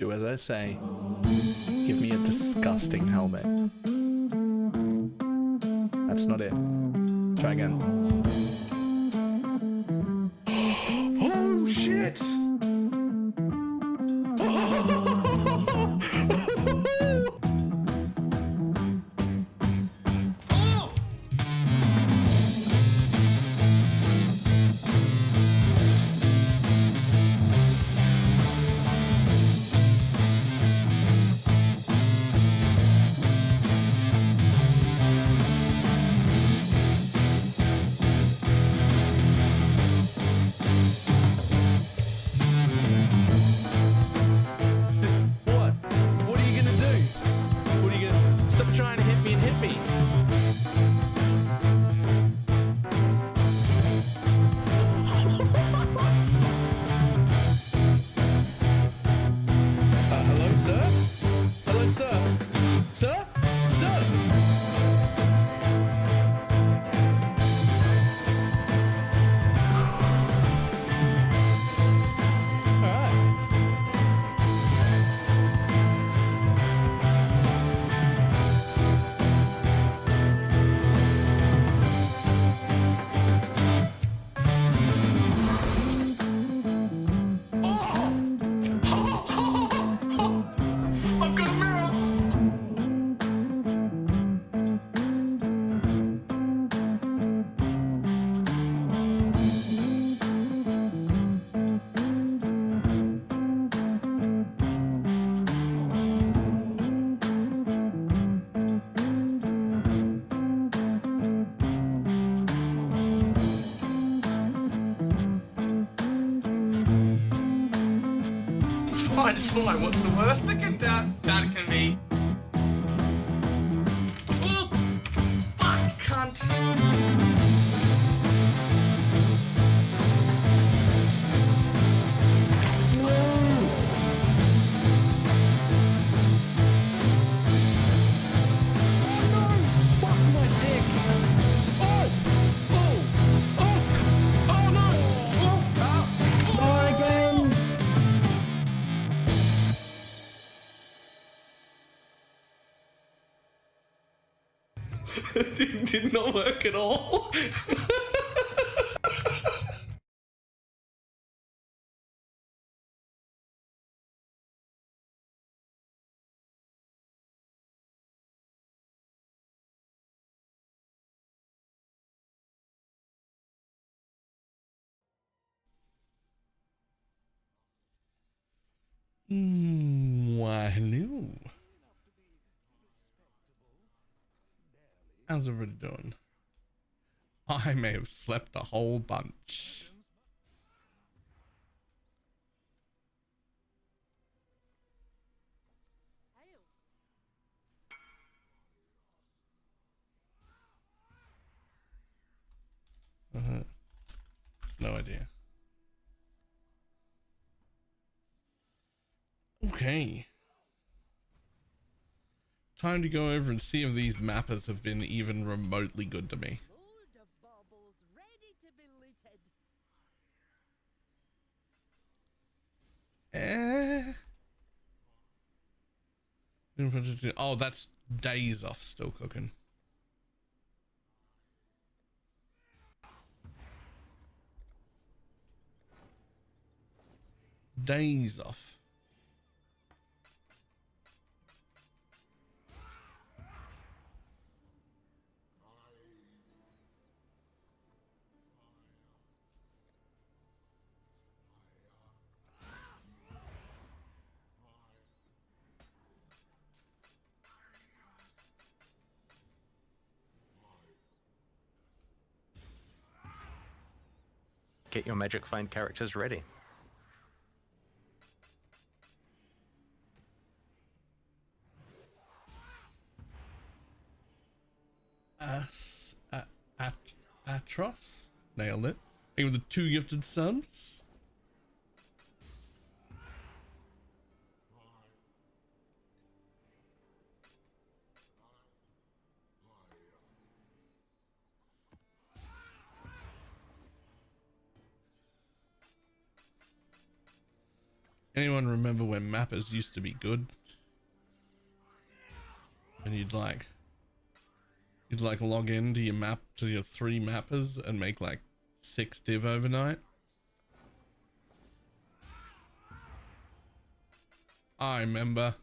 Do as I say. Give me a disgusting helmet. That's not it. Try again. Oh shit! It's fine. What's the worst that can be? Oh, fuck, cunt. It did not work at all. Why, hello. How's everybody doing? I may have slept a whole bunch. No idea. Okay. Time to go over and see if these mappers have been even remotely good to me. Oh, that's days off still cooking. Days off. Get your magic find characters ready. Atros? Nailed it. Are you with the two gifted sons? Anyone remember when mappers used to be good? And you'd like log into your map to your 3 mappers and make like 6 div overnight. I remember.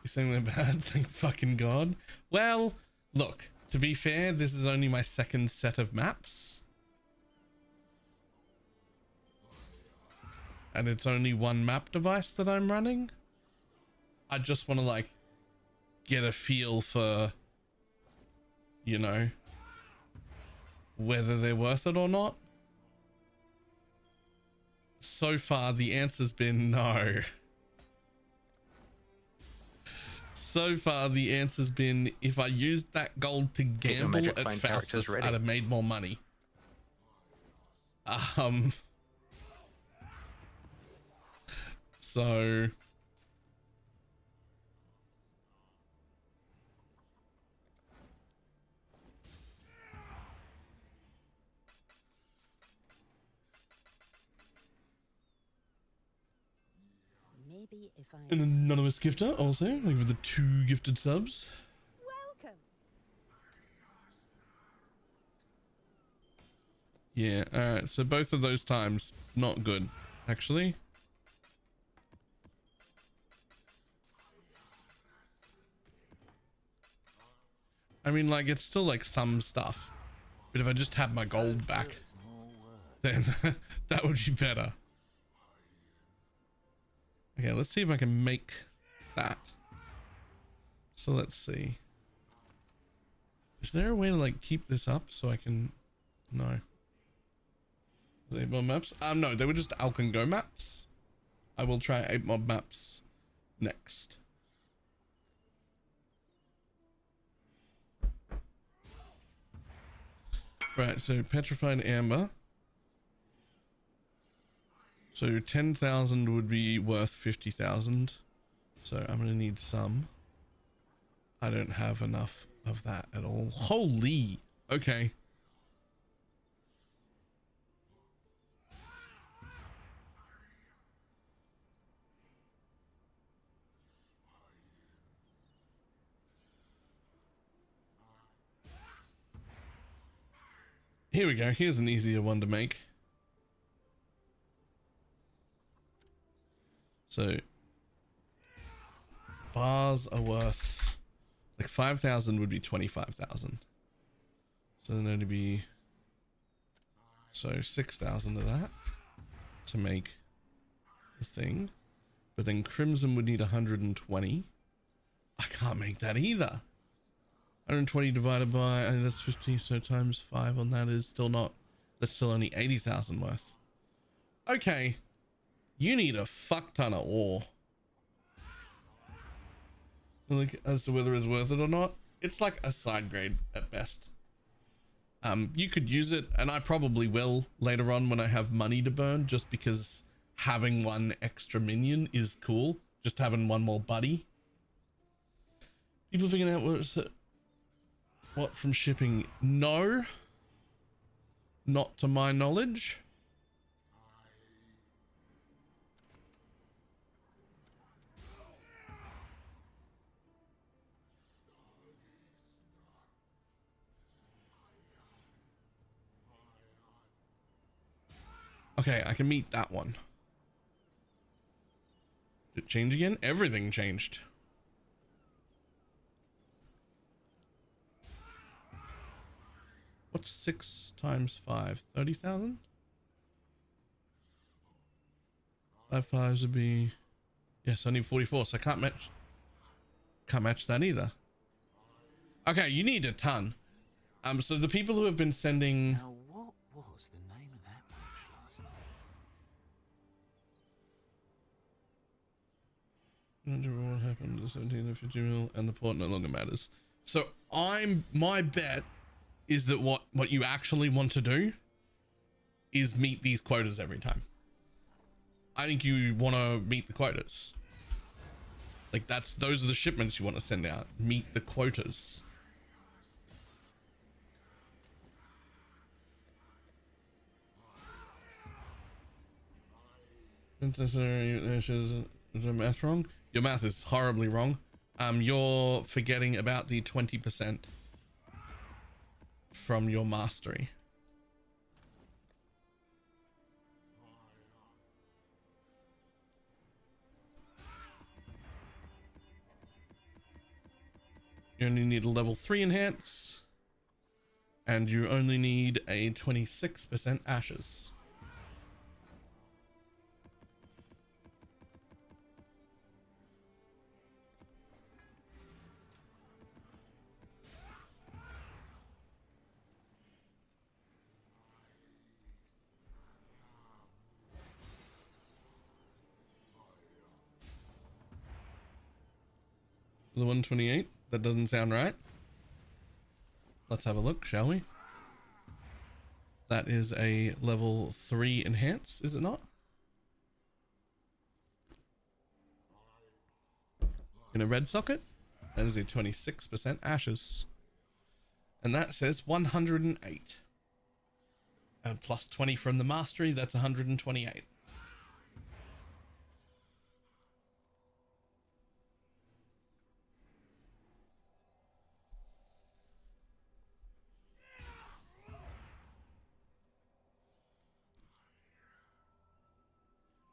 You're saying they're bad? Thank fucking God. Well, look, to be fair, this is only my 2nd set of maps. And it's only 1 map device that I'm running. I just want to like get a feel for, you know, whether they're worth it or not. So far, the answer's been no. So far, the answer's been if I used that gold to gamble at fastest, I'd have made more money. So maybe if I an anonymous gifter also, like with the 2 gifted subs. welcome. Yeah, alright, so both of those times not good, actually. I mean, like, it's still like some stuff, but if I just had my gold back, then that would be better. Okay, let's see if I can make that. So let's see. Is there a way to like keep this up so I can? No. Are they more maps? No, they were just Alcan Go maps. I will try 8 mob maps next. Right, so petrified amber. So 10,000 would be worth 50,000. So I'm gonna need some. I don't have enough of that at all. Holy, okay. Here we go. Here's an easier one to make. So bars are worth like 5,000 would be 25,000. So then there'd be 6,000 of that to make the thing. But then crimson would need 120. I can't make that either. 120 divided by, that's 15, so times 5 on that is still not, that's still only 80,000 worth. Okay, you need a fuck ton of ore. Like, as to whether it's worth it or not, it's like a side grade at best. You could use it, and I probably will later on when I have money to burn, just because having 1 extra minion is cool. Just having 1 more buddy. People figuring out what from shipping? No, not to my knowledge. Okay, I can meet that one. Did it change again? Everything changed. What's 6 times 5? 30,000? 5 5s would be, yes, only 44, so I can't match that either. Okay, you need a ton. So the people who have been sending, Now, what was the name of that witch last night? what happened to the 17 and 50 mil, and the port no longer matters. So my bet is that what you actually want to do is meet these quotas every time. I think you want to meet the quotas. Like those are the shipments you want to send out. Meet the quotas. Is the math wrong? Your math is horribly wrong. You're forgetting about the 20% from your mastery. You only need a level 3 enhance, and you only need a 26% ashes. The 128? That doesn't sound right. Let's have a look, shall we? That is a level 3 enhance, is it not? In a red socket, that is a 26% ashes. And that says 108. And plus 20 from the mastery, that's 128.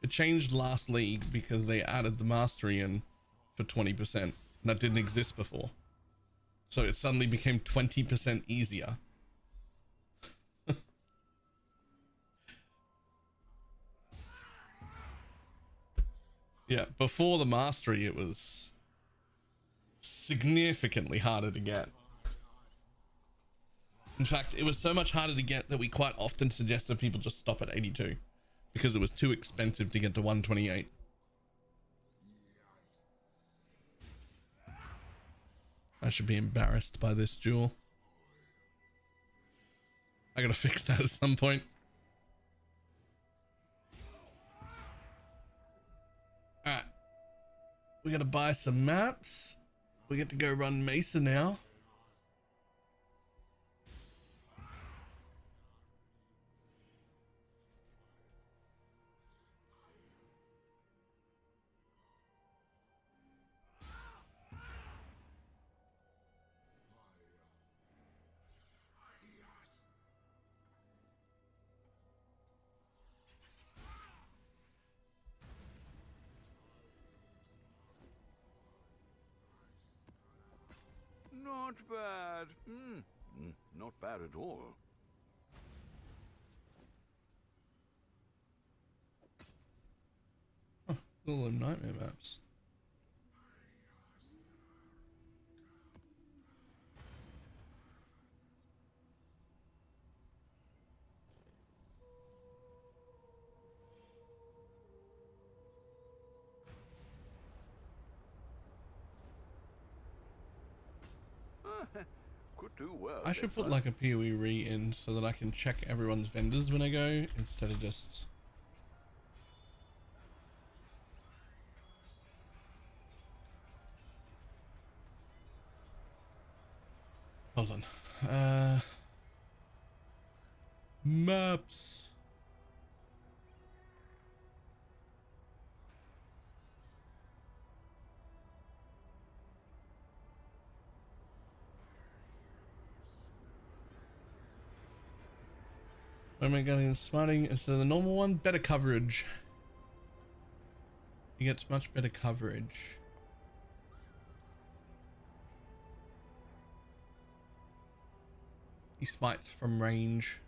It changed last league because they added the mastery in for 20%. And that didn't exist before. So it suddenly became 20% easier. Yeah, before the mastery, it was significantly harder to get. In fact, it was so much harder to get that we quite often suggested people just stop at 82 because it was too expensive to get to 128. I should be embarrassed by this duel. I gotta fix that at some point. Alright. We gotta buy some maps. We get to go run Mesa now. Not bad. Not bad at all. Oh, little nightmare maps. Could do well. I should put like a PoE re in so that I can check everyone's vendors when I go instead of just... Hold on. Maps. Where am I getting smarting instead of the normal one? Better coverage. He gets much better coverage. He smites from range.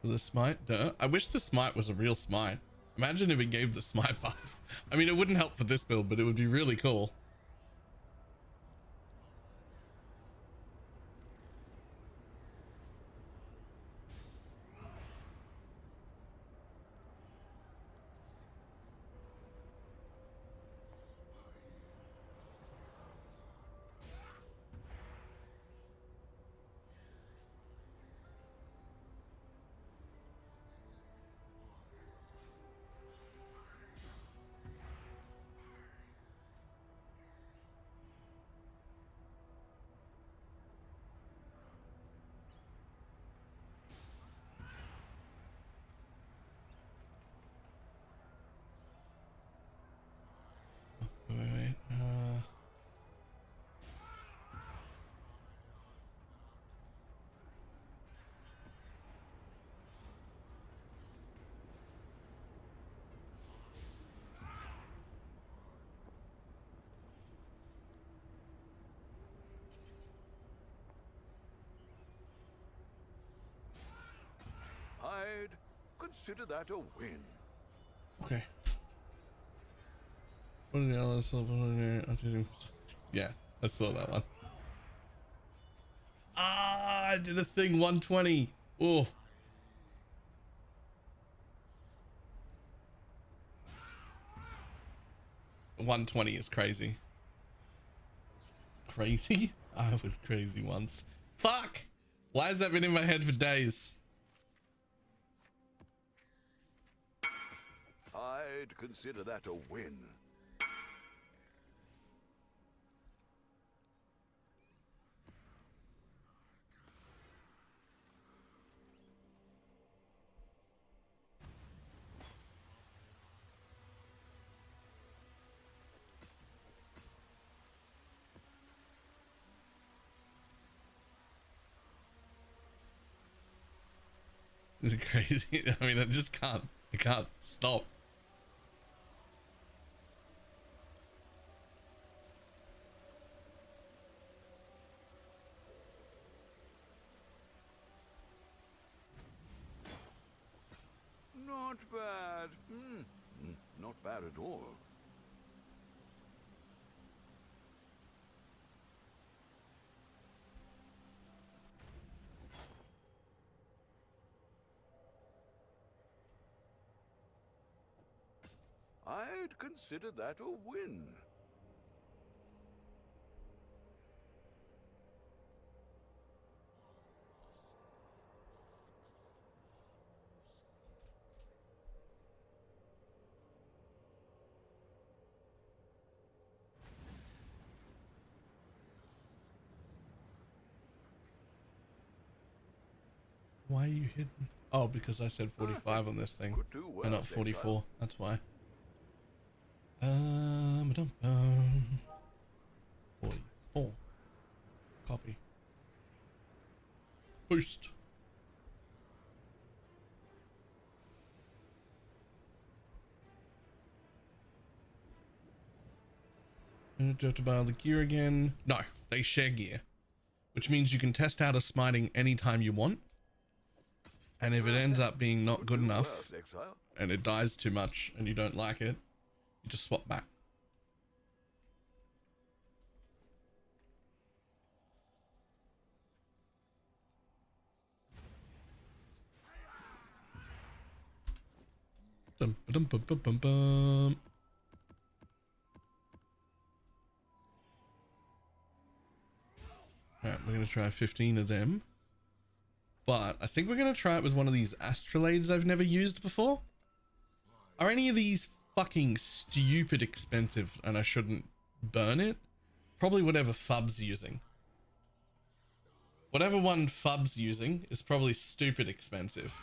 The smite? Duh. I wish the smite was a real smite. Imagine if it gave the smite buff. I mean, it wouldn't help for this build, but it would be really cool. consider that a win. Okay. What are the others? Yeah, I saw that one. Ah, I did a thing 120. Oh. $120 is crazy. Crazy? I was crazy once. Fuck! Why has that been in my head for days? I'd consider that a win. Is it crazy? I mean, I can't stop. Not bad. Not bad at all. I'd consider that a win. Why are you hidden? Oh, because I said 45 on this thing Could do well, and not say 44. That's why. 44. Copy. Boost. Do you have to buy all the gear again? No, they share gear, which means you can test out a smiting anytime you want. And if it ends up being not good enough Exile. and it dies too much and you don't like it, you just swap back. Dum, ba-dum, bum, bum, bum, bum. Alright, we're going to try 15 of them. But I think we're going to try it with one of these astrolades I've never used before. Are any of these fucking stupid expensive and I shouldn't burn it? Probably whatever Fub's using. Whatever one Fub's using is probably stupid expensive.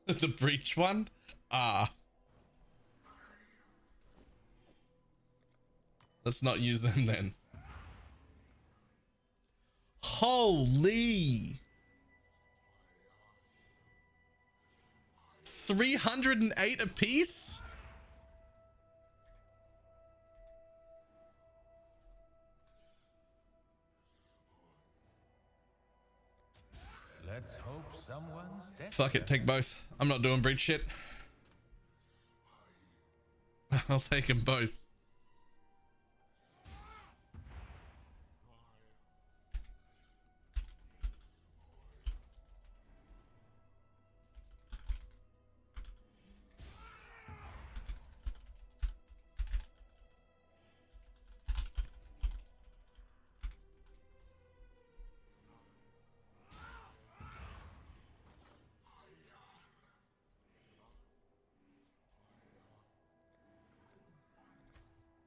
The breach one? Ah. Let's not use them then. Holy. 308 a piece? Let's hope someone's dead. Fuck it, take both. I'm not doing breach shit. I'll take them both.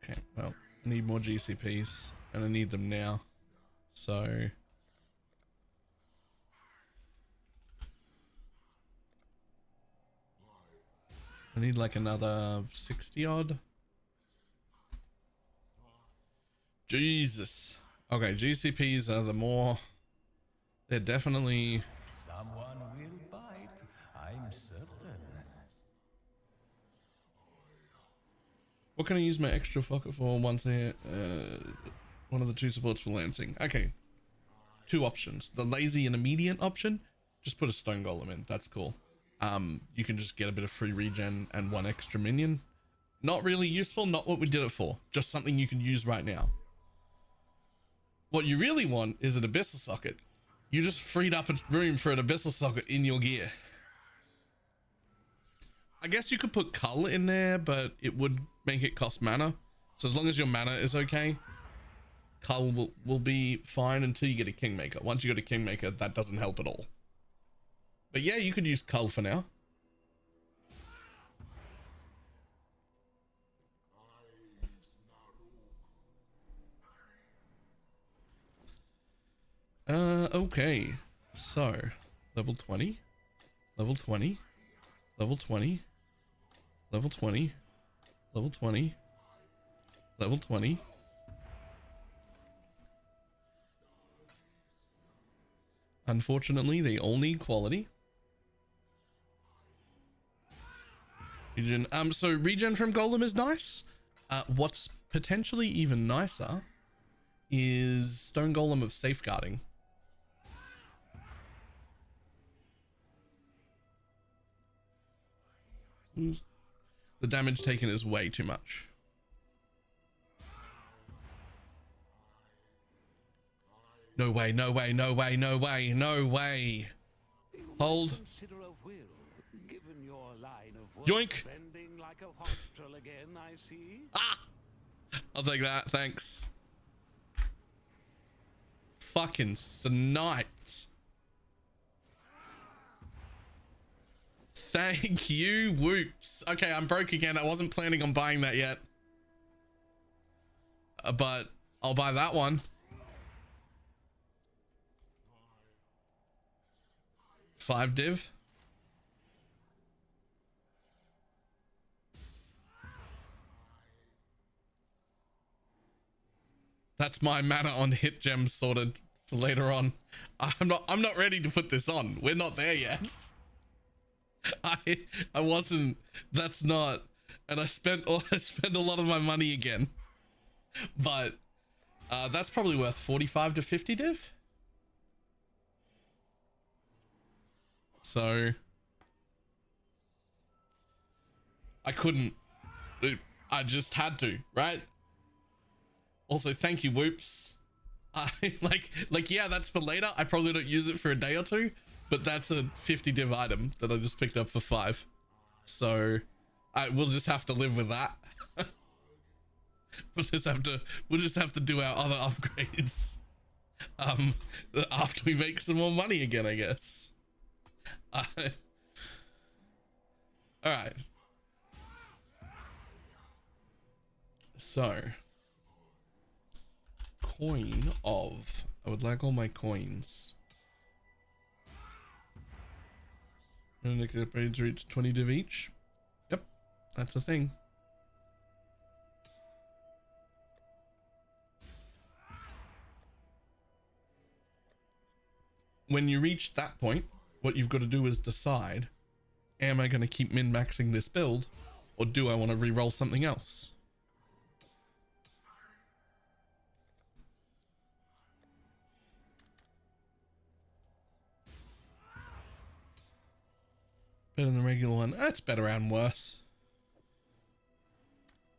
Okay, well, I need more GCPs and I need them now. So I need like another 60 odd. Jesus. Okay, GCPs are the more, they're definitely, Someone will bite, I'm certain. what can I use my extra fucker for once they one of the two supports for lancing? Okay, two options: the lazy and immediate option, just put a stone golem in. That's cool. You can just get a bit of free regen and 1 extra minion. Not really useful, not what we did it for. Just something you can use right now. What you really want is an abyssal socket. You just freed up a room for an abyssal socket in your gear. I guess you could put cull in there, but it would make it cost mana. So as long as your mana is okay, cull will be fine until you get a kingmaker. Once you get a kingmaker, that doesn't help at all. But yeah, you could use cull for now. Okay, so level 20, level 20, level 20, level 20, level 20, level 20. Unfortunately, they all need quality. Regen. So regen from golem is nice. What's potentially even nicer is stone golem of safeguarding. The damage taken is way too much. No way, no way, no way, no way, no way. Hold. Yoink. Like a hostel again, I see. Ah! I'll take that, thanks. Fucking sniped. Thank you, whoops. Okay, I'm broke again. I wasn't planning on buying that yet. But I'll buy that one. Five div. That's my mana on hit gems sorted for later on. I'm not ready to put this on. We're not there yet. I wasn't. That's not. And I spent a lot of my money again. But that's probably worth 45 to 50 div. So I couldn't. I just had to, right? Also, thank you, whoops. Like, yeah, that's for later. I probably don't use it for a day or two, but that's a 50 div item that I just picked up for 5. So we'll just have to live with that. we'll just have to do our other upgrades after we make some more money again, I guess. All right. So coin of, I would like all my coins. Upgrades reach 20 div each. Yep, that's a thing. When you reach that point, what you've got to do is decide, am I going to keep min-maxing this build, or do I want to re-roll something else? Better than the regular one. It's better and worse.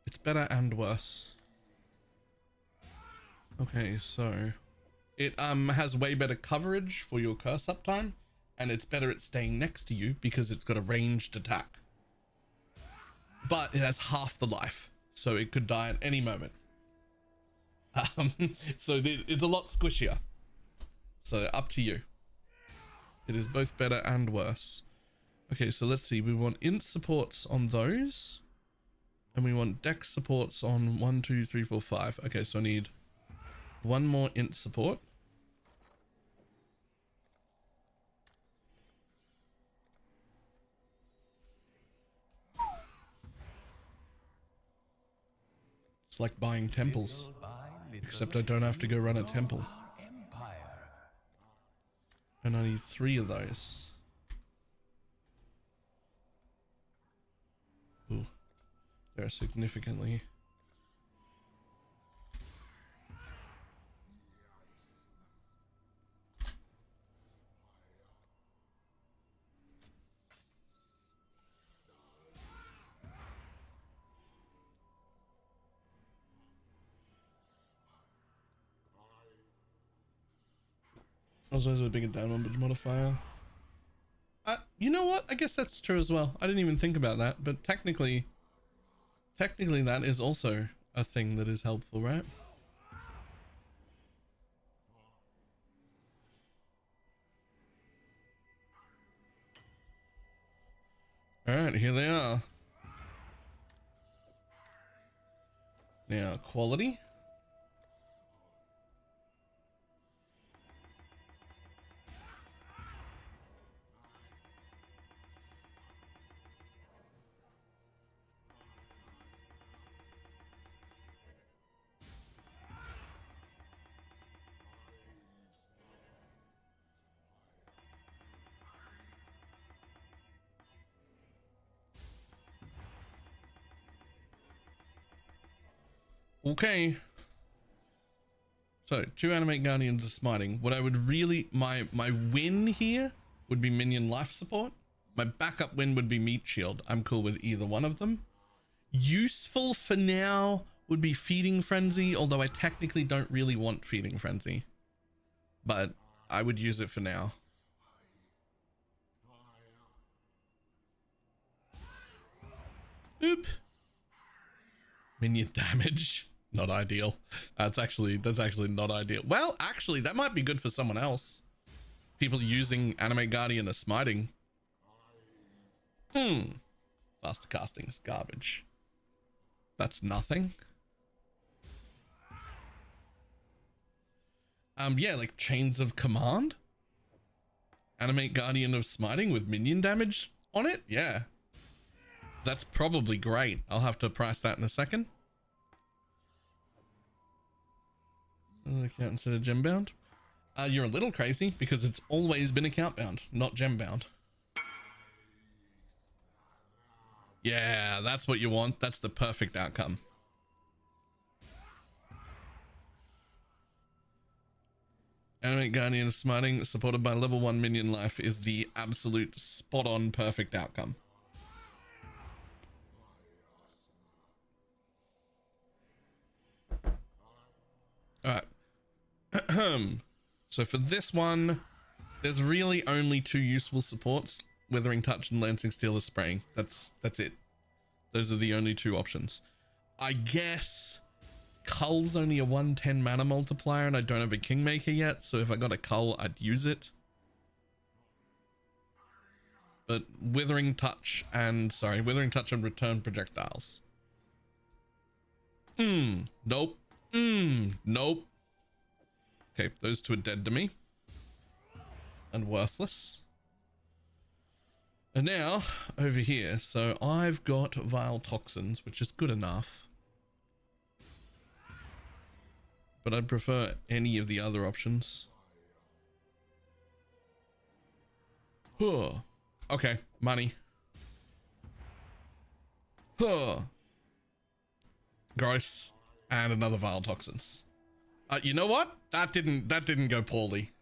It's better and worse. Okay, so it has way better coverage for your curse uptime, and it's better at staying next to you because it's got a ranged attack. But it has half the life, so it could die at any moment. So it's a lot squishier. So up to you. It is both better and worse. Okay, so let's see. We want int supports on those, and we want dex supports on 1, 2, 3, 4, 5. Okay, so I need one more int support. It's like buying temples, except I don't have to go run a temple. And I need 3 of those. Ooh, they're significantly. Also has a bigger damage modifier. You know what? I guess that's true as well. I didn't even think about that, but technically that is also a thing that is helpful, right? All right, here they are. Now, quality. Okay. So 2 animate guardians of smiting. What I would really, my win here would be minion life support. My backup win would be meat shield. I'm cool with either one of them. Useful for now would be feeding frenzy, although I technically don't really want feeding frenzy, but I would use it for now. Oop. Minion damage. Not ideal. That's actually not ideal. Well, actually, that might be good for someone else. People using Animate Guardian as smiting. Faster casting is garbage. That's nothing. Yeah, like Chains of Command. Animate Guardian of Smiting with minion damage on it. Yeah. That's probably great. I'll have to price that in a second. Account instead of gem bound. You're a little crazy because it's always been account bound, not gem bound. Yeah, that's what you want. That's the perfect outcome. Animate Guardian Smiting supported by level 1 minion life is the absolute spot on perfect outcome. Alright. So for this one, there's really only 2 useful supports. Withering Touch and Lancing Steel is spraying. That's it. Those are the only 2 options. I guess Cull's only a 110 mana multiplier and I don't have a Kingmaker yet, so if I got a Cull, I'd use it. But Withering Touch and Return Projectiles. Nope. Nope. Okay, those 2 are dead to me. And worthless. And now, over here, so I've got Vile Toxins, which is good enough. But I'd prefer any of the other options. Okay, money. Gross. And another Vile Toxins. You know what? That didn't go poorly.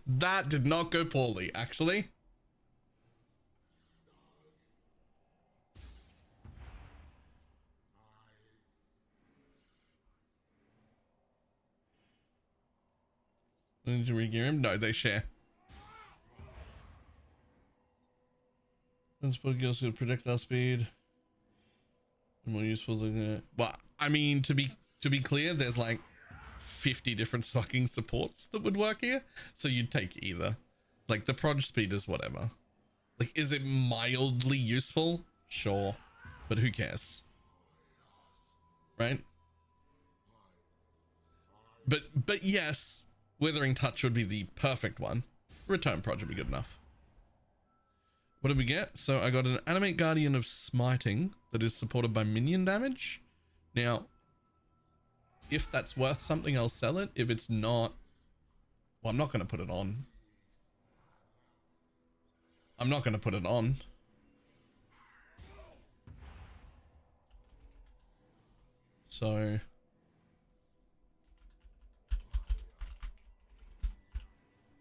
That did not go poorly, actually. Need to regear him? No, they share. Spell skills with projectile speed. More useful than that. Well, I mean, to be clear, there's like 50 different fucking supports that would work here, so you'd take either. Like the proj speed is whatever. Like, is it mildly useful? Sure, but who cares, right? But yes, Withering Touch would be the perfect one. Return proj would be good enough. What did we get? So I got an Animate Guardian of Smiting that is supported by minion damage. Now, if that's worth something, I'll sell it. If it's not, well, I'm not going to put it on. I'm not going to put it on. So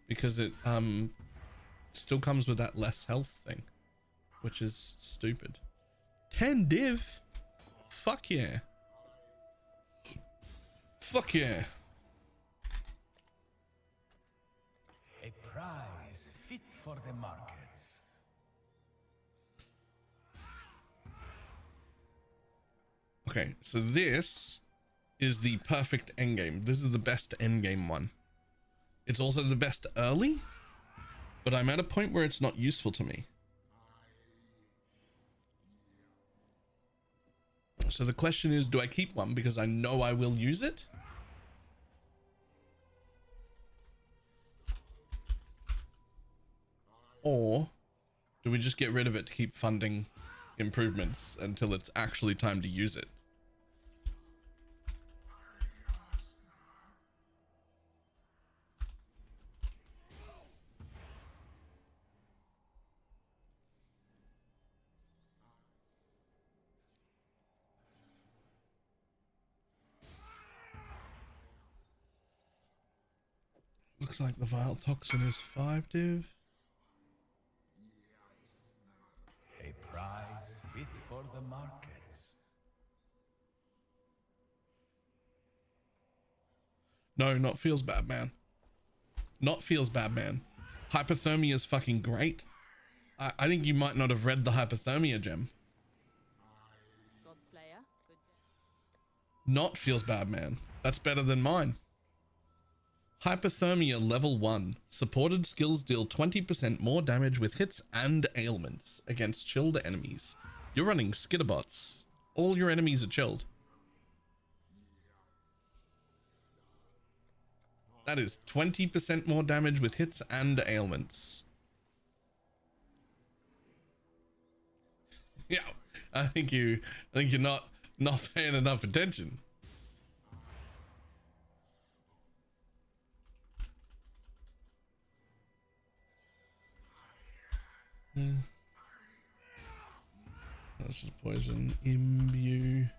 because it still comes with that less health thing, which is stupid. 10 div? Fuck yeah. Fuck yeah. A prize fit for the markets. Okay, so this is the perfect endgame. This is the best endgame one. It's also the best early, but I'm at a point where it's not useful to me. So the question is, do I keep one because I know I will use it? Or do we just get rid of it to keep funding improvements until it's actually time to use it? Looks like the vial toxin is 5 div. A prize fit for the markets. No, not feels bad, man. Not feels bad, man. Hypothermia is fucking great. I think you might not have read the hypothermia gem. Godslayer. Good. Not feels bad, man. That's better than mine. Hypothermia level 1. Supported skills deal 20% more damage with hits and ailments against chilled enemies. You're running skitterbots. All your enemies are chilled. That is 20% more damage with hits and ailments. Yeah, I think you're not paying enough attention. That's just poison. Imbue.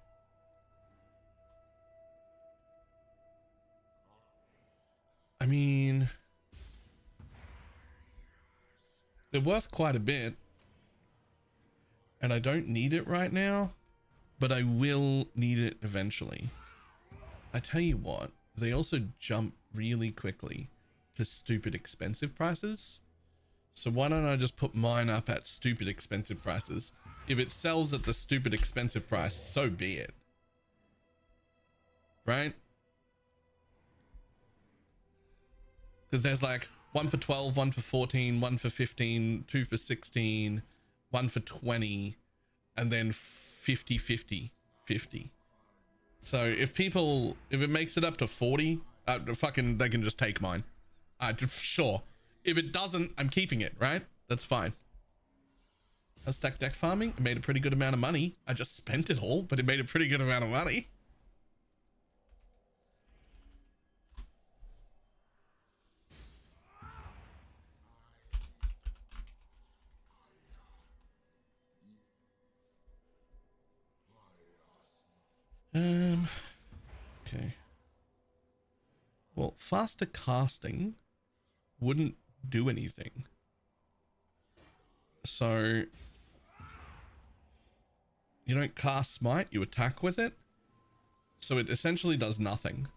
I mean, they're worth quite a bit, and I don't need it right now, but I will need it eventually. I tell you what, they also jump really quickly to stupid expensive prices. So why don't I just put mine up at stupid expensive prices? If it sells at the stupid expensive price, so be it. Right? Because there's like 1 for 12, 1 for 14, 1 for 15, 2 for 16, 1 for 20, and then 50, 50, 50. So if it makes it up to 40, fucking, they can just take mine. Sure. If it doesn't, I'm keeping it, right? That's fine. I stacked deck farming. It made a pretty good amount of money. I just spent it all, but it made a pretty good amount of money. Okay. Well, faster casting wouldn't do anything. So you don't cast smite, you attack with it. So it essentially does nothing,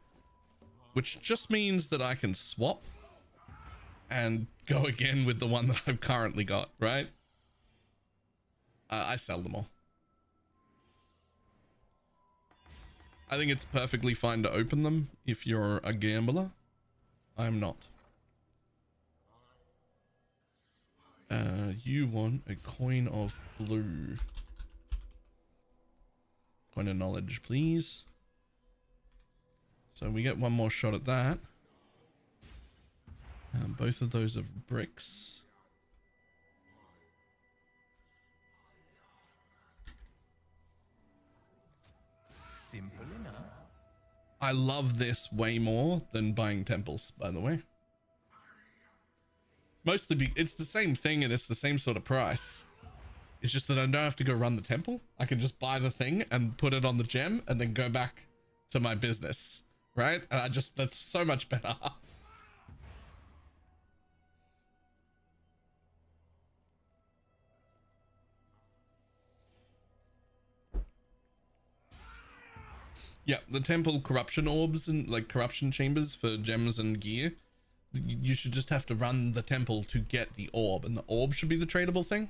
which just means that I can swap and go again with the one that I've currently got, right? I sell them all. I think it's perfectly fine to open them if you're a gambler. I'm not. You want a coin of blue. Coin of knowledge, please. So we get one more shot at that. Both of those are bricks. Simple enough. I love this way more than buying temples, by the way. Mostly it's the same thing and it's the same sort of price. It's just that I don't have to go run the temple. I can just buy the thing and put it on the gem and then go back to my business, right? And that's so much better. Yeah, the temple corruption orbs and like corruption chambers for gems and gear. You should just have to run the temple to get the orb, and the orb should be the tradable thing.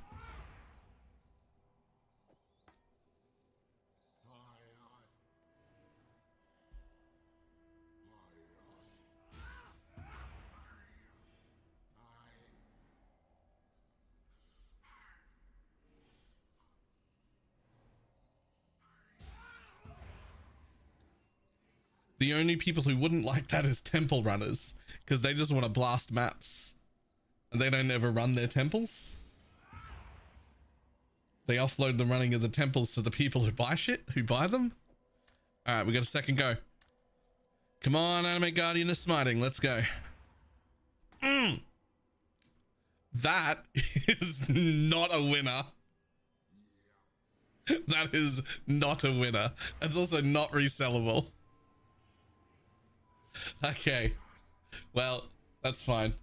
The only people who wouldn't like that is temple runners, because they just want to blast maps and they don't ever run their temples. They offload the running of the temples to the people who buy shit, who buy them. All right, we got a second go. Come on, Animate Guardian is smiting. Let's go. That is not a winner. That is not a winner. It's also not resellable. Okay, well, that's fine.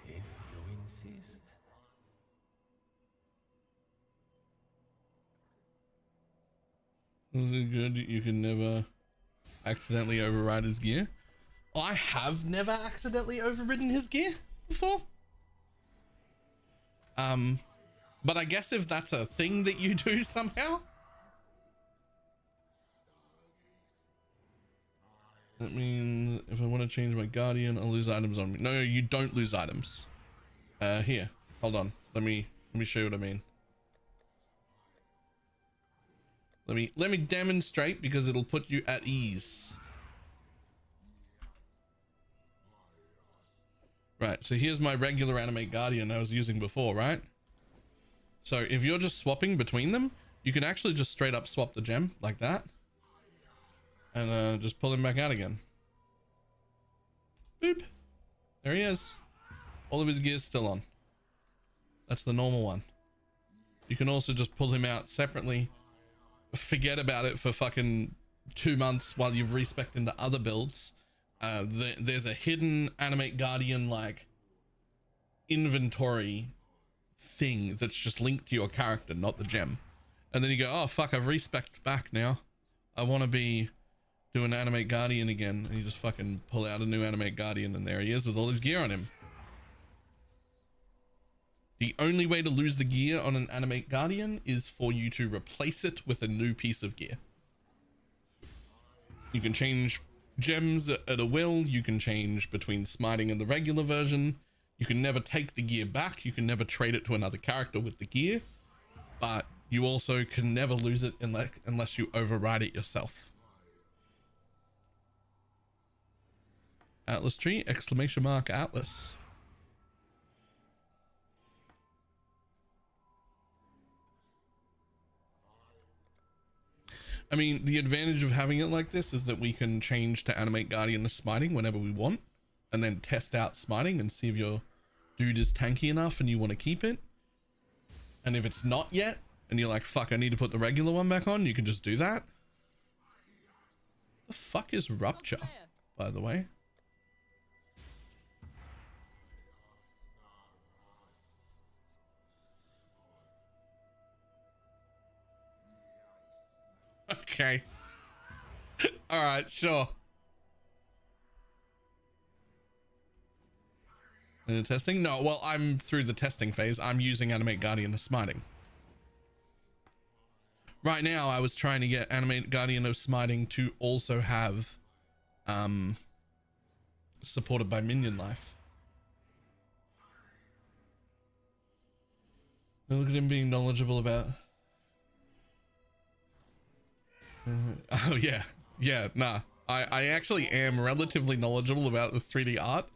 If you insist. Is it good? You can never accidentally override his gear. I have never accidentally overridden his gear before. But I guess if that's a thing that you do somehow. That means if I want to change my guardian, I'll lose items on me. No, you don't lose items. Here, hold on. Let me show you what I mean. Let me demonstrate, because it'll put you at ease. Right, so here's my regular Animate Guardian I was using before, right? So if you're just swapping between them, you can actually just straight up swap the gem like that. And just pull him back out again. Boop. There he is. All of his gear's still on. That's the normal one. You can also just pull him out separately. Forget about it for fucking 2 months while you've respected into other builds. There's a hidden Animate Guardian like inventory thing that's just linked to your character, not the gem. And then you go, oh fuck, I've respected back now. I want to be doing Animate Guardian again. And you just fucking pull out a new Animate Guardian, and there he is with all his gear on him. The only way to lose the gear on an Animate Guardian is for you to replace it with a new piece of gear. You can change gems at a will. You can change between smiting and the regular version. You can never take the gear back. You can never trade it to another character with the gear. But you also can never lose it unless you override it yourself. Atlas tree, exclamation mark Atlas. I mean, the advantage of having it like this is that we can change to Animate Guardian to smiting whenever we want, and then test out smiting and see if your dude is tanky enough and you want to keep it. And if it's not yet, and you're like, fuck, I need to put the regular one back on, you can just do that. The fuck is Rupture, by the way? Okay. All right, sure. Testing? No, well, I'm through the testing phase. I'm using Animate Guardian of Smiting. Right now, I was trying to get Animate Guardian of Smiting to also have supported by minion life. Look at him being knowledgeable about... oh yeah, nah. I actually am relatively knowledgeable about the 3D art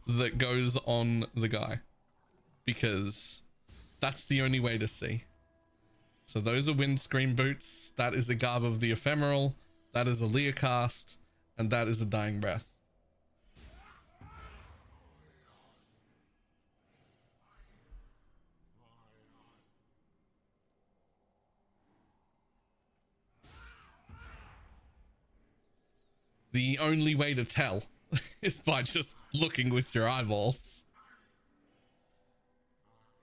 that goes on the guy, because that's the only way to see. So those are windscreen boots, that is a garb of the ephemeral, that is a Leocast, and that is a dying breath. The only way to tell is by just looking with your eyeballs.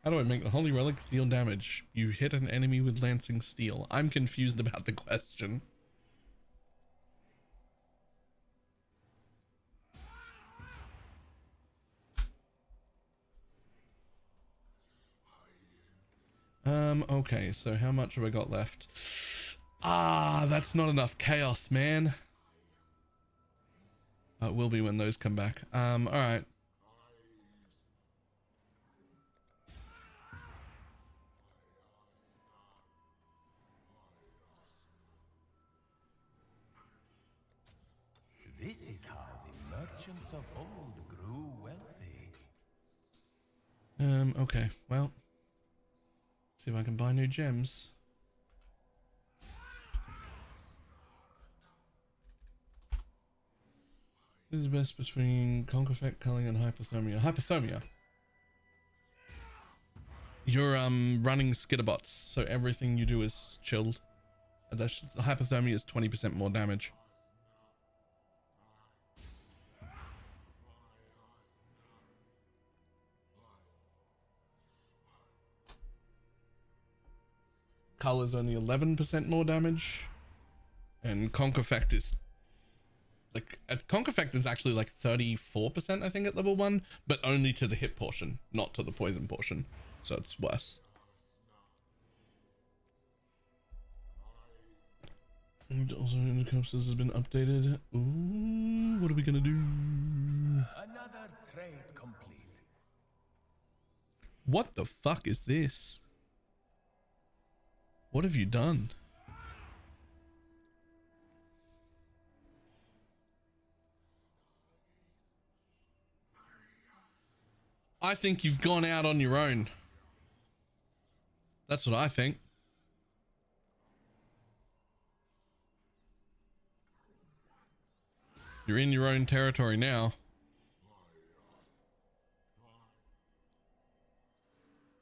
How do I make the Holy Relic deal damage? You hit an enemy with Lancing Steel. I'm confused about the question. Okay, so how much have I got left? Ah, that's not enough chaos, man. It will be when those come back. All right. This is how the merchants of old grew wealthy. Okay, well. See if I can buy new gems. Who's the best between conk effect, culling, and hypothermia? Hypothermia. You're running skitterbots, so everything you do is chilled. Hypothermia is 20% more damage. Cull is only 11% more damage, and conk effect is like conk effect is actually like 34%, I think, at level 1, but only to the hit portion, not to the poison portion, so it's worse. And also in the compass has been updated. Ooh, what are we gonna do? Another trade complete. What the fuck is this? What have you done? I think you've gone out on your own. That's what I think. You're in your own territory now.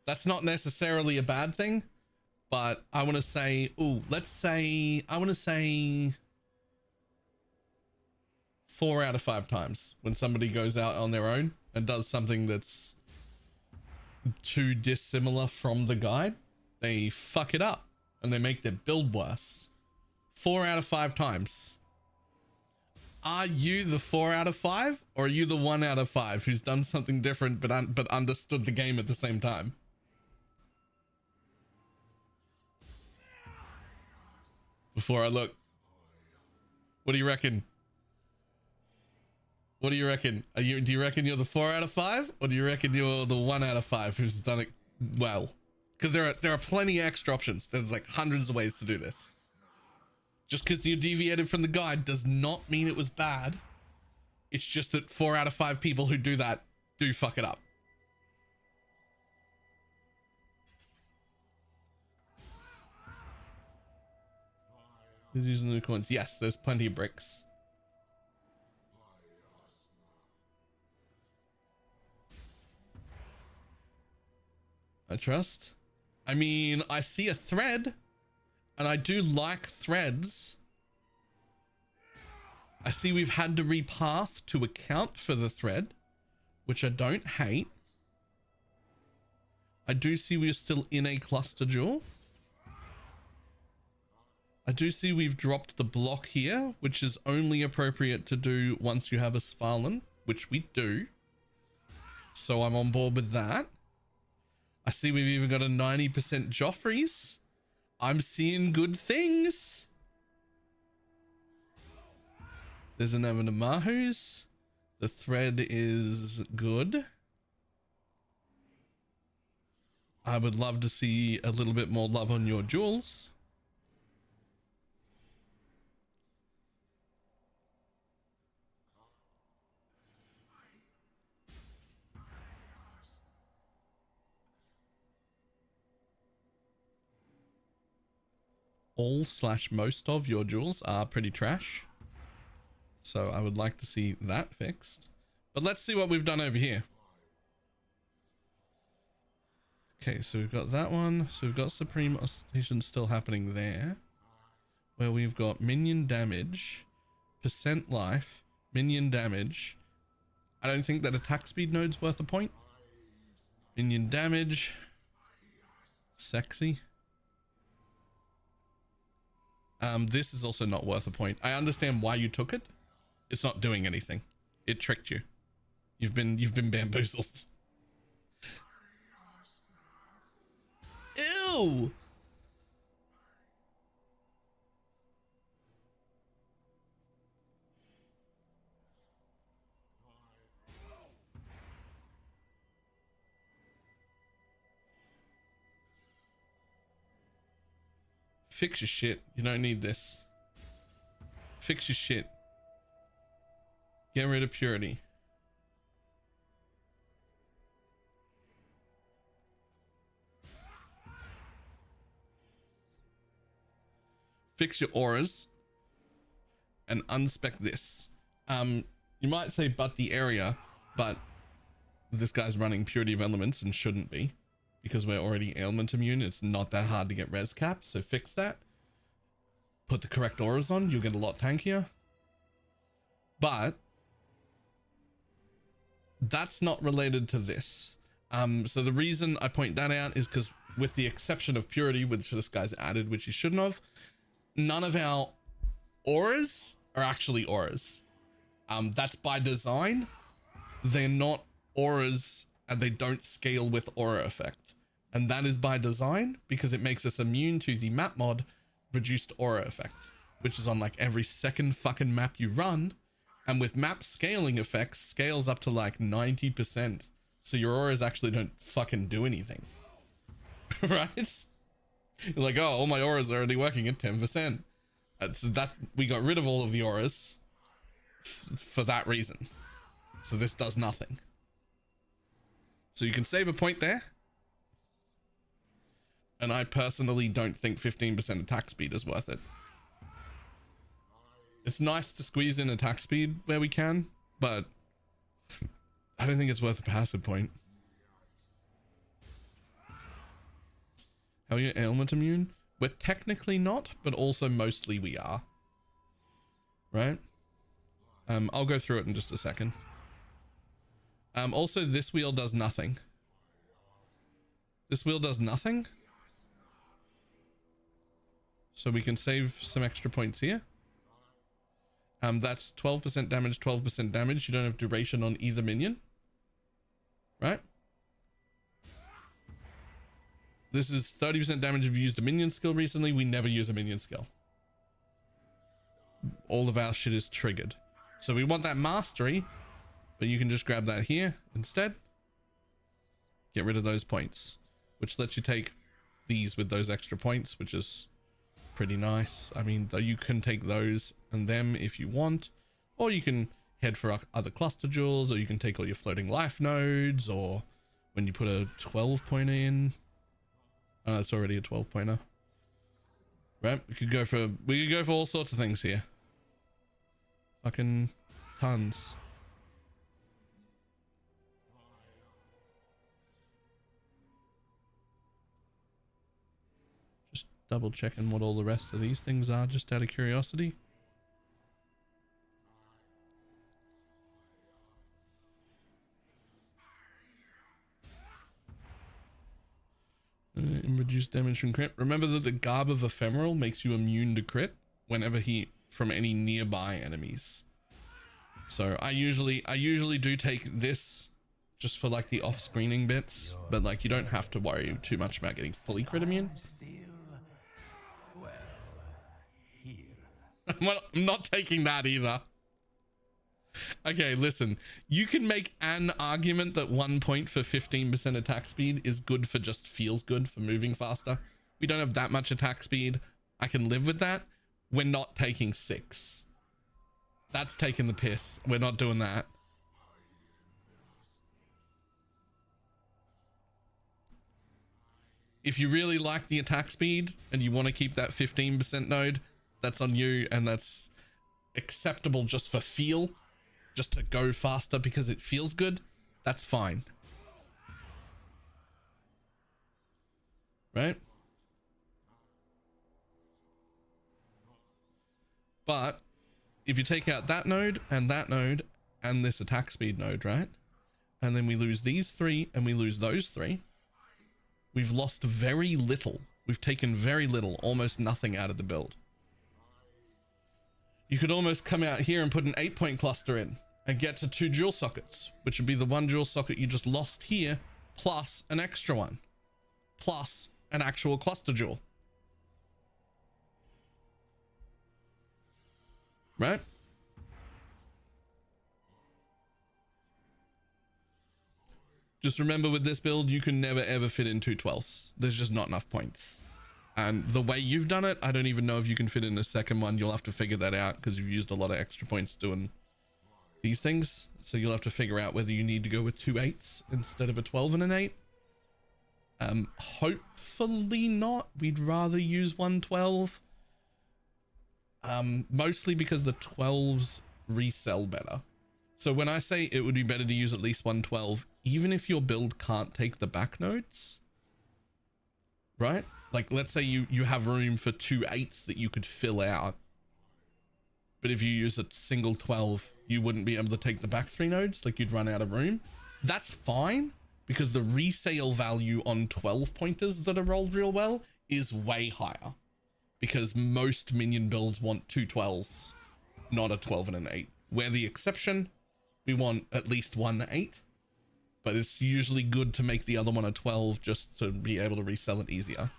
That's not necessarily a bad thing. But I want to say, ooh, let's say, I want to say 4 out of 5 times when somebody goes out on their own and does something that's too dissimilar from the guide, they fuck it up and they make their build worse. 4 out of 5 times. Are you the 4 out of 5, or are you the 1 out of 5 who's done something different but understood the game at the same time? Before I look, what do you reckon? What do you reckon? Do you reckon you're the 4 out of 5, or do you reckon you're the 1 out of 5 who's done it well? Because there are plenty of extra options. There's like hundreds of ways to do this. Just because you deviated from the guide does not mean it was bad. It's just that 4 out of 5 people who do that do fuck it up. Who's using the coins? Yes, there's plenty of bricks. I trust. I mean, I see a thread, and I do like threads. I see we've had to repath to account for the thread, which I don't hate. I do see we're still in a cluster jewel. I do see we've dropped the block here, which is only appropriate to do once you have a Svalin, which we do. So I'm on board with that. I see we've even got a 90% Joffrey's. I'm seeing good things. There's an Evan Mahu's. The thread is good. I would love to see a little bit more love on your jewels. All/most of your jewels are pretty trash. So I would like to see that fixed. But let's see what we've done over here. Okay, so we've got that one. So we've got Supreme Ostentation still happening there. Where we've got minion damage, percent life, minion damage. I don't think that attack speed node's worth a point. Minion damage. Sexy. This is also not worth a point. I understand why you took it. It's not doing anything. It tricked you. You've been bamboozled. Ew. Fix your shit. You don't need this. Fix your shit. Get rid of purity. Fix your auras and unspec this. You might say but the area, but this guy's running purity of elements and shouldn't be, because we're already ailment immune. It's not that hard to get res cap, so fix that. Put the correct auras on, you'll get a lot tankier. But that's not related to this. So the reason I point that out is because with the exception of purity, which this guy's added, which he shouldn't have, none of our auras are actually auras. That's by design. They're not auras and they don't scale with aura effect. And that is by design because it makes us immune to the map mod reduced aura effect, which is on like every second fucking map you run. And with map scaling effects, scales up to like 90%. So your auras actually don't fucking do anything. Right? You're like, oh, all my auras are already working at 10%. So that we got rid of all of the auras for that reason. So this does nothing. So you can save a point there. And I personally don't think 15% attack speed is worth it. It's nice to squeeze in attack speed where we can, but I don't think it's worth a passive point. How are you ailment immune? We're technically not, but also mostly we are. Right? I'll go through it in just a second. Also, this wheel does nothing. This wheel does nothing. So we can save some extra points here. That's 12% damage, 12% damage. You don't have duration on either minion. Right? This is 30% damage if you used a minion skill recently. We never use a minion skill. All of our shit is triggered. So we want that mastery, but you can just grab that here instead. Get rid of those points, which lets you take these with those extra points, which is pretty nice. I mean, though, you can take those and them if you want, or you can head for other cluster jewels, or you can take all your floating life nodes, or when you put a 12 pointer in. Oh, it's already a 12 pointer. Right? We could go for all sorts of things here. Fucking tons. Just double checking what all the rest of these things are, just out of curiosity. And reduce damage from crit. Remember that the Garb of Ephemeral makes you immune to crit whenever from any nearby enemies. So I usually do take this just for like the off-screening bits, but like you don't have to worry too much about getting fully crit immune. Well, here. I'm not taking that either. Okay, listen, you can make an argument that 1 point for 15% attack speed is good for just feels good for moving faster. We don't have that much attack speed. I can live with that. We're not taking 6. That's taking the piss. We're not doing that. If you really like the attack speed and you want to keep that 15% node, that's on you, and that's acceptable just for feel. Just to go faster because it feels good, that's fine. Right? But if you take out that node and this attack speed node, right? And then we lose these three and we lose those three. We've lost very little. We've taken very little, almost nothing out of the build. You could almost come out here and put an 8-point cluster in and get to 2 dual sockets, which would be the 1 dual socket you just lost here, plus an extra one, plus an actual cluster jewel. Right? Just remember with this build, you can never ever fit in 2 12s. There's just not enough points. And the way you've done it, I don't even know if you can fit in a second one. You'll have to figure that out because you've used a lot of extra points doing these things. So you'll have to figure out whether you need to go with 2 8s instead of a 12 and an 8. Hopefully not. We'd rather use 1 12. Mostly because the 12s resell better. So when I say it would be better to use at least 1 12, even if your build can't take the back nodes, right? Like, let's say you have room for 2 8s that you could fill out. But if you use a single 12, you wouldn't be able to take the back 3 nodes, like you'd run out of room. That's fine, because the resale value on 12 pointers that are rolled real well is way higher. Because most minion builds want 2 12s, not a 12 and an 8. We're the exception. We want at least 1 8. But it's usually good to make the other one a 12 just to be able to resell it easier.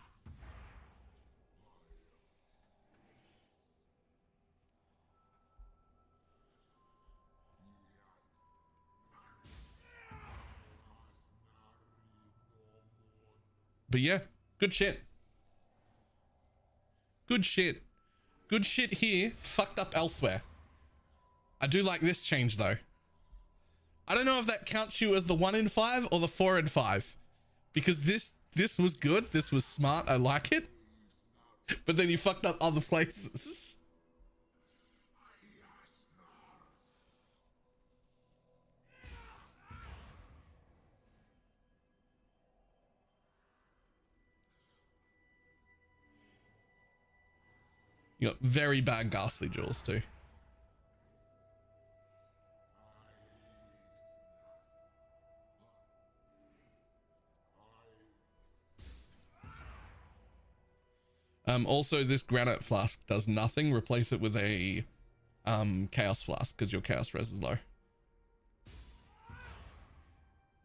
But yeah, good shit. Good shit. Good shit here, fucked up elsewhere. I do like this change though. I don't know if that counts you as the 1 in 5 or the 4 in 5. Because this was good, this was smart, I like it. But then you fucked up other places. You got very bad ghastly jewels too. Also this granite flask does nothing. Replace it with a chaos flask because your chaos res is low.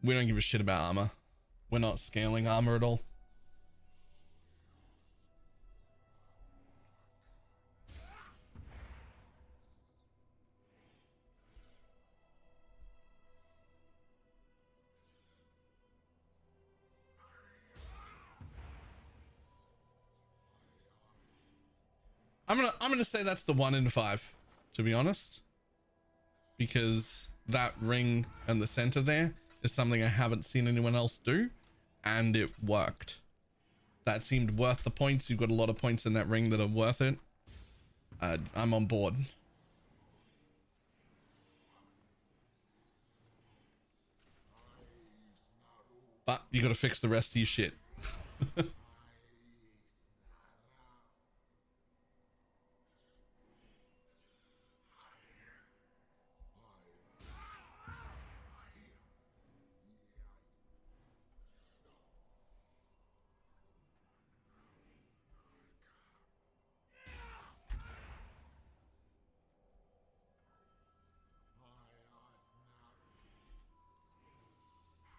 We don't give a shit about armor. We're not scaling armor at all. I'm gonna say that's the 1 in 5, to be honest, because that ring and the center there is something I haven't seen anyone else do, and it worked. That seemed worth the points. You've got a lot of points in that ring that are worth it. I'm on board. But you got to fix the rest of your shit.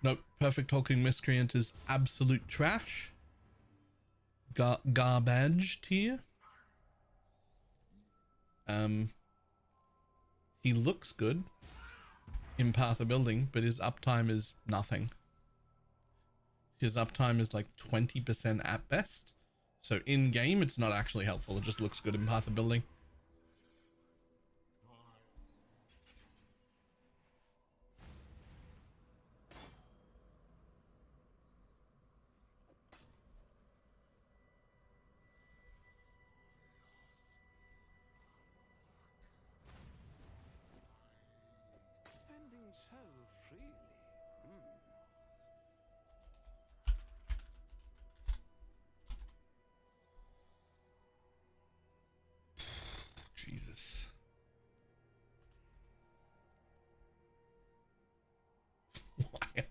Nope, Perfect Hulking Miscreant is absolute trash. Garbage tier. He looks good in Path of Building, but his uptime is nothing. His uptime is like 20% at best. So in game, it's not actually helpful. It just looks good in Path of Building. Spending so freely. Jesus.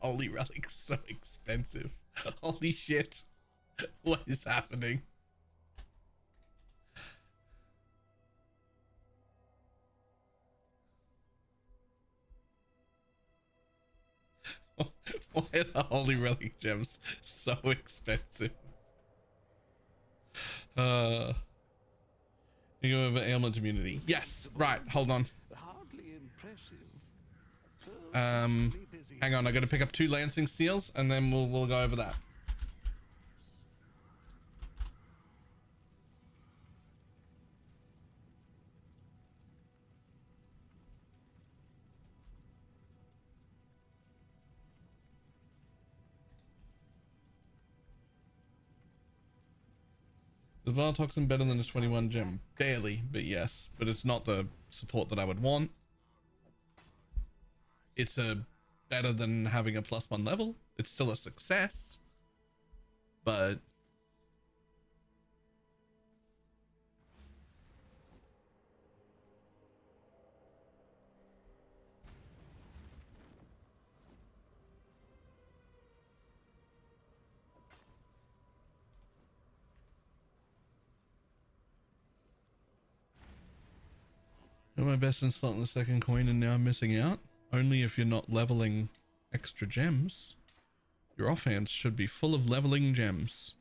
Holy relic's so expensive. Holy shit. What is happening? Why are the holy relic gems so expensive? You go over ailment immunity. Yes, right, hold on. Hardly impressive. Hang on, I gotta pick up 2 lancing steels and then we'll go over that. Is Toxin better than a 21 gem? Barely, but yes. But it's not the support that I would want. It's better than having a +1 level. It's still a success. But... Am I best in slot in the second coin and now I'm missing out? Only if you're not leveling extra gems. Your offhand should be full of leveling gems.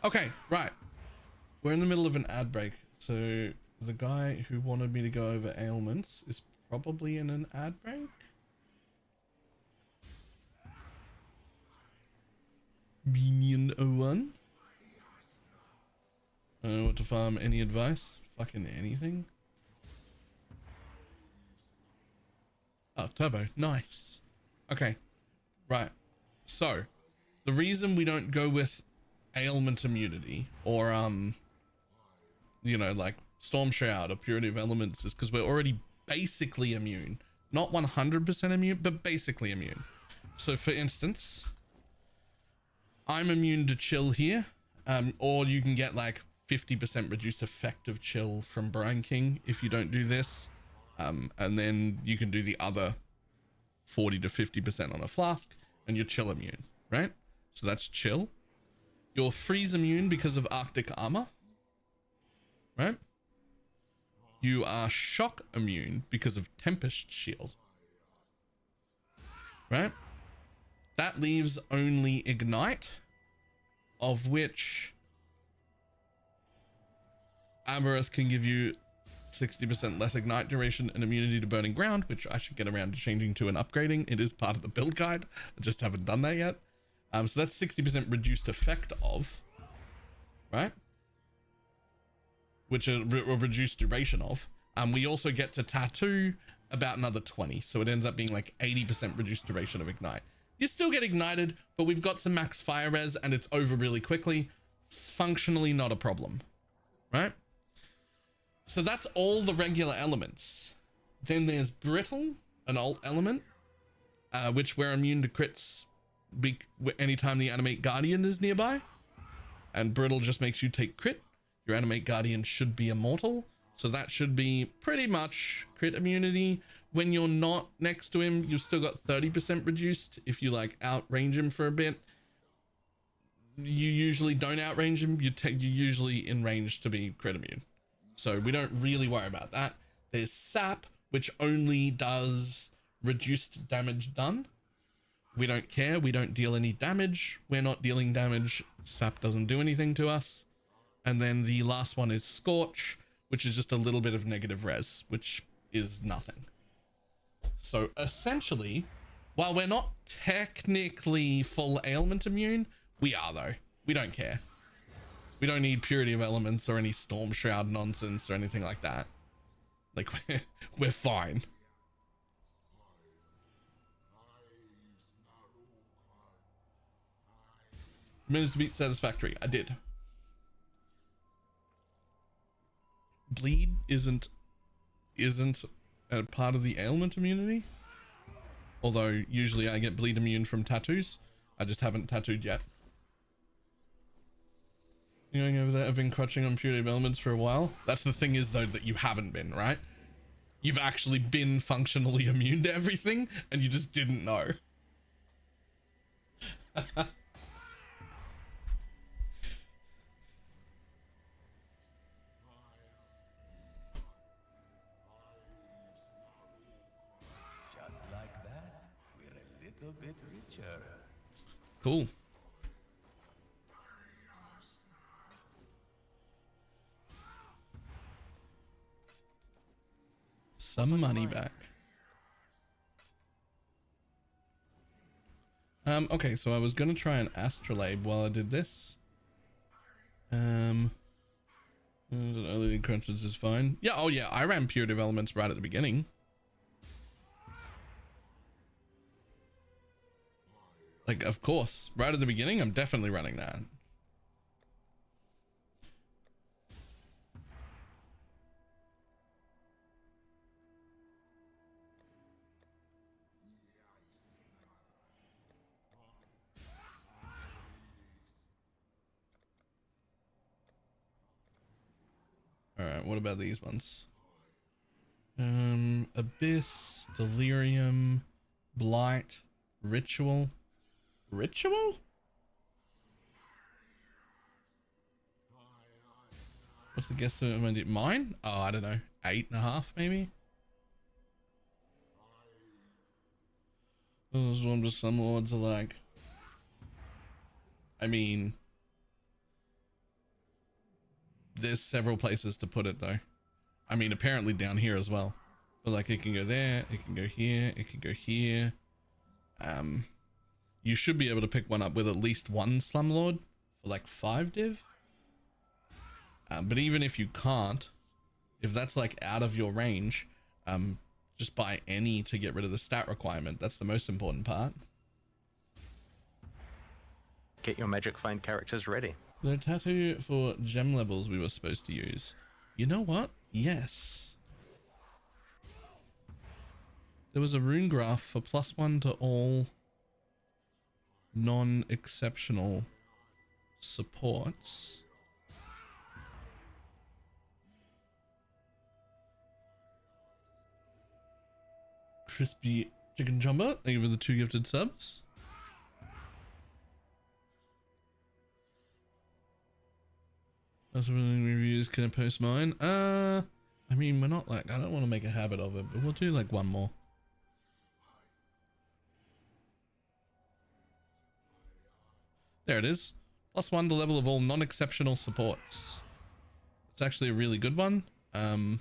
Okay, right. We're in the middle of an ad break. So the guy who wanted me to go over ailments is probably in an ad break. Minion 01. I don't know what to farm. Any advice? Fucking anything. Oh, turbo. Nice. Okay. Right. So, the reason we don't go with ailment immunity or, you know, like Storm Shroud or Purity of Elements is because we're already basically immune. Not 100% immune, but basically immune. So, for instance, I'm immune to chill here, or you can get like 50% reduced effective chill from Brine King if you don't do this, and then you can do the other 40 to 50% on a flask and you're chill immune, right? So that's chill. You're freeze immune because of Arctic armor, right? You are shock immune because of Tempest shield, right? That leaves only ignite, of which Amarith can give you 60% less ignite duration and immunity to burning ground, which I should get around to changing to and upgrading. It is part of the build guide. I just haven't done that yet. So that's 60% reduced effect of, right? Which are reduced duration of. We also get to tattoo about another 20. So it ends up being like 80% reduced duration of ignite. You still get ignited, but we've got some max fire res and it's over really quickly. Functionally not a problem, right? So that's all the regular elements. Then there's Brittle, an alt element, which we're immune to crits anytime the Animate Guardian is nearby. And Brittle just makes you take crit. Your Animate Guardian should be immortal. So that should be pretty much crit immunity. When you're not next to him, you've still got 30% reduced. If you like outrange him for a bit, you usually don't outrange him. You're usually in range to be crit immune. So we don't really worry about that. There's Sap, which only does reduced damage done. We don't care. We don't deal any damage. We're not dealing damage. Sap doesn't do anything to us. And then the last one is Scorch, which is just a little bit of negative res, which is nothing. So essentially, while we're not technically full ailment immune, we are though. We don't care. We don't need Purity of Elements or any Storm Shroud nonsense or anything like that. Like, we're fine. Managed to beat Satisfactory. I did. Bleed isn't a part of the ailment immunity. Although usually I get bleed immune from tattoos. I just haven't tattooed yet. Going over there, I've been crutching on Purity of Elements for a while. That's the thing is though that you haven't been, right? you've actually been functionally immune to everything and you just didn't know. Just like that, we're a little bit richer. Cool. Some money back. Okay, so I was gonna try an astrolabe while I did this. Early crunches is fine. Yeah, oh yeah, I ran pure developments right at the beginning. Like, of course, right at the beginning, I'm definitely running that. All right, what about these ones? Abyss, Delirium, Blight, Ritual. Ritual? What's the guess? Mine? Oh, I don't know. 8.5 maybe? Those ones with some lords are like, I mean, there's several places to put it though. I mean, apparently down here as well. But like, it can go there, it can go here, it can go here. You should be able to pick one up with at least one slumlord for like 5 div. But even if you can't, if that's like out of your range, just buy any to get rid of the stat requirement. That's the most important part. Get your magic find characters ready. The tattoo for gem levels we were supposed to use. You know what? Yes. There was a rune graph for +1 to all non-exceptional supports. Crispy chicken jumbo, thank you for the 2 gifted subs. That's really reviews. Can I post mine? I mean, we're not like, I don't want to make a habit of it, but we'll do like one more. There it is. +1 the level of all non-exceptional supports. It's actually a really good one. It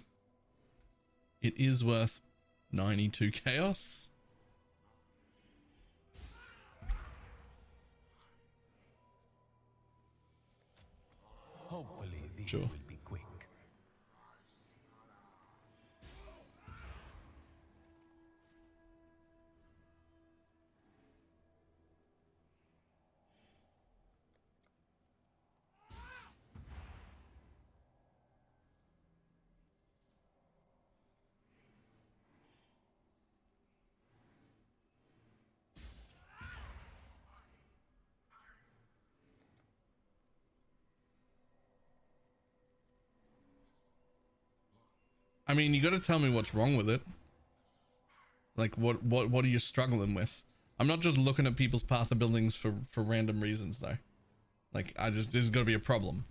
is worth 92 chaos. Hopefully this Sure. will be quick. I mean, you got to tell me what's wrong with it. Like, what are you struggling with? I'm not just looking at people's path of buildings for random reasons, though. Like, there's got to be a problem.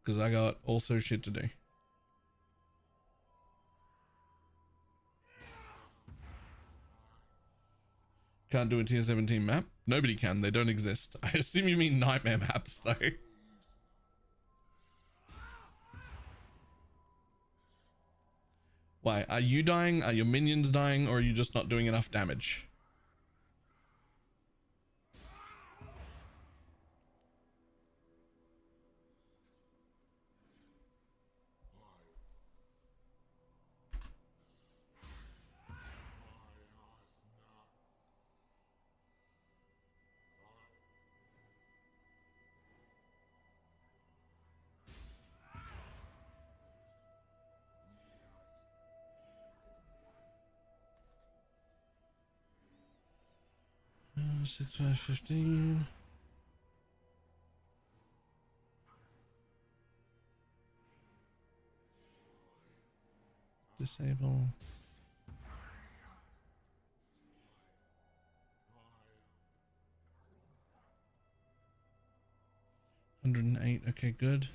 Because I got also shit to do. Can't do a tier 17 map? Nobody can. They don't exist. I assume you mean nightmare maps, though. Why? Are you dying? Are your minions dying? Or are you just not doing enough damage? Uh, 6, 5, 15. Disable. $108. Okay, good.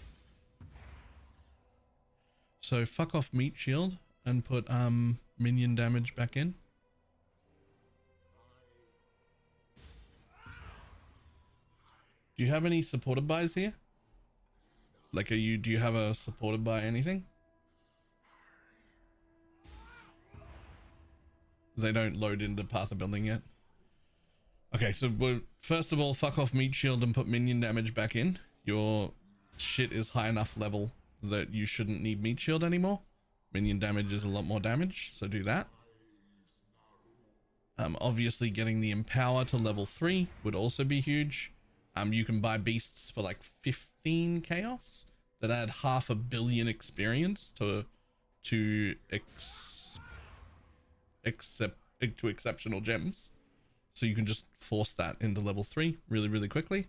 So fuck off meat shield and put minion damage back in. Do you have any supported buys here? Like, do you have a supported by anything? They don't load into Path of Building yet. Okay, so first of all, fuck off meat shield and put minion damage back in. Your shit is high enough level that you shouldn't need meat shield anymore. Minion damage is a lot more damage, so do that. Obviously getting the Empower to level 3 would also be huge. You can buy beasts for like 15 chaos that add 500 million experience to exceptional gems. So you can just force that into level 3 really, really quickly.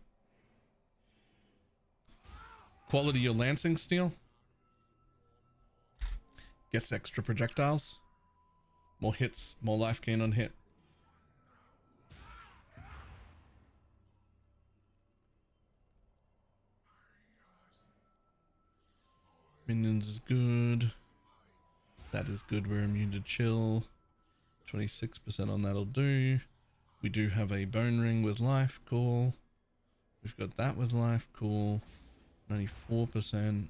Quality your Lancing Steel. Gets extra projectiles. More hits, more life gain on hit. Minions is good. That is good. We're immune to chill. 26% on that'll do. We do have a bone ring with life. Cool. We've got that with life. Cool. 94%.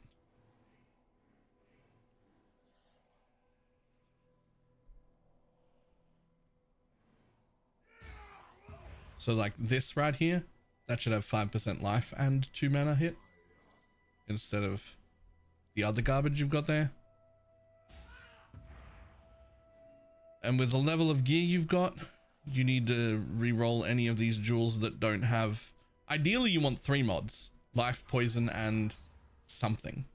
So like this right here, that should have 5% life and 2 mana hit instead of the other garbage you've got there. And with the level of gear you've got, you need to re-roll any of these jewels that don't have... Ideally, you want 3 mods. Life, poison, and something.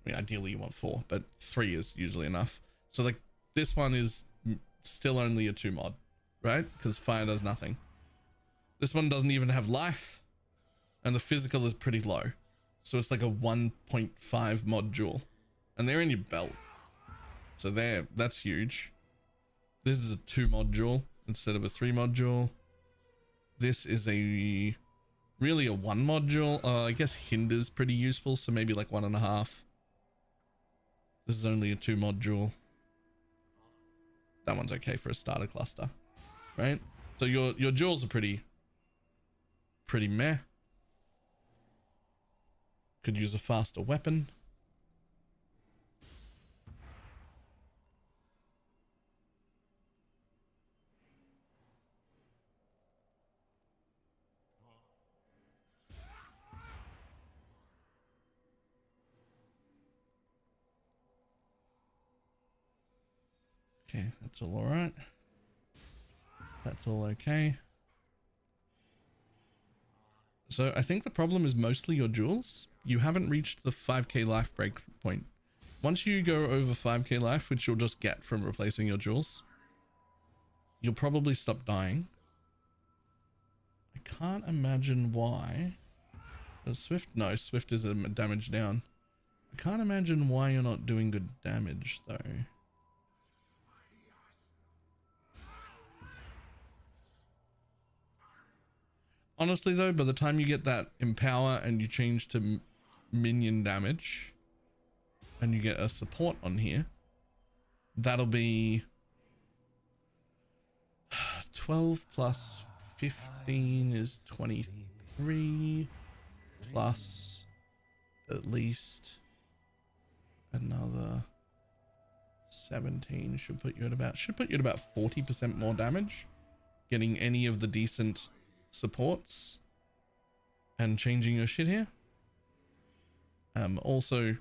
I mean, ideally you want 4, but 3 is usually enough. So like this one is still only a 2 mod, right? Because fire does nothing. This one doesn't even have life, and the physical is pretty low. So it's like a 1.5 mod jewel. And they're in your belt. So that's huge. This is a 2 mod jewel instead of a 3 mod jewel. This is really a 1 mod jewel. I guess Hinder's pretty useful, so maybe like 1.5. This is only a 2 mod jewel. That one's okay for a starter cluster, right? So your jewels are pretty meh. Could use a faster weapon. Okay, that's all right. That's all okay. So I think the problem is mostly your jewels. You haven't reached the 5k life break point. Once you go over 5k life, which you'll just get from replacing your jewels, you'll probably stop dying. I can't imagine why. Swift? No, Swift is a damage down. I can't imagine why you're not doing good damage though. Honestly though, by the time you get that Empower and you change to minion damage and you get a support on here, that'll be 12 plus 15 is 23 plus at least another 17 should put you at about 40% more damage getting any of the decent supports and changing your shit here. Also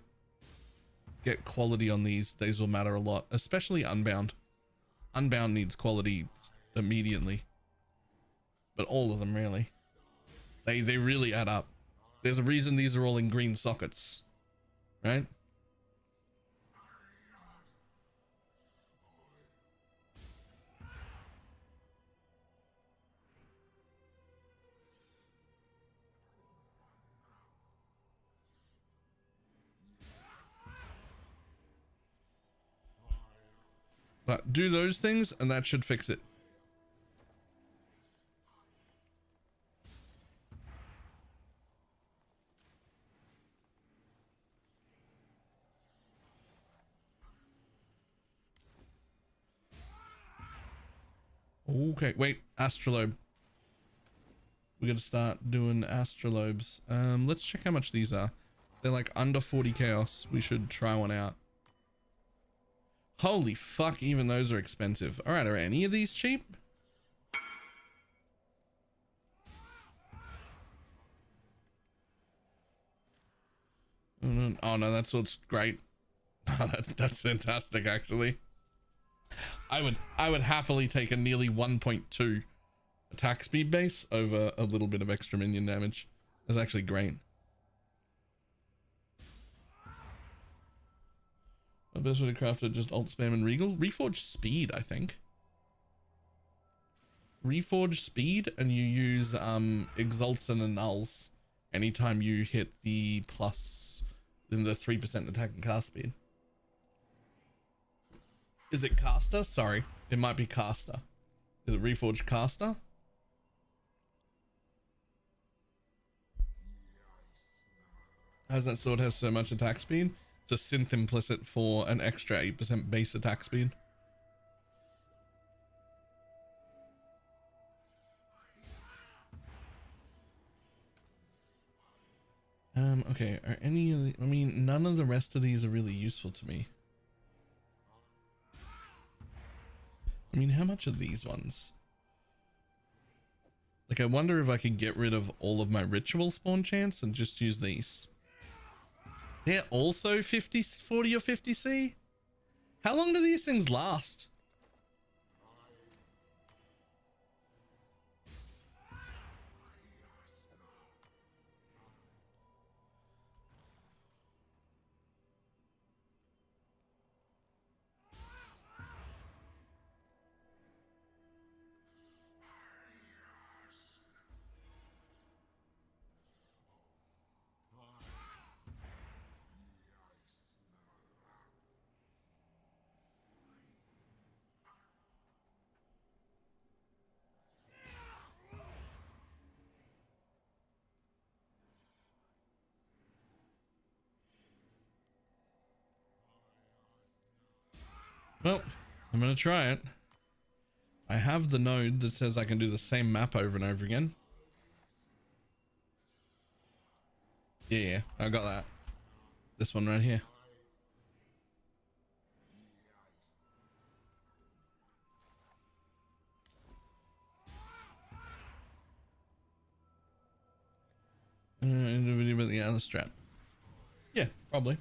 get quality on these will matter a lot, especially Unbound. Unbound needs quality immediately, but all of them really, they really add up. There's a reason these are all in green sockets, right? But do those things and that should fix it. Okay, wait, astrolabe. We gotta start doing astrolabes. Let's check how much these are. They're like under 40 chaos. We should try one out. Holy fuck, even those are expensive. All right, are any of these cheap? Oh no, that's what's great. That's fantastic, actually. I would happily take a nearly 1.2 attack speed base over a little bit of extra minion damage. That's actually great. The best way to craft it, just alt spam and regal. Reforge speed, I think. Reforge speed, and you use exalts and annuls anytime you hit the plus in the 3% attack and cast speed. Is it caster? Sorry, it might be caster. Is it Reforged caster? As that sword has so much attack speed, it's a synth implicit for an extra 8% base attack speed. Okay, are any of the, I mean, none of the rest of these are really useful to me. I mean, how much are these ones? Like, I wonder if I could get rid of all of my ritual spawn chance and just use these. They're also 50, 40 or 50C? How long do these things last? Well, I'm gonna try it. I have the node that says I can do the same map over and over again. Yeah, I got that. This one right here. In the video about the other strap. Yeah, probably.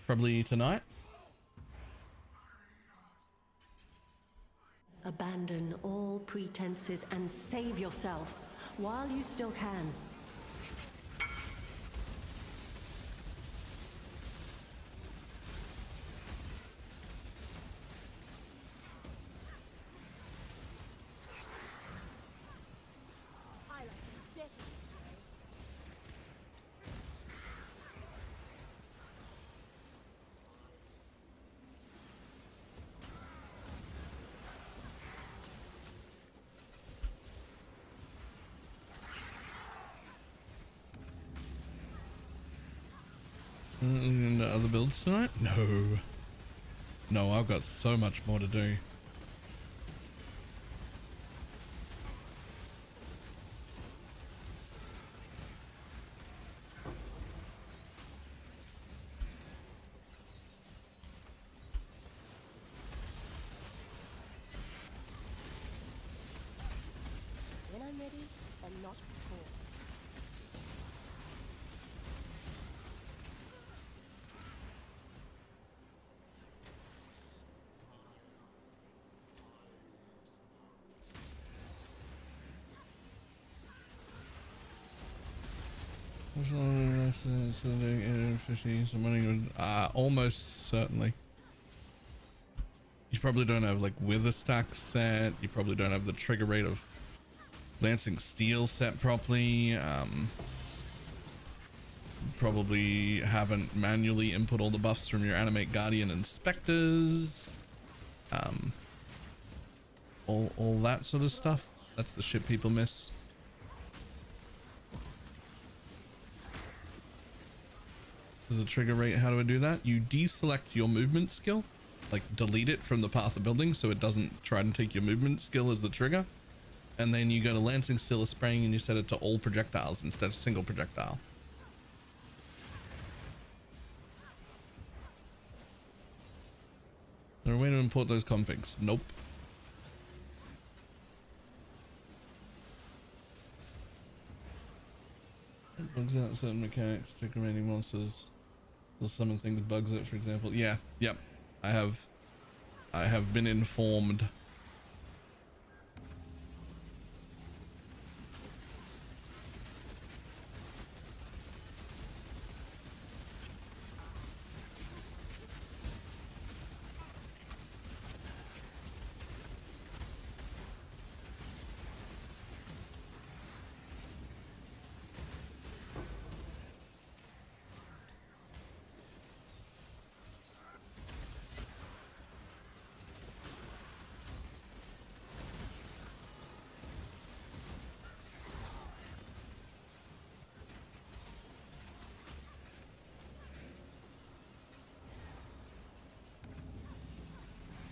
Probably tonight. Abandon all pretenses and save yourself while you still can. The other builds tonight? No, I've got so much more to do. When I'm ready, but not before. Almost certainly. You probably don't have like wither stack set. You probably don't have the trigger rate of lancing steel set properly. Probably haven't manually input all the buffs from your animate guardian inspectors. all that sort of stuff. That's the shit people miss. There's a trigger rate. How do I do that? You deselect your movement skill, like delete it from the path of building so it doesn't try and take your movement skill as the trigger. And then you go to lancing, still, spraying, and you set it to all projectiles instead of single projectile. Is there a way to import those configs? Nope. It bugs out certain mechanics, trigger remaining monsters. Will summon things bugs it, for example. Yeah, yep. I have been informed.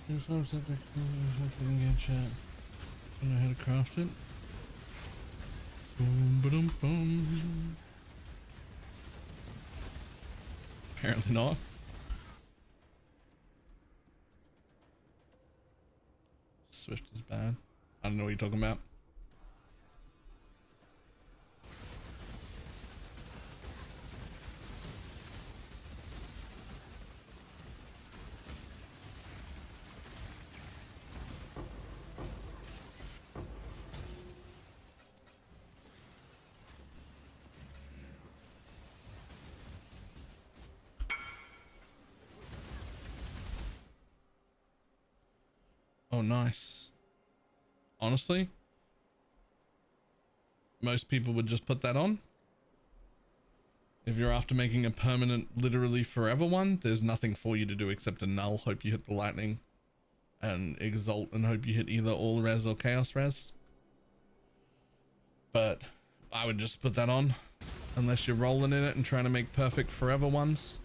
If I'm stuck, I can get chat. I don't know how to craft it. Boom, ba-dum, boom. Apparently not. Swift is bad. I don't know what you're talking about. Oh, nice. Honestly, most people would just put that on. If you're after making a permanent, literally forever one, there's nothing for you to do except a null, hope you hit the lightning, and exalt and hope you hit either all res or chaos res. But I would just put that on, unless you're rolling in it and trying to make perfect forever ones.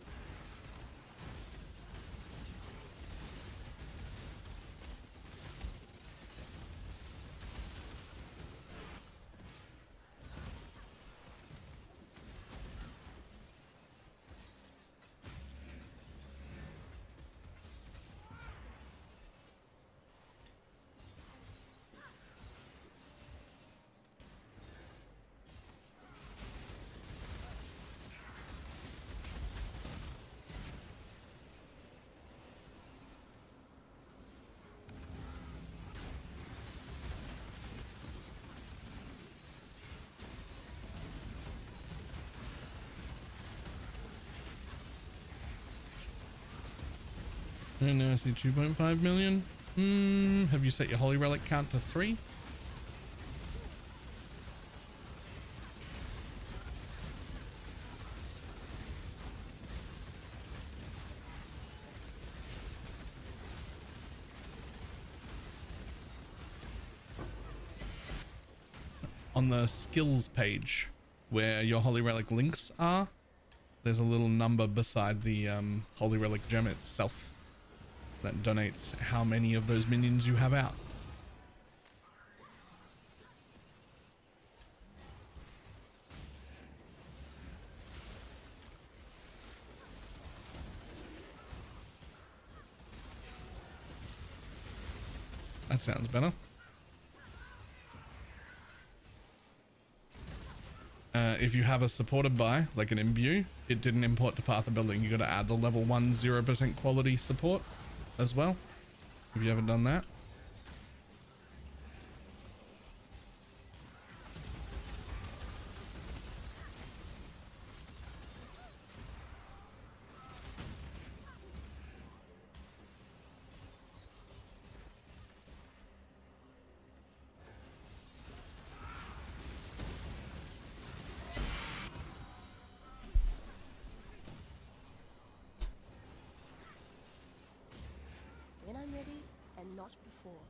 And now I see 2.5 million. Have you set your holy relic count to 3? On the skills page where your holy relic links are, there's a little number beside the holy relic gem itself that donates how many of those minions you have out. That sounds better. If you have a supported by, like an imbue, it didn't import to path of building. You got to add the level 1 0% quality support as well, if you haven't done that. When I'm ready, not before.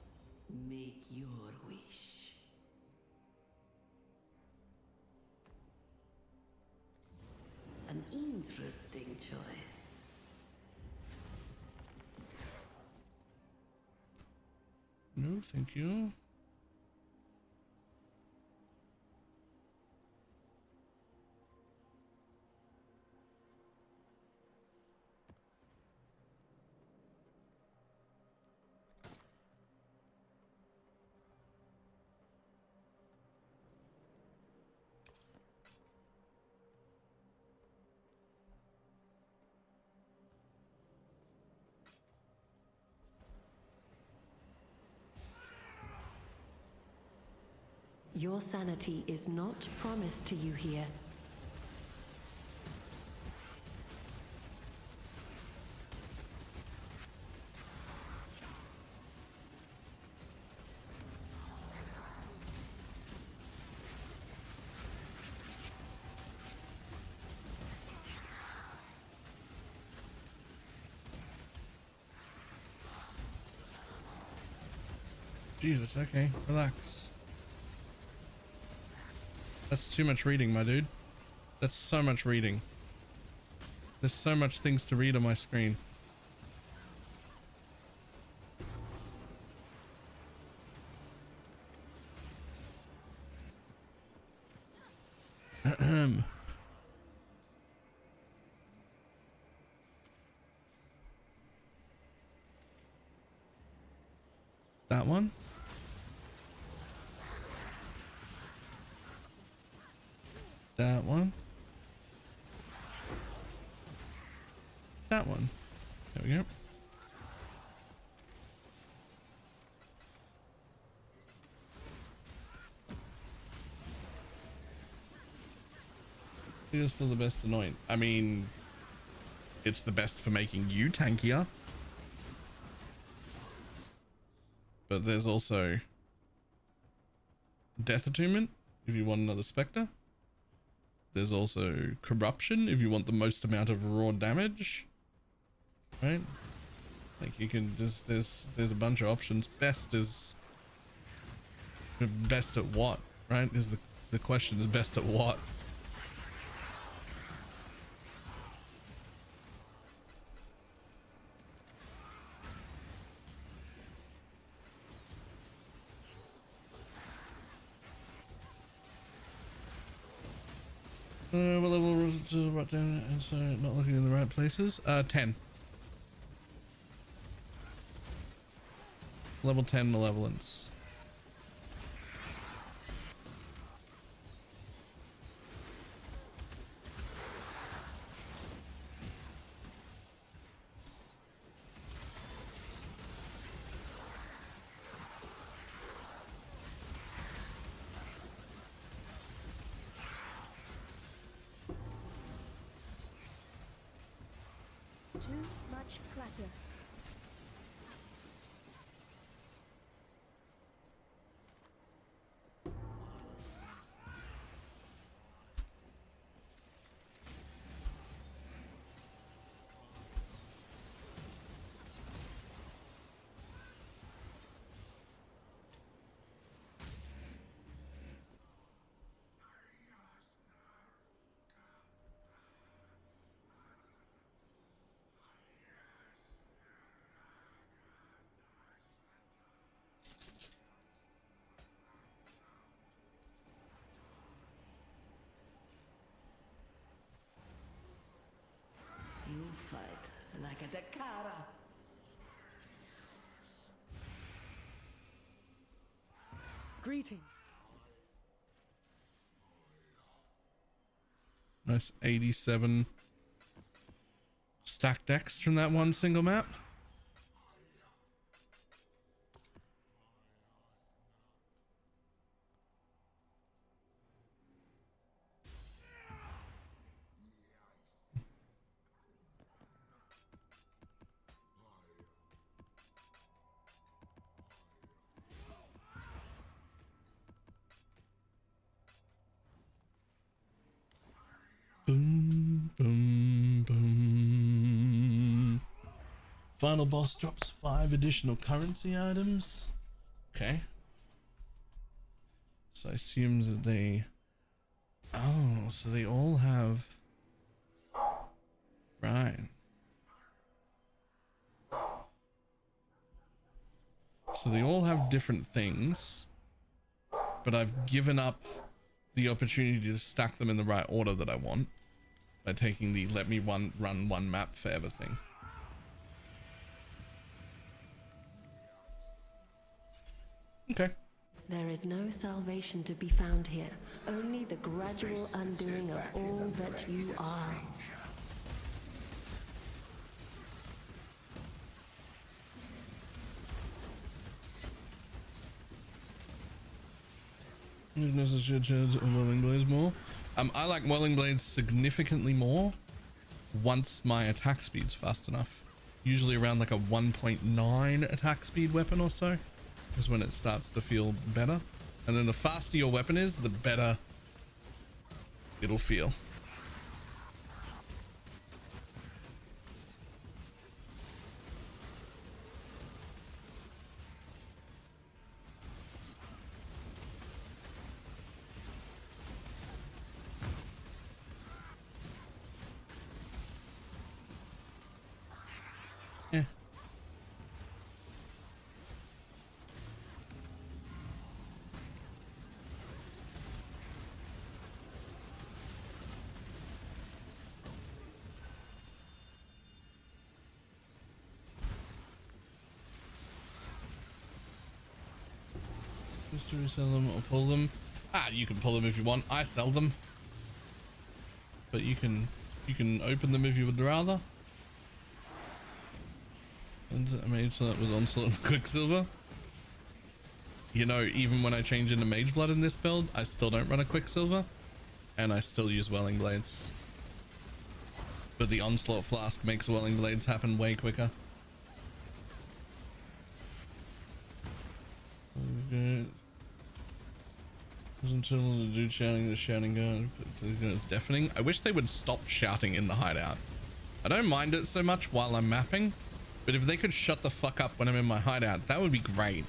Make your wish. An interesting choice. No, thank you. Your sanity is not promised to you here. Jesus, okay, relax. That's too much reading, my dude. That's so much reading. There's so much things to read on my screen. That one? That one? That one. There we go. It is still the best annoying. I mean, it's the best for making you tankier. But there's also Death Attunement if you want another Spectre. There's also Corruption if you want the most amount of raw damage. Right? Like you can just, there's a bunch of options. Best is best at what, right? Is the question is best at what? What level was it to write down? And so not looking in the right places. 10. Level 10 malevolence. Too much clutter. You fight like a Dakara. Greeting. Nice 87 stack decks from that one single map. Boom, boom, boom. Final boss drops 5 additional currency items. Okay. So I assume that they... Oh, so they all have... Right. So they all have different things, but I've given up the opportunity to stack them in the right order that I want by taking the let me run one map forever thing. Okay. There is no salvation to be found here, only the gradual undoing of all that you are. Whirling Blades more. I like Whirling Blades significantly more once my attack speed's fast enough. Usually around like a 1.9 attack speed weapon or so is when it starts to feel better. And then the faster your weapon is, the better it'll feel. Yeah. Just to resell them or pull them. You can pull them if you want. I sell them, but you can open them if you would rather. And a mage so that was Onslaught and Quicksilver. You know, even when I change into Mage Blood in this build, I still don't run a Quicksilver, and I still use Whirling Blades. But the Onslaught Flask makes Whirling Blades happen way quicker. Okay. Wasn't telling the dude shouting, the shouting gun is deafening. I wish they would stop shouting in the hideout. I don't mind it so much while I'm mapping, but if they could shut the fuck up when I'm in my hideout, that would be great.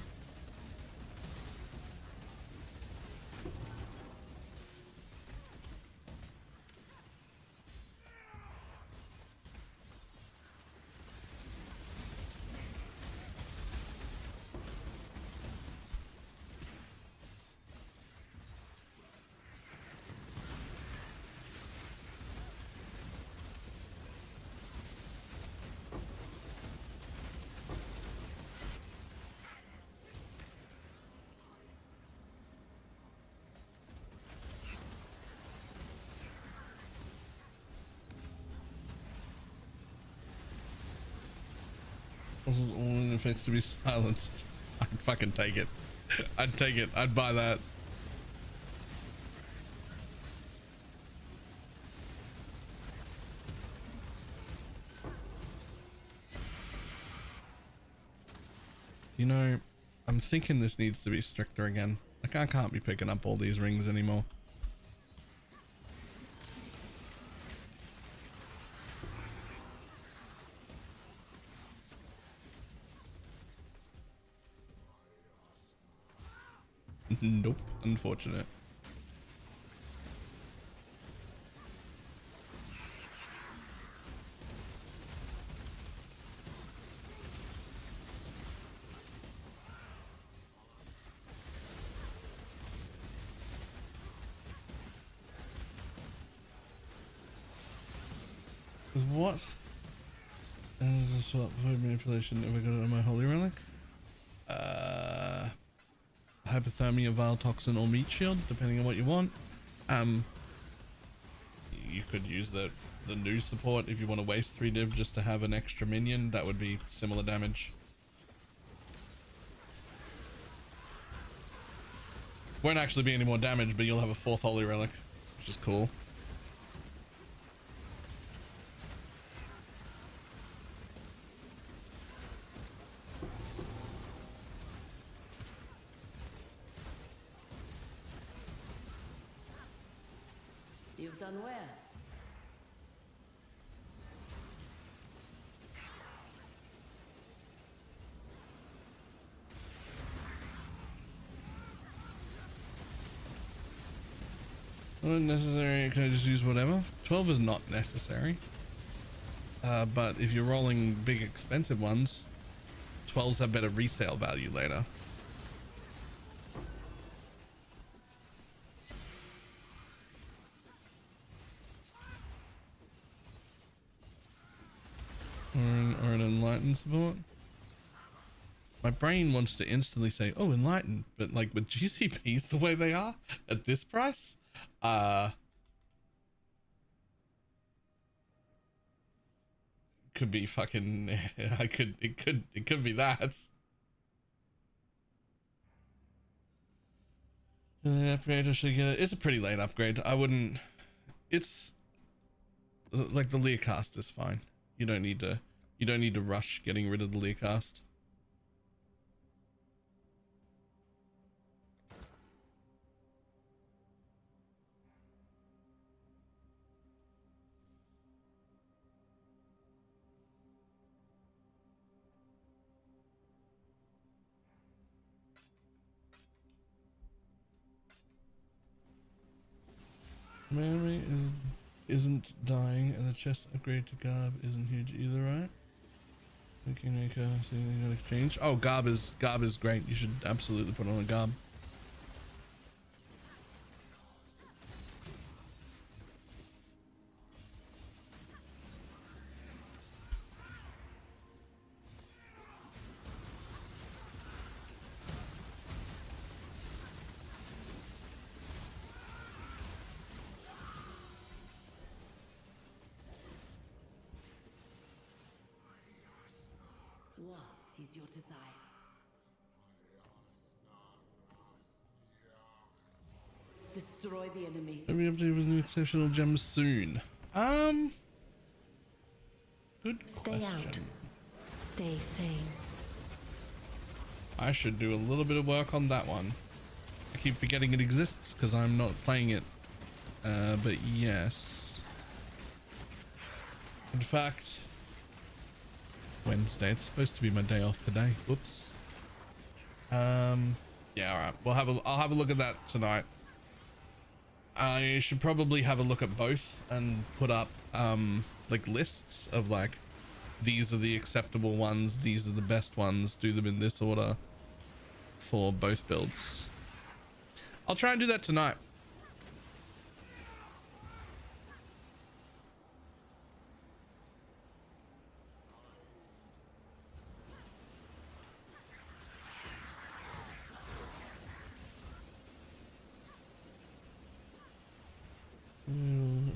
All effects to be silenced. I'd fucking take it. I'd take it. I'd buy that. You know, I'm thinking this needs to be stricter again. Like, I can't be picking up all these rings anymore. Nope, unfortunate. What? Swap void manipulation. Never got it on my holy relic. Hypothermia, Vile Toxin, or Meat Shield, depending on what you want. You could use the new support if you want to waste 3 div just to have an extra minion. That would be similar damage. Won't actually be any more damage, but you'll have a 4th holy relic, which is cool. You've done well. Not necessary. Can I just use whatever? 12 is not necessary. But if you're rolling big expensive ones, 12s have better resale value later. Or an enlightened support. My brain wants to instantly say, oh, enlightened, but like with GCPs the way they are at this price, could be fucking it could be that. Upgrade, or should I get it? It's a pretty late upgrade. I wouldn't. It's like the Learcast is fine. You don't need to rush getting rid of the Learcast. Memory isn't dying, and the chest upgrade to Garb isn't huge either, right? Okay, Maker, so you got exchange. Oh, Garb is great. You should absolutely put on a Garb. What is your desire? Destroy the enemy. Every update with an exceptional gem soon. Good Stay question. out. Stay sane. I should do a little bit of work on that one. I keep forgetting it exists because I'm not playing it. But yes. In fact, Wednesday. It's supposed to be my day off today. Whoops. Yeah, all right. I'll have a look at that tonight. I should probably have a look at both and put up like lists of like, these are the acceptable ones, these are the best ones, do them in this order for both builds. I'll try and do that tonight.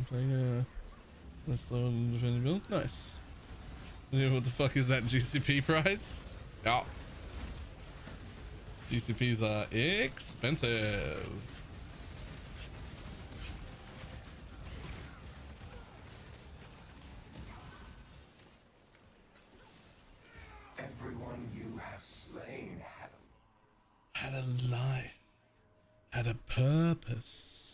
Playing let's slow and defend build. Nice. Yeah, what the fuck is that GCP price? Yeah. GCPs are expensive. Everyone you have slain Had a life. Had a purpose.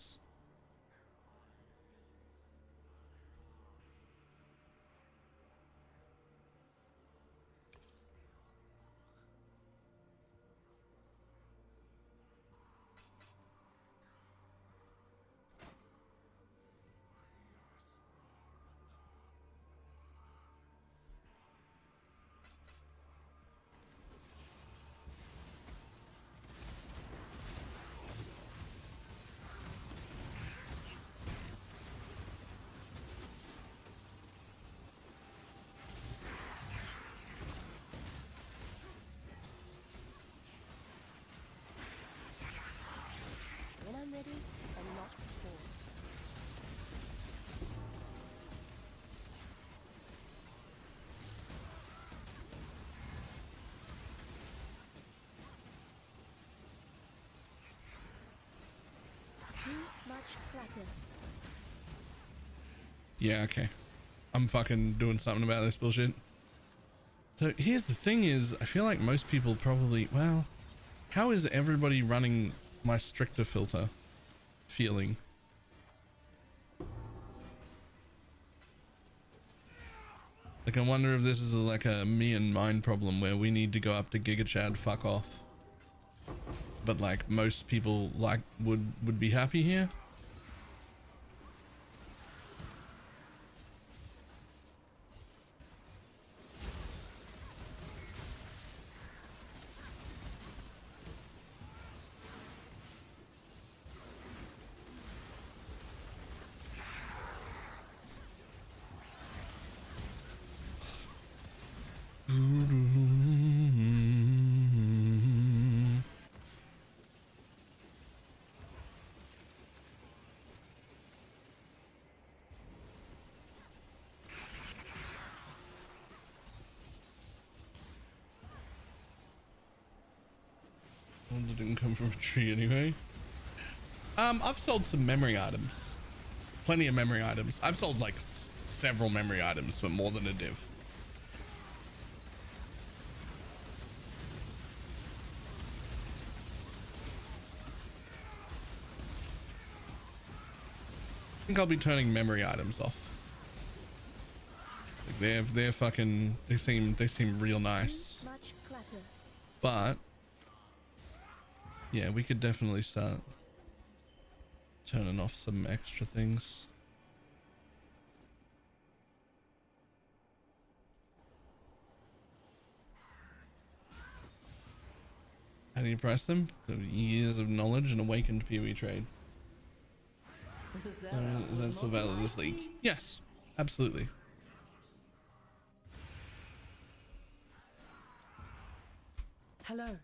When I'm ready, and not before. Too much clutter. Yeah, okay. I'm fucking doing something about this bullshit. So here's the thing is, I feel like most people probably, well, how is everybody running my stricter filter feeling? Like, I wonder if this is like a me and mine problem where we need to go up to Giga Chad, fuck off. But like most people like would be happy here. Well, it didn't come from a tree anyway. I've sold some memory items. Plenty of memory items. I've sold like several memory items for more than a div. I think I'll be turning memory items off. Like they're fucking, they seem real nice. Much clutter. But yeah, we could definitely start turning off some extra things. How do you price them? The years of knowledge and awakened PoE trade. Is that still valid this league? Yes, absolutely. Hello.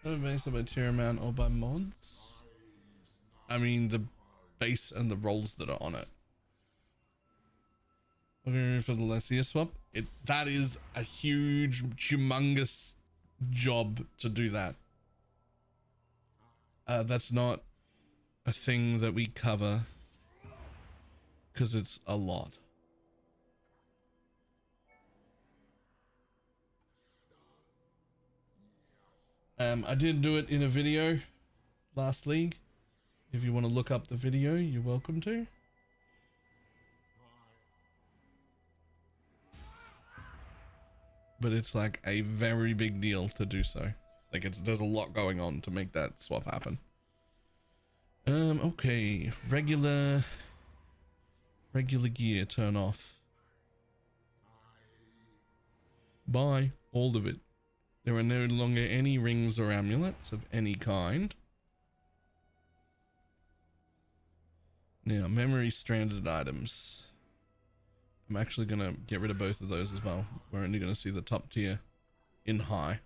Based by tier amount or by mods? I mean the base and the rolls that are on it. Okay, for the Lesia swap, that is a huge, humongous job to do that. That's not a thing that we cover because it's a lot. I did do it in a video last league. If you want to look up the video, you're welcome to. But it's like a very big deal to do so. Like there's a lot going on to make that swap happen. Okay, regular gear turn off. Buy all of it. There are no longer any rings or amulets of any kind. Now, memory stranded items. I'm actually going to get rid of both of those as well. We're only going to see the top tier in high.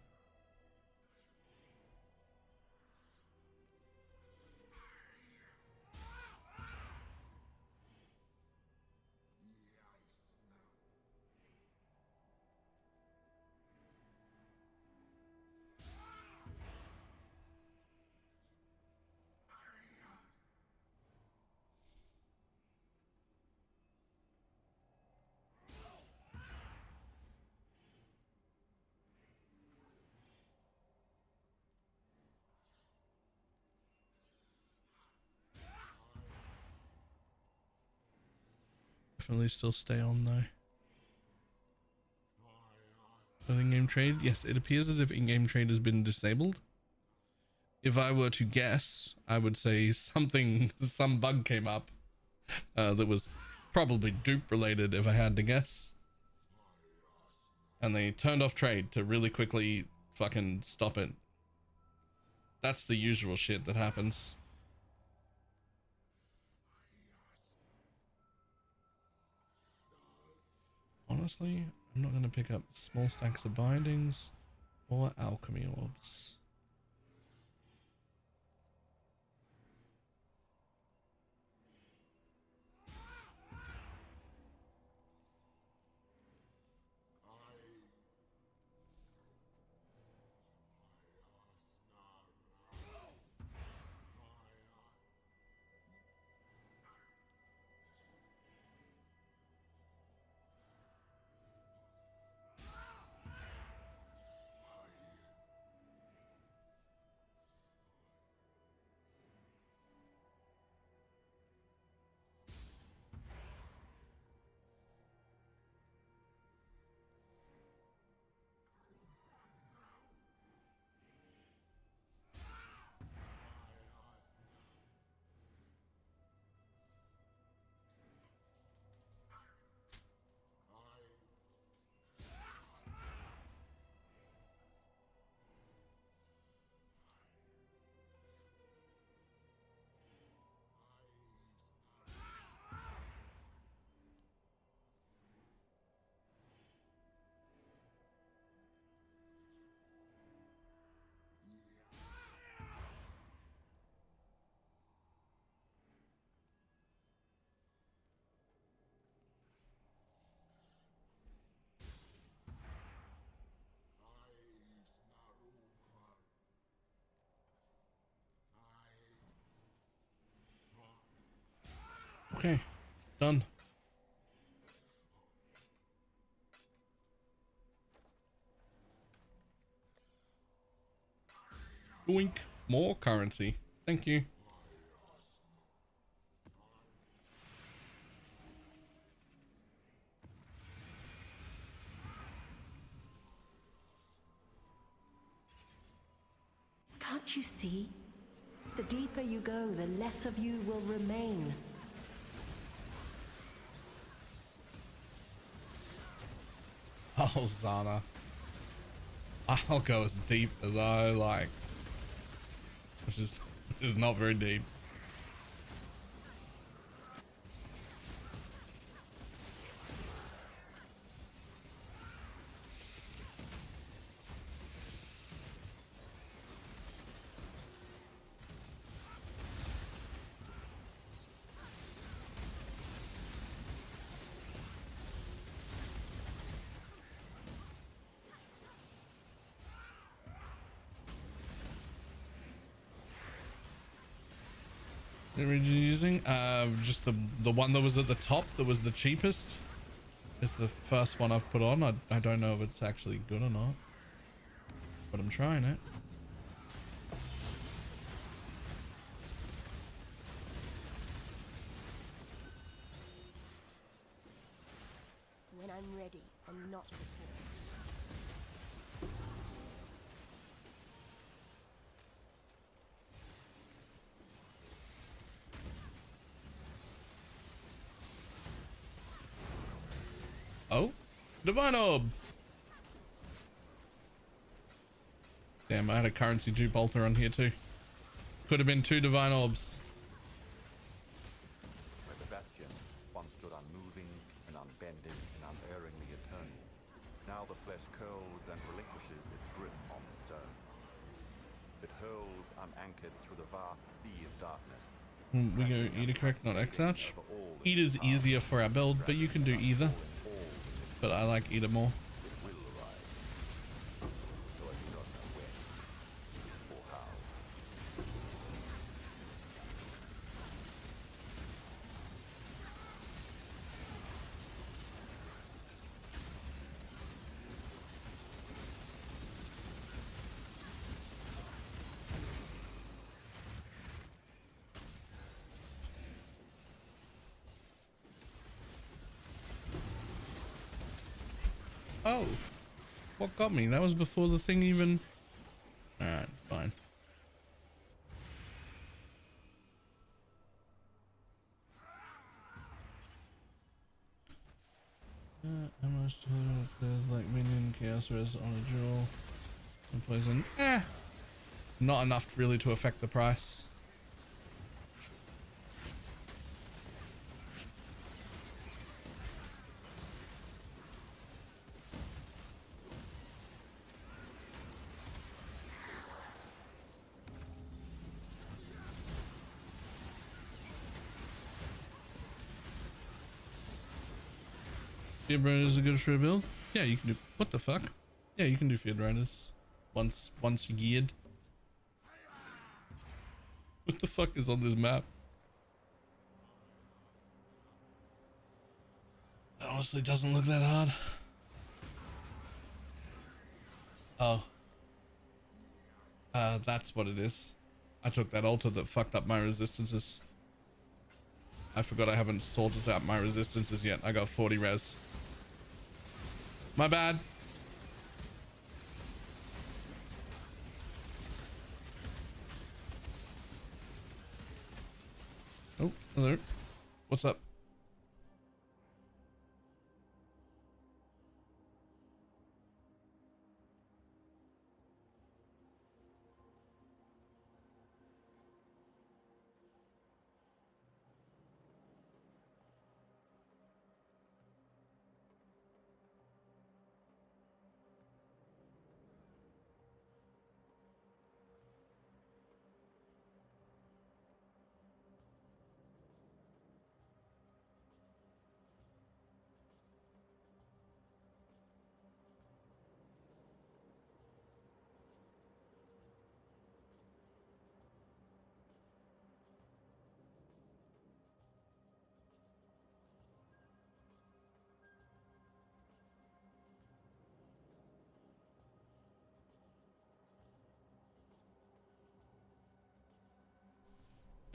Definitely still stay on though. In-game trade? Yes, it appears as if in-game trade has been disabled. If I were to guess, I would say some bug came up that was probably dupe related if I had to guess. And they turned off trade to really quickly fucking stop it. That's the usual shit that happens. Honestly, I'm not going to pick up small stacks of bindings or alchemy orbs. Okay, done. Doink. More currency. Thank you. Can't you see? The deeper you go, the less of you will remain. Oh, Zana. I'll go as deep as I like. Which is not very deep. What were you using? Just the one that was at the top that was the cheapest. It's the first one I've put on. I don't know if it's actually good or not, but I'm trying it. When I'm ready and not before. Oh, Divine Orb. Damn, I had a currency 2 bolter on here too. Could have been 2 Divine Orbs. Where the bastion once stood unmoving and unbending and unerringly eternal, now the flesh curls and relinquishes its grip on the stone. It hurls unanchored through the vast sea of darkness. We go Eater correct, not X-Arch. Eater's easier for our build, but you can do either. But I like Eater more. Oh, what got me? That was before the thing even... Alright, fine. How much there's like minion chaos res on a jewel and poison? Not enough really to affect the price. Field Riders are good for a build. Yeah, you can do. What the fuck? Yeah, you can do Field Riders once you're geared. What the fuck is on this map? It honestly doesn't look that hard. Oh. That's what it is. I took that altar that fucked up my resistances. I forgot I haven't sorted out my resistances yet. I got 40 res. My bad. Oh, hello. What's up?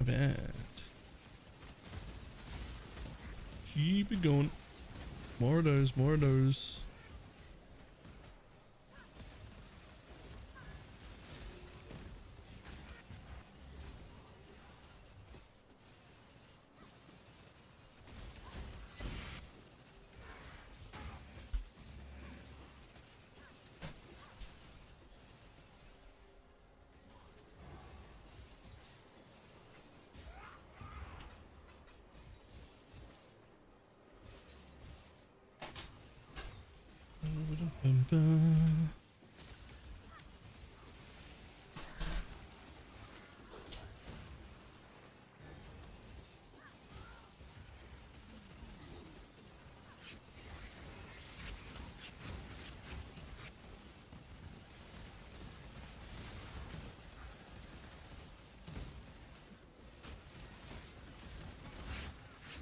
bad. Keep it going. More of those, more of those.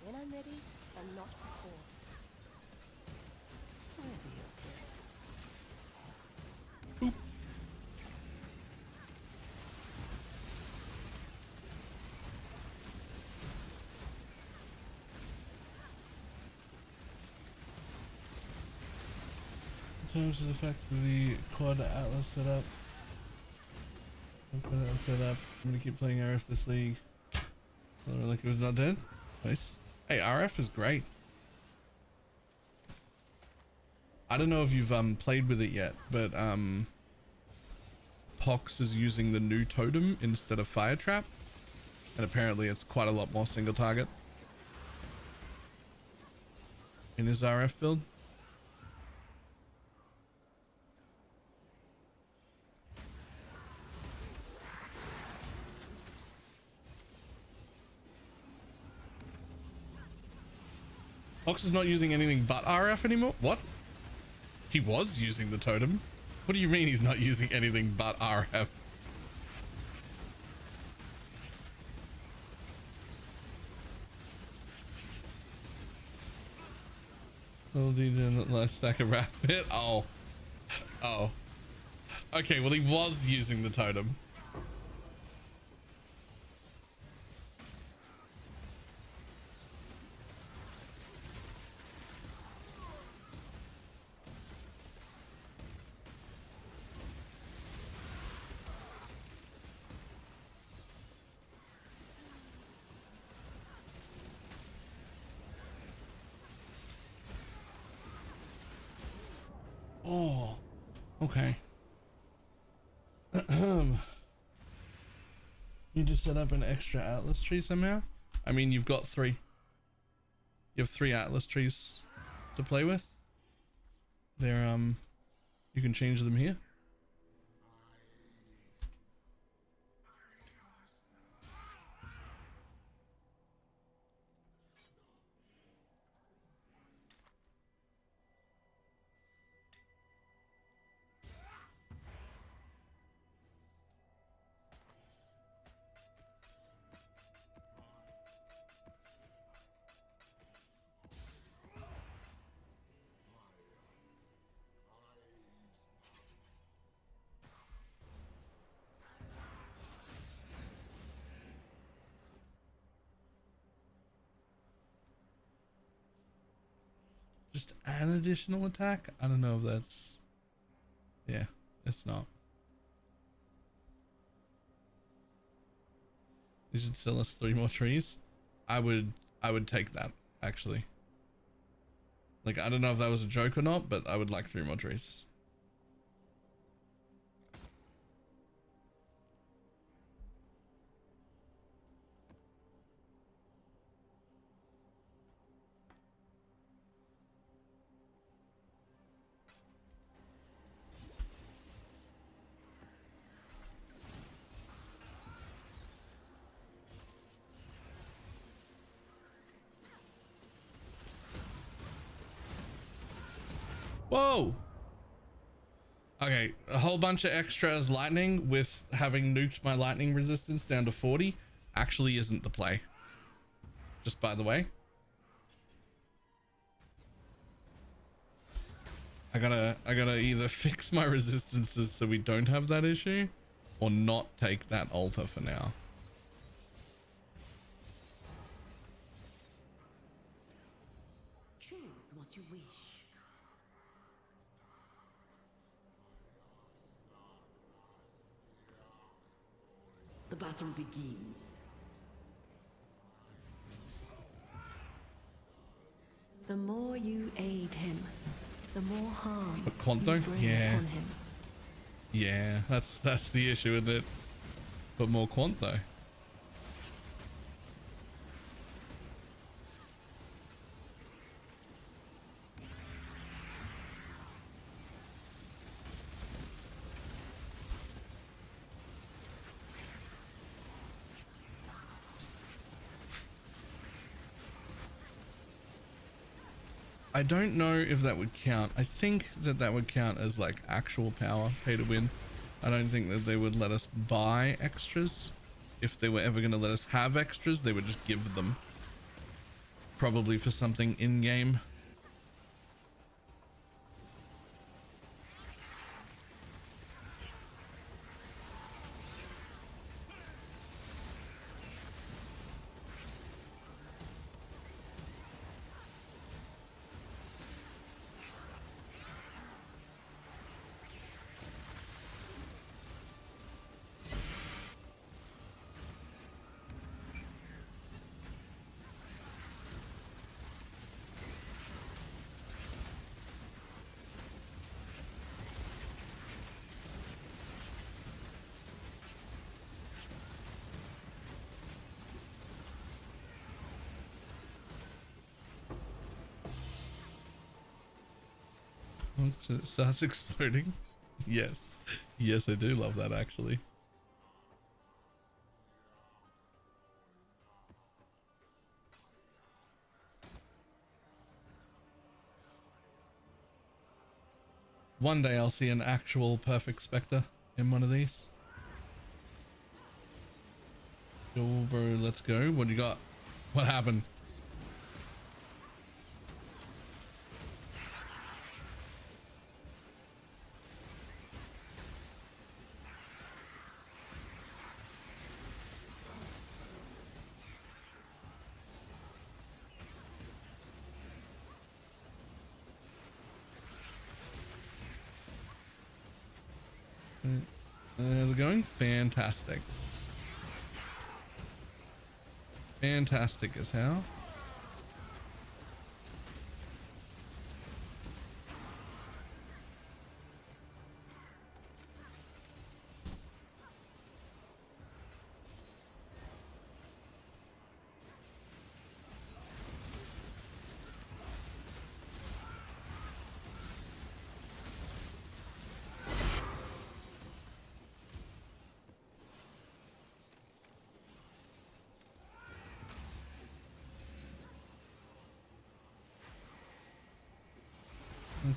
When I'm ready, and not before. In terms of the fact that the quad atlas setup. I'm gonna keep playing RF this league. Like it was not dead. Nice. Hey, RF is great. I don't know if you've played with it yet, but Pox is using the new totem instead of fire trap, and apparently it's quite a lot more single target in his RF build. Fox is not using anything but RF anymore? What? He was using the totem. What do you mean he's not using anything but RF? Oh, DJ, last stack of rapid. Oh. Oh. Okay, well he was using the totem. Oh, okay. You just set up an extra atlas tree somehow? I mean, you've got three. You have 3 atlas trees to play with. They're, you can change them here. Just an additional attack? I don't know if that's... Yeah, it's not. You should sell us 3 more trees. I would take that, actually. Like, I don't know if that was a joke or not, but I would like 3 more trees. Whoa. Okay, a whole bunch of extras lightning with having nuked my lightning resistance down to 40 actually isn't the play. Just by the way. I gotta either fix my resistances so we don't have that issue or not take that altar for now. Choose what you wish. The battle begins. The more you aid him, the more harm But you Quanto? bring Yeah. upon him. Yeah, that's the issue, isn't it? But more Quanto. I don't know if that would count. I think that that would count as like actual power, pay to win. I don't think that they would let us buy extras. If they were ever going to let us have extras, they would just give them. Probably for something in-game. It starts exploding. Yes. Yes, I do love that actually. One day I'll see an actual perfect Spectre in one of these. Yo, bro, let's go. What do you got? What happened? How's it going? Fantastic. Fantastic as hell.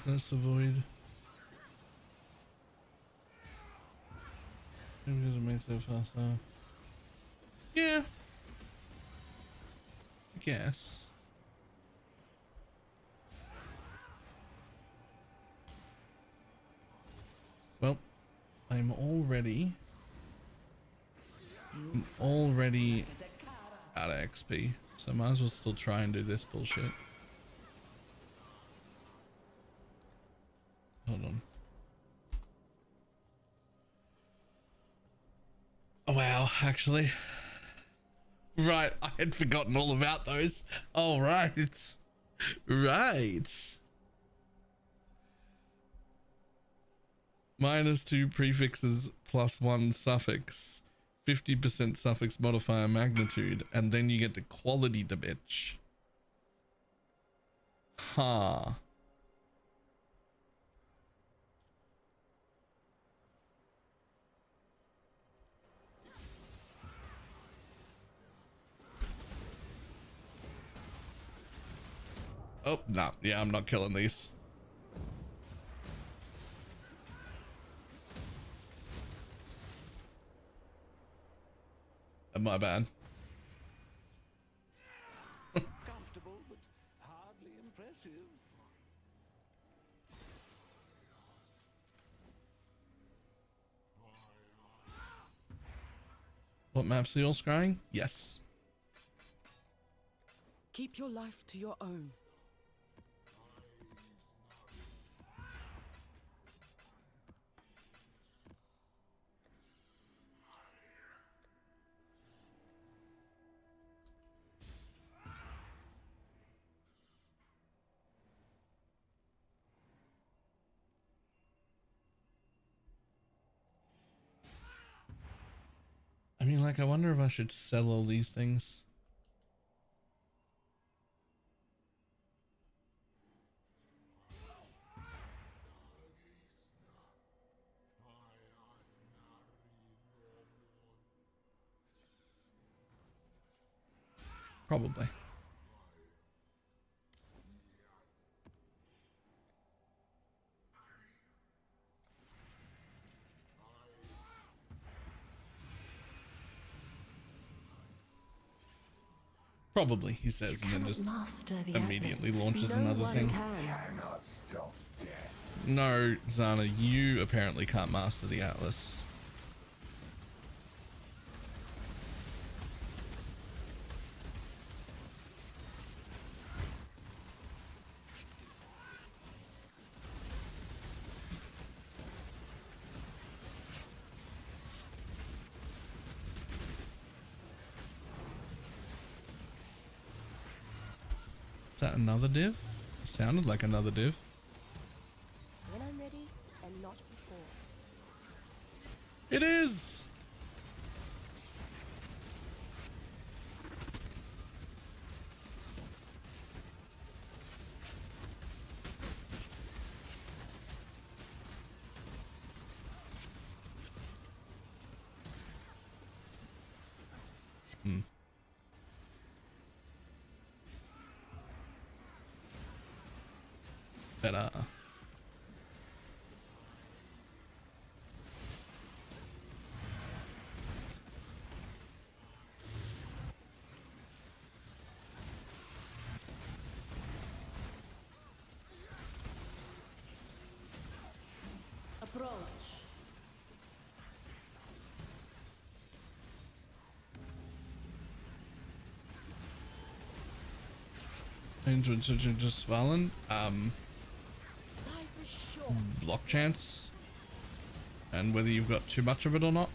Let's avoid. Maybe it makes it faster. Yeah. I guess. Well, I'm already out of XP, so I might as well still try and do this bullshit. Hold on. Oh wow, actually. Right, I had forgotten all about those. All right. Right. -2 prefixes +1 suffix. 50% suffix modifier magnitude. And then you get the quality to bitch. Huh. Oh, no. Yeah, I'm not killing these. My bad. Comfortable, but hardly impressive. What maps are you all scrying? Yes. Keep your life to your own. Like, I wonder if I should sell all these things. Probably. Probably, he says, and then just immediately launches another thing. No, Zana, you apparently can't master the Atlas. Is that another div? It sounded like another div. When I'm ready and not before. It is! Hmm. Better. Approach. Just Valen. Block chance. And whether you've got too much of it or not.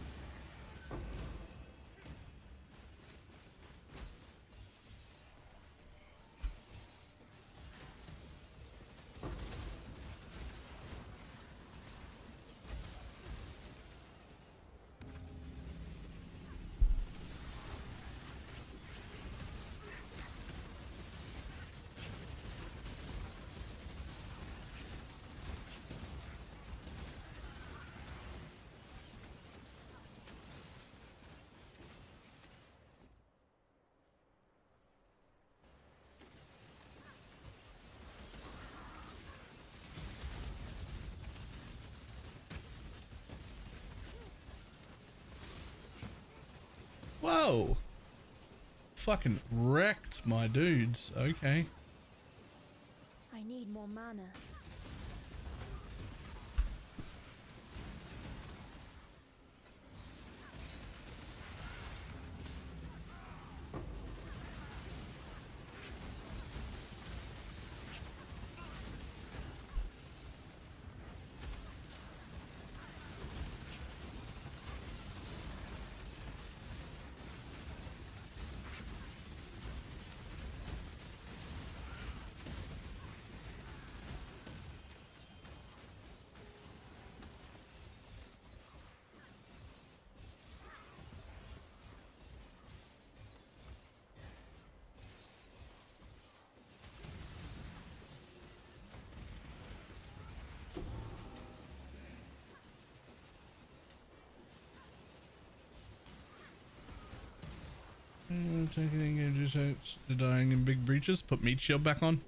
Whoa! Fucking wrecked my dudes. Okay. I need more mana. Taking engages out the dying in big breaches. Put meat shield back on.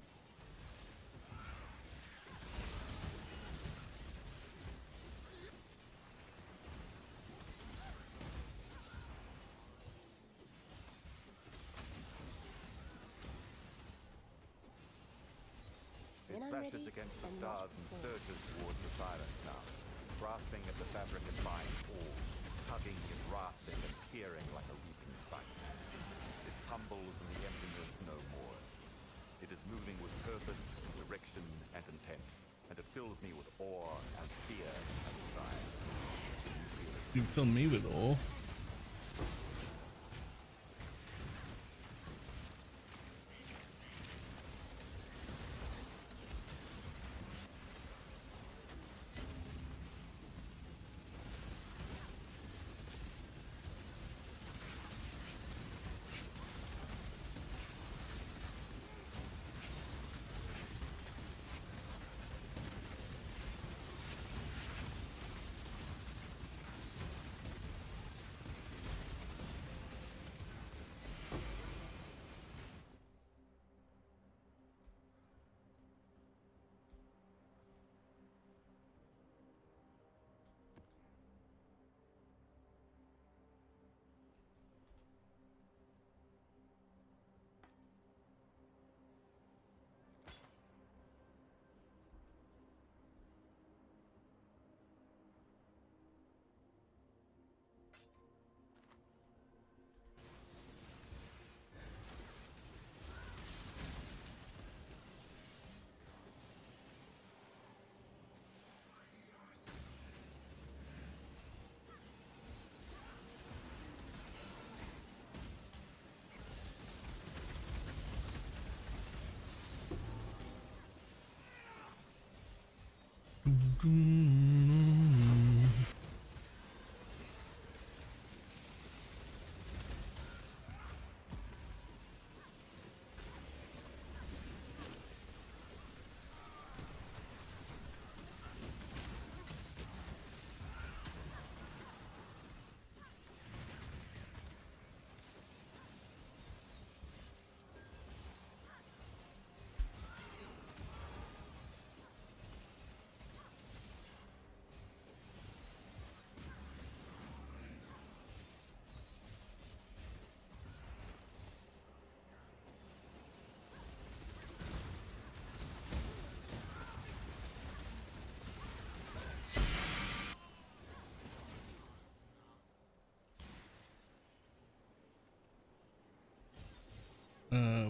It slashes against the stars and surges towards the silence now, grasping at the fabric and vine all, tugging and rasping and tearing like a reaping scythe. It tumbles in the emptiness no more. It is moving with purpose, direction, and intent, and it fills me with awe and fear and desire. You feel it? You fill me with awe.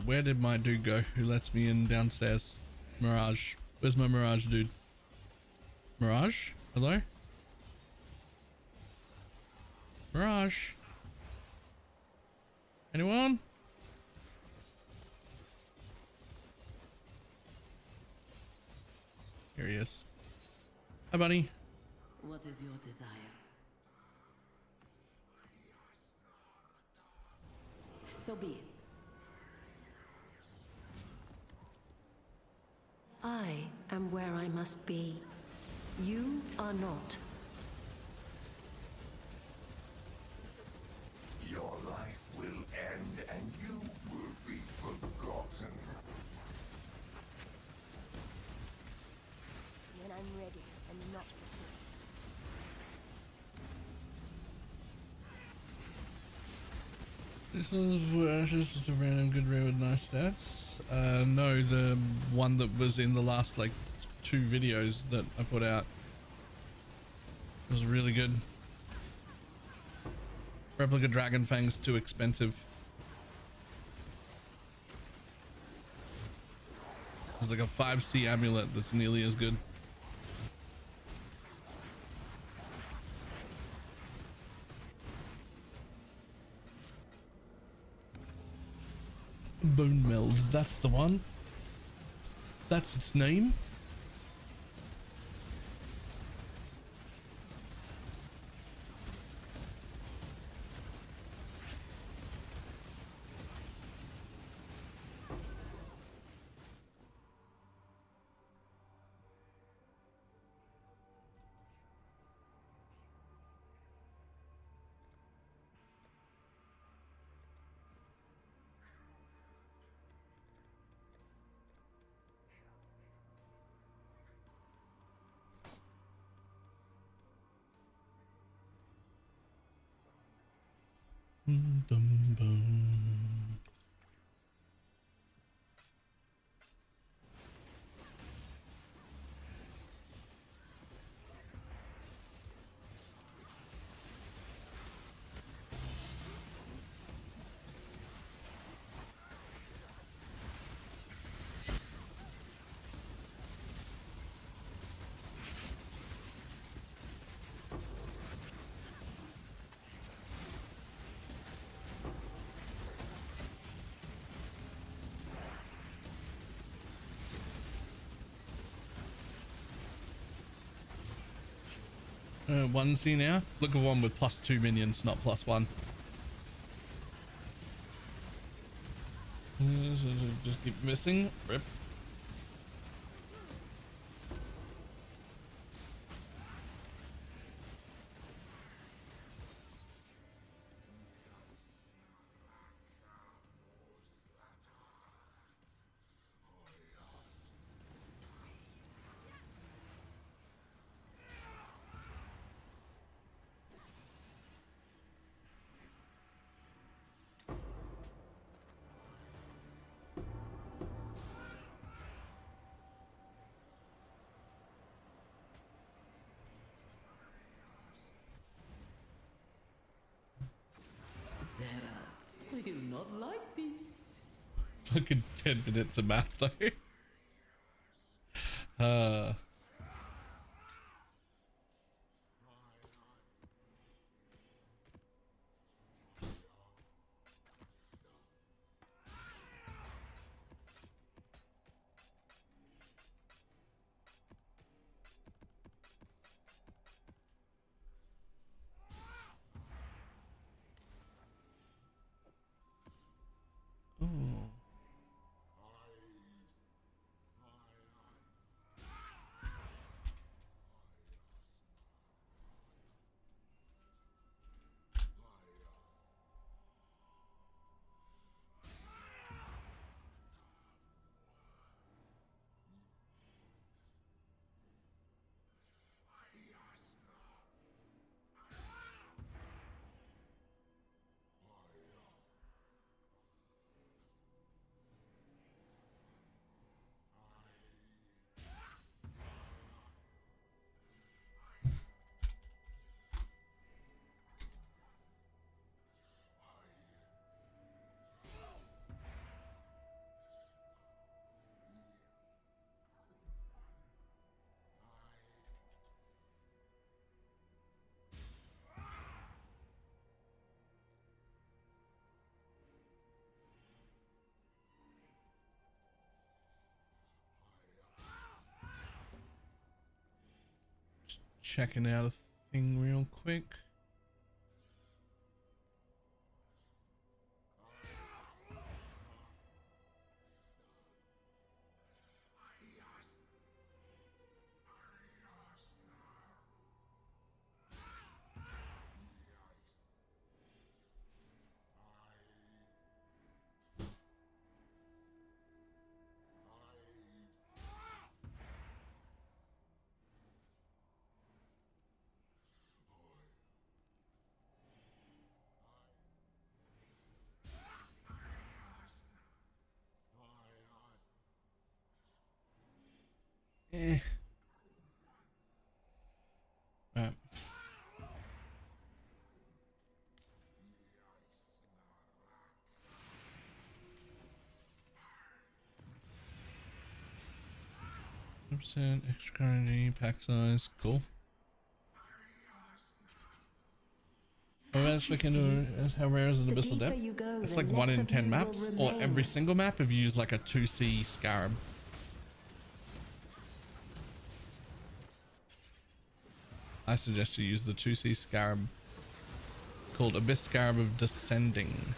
Where did my dude go who lets me in downstairs? Mirage. Where's my Mirage dude? Mirage? Hello? Mirage? Anyone? Here he is. Hi, buddy. What is your desire? So be it. I am where I must be. You are not. Your life will end and you will be forgotten. When I'm ready and not This is just a random good rare with nice stats. No, the one that was in the last like 2 videos that I put out. It was really good. Replica Dragon Fang's too expensive. There's like a 5C amulet that's nearly as good. Bone Melds, that's the one. That's its name. Dum bum. One C now. Look at one with +2 minions, not +1. Just keep missing. Rip. Zera, I do not like this. Fucking 10 minutes of math though. checking out a thing real quick. Right. % extra currency, pack size, cool. How rare is an abyssal depth? It's like 1 in 10 maps, or every single map if you use like a 2C scarab. I suggest you use the 2C scarab called Abyss Scarab of Descending.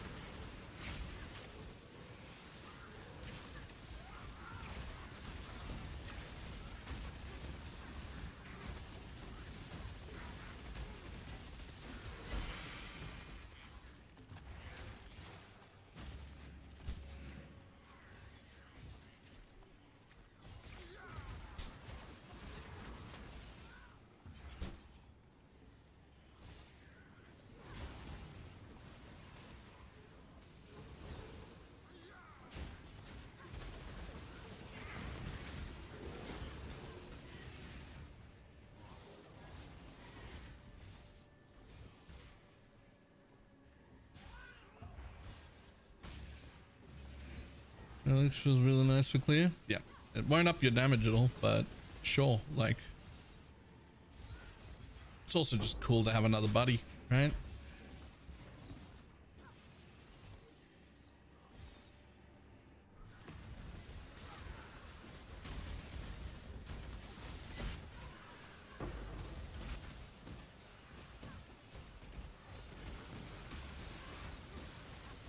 Alex feels really nice for clear. Yeah, it won't up your damage at all, but sure, like it's also just cool to have another buddy, right?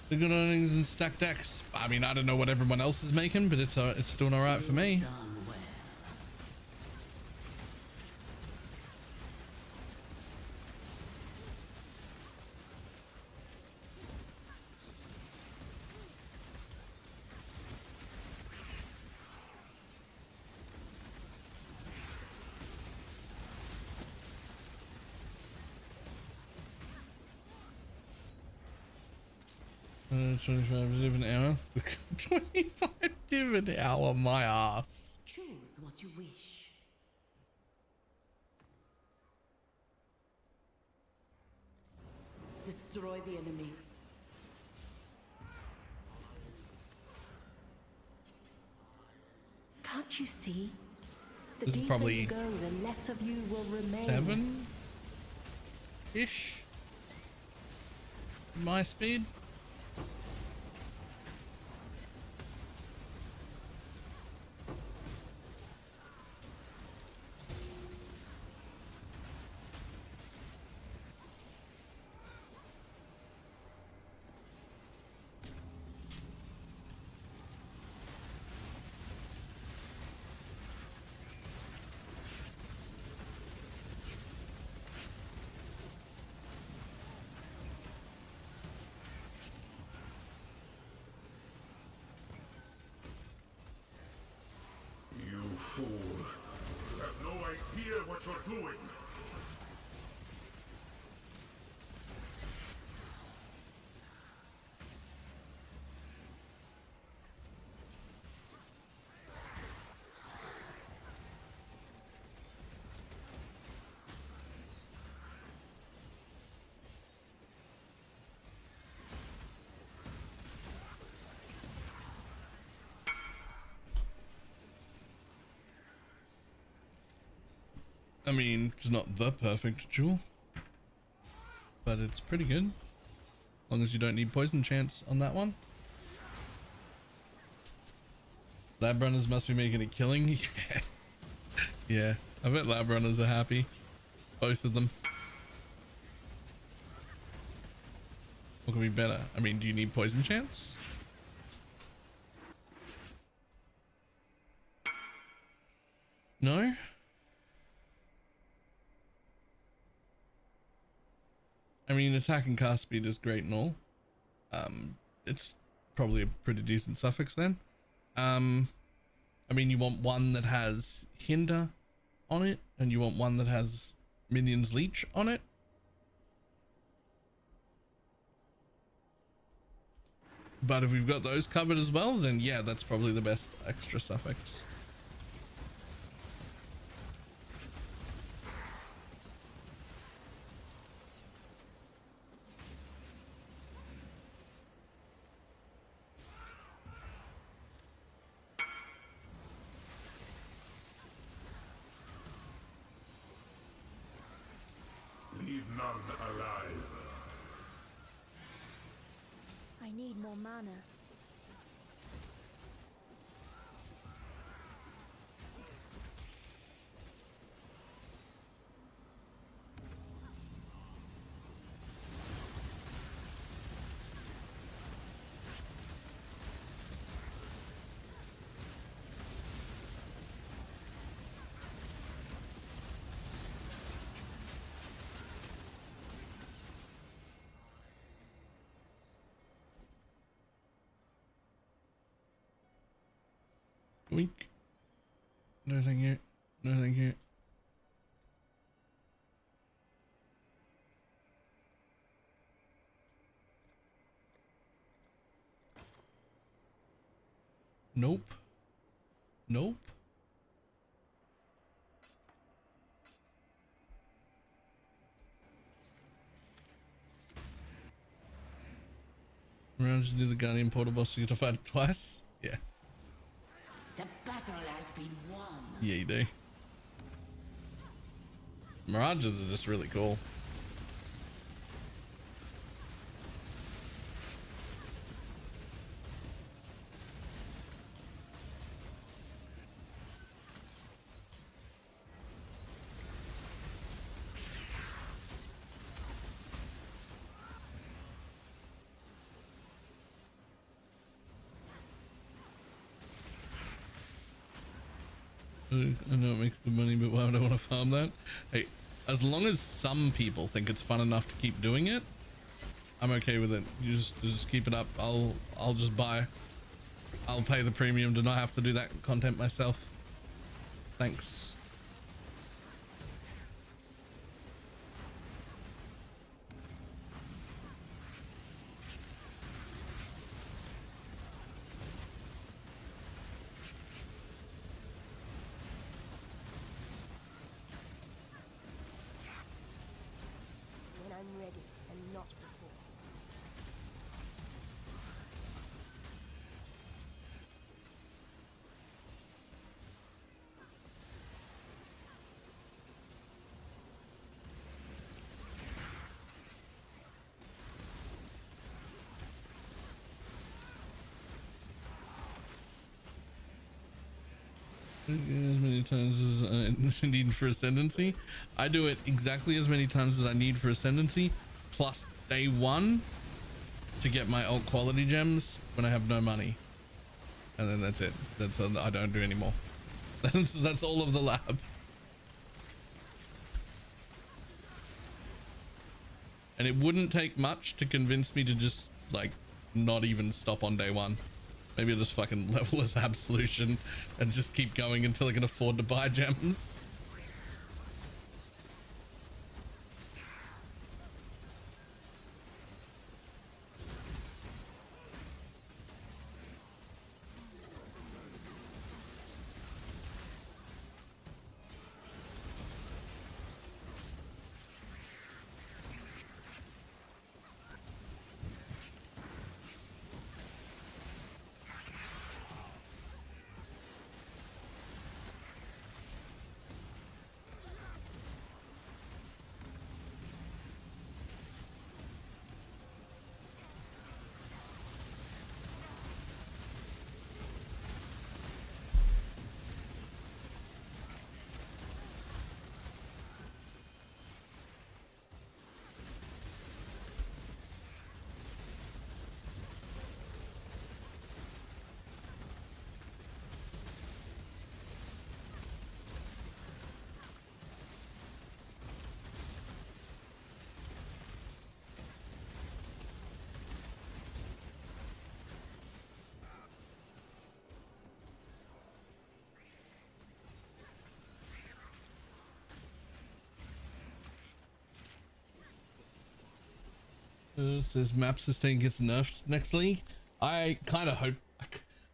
The good earnings and stacked decks. I mean, I don't know what everyone else is making, but it's doing all right for me. $25 dividend hour. 25 dividend hour, my ass. Choose what you wish. Destroy the enemy. Can't you see? The This is deeper probably you go, the less of you will remain. 7-ish. My speed. Fool. You have no idea what you're doing. I mean, it's not the perfect jewel, but it's pretty good. As long as you don't need poison chance on that one. Lab runners must be making a killing. Yeah, I bet lab runners are happy. Both of them. What can be better? I mean, do you need poison chance? No? I mean, attack and cast speed is great and all. It's probably a pretty decent suffix then. I mean, you want one that has hinder on it, and you want one that has minions leech on it. But if we've got those covered as well, then yeah, that's probably the best extra suffix. Leave none alive. I need more mana. Wink. No thank you. No thank you. Nope. Nope. Remember to do the Guardian Portal boss, you get to fight it twice? Yeah. The battle has been won. Yeah, you do. Mirages are just really cool. I know it makes good money, but why would I want to farm that? Hey, as long as some people think it's fun enough to keep doing it, I'm okay with it. You just keep it up. I'll just buy. I'll pay the premium to not have to do that content myself. Thanks. When I'm ready and not before. As many times as I need for ascendancy. I do it exactly as many times as I need for ascendancy, plus day one to get my alt quality gems when I have no money, and then that's it. That's I don't do anymore. That's all of the lab. And it wouldn't take much to convince me to just like not even stop on day one. Maybe I'll just fucking level as Absolution and just keep going until I can afford to buy gems. Says map sustain gets nerfed next league. I kind of hope.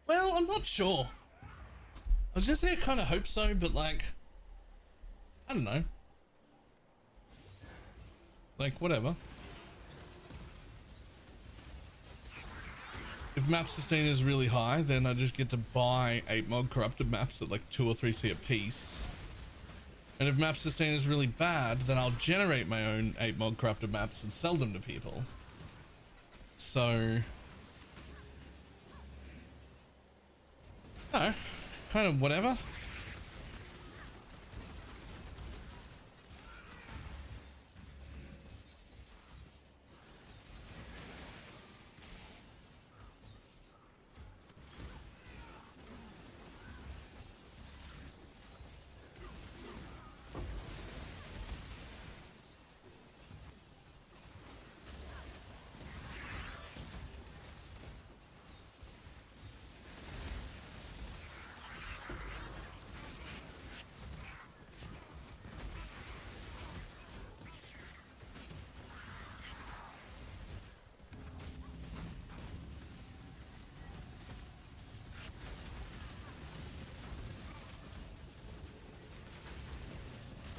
Well, I'm not sure. I was just say I kind of hope so, but like, I don't know. Like, whatever. If map sustain is really high, then I just get to buy 8 mod corrupted maps at like 2 or 3C a piece. And if map sustain is really bad, then I'll generate my own 8 mod corrupted maps and sell them to people. So, no, kind of whatever.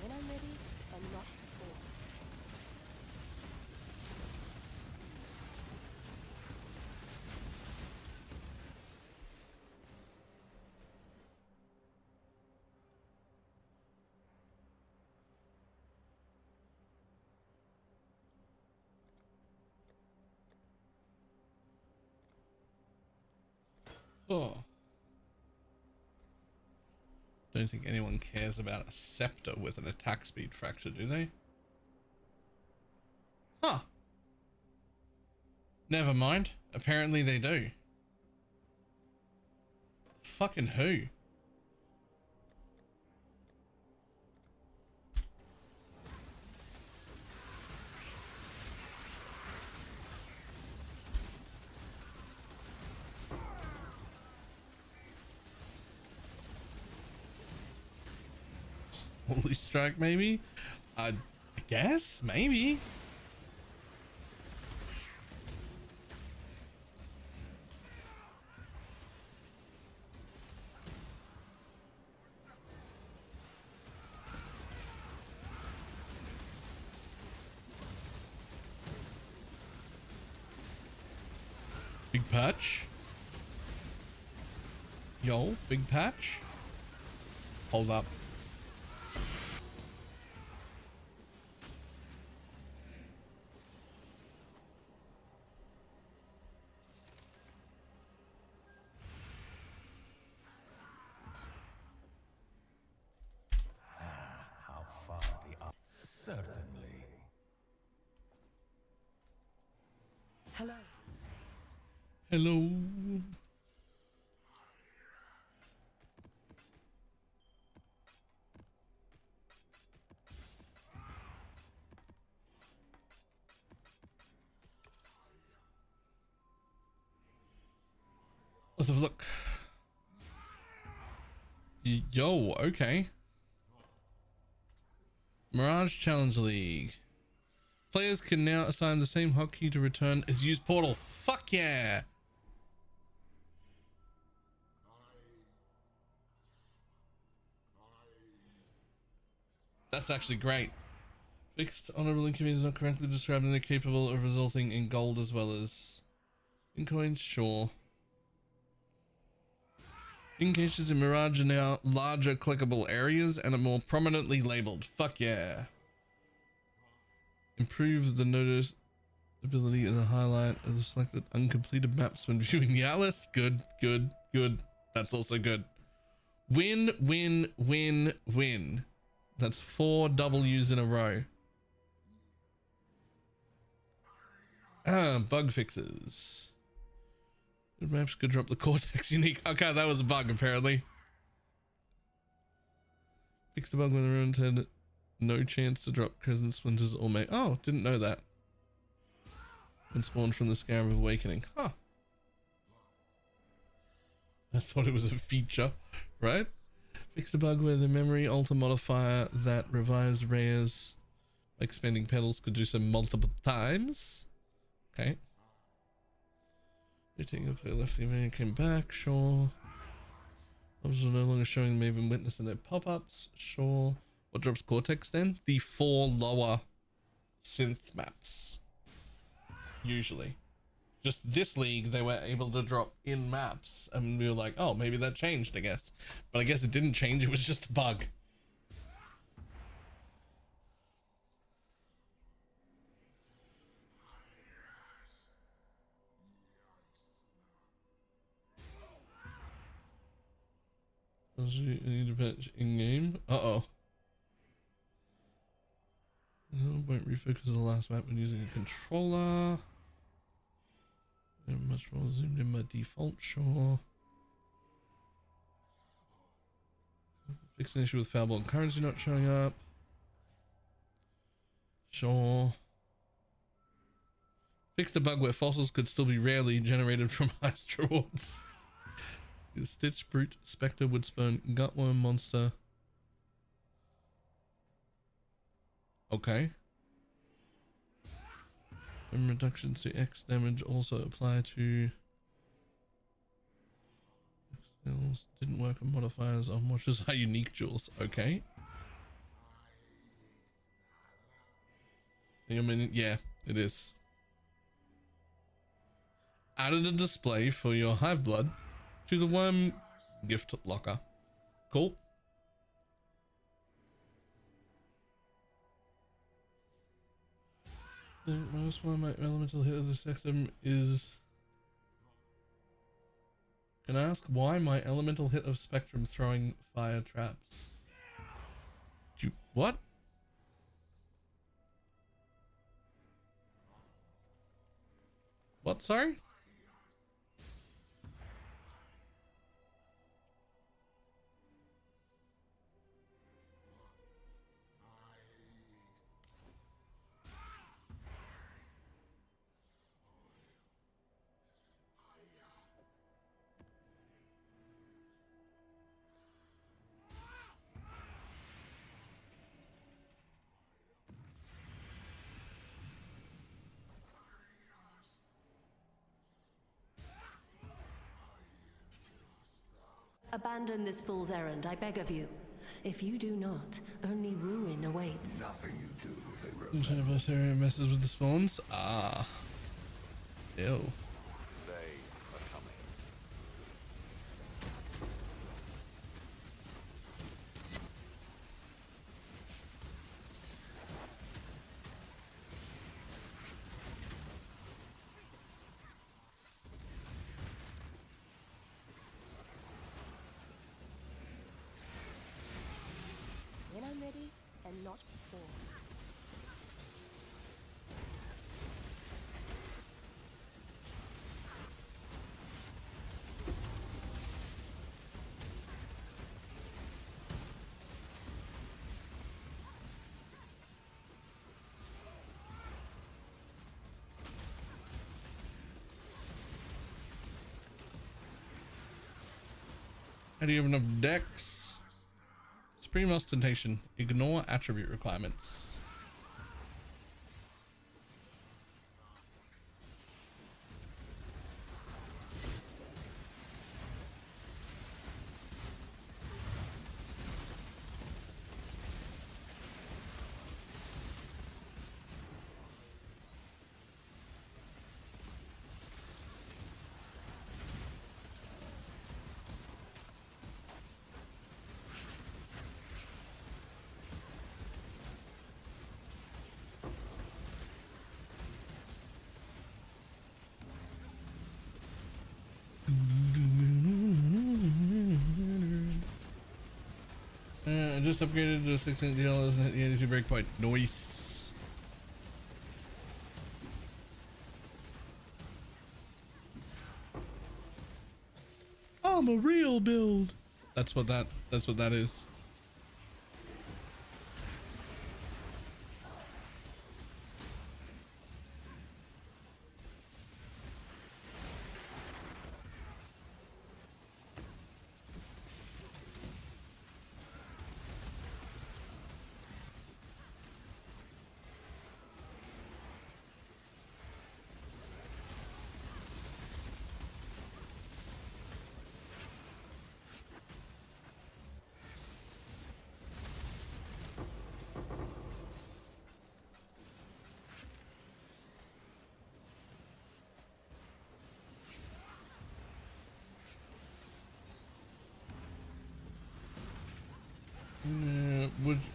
When I'm ready and not before. Oh. Don't think anyone cares about a scepter with an attack speed fracture, do they? Huh. Never mind. Apparently they do. Fucking who? Holy strike, maybe? I guess, maybe. Big patch. Yo, big patch. Hold up. How far the up? Certainly. Hello. Hello. Let's have a look. Yo, okay. Mirage Challenge League. Players can now assign the same hotkey to return as use portal. Fuck yeah. That's actually great. Fixed honorable incoming is not correctly described and they're capable of resulting in gold as well as in coins, sure. In cases in Mirage are now larger clickable areas and are more prominently labeled. Fuck yeah. Improve the noticeability as a highlight of the selected uncompleted maps when viewing the atlas. Good, good, good. That's also good. Win, win, win, win. That's 4 W's in a row. Bug fixes. Good maps could drop the Cortex unique. Okay, that was a bug apparently. Fix the bug when the ruins had no chance to drop crescent splinters or make. Oh, didn't know that. When spawned from the Scarab of Awakening. Huh. I thought it was a feature, right? Fix the bug where the memory alter modifier that revives rares by expanding petals could do so multiple times. Okay. They taking a play left the event came back, sure. Others are no longer showing Maven Witness in their pop-ups, sure. What drops Cortex then? The 4 lower synth maps. Usually. Just this league they were able to drop in maps and we were like, oh, maybe that changed, I guess. But I guess it didn't change, it was just a bug. Need to patch in-game. Uh-oh. No, won't refocus the last map when using a controller. Much more zoomed in by default, sure. Fix an issue with Foulball currency not showing up. Sure. Fix the bug where fossils could still be rarely generated from heist rewards. Stitch, Brute, Spectre, Woodsperm, Gutworm, Monster. Okay. And reductions to X damage also apply to skills. Didn't work on modifiers on watches are unique jewels. Okay. I mean, yeah, it is. Added a display for your hive blood to the worm gift locker. Cool. Most one my elemental hit of the spectrum is. Can I ask why my elemental hit of spectrum throwing fire traps? What? What? Sorry? Abandon this fool's errand, I beg of you. If you do not, only ruin awaits. Nothing you do, Universe area messes with the spawns. Ah. Ew. They are coming. When I'm ready, and not before. How do you have enough dex? Supreme Ostentation. Ignore attribute requirements. I just upgraded to 16 DL, isn't it? The 82 breakpoint. Nice. I'm a real build. That's what that is.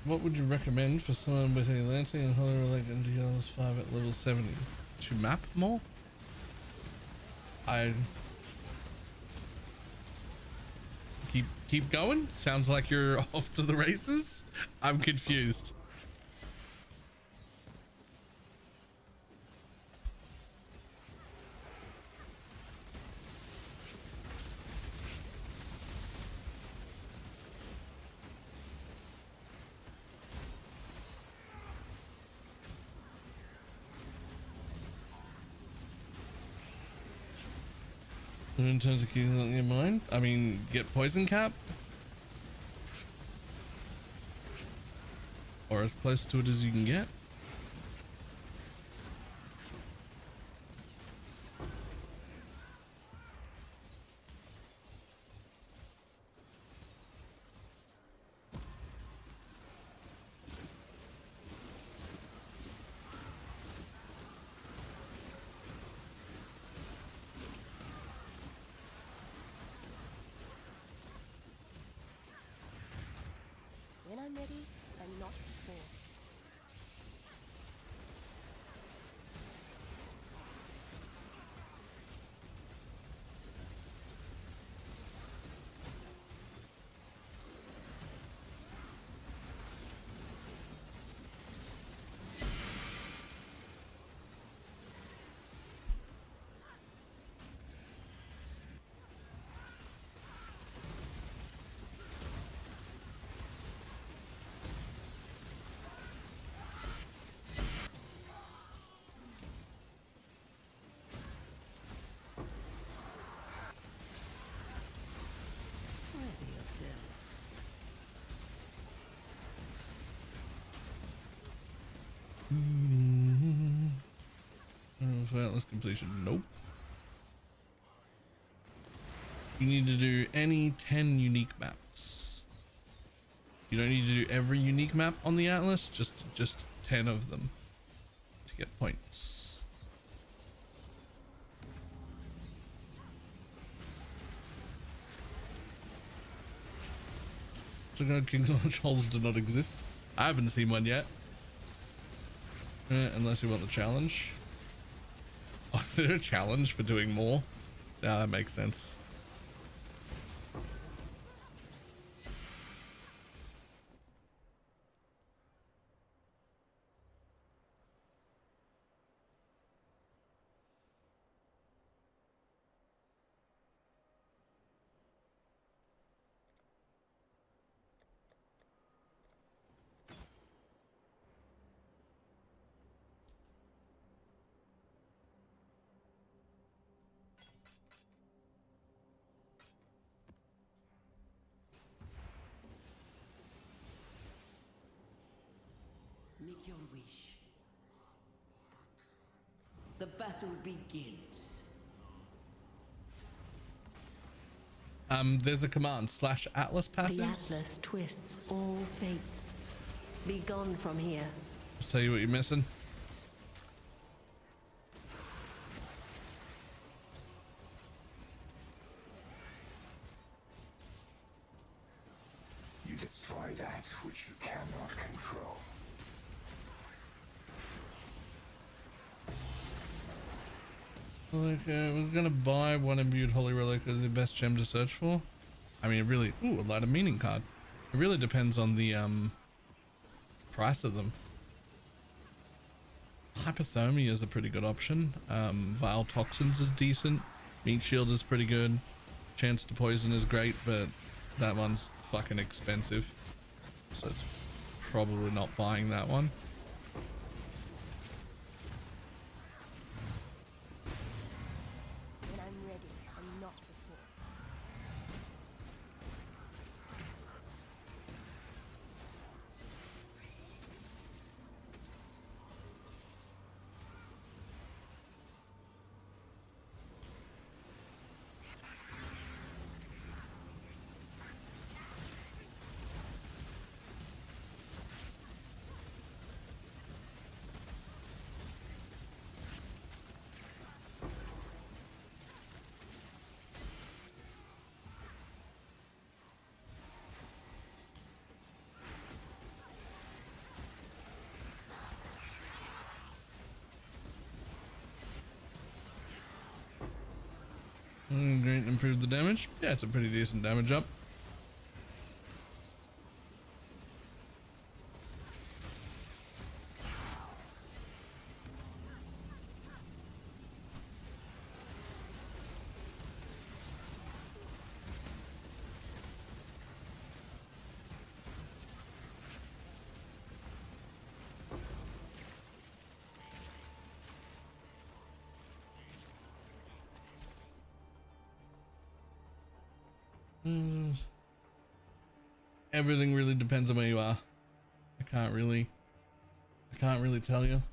what would you recommend for someone with a Lancing and Holy Relic and DLS 5 at level 70? To map more? I keep going? Sounds like you're off to the races? I'm confused. In terms of keeping that in your mind, I mean, get poison cap, or as close to it as you can get. When I'm ready and not before. Atlas completion. Nope. You need to do any 10 unique maps. You don't need to do every unique map on the Atlas, just 10 of them to get points. So King's Launch holes do not exist. I haven't seen one yet. Unless you want the challenge. Oh, is there a challenge for doing more? Yeah, that makes sense. Make your wish. The battle begins. There's a command /Atlas passives. The Atlas twists all fates. Be gone from here. I'll tell you what you're missing. You destroy that which you cannot control. Like, we're gonna buy one imbued holy relic as the best gem to search for. I mean, it really, ooh, a light of meaning card. It really depends on the price of them. Hypothermia is a pretty good option. Vile toxins is decent. Meat shield is pretty good. Chance to poison is great, but that one's fucking expensive, so it's probably not buying that one. When I'm ready and not before. regenerate and improve the damage. Yeah, it's a pretty decent damage up. Everything really depends on where you are. I can't really tell you.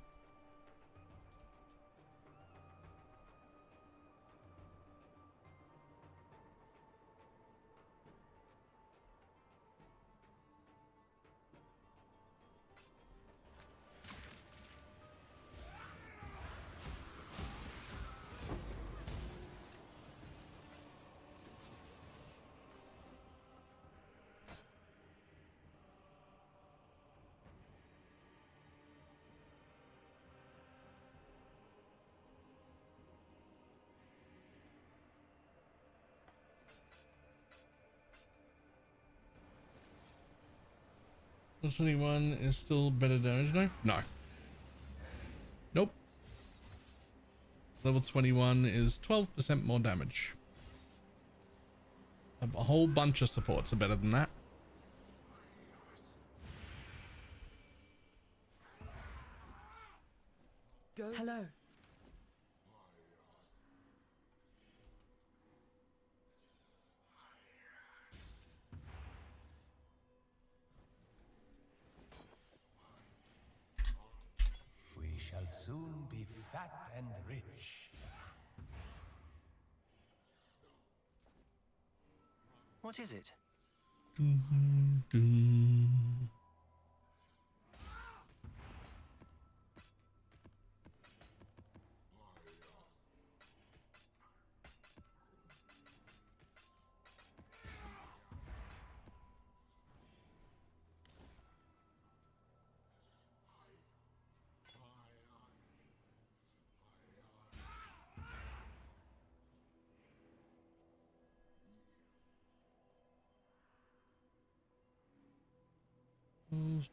Level 21 is still better damage now? No. Nope. Level 21 is 12% more damage. A whole bunch of supports are better than that. Go. Hello. We shall soon be fat and rich. What is it?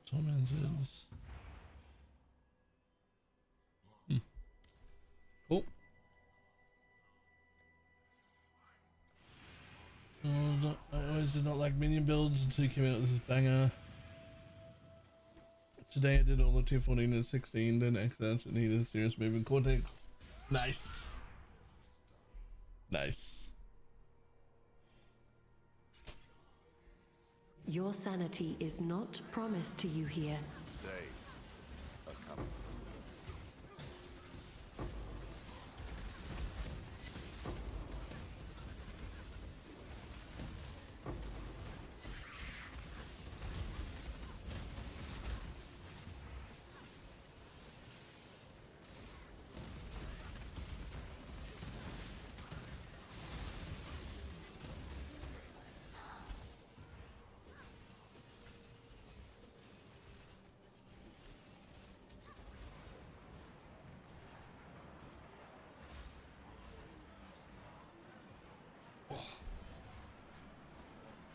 Tormented. Cool. I always did not like minion builds until you came out with this banger. Today I did all of tier 14 and 16, then X out and needed a serious move in Cortex. Nice. Nice. Your sanity is not promised to you here. They are coming.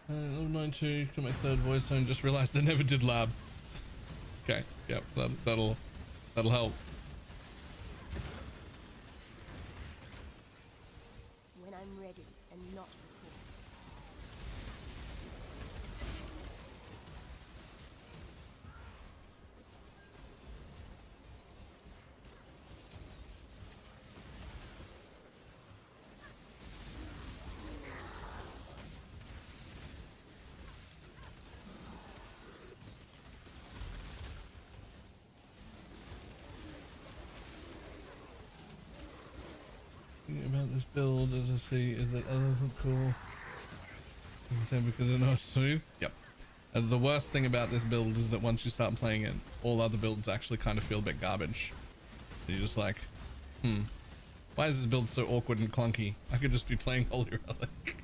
Level 92, got my third voice zone, just realized I never did lab. Okay, yep, that'll help. When I'm ready and not before. About this build, as I see, is that other than cool? Because it's not smooth. Yep. And the worst thing about this build is that once you start playing it, all other builds actually kind of feel a bit garbage. You're just like, why is this build so awkward and clunky? I could just be playing Holy Relic.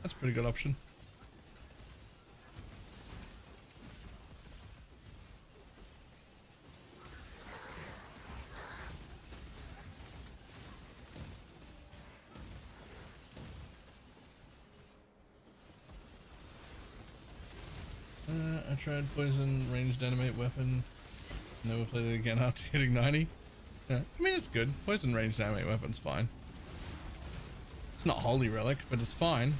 That's a pretty good option. I tried poison ranged animate weapon. Never played it again after hitting 90. Yeah, I mean, it's good. Poison ranged animate weapon's fine. It's not Holy Relic, but it's fine.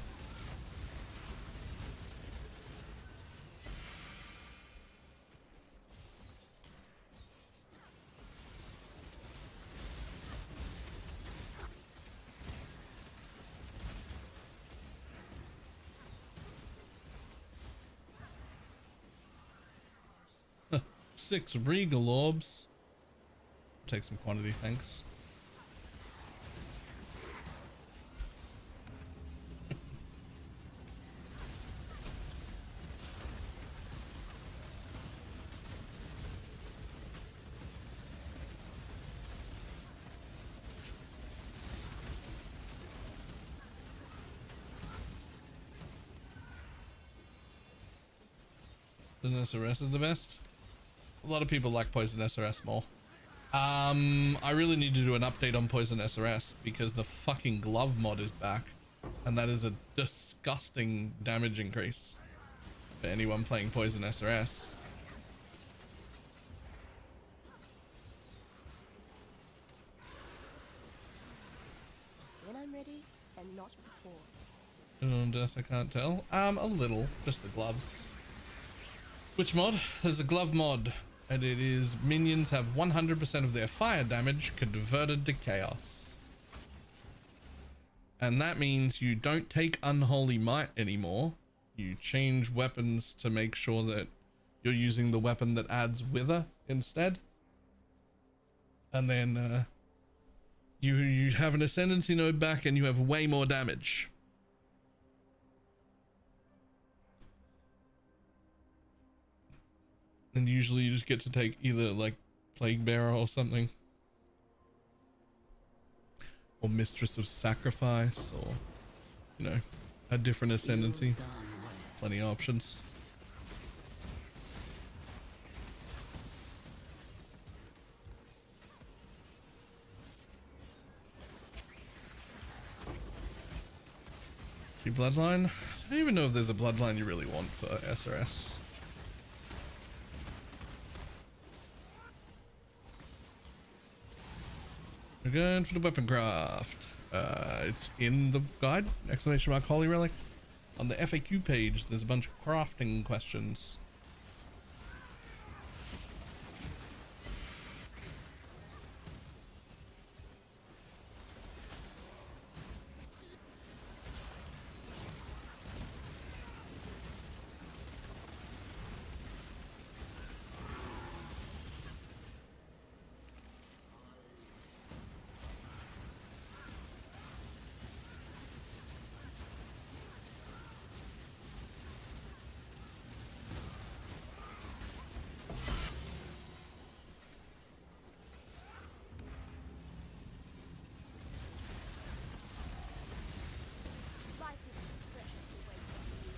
Huh, 6 regal orbs. Take some quantity, thanks. Poison SRS is the best. A lot of people like Poison SRS more. I really need to do an update on Poison SRS because the fucking glove mod is back, and that is a disgusting damage increase for anyone playing Poison SRS. When I'm ready and not before. Death, I can't tell. A little, just the gloves. Which mod? There's a glove mod, and it is minions have 100% of their fire damage converted to chaos. And that means you don't take Unholy Might anymore. You change weapons to make sure that you're using the weapon that adds Wither instead. And then you have an Ascendancy node back and you have way more damage. And usually you just get to take either like Plague Bearer or something. Or Mistress of Sacrifice, or, you know, a different Ascendancy. Plenty of options. Your bloodline? I don't even know if there's a bloodline you really want for SRS. We're going for the weapon craft. It's in the guide, exclamation mark Holy Relic. On the FAQ page, there's a bunch of crafting questions. Life is precious to wait for you.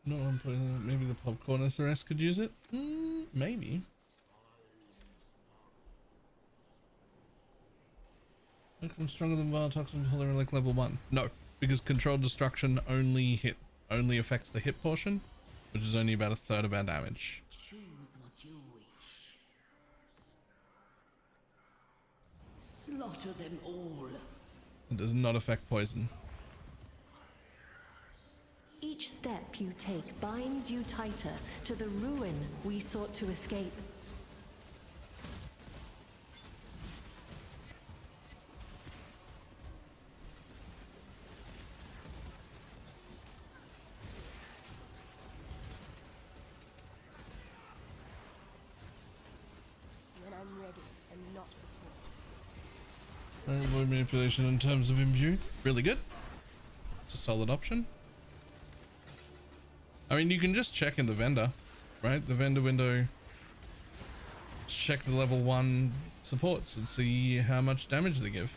No, I'm putting maybe the popcorn SRS could use it. Maybe. I'm stronger than Biotoxin Holy Relic level 1. No, because controlled destruction only affects the hit portion, which is only about a third of our damage. Choose what you wish. Slaughter them all. It does not affect poison. Each step you take binds you tighter to the ruin we sought to escape. Avoid manipulation in terms of imbue. Really good. It's a solid option. I mean, you can just check in the vendor, right? The vendor window. Check the level 1 supports and see how much damage they give.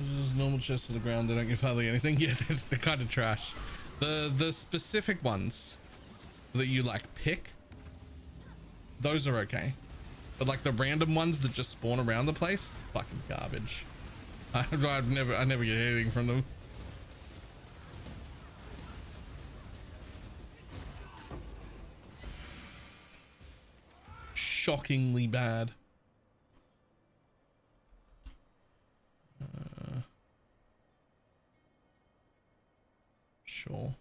Just normal chests to the ground. They don't give hardly anything. Yeah, they're kind of trash. The specific ones that you like pick, those are okay. But like the random ones that just spawn around the place, fucking garbage. I never get anything from them. Shockingly bad. Sure.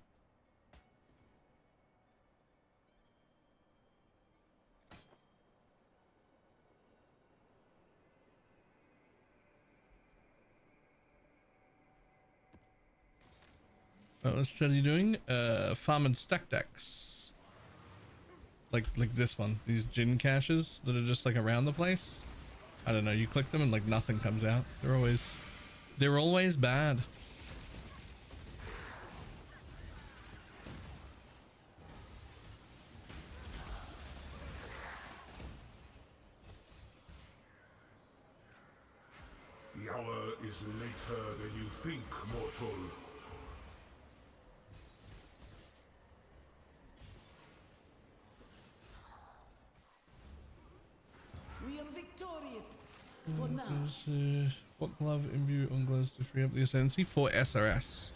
Let's try you doing farm and stack decks. Like this one. These gin caches that are just like around the place. I don't know, you click them and like nothing comes out. They're always bad. The hour is later than you think, mortal. We are victorious for now. What glove imbue on gloves to free up the ascendancy? For SRS.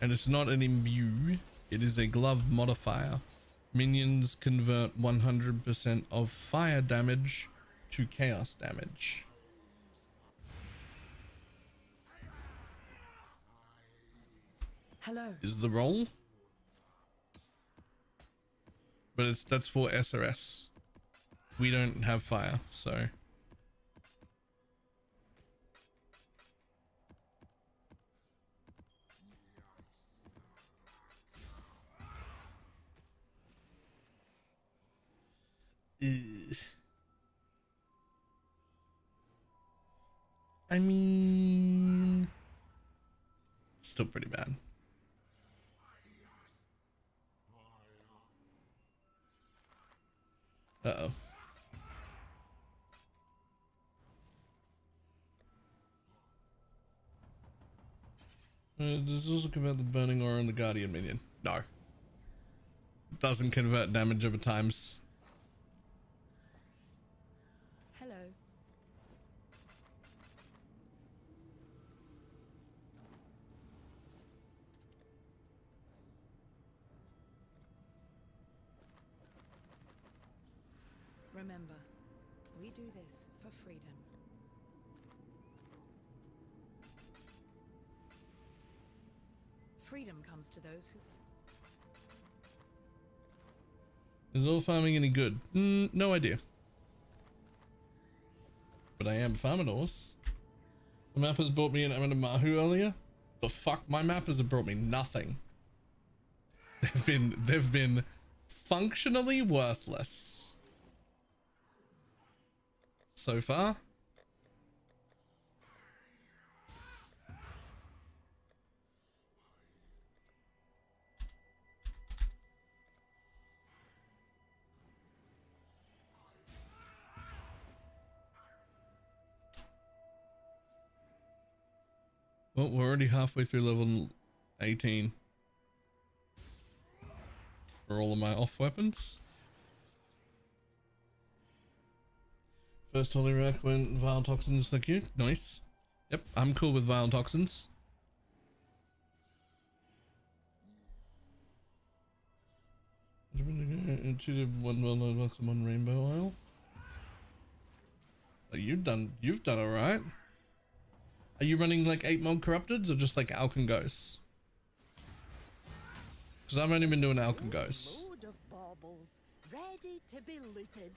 And it's not an imbue, it is a glove modifier. Minions convert 100% of fire damage to chaos damage. Hello. Is the roll, but that's for SRS. We don't have fire, so I mean, still pretty bad. Uh-oh. Does this also convert the burning aura on the guardian minion? No. It doesn't convert damage over times. Hello. Remember, we do this for freedom. Freedom comes to those who... Is all farming any good? No idea. But I am farming horse. The map has brought me an Amidamahu earlier. The fuck? My mappers have brought me nothing. They've been functionally worthless so far. Well, we're already halfway through level 18 for all of my off weapons. First holy rack went vile toxins. Thank you. Nice. Yep, I'm cool with vile toxins. Two one well-known box and one rainbow oil. You've done all right. Are you running like 8 mod corrupteds or just like Alk and Ghosts? Because I've only been doing Alk and Ghosts. Load of baubles, ready to be looted.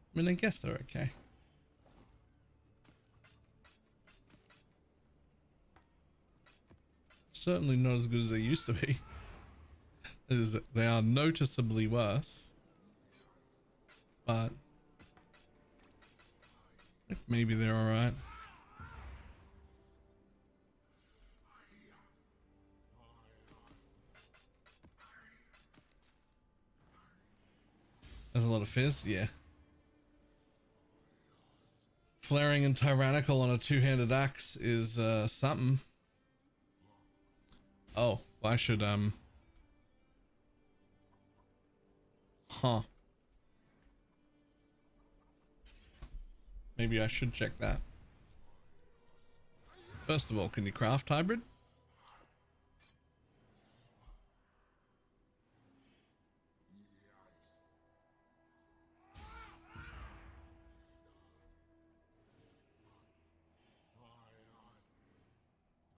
I mean, I guess they're okay. Certainly not as good as they used to be. They are noticeably worse. But maybe they're alright. There's a lot of fizz, yeah. Flaring and tyrannical on a two-handed axe is something. Oh, well, I should huh. Maybe I should check that. First of all, can you craft hybrid?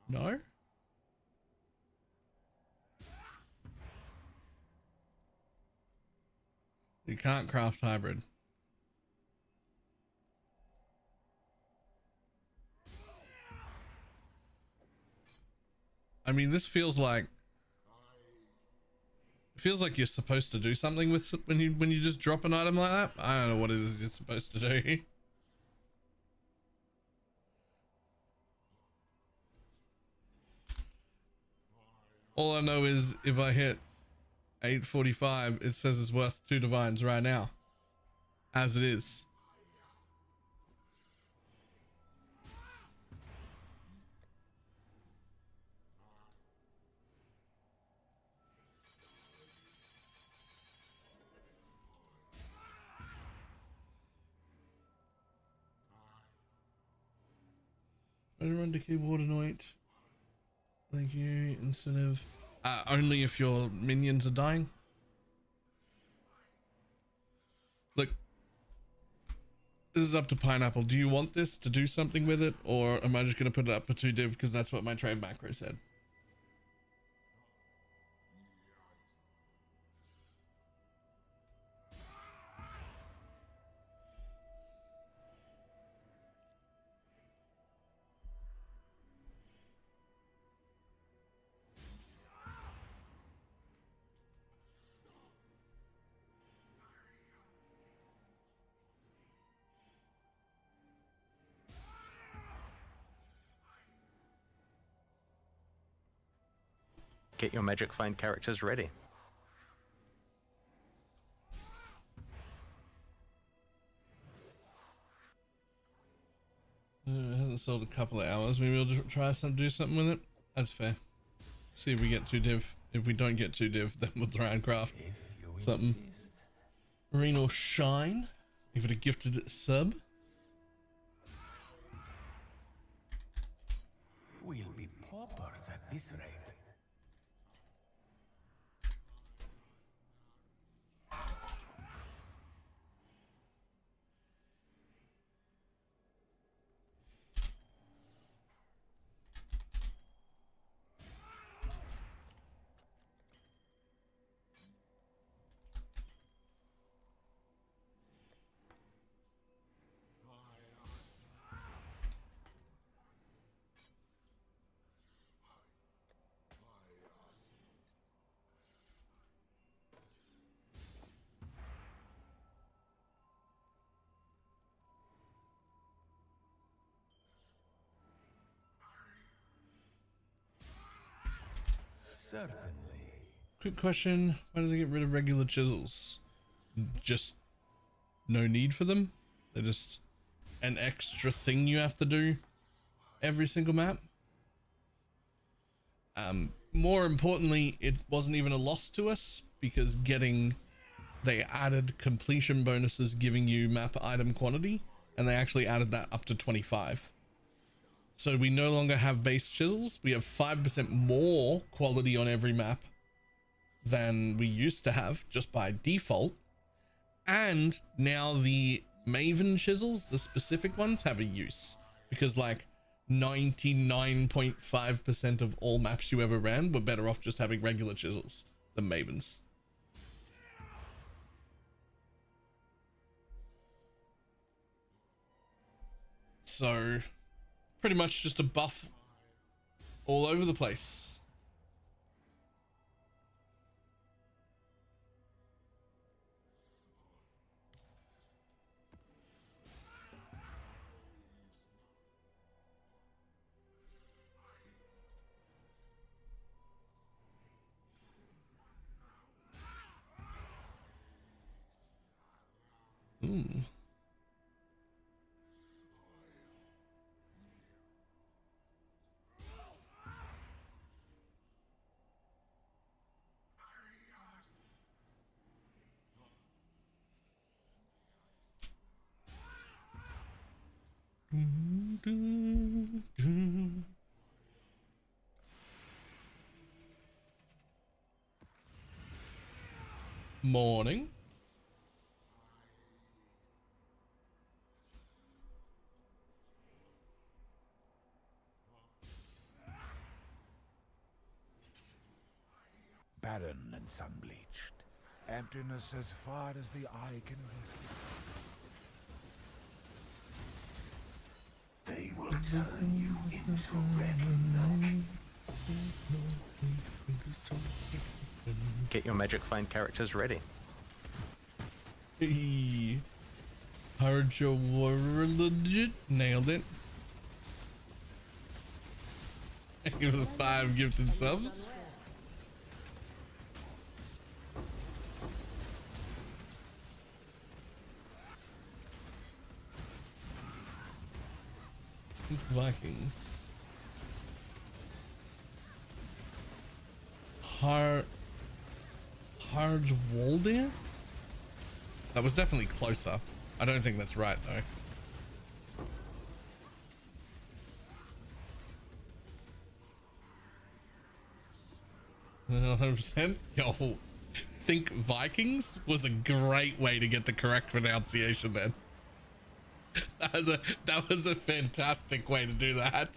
No? You can't craft hybrid. I mean, this feels like you're supposed to do something with when you just drop an item like that. I don't know what it is you're supposed to do. All I know is if I hit 845, it says it's worth 2 divines right now, as it is. Run to keyboard anoint. Thank you. Instead of only if your minions are dying. Look, this is up to Pineapple. Do you want this to do something with it, or am I just going to put it up for 2 div because that's what my trade macro said? Get your magic find characters ready. It hasn't sold a couple of hours. Maybe we'll try do something with it. That's fair. See if we get 2 div. If we don't get 2 div, then we'll try and craft something. Marine or Shine. Give it a gifted sub. We'll be paupers at this rate. Certainly. Quick question. Why do they get rid of regular chisels? Just no need for them? They're just an extra thing you have to do every single map? More importantly, it wasn't even a loss to us because they added completion bonuses giving you map item quantity, and they actually added that up to 25. So we no longer have base chisels. We have 5% more quality on every map than we used to have just by default. And now the Maven chisels, the specific ones, have a use because like 99.5% of all maps you ever ran were better off just having regular chisels than Mavens. So pretty much just a buff all over the place. Ooh. Morning. Barren and sun-bleached. Emptiness as far as the eye can visit. They will turn you into red milk. Get your magic find characters ready. Heard you were legit. Nailed it. Thank you for the 5 gifted subs. Vikings. Hardswolder? That was definitely closer. I don't think that's right though. 100%. Yo, think Vikings was a great way to get the correct pronunciation then. That was a fantastic way to do that.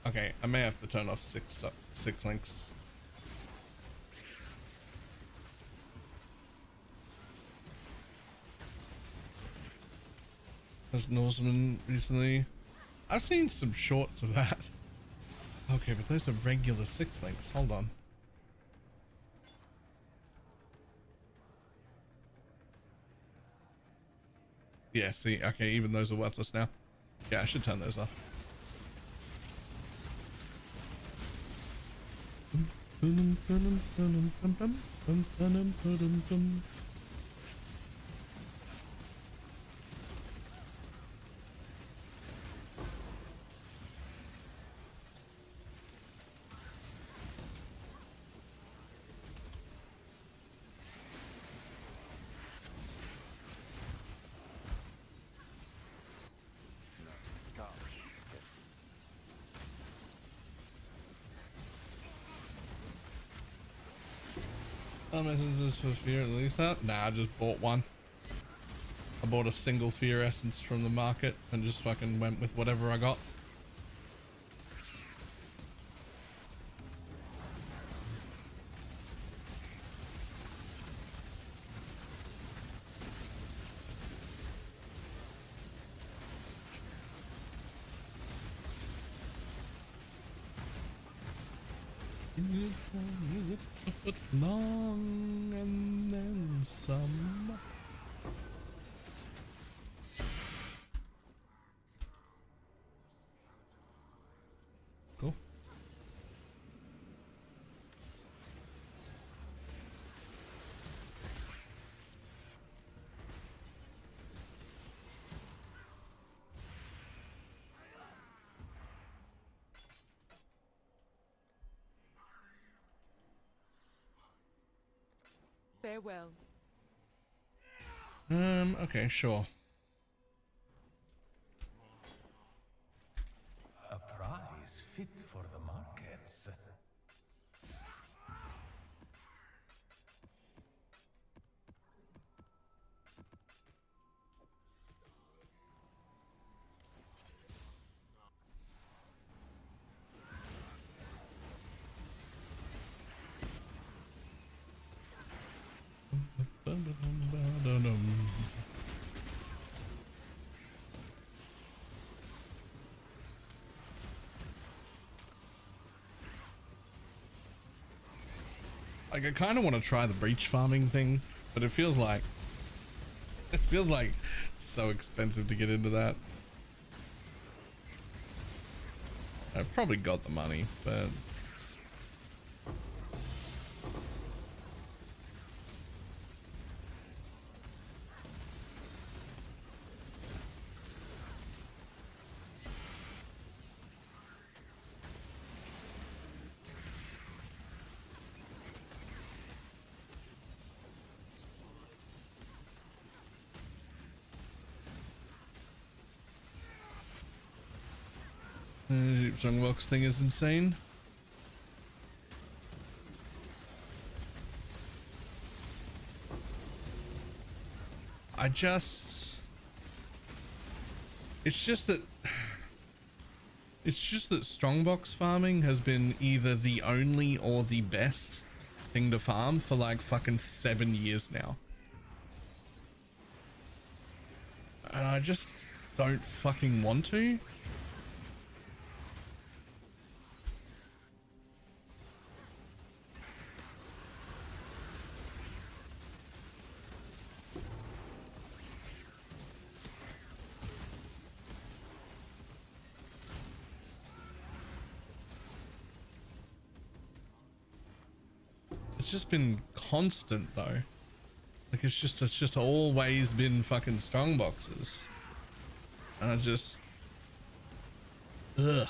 Okay, I may have to turn off six links. There's Norseman recently. I've seen some shorts of that. Okay, but those are regular 6 links. Hold on. Yeah, see, okay, even those are worthless now. Yeah, I should turn those off. Messages for fear at least that? Nah, I just bought one. I bought a single fear essence from the market and just fucking went with whatever I got. A foot long and then some. Cool. Farewell. Okay, sure. A prize fit for the markets. Like, I kind of want to try the breach farming thing, but it feels like so expensive to get into that. I've probably got the money, but Jungbox thing is insane. It's just that strongbox farming has been either the only or the best thing to farm for like fucking 7 years now. And I just don't fucking want to. It's just been constant though. Like it's just always been fucking strong boxes. And I just ugh.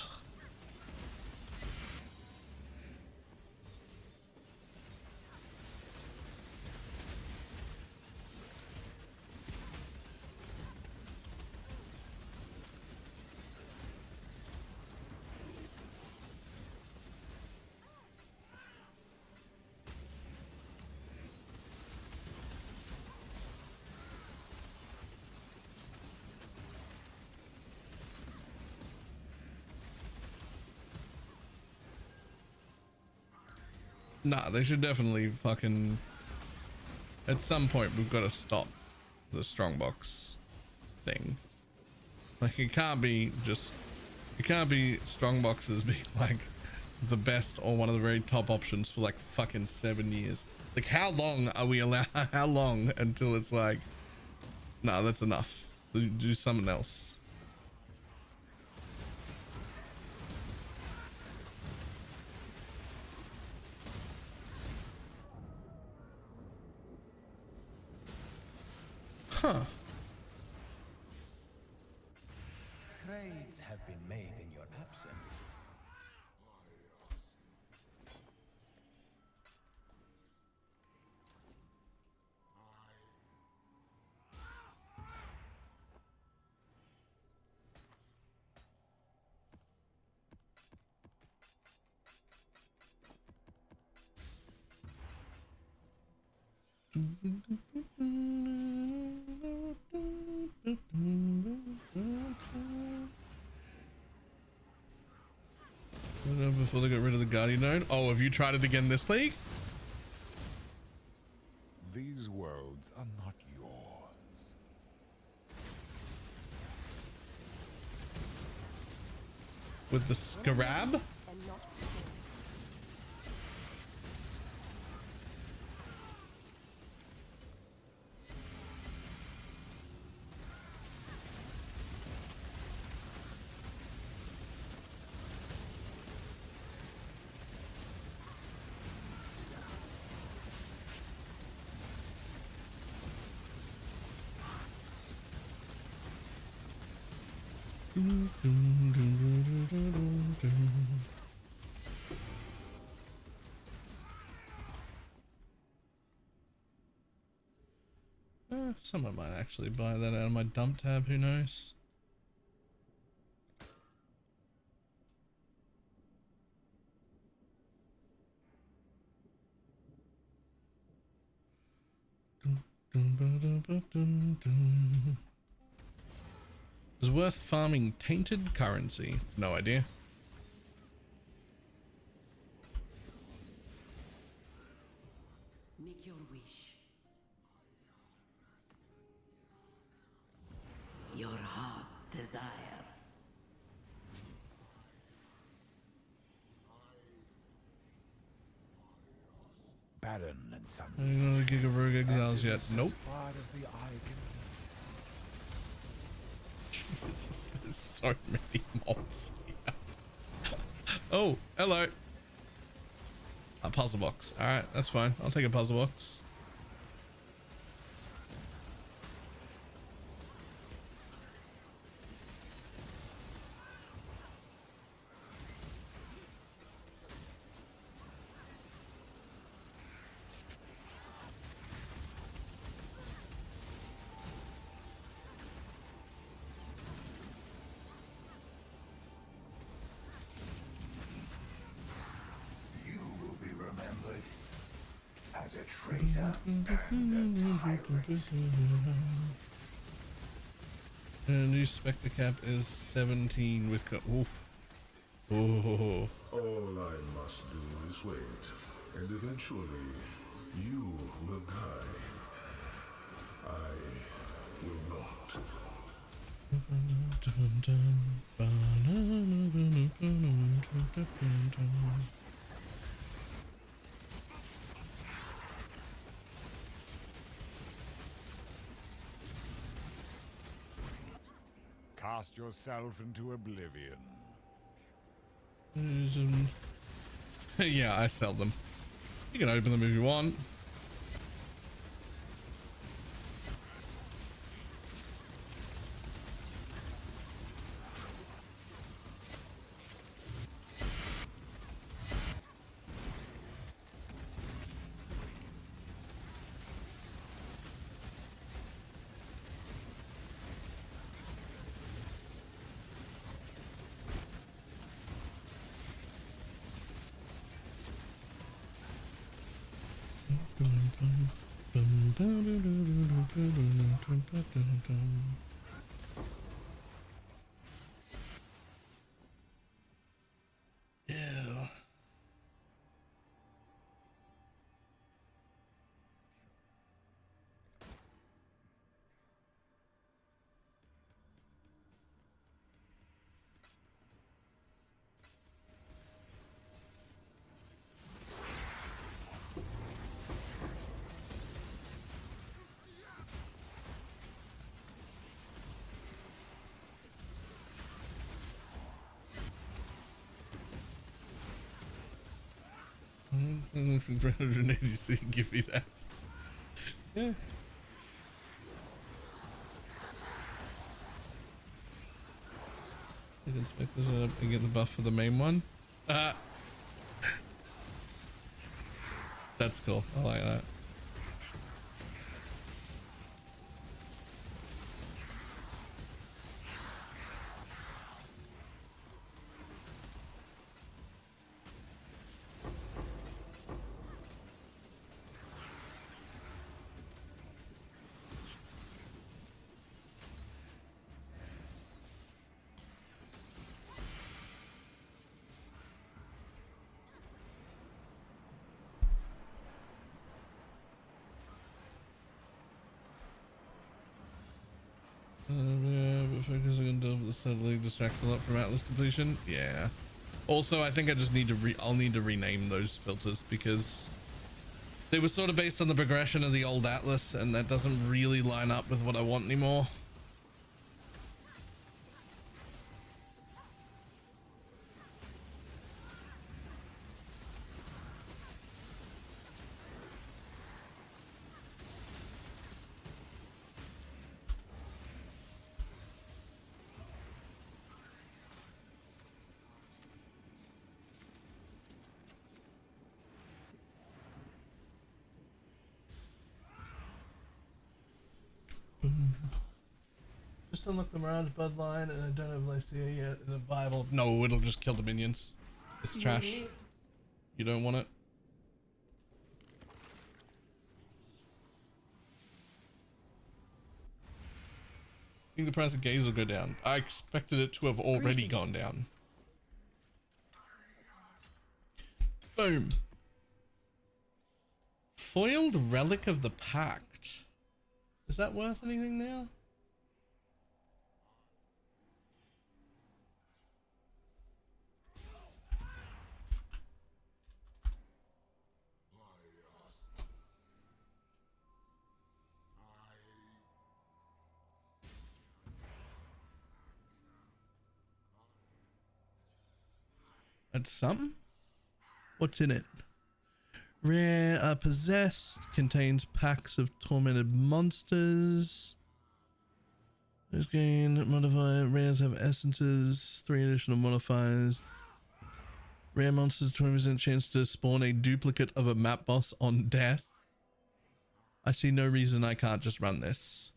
Nah, they should definitely fucking... At some point, we've got to stop the strongbox thing. Like, it can't be just... It can't be strongboxes being, like, the best or one of the very top options for, like, fucking 7 years. Like, how long are we allowed... How long until it's like... Nah, that's enough. Do something else. Huh. Trades have been made in your absence. before they got rid of the Guardian node. Oh, have you tried it again this league? These worlds are not yours. With the Scarab? And not before. Someone might actually buy that out of my dump tab, who knows? Is worth farming tainted currency? No idea. Make your wish. Your heart's desire. Barren and sunny. I don't know the Giga Rogue Exiles yet. As Nope. far as the eye can Jesus, there's so many mobs here. Oh, hello. A puzzle box. Alright, that's fine. I'll take a puzzle box. You will be remembered as a traitor and a tyrant. And new Spectre cap is 17 with oof. Oh. All I must do is wait, and eventually you will die. I will not. Cast yourself into oblivion. Yeah, I sell them. You can open them if you want. Yeah. I'm looking for 180, give me that. Yeah. I can spec this up and get the buff for the main one. That's cool. I like that. But focusing on Delve steadily distracts a lot from Atlas completion. Yeah. Also, I think I just need to I'll need to rename those filters because they were sort of based on the progression of the old Atlas, and that doesn't really line up with what I want anymore. Just unlock the Mirage bloodline, and I don't have Lycia yet in the Bible. No, it'll just kill the minions. It's trash. You don't want it. I think the price of gaze will go down. I expected it to have already gone down. Boom. Foiled Relic of the Pact. Is that worth anything now? That's something? What's in it? Rare Possessed. Contains packs of tormented monsters. This gain modifier. Rares have essences. 3 additional modifiers. Rare monsters 20% chance to spawn a duplicate of a map boss on death. I see no reason I can't just run this.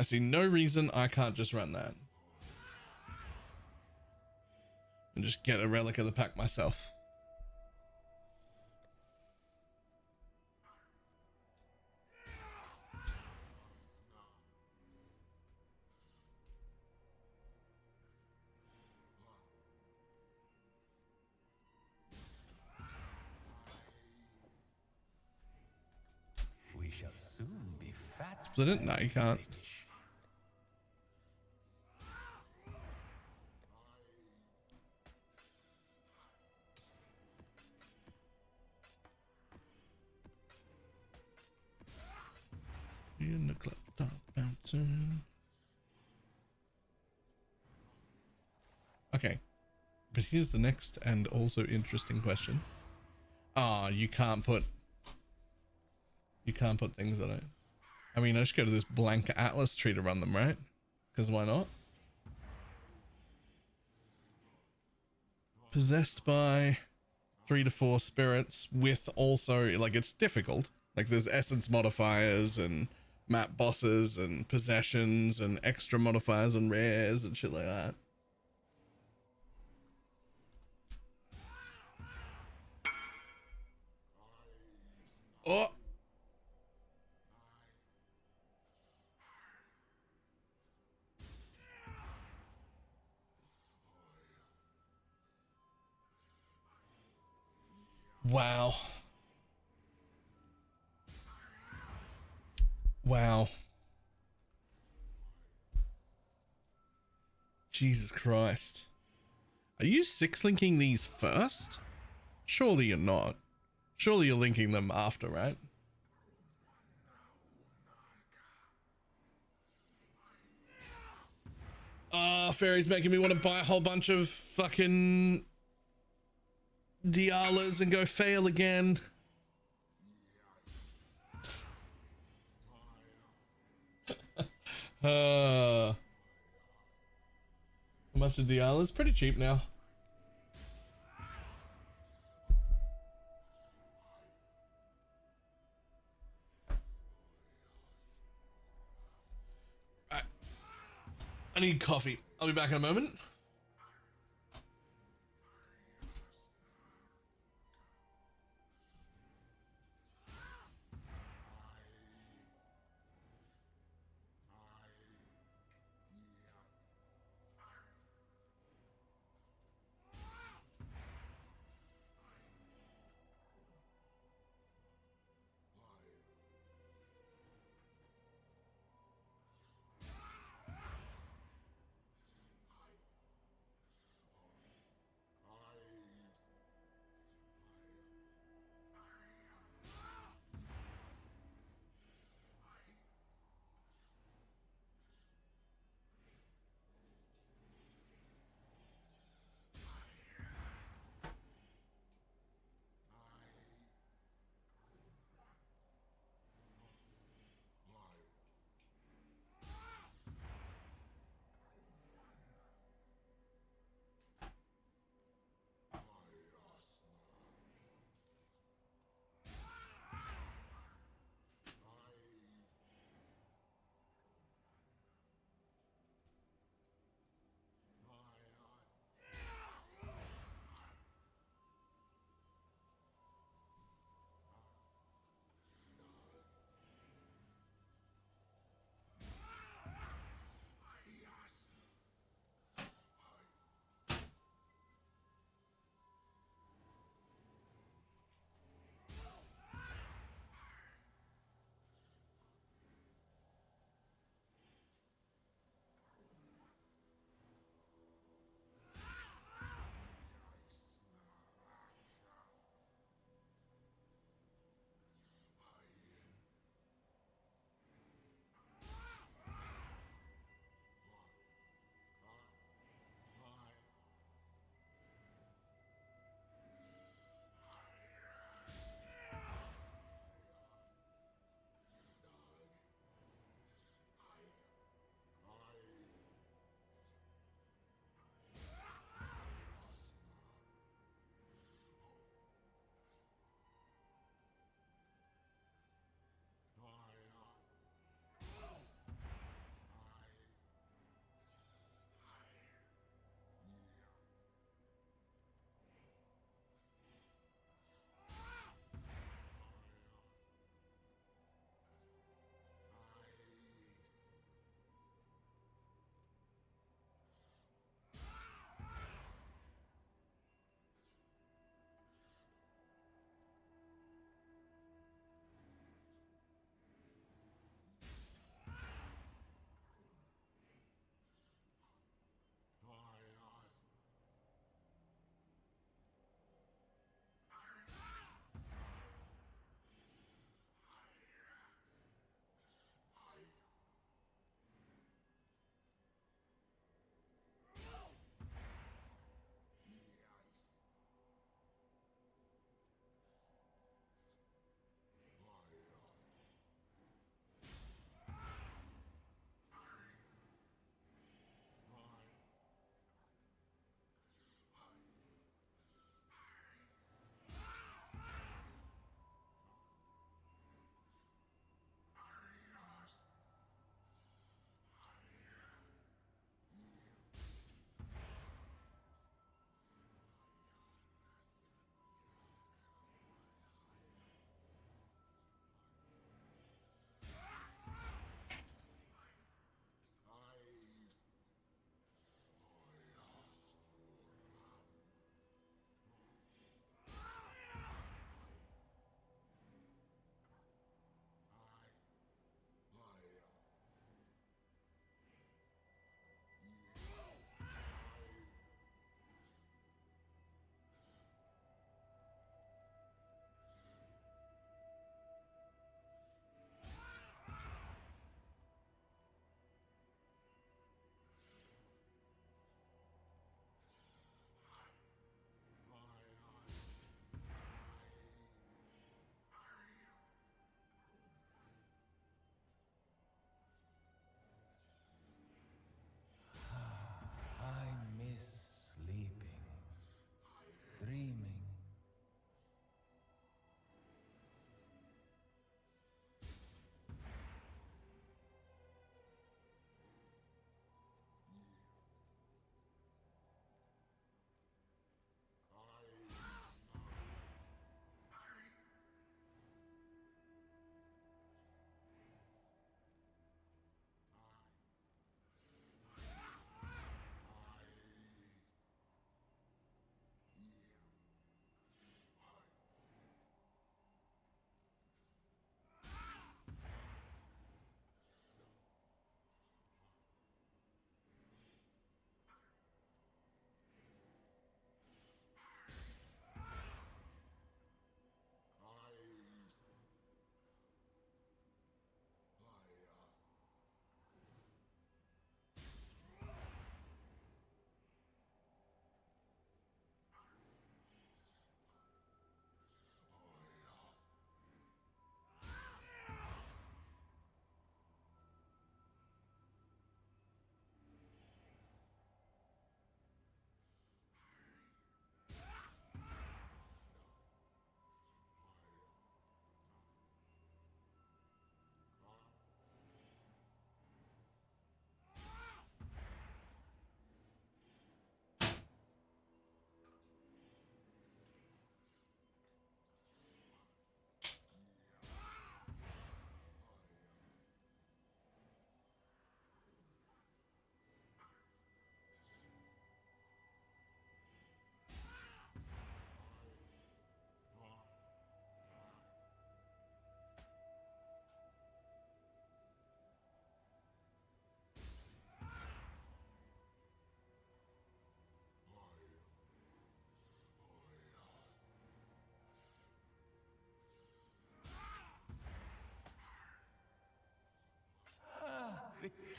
I see no reason I can't just run that. And just get a Relic of the Pack myself. We shall soon be fat. Split it? No, you can't. In the club top bouncing. Okay, but here's the next and also interesting question. Ah, you can't put things on it. I mean, I just go to this blank Atlas tree to run them, right? Because why not? Possessed by 3 to 4 spirits with also, like, it's difficult. Like, there's essence modifiers and map bosses and possessions and extra modifiers and rares and shit like that. Oh! Wow. Wow. Jesus Christ. Are you 6-linking these first? Surely you're not. Surely you're linking them after, right? Oh, Fairy's making me want to buy a whole bunch of fucking Dialas and go fail again. How much of Dialas? Pretty cheap now. Right. I need coffee. I'll be back in a moment.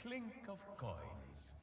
clink of coins.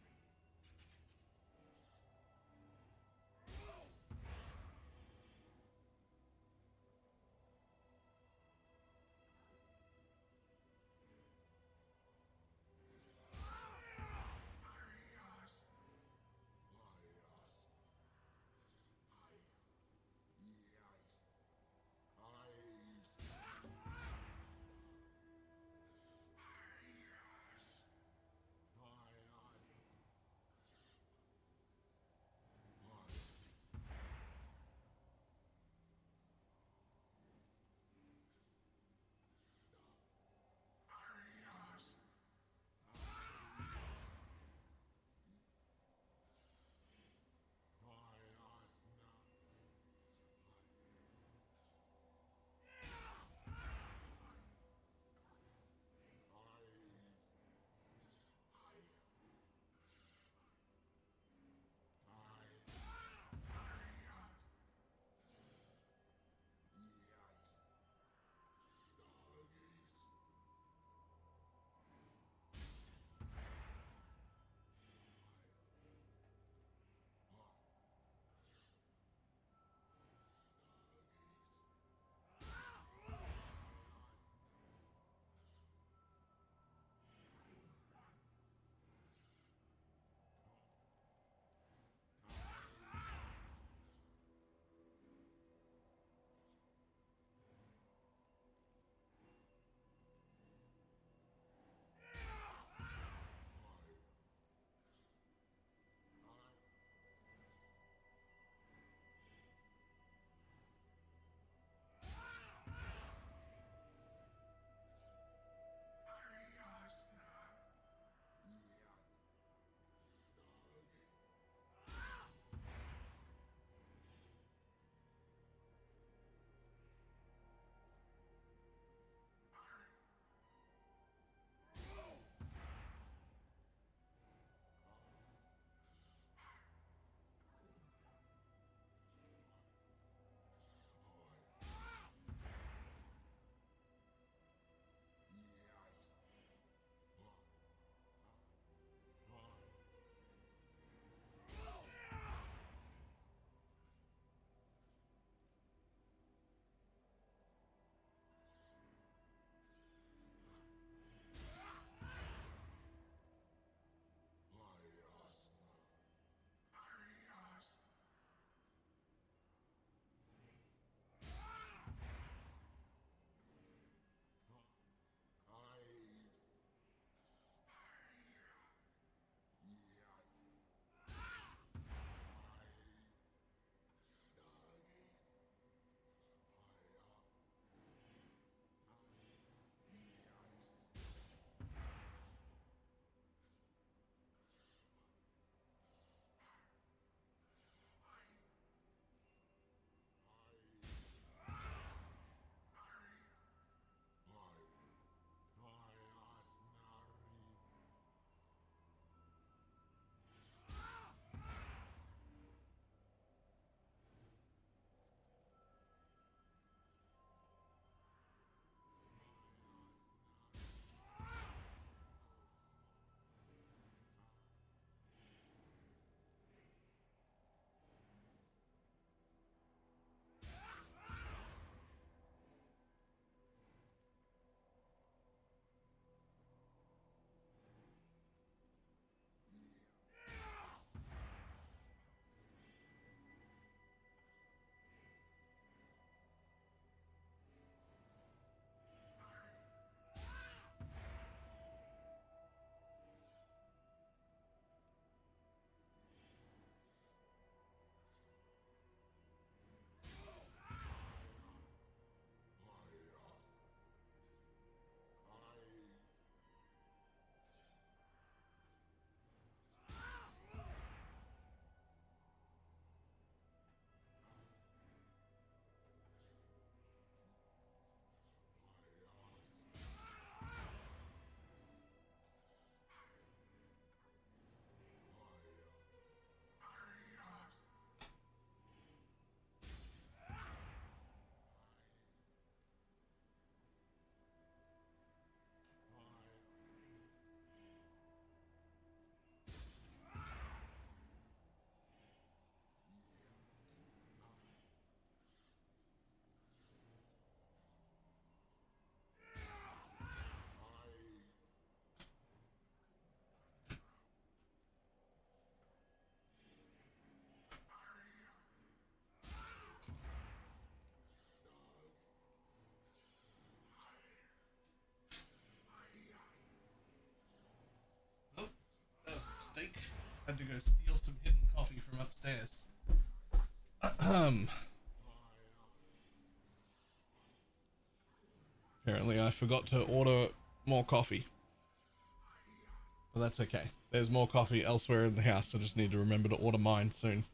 mistake. Had to go steal some hidden coffee from upstairs. Apparently I forgot to order more coffee. But that's okay. There's more coffee elsewhere in the house. I just need to remember to order mine soon.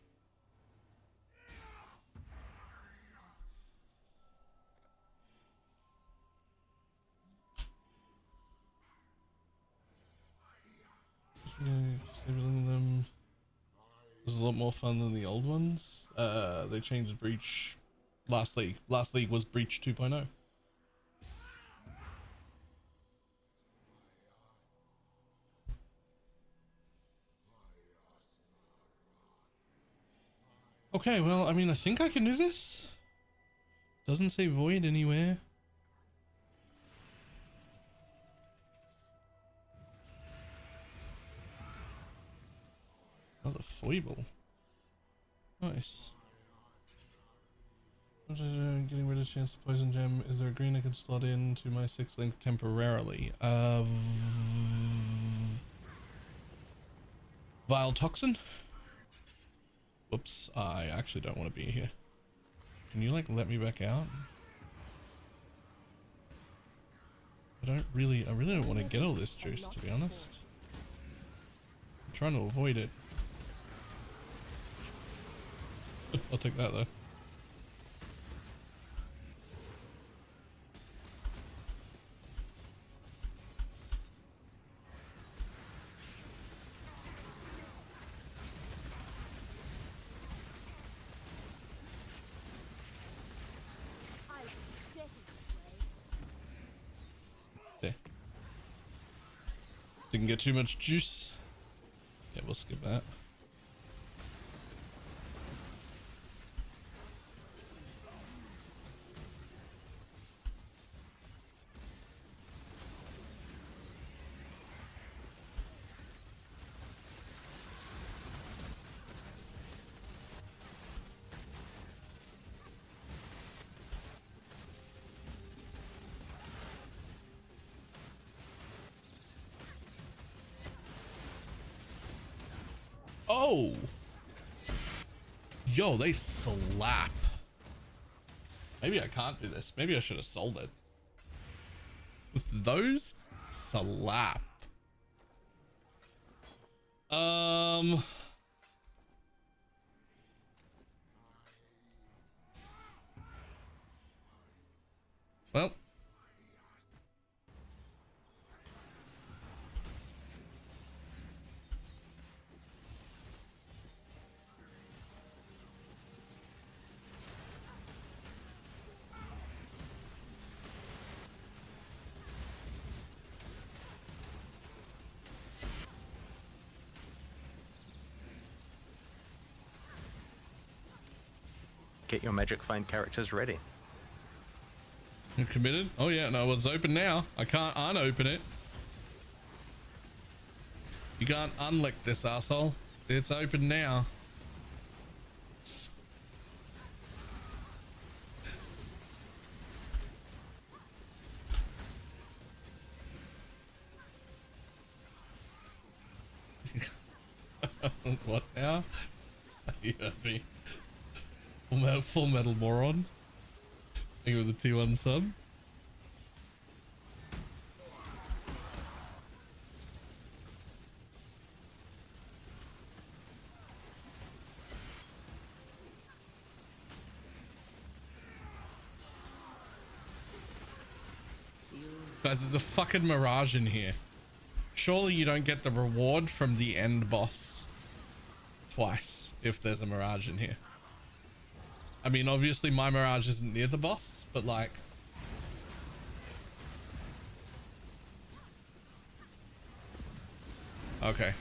Disabling them was a lot more fun than the old ones. They changed Breach last league. Last league was Breach 2.0. Okay, well, I mean, I think I can do this. Doesn't say void anywhere. Oh, the foible. Nice. Getting rid of chance to poison gem. Is there a green I can slot into my 6 link temporarily? Vile toxin? Whoops, I actually don't want to be here. Can you like let me back out? I really don't want to get all this juice, to be honest. I'm trying to avoid it. I'll take that though. There. Didn't get too much juice. Yeah, we'll skip that. Oh! Yo, they slap. Maybe I can't do this. Maybe I should have sold it. With those, slap. Well. Get your magic find characters ready. You committed? Oh yeah, no, it's open now. I can't unopen it. You can't unlick this asshole. It's open now. What now? You heard me. Full metal moron. Thank you for the T1 sub. Guys, there's a fucking mirage in here. Surely you don't get the reward from the end boss twice if there's a mirage in here. I mean, obviously my mirage isn't near the boss, but like... Okay.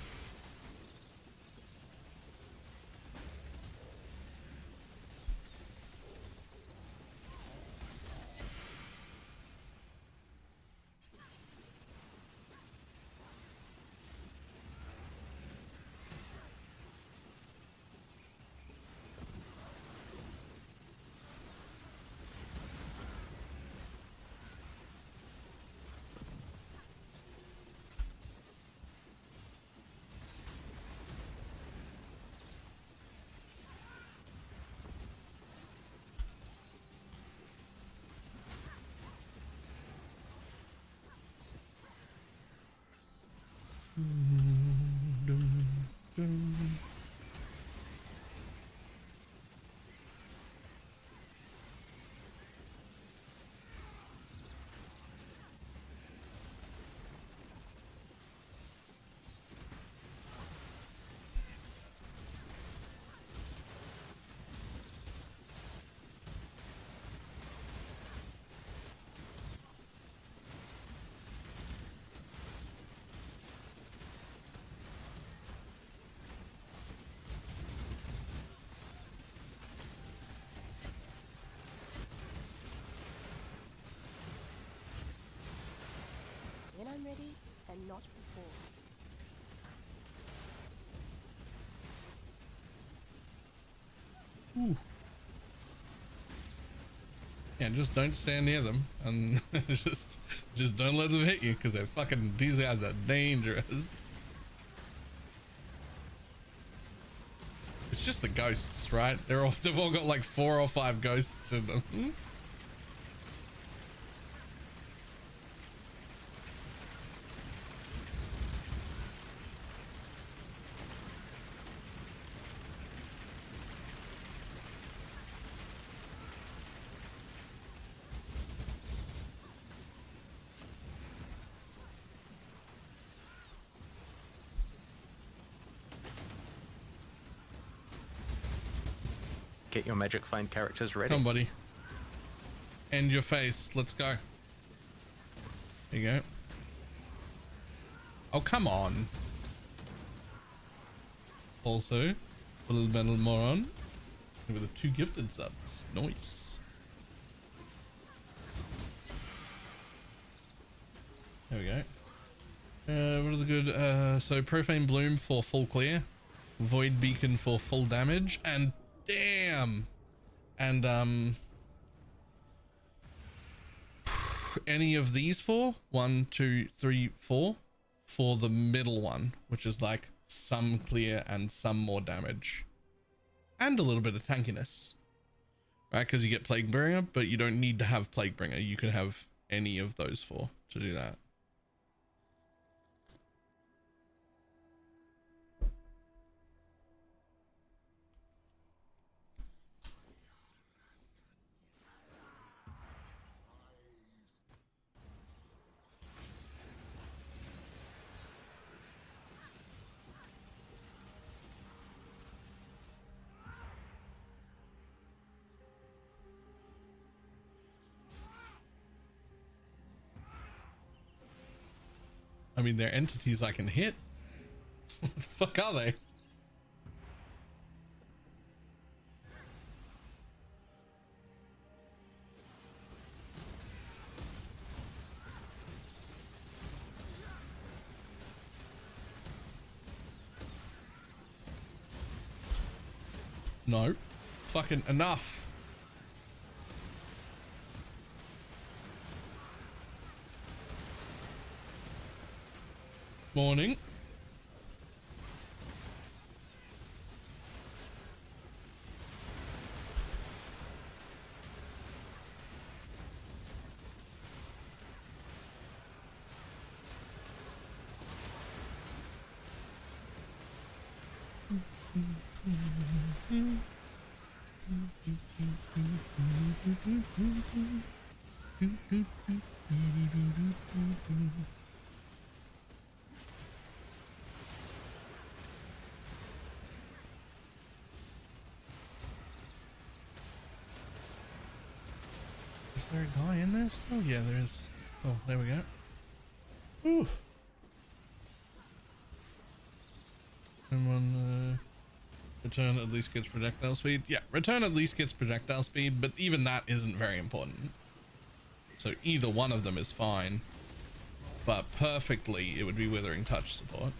When I'm ready, and not before. Ooh. Yeah, just don't stand near them, and just don't let them hit you, because they're fucking, these guys are dangerous. It's just the ghosts, right? They've all got like 4 or 5 ghosts in them. Get your magic find characters ready. Come on, buddy. End your face. Let's go. There you go. Oh, come on. Also, a little metal moron with the 2 gifted subs. Nice. There we go. What is the good? So Profane Bloom for full clear, Void Beacon for full damage, and damn, and any of these 4, 1, 2, 3, 4, for the middle one, which is like some clear and some more damage, and a little bit of tankiness, right? Because you get Plaguebringer, but you don't need to have Plaguebringer. You can have any of those 4 to do that. I mean, they're entities I can hit. What the fuck are they? No. Fucking enough. Morning. Is there a guy in there still? Yeah, there is. Oh, there we go. Ooh. Someone, return at least gets projectile speed. Yeah, return at least gets projectile speed, but even that isn't very important. So either one of them is fine. But perfectly, it would be Withering Touch support.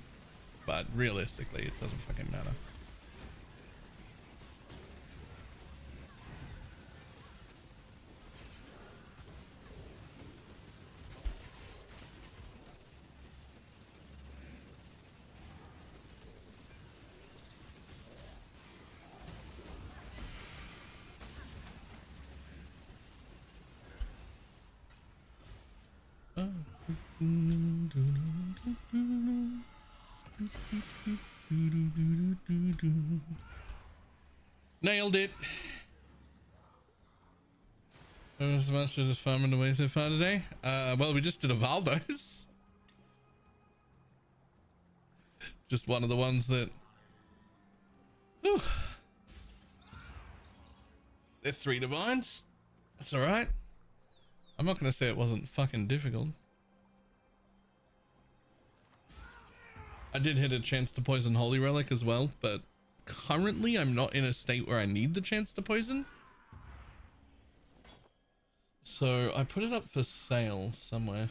But realistically, it doesn't fucking matter. Nailed it. So much for just farming away so far today. Well, we just did a Valdos. Just one of the ones that... Whew. They're 3 divines. That's alright. I'm not going to say it wasn't fucking difficult. I did hit a chance to poison Holy Relic as well, but currently I'm not in a state where I need the chance to poison. So I put it up for sale somewhere.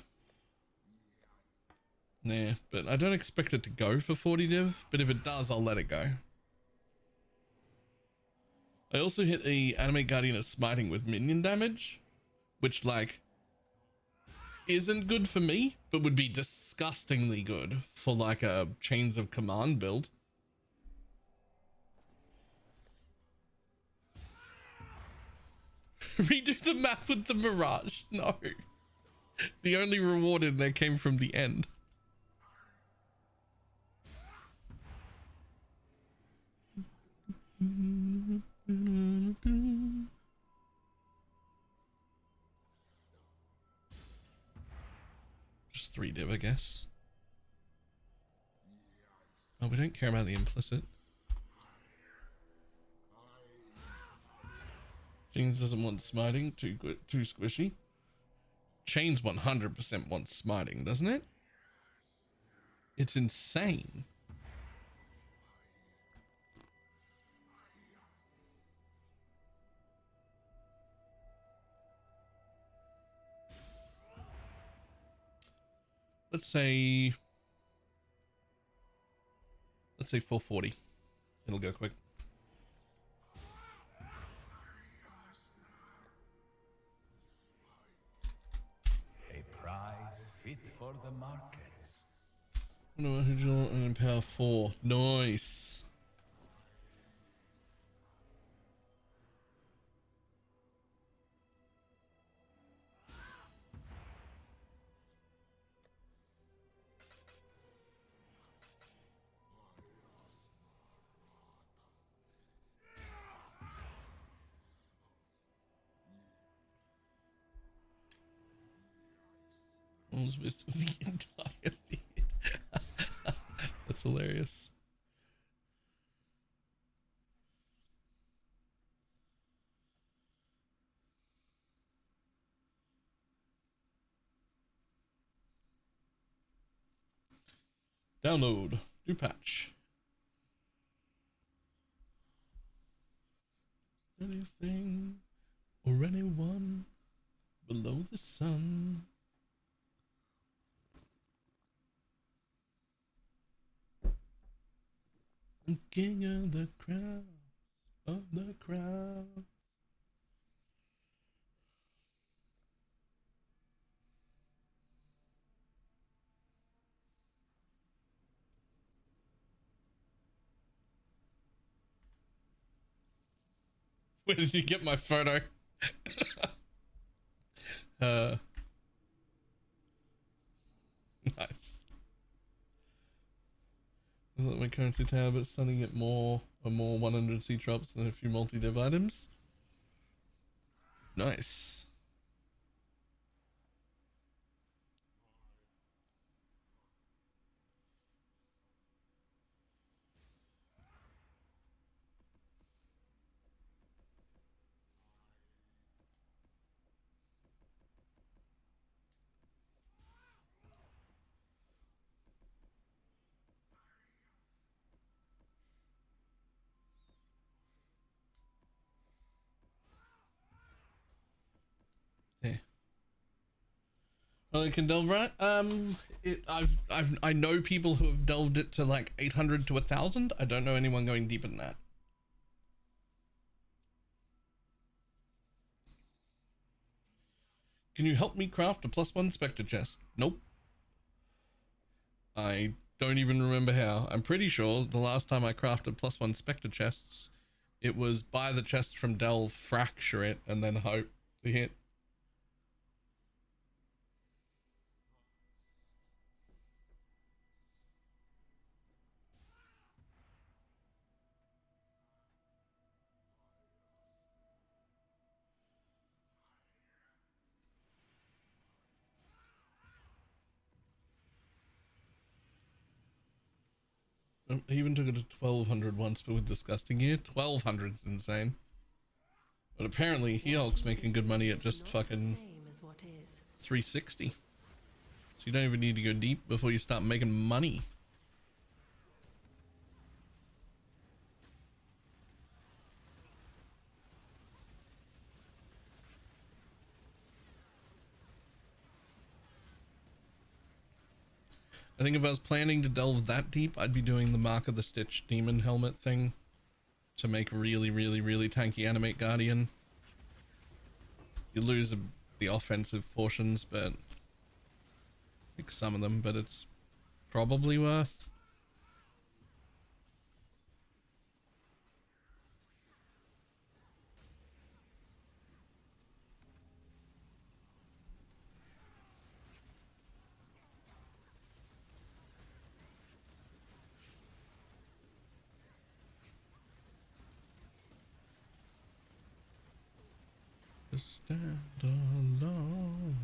Nah, but I don't expect it to go for 40 div, but if it does, I'll let it go. I also hit a Animate Guardian of Smiting with minion damage, which like isn't good for me, but would be disgustingly good for like a Chains of Command build. Redo the map with the Mirage. No. The only reward in there came from the end. Just 3 div, I guess. Oh, we don't care about the implicit. Chains doesn't want smiting, too squishy. Chains 100% wants smiting, doesn't it? It's insane. Let's say 440. It'll go quick. Fit for the markets. No, original and Empower 4. Nice. With the entire feed. That's hilarious. Download. New patch. Anything or anyone below the sun. King of the crowd, of the crowd. Where did you get my photo? Nice. Let my currency tab, but starting at more 100 C drops and a few multi-div items. Nice. Well, it can delve right. I know people who have delved it to like 800 to 1,000. I don't know anyone going deeper than that. Can you help me craft a +1 Spectre chest? Nope. I don't even remember how. I'm pretty sure the last time I crafted +1 Spectre chests, it was buy the chest from Delve, fracture it, and then hope to hit. I even took it to 1200 once, but with disgusting gear. 1200 is insane. But apparently He-Hulk's making good money at just fucking 360. So you don't even need to go deep before you start making money. I think if I was planning to delve that deep, I'd be doing the Mark of the Stitch demon helmet thing to make really, really, really tanky animate guardian. You lose the offensive portions, but like some of them, but it's probably worth. Stand alone.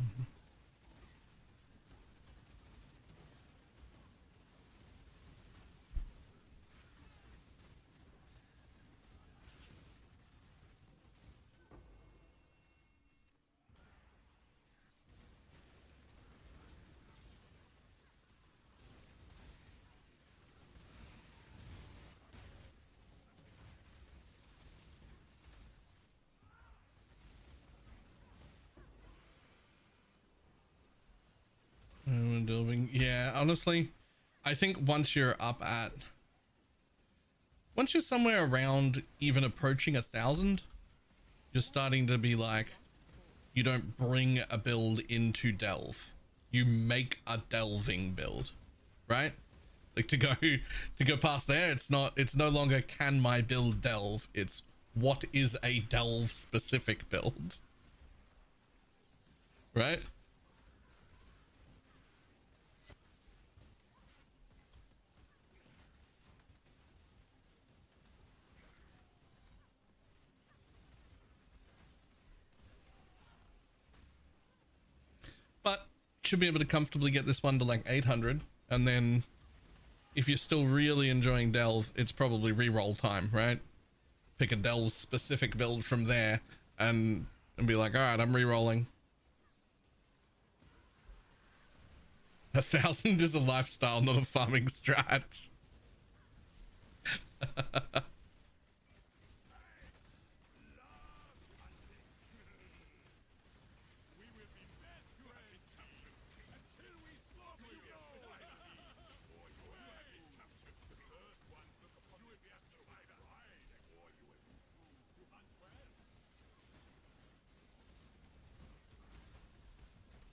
Yeah, honestly, I think once you're somewhere around even approaching 1,000, you're starting to be like, you don't bring a build into delve, you make a delving build, right? Like to go past there, it's no longer can my build delve, it's what is a delve specific build, right? But should be able to comfortably get this one to like 800, and then if you're still really enjoying delve, it's probably reroll time, right? Pick a delve specific build from there and be like, all right, I'm rerolling. 1,000 is a lifestyle, not a farming strat.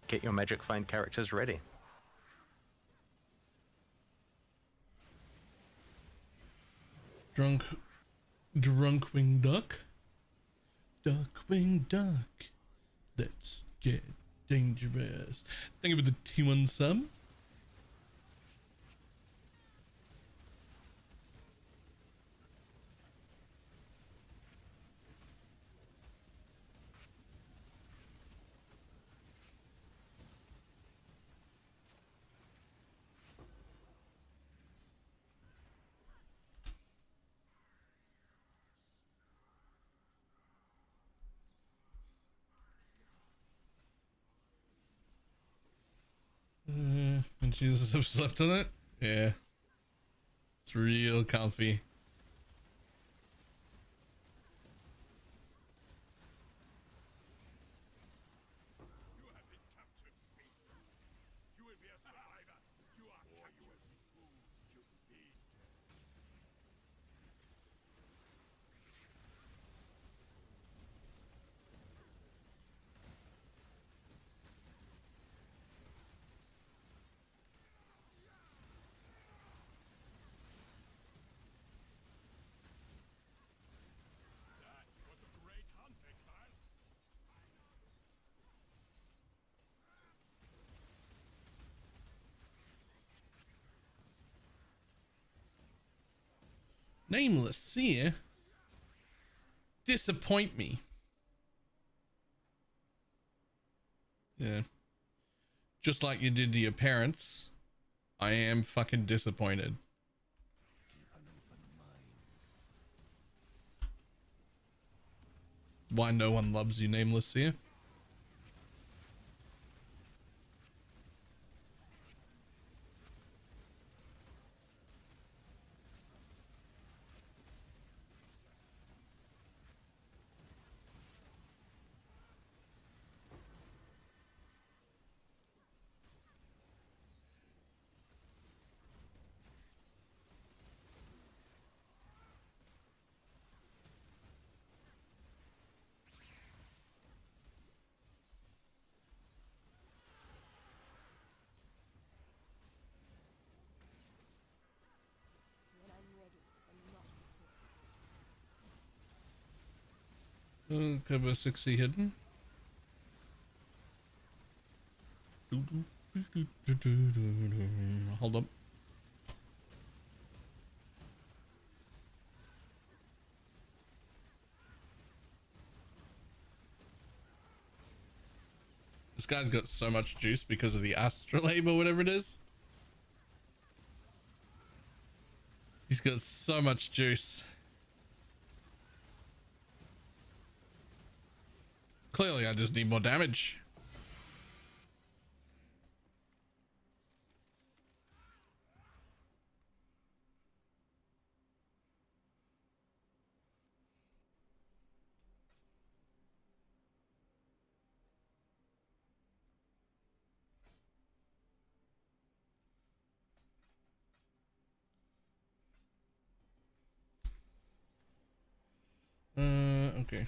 Get your magic find characters ready. Drunkwing duck. Duckwing duck. Let's get dangerous. Thank you for the T1 sub. And Jesus have slept on it? Yeah. It's real comfy. Nameless seer? Disappoint me. Yeah. Just like you did to your parents, I am fucking disappointed. why no one loves you, Nameless here. When I'm ready and not before. Cover 60 hidden. Hold up. This guy's got so much juice because of the astrolabe or whatever it is. He's got so much juice. Clearly, I just need more damage. Okay.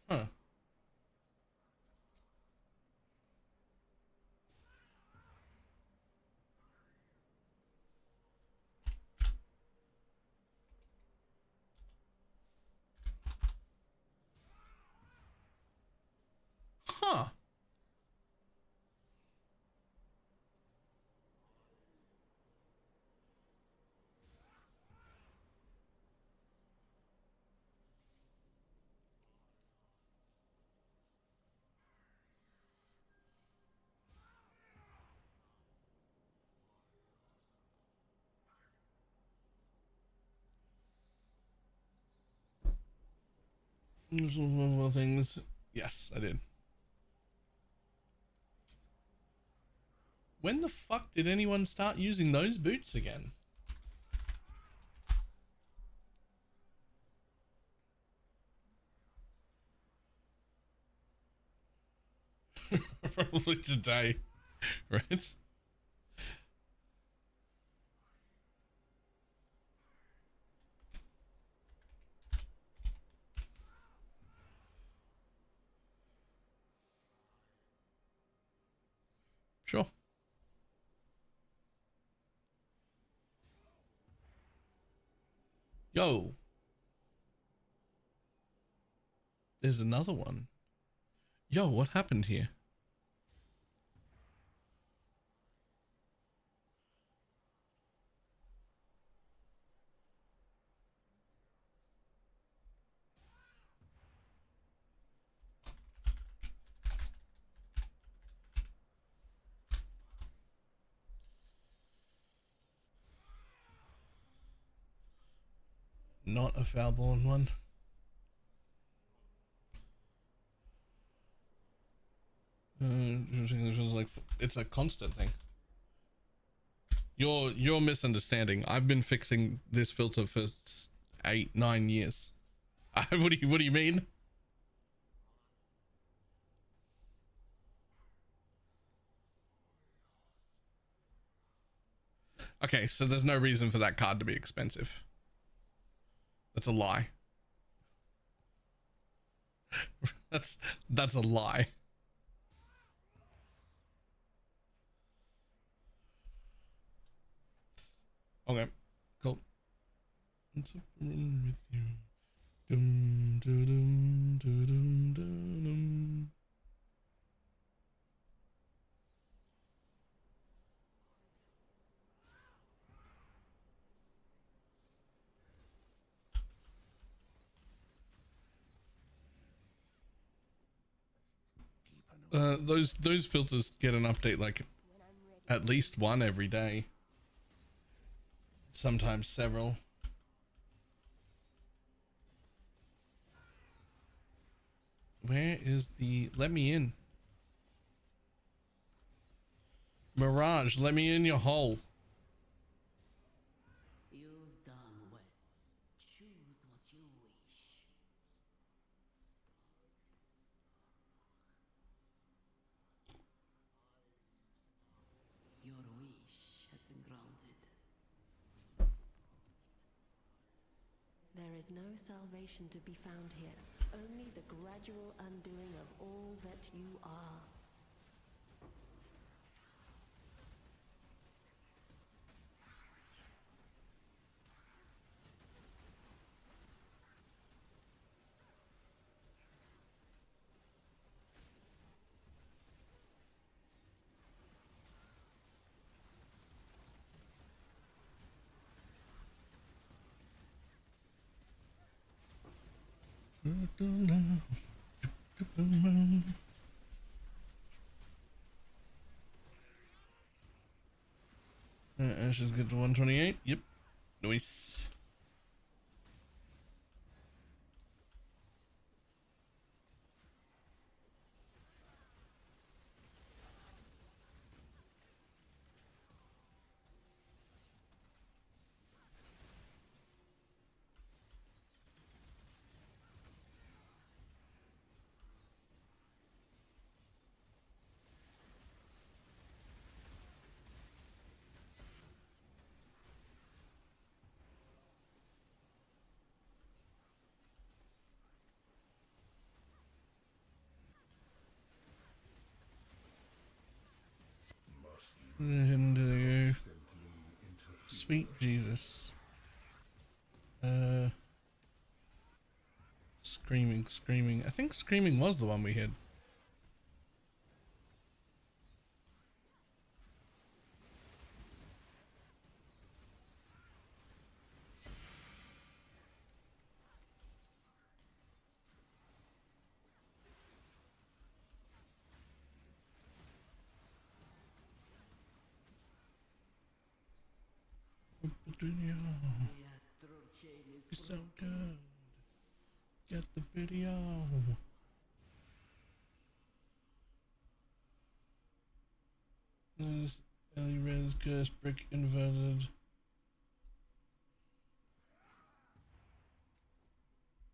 Huh. Huh. Things. Yes, I did. When the fuck did anyone start using those boots again? Probably today, right? Sure. Yo. There's another one. Yo, what happened here? Not a foul-born one. Like it's a constant thing. You're misunderstanding. I've been fixing this filter for 8-9 years. What do you mean? Okay, so there's no reason for that card to be expensive. That's a lie. That's a lie. Okay, cool. What's up with you? Dum, dum, dum, dum, dum, dum. Keep an Those filters get an update like at least one every day. Sometimes several. Where is the let me in? Mirage, let me in your hole. You've done well. Choose what you wish. Your wish has been granted. There is no salvation to be found here, only the gradual undoing of all that you are. Ashes get to 128. Yep. Nice. And sweet Jesus. Screaming. I think screaming was the one we hit. It's so good. Get the video. There's Ellie Red's curse brick inverted.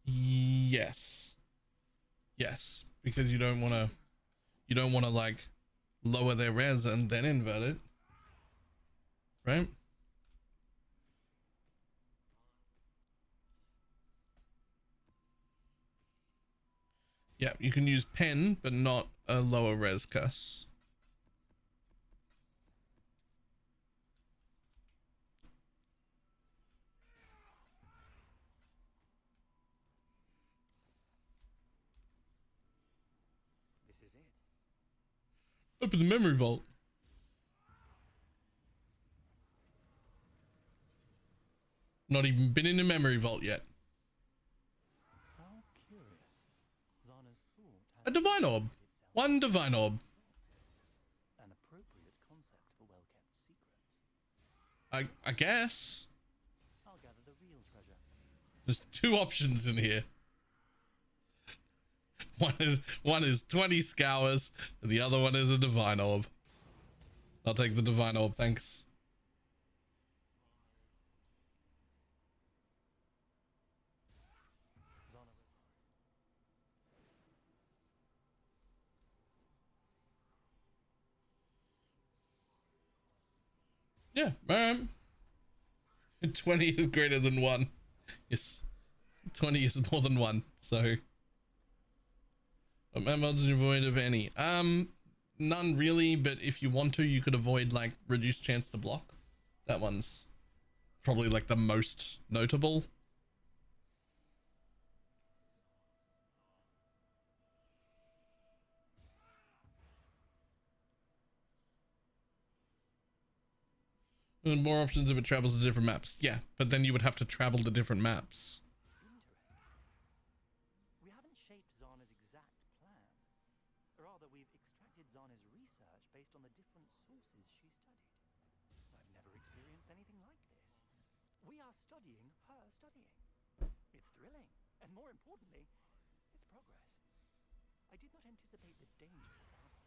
Yes. Yes, because you don't want to like lower their res and then invert it. Right? Yeah, you can use pen, but not a lower res curse. This is it. Open the memory vault. Not even been in the memory vault yet. How curious. Zana's thought A divine orb. One divine orb. an appropriate concept for well-kept secrets. I guess. I'll gather the real treasure. There's two options in here. One is 20 scours, and the other one is a divine orb. I'll take the divine orb, thanks. Yeah, 20 is greater than 1. Yes, 20 is more than 1, so what mods do you avoid, if any? None really, but if you want to, you could avoid like reduced chance to block. That one's probably like the most notable. And more options if it travels to different maps. Yeah, but then you would have to travel to different maps. Interesting. We haven't shaped Zana's exact plan. Rather, we've We are studying her studying. It's thrilling, and more importantly, it's progress. I did not anticipate the dangers that happen.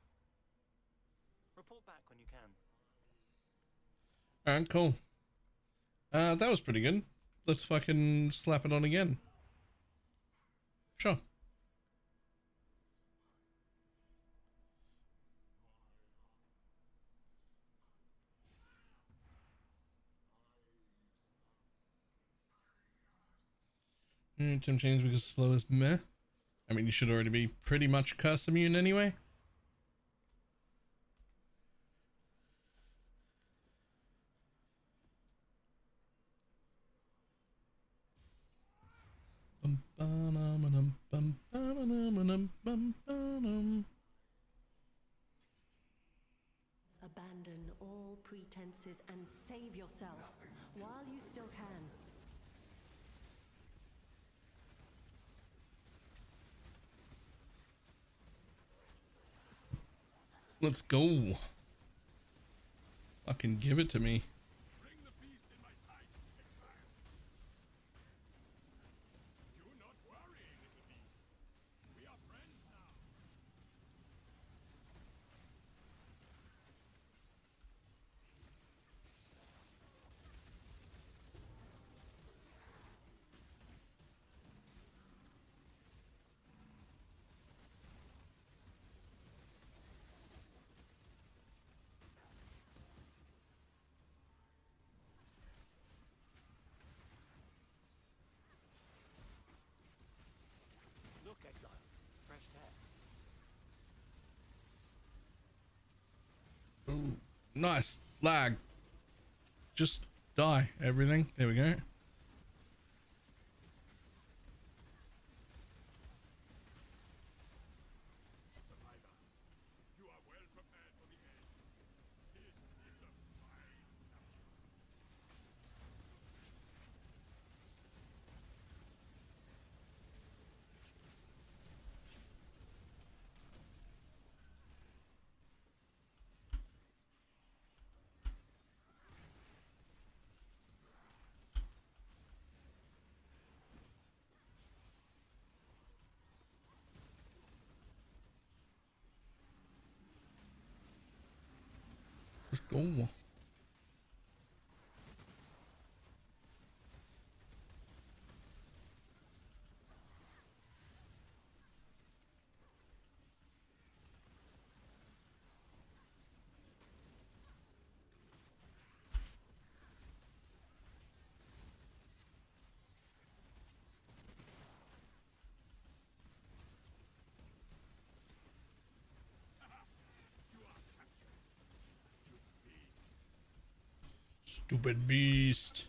Report back when you can. Alright, cool. That was pretty good. Let's fucking slap it on again. Sure. Tim change because slow is meh. I mean, you should already be pretty much curse immune anyway. Abandon all pretenses and save yourself while you still can. Let's go. Fucking give it to me. Look, exile. Fresh air. Ooh, nice. Lag. Just die, everything. There we go. Let's go. Stupid beast.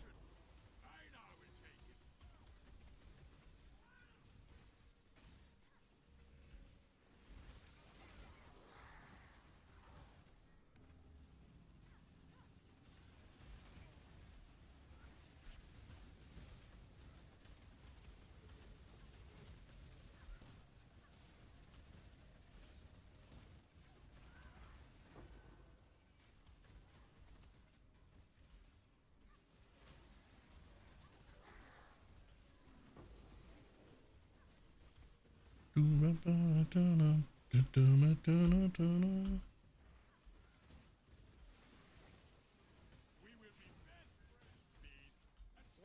When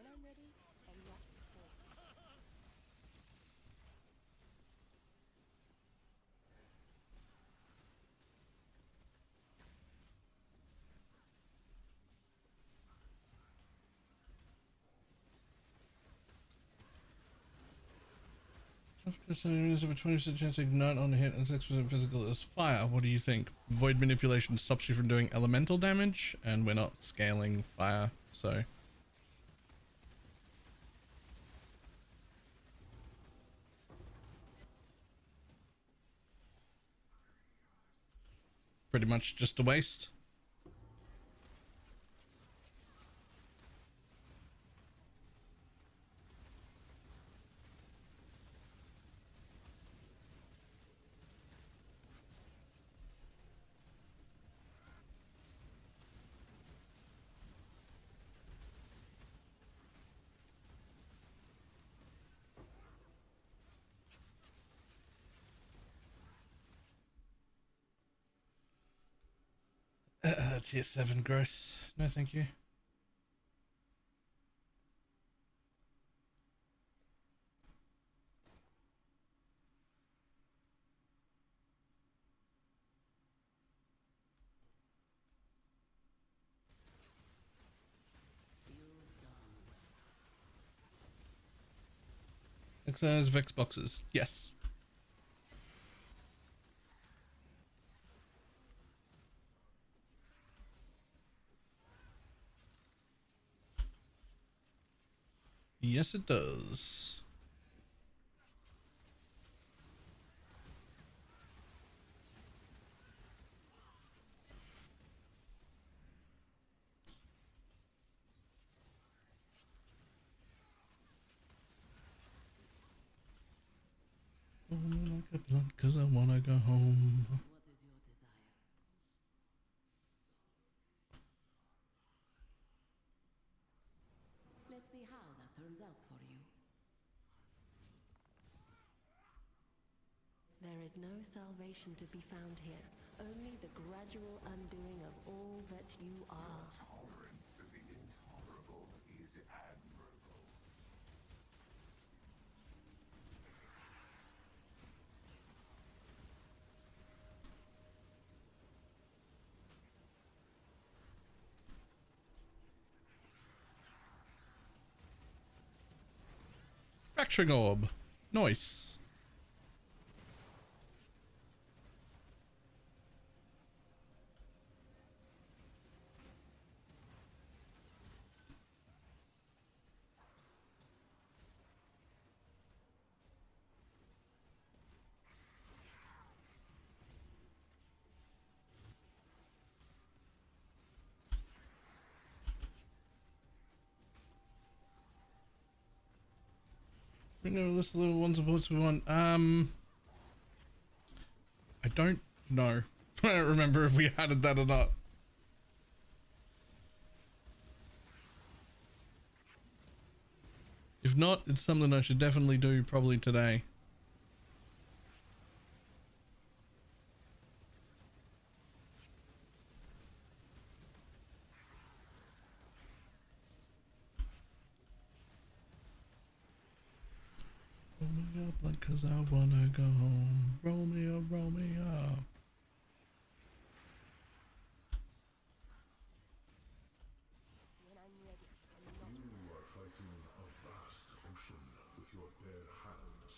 I'm ready, and not before. There's a 20% chance to ignite on a hit and 6% physical as fire. What do you think? Void manipulation stops you from doing elemental damage, and we're not scaling fire, so. Pretty much just a waste. Tier 7 gross. No, thank you. XR's Vex boxes. Yes. Yes, it does. Like a blunt, 'cause I wanna go home. Let's see how that turns out for you. There is no salvation to be found here, only the gradual undoing of all that you are. Tolerance of the intolerable is admirable. Fracturing orb. Nice. We know list of the ones supports we want. I don't know. I don't remember if we added that or not. If not, it's something I should definitely do probably today. Roll me up like 'cause I wanna go home. Roll me up, roll me up. When I'm ready and not You are fighting a vast ocean with your bare hands.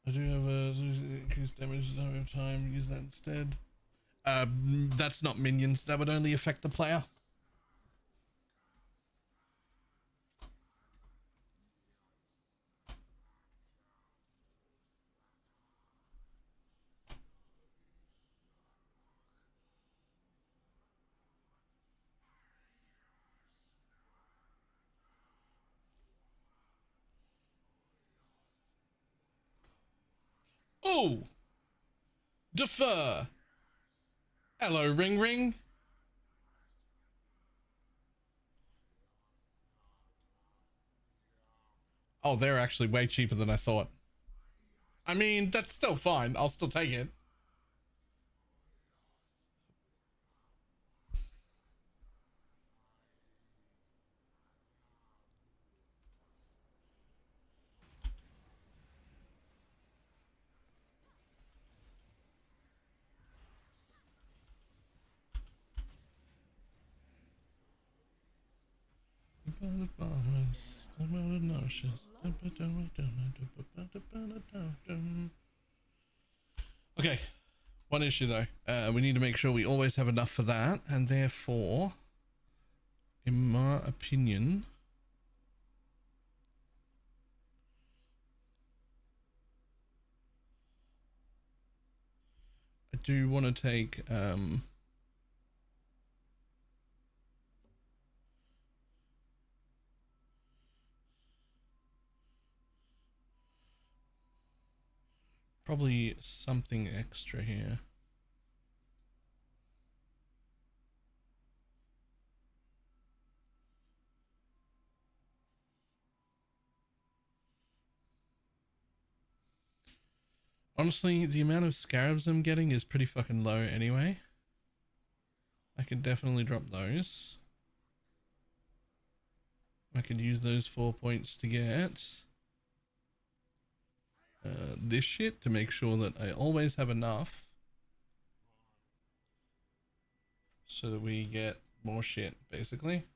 I do have a increased damage over time. Use that instead. That's not minions. That would only affect the player. Oh! Defer! Hello, Ring Ring. Oh, they're actually way cheaper than I thought. I mean, that's still fine. I'll still take it. Okay, One issue though, we need to make sure we always have enough for that, and therefore, in my opinion, I do want to take probably something extra here. Honestly, the amount of scarabs I'm getting is pretty fucking low anyway. I could definitely drop those. I could use those 4 points to get this shit to make sure that I always have enough so that we get more shit, basically.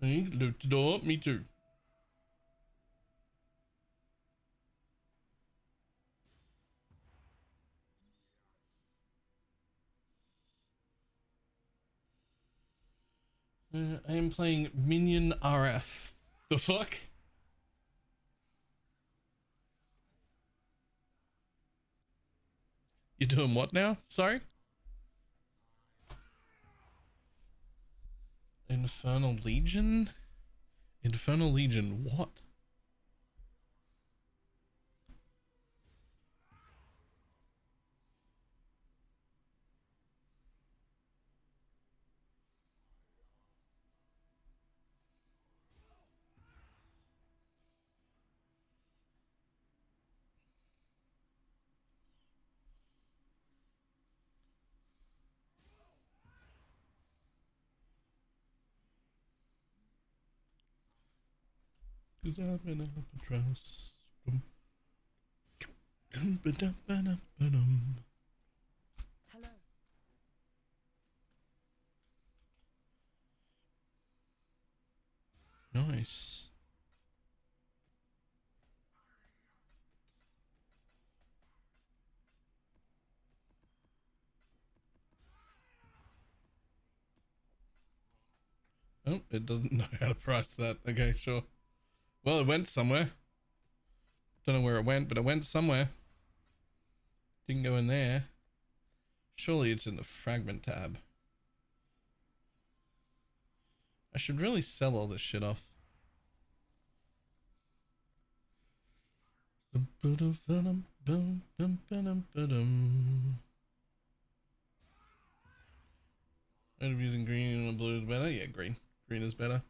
Hey, loot the door, me too. I am playing Minion RF. The fuck? You doing what now? Sorry? Infernal Legion? Infernal Legion, what? Cause I've been albatross. Hello. Nice. Oh, it doesn't know how to price that. Okay, sure. Well, it went somewhere. Don't know where it went, but it went somewhere. Didn't go in there. Surely it's in the fragment tab. I should really sell all this shit off. Out of using green and blue is better? Yeah, green. Green is better.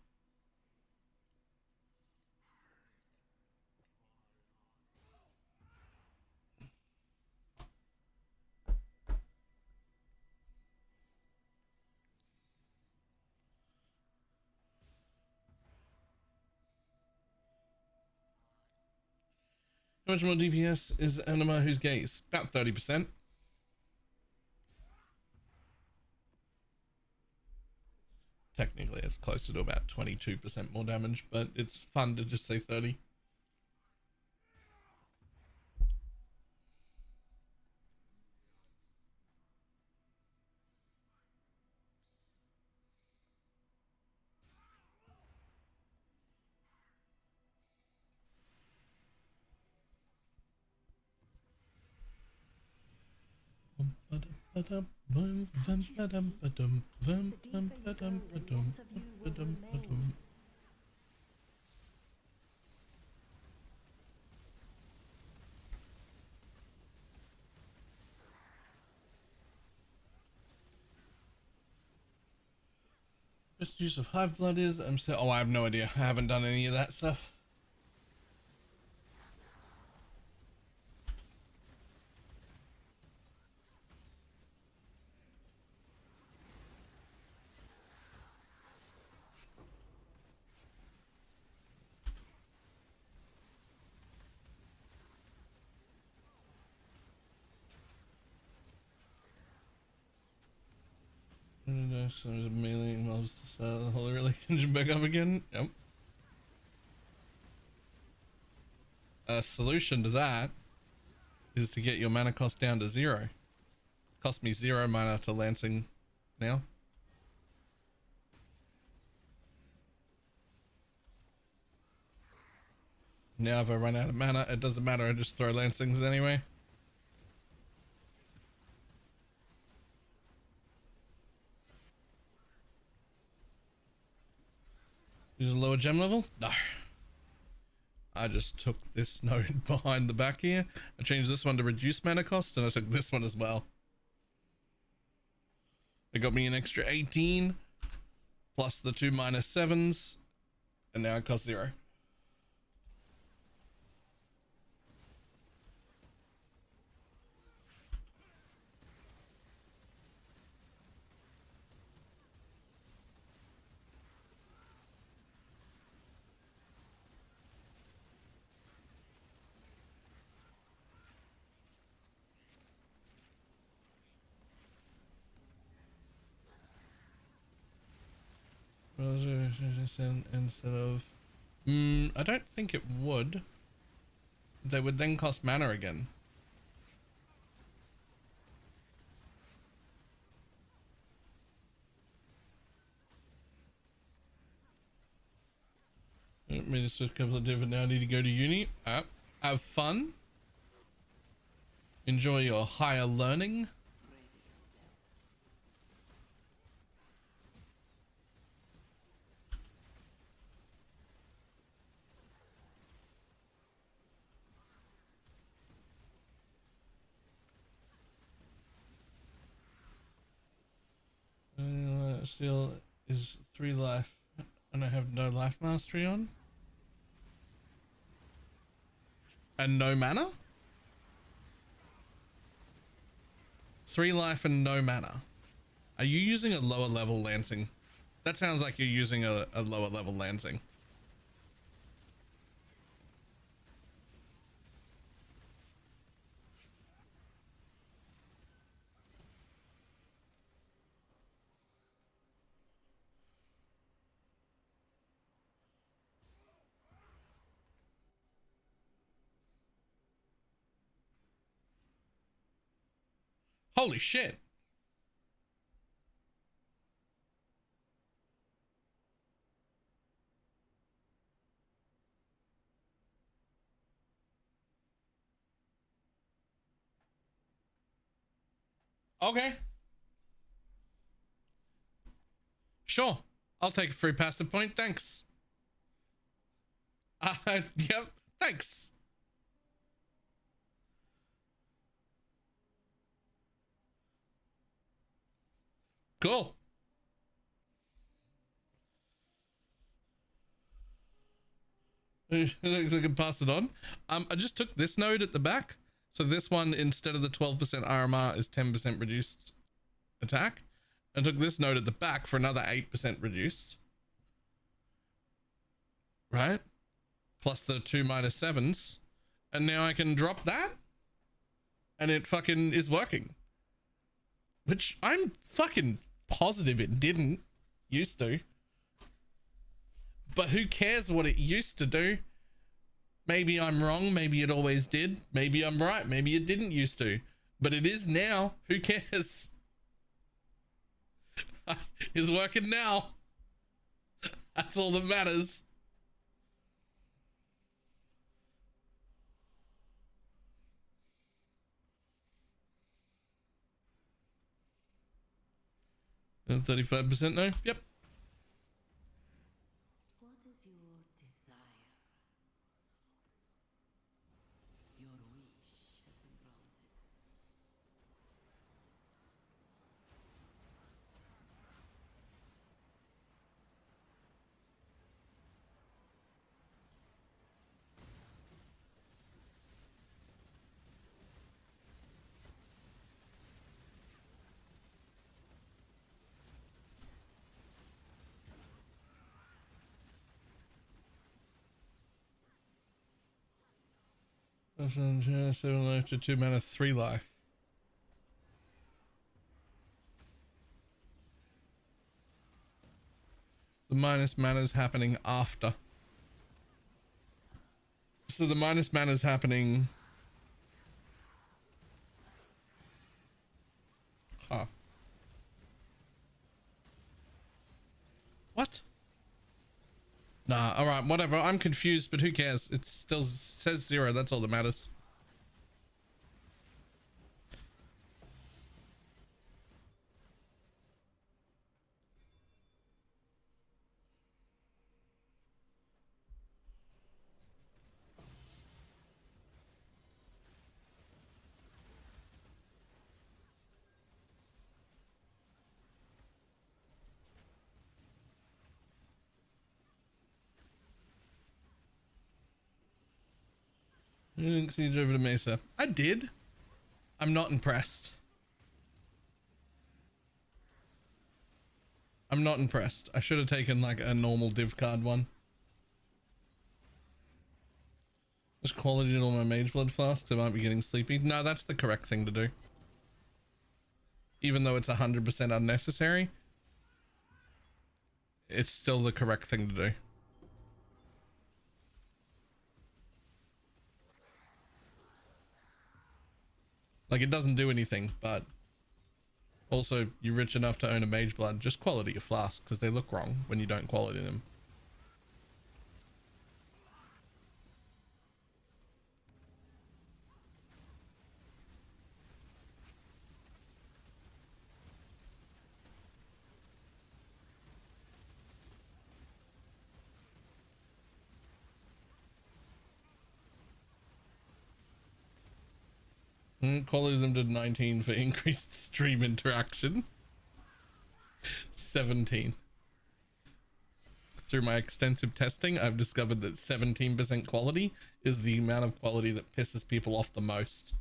How much more DPS is Anima Who's Gaze? About 30%. Technically, it's closer to about 22% more damage, but it's fun to just say 30. Best use of hive blood is oh, I have no idea. I haven't done any of that stuff. So there's a melee loves to start the Holy Relic engine back up again. Yep. a solution to that is to get your mana cost down to 0. Cost me 0 mana to Lancing now. Now if I run out of mana, it doesn't matter, I just throw Lancings anyway. Use a lower gem level? No. I just took this node behind the back here. I changed this one to reduce mana cost, and I took this one as well. It got me an extra 18, plus the 2 -7s, and now it costs 0. Instead of I don't think it would. They would then cost mana again. I don't mean to switch a couple of different now. I need to go to uni. Have fun. Enjoy your higher learning. Still is 3 life, and I have no life mastery on, and no mana. 3 life and no mana. Are you using a lower level Lancing? That sounds like you're using a lower level Lancing. Holy shit. Okay. Sure. I'll take a free passive point. Thanks. Yep. Thanks. Cool. I can pass it on. I just took this node at the back. So this one, instead of the 12% RMR, is 10% reduced attack. And took this node at the back for another 8% reduced. Right? Plus the 2 -7s. And now I can drop that. And it fucking is working. Which I'm fucking positive it didn't used to. But who cares what it used to do? Maybe I'm wrong. Maybe it always did. Maybe I'm right. Maybe it didn't used to. But it is now. Who cares? It's working now. That's all that matters. And 35% no? Yep. What is your desire? Your wish has been granted. Yeah, 7 life to 2 mana, 3 life. The minus mana is happening after. So the minus mana is happening. Huh. What? Nah, alright, whatever. I'm confused, but who cares? It still says 0. That's all that matters. You didn't siege over to Mesa. I did. I'm not impressed. I'm not impressed. I should have taken like a normal div card one. Just quality it on my mage blood flasks. I might be getting sleepy. No, that's the correct thing to do. Even though it's 100% unnecessary, it's still the correct thing to do. Like, it doesn't do anything, but also you're rich enough to own a mage blood. Just quality your flasks because they look wrong when you don't quality them. Quality them did 19 for increased stream interaction. 17. Through my extensive testing, I've discovered that 17% quality is the amount of quality that pisses people off the most.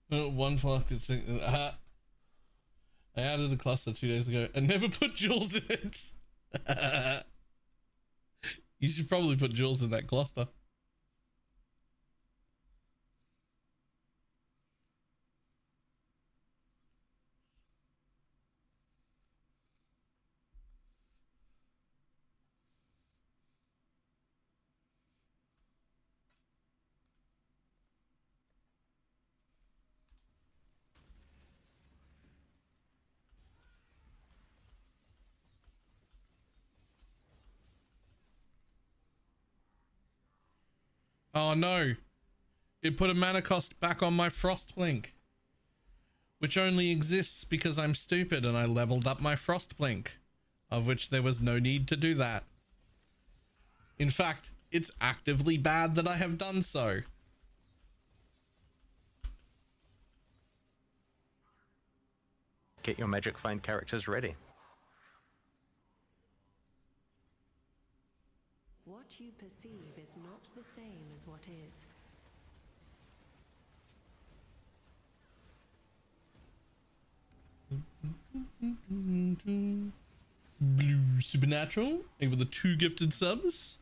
One flask. I added a cluster 2 days ago and never put jewels in it. You should probably put jewels in that cluster. Oh no, it put a mana cost back on my Frostblink, which only exists because I'm stupid and I leveled up my Frostblink, of which there was no need to do that. In fact, it's actively bad that I have done so. Get your magic find characters ready. What you perceive is not the same as what is. Blue Supernatural with the 2 gifted subs.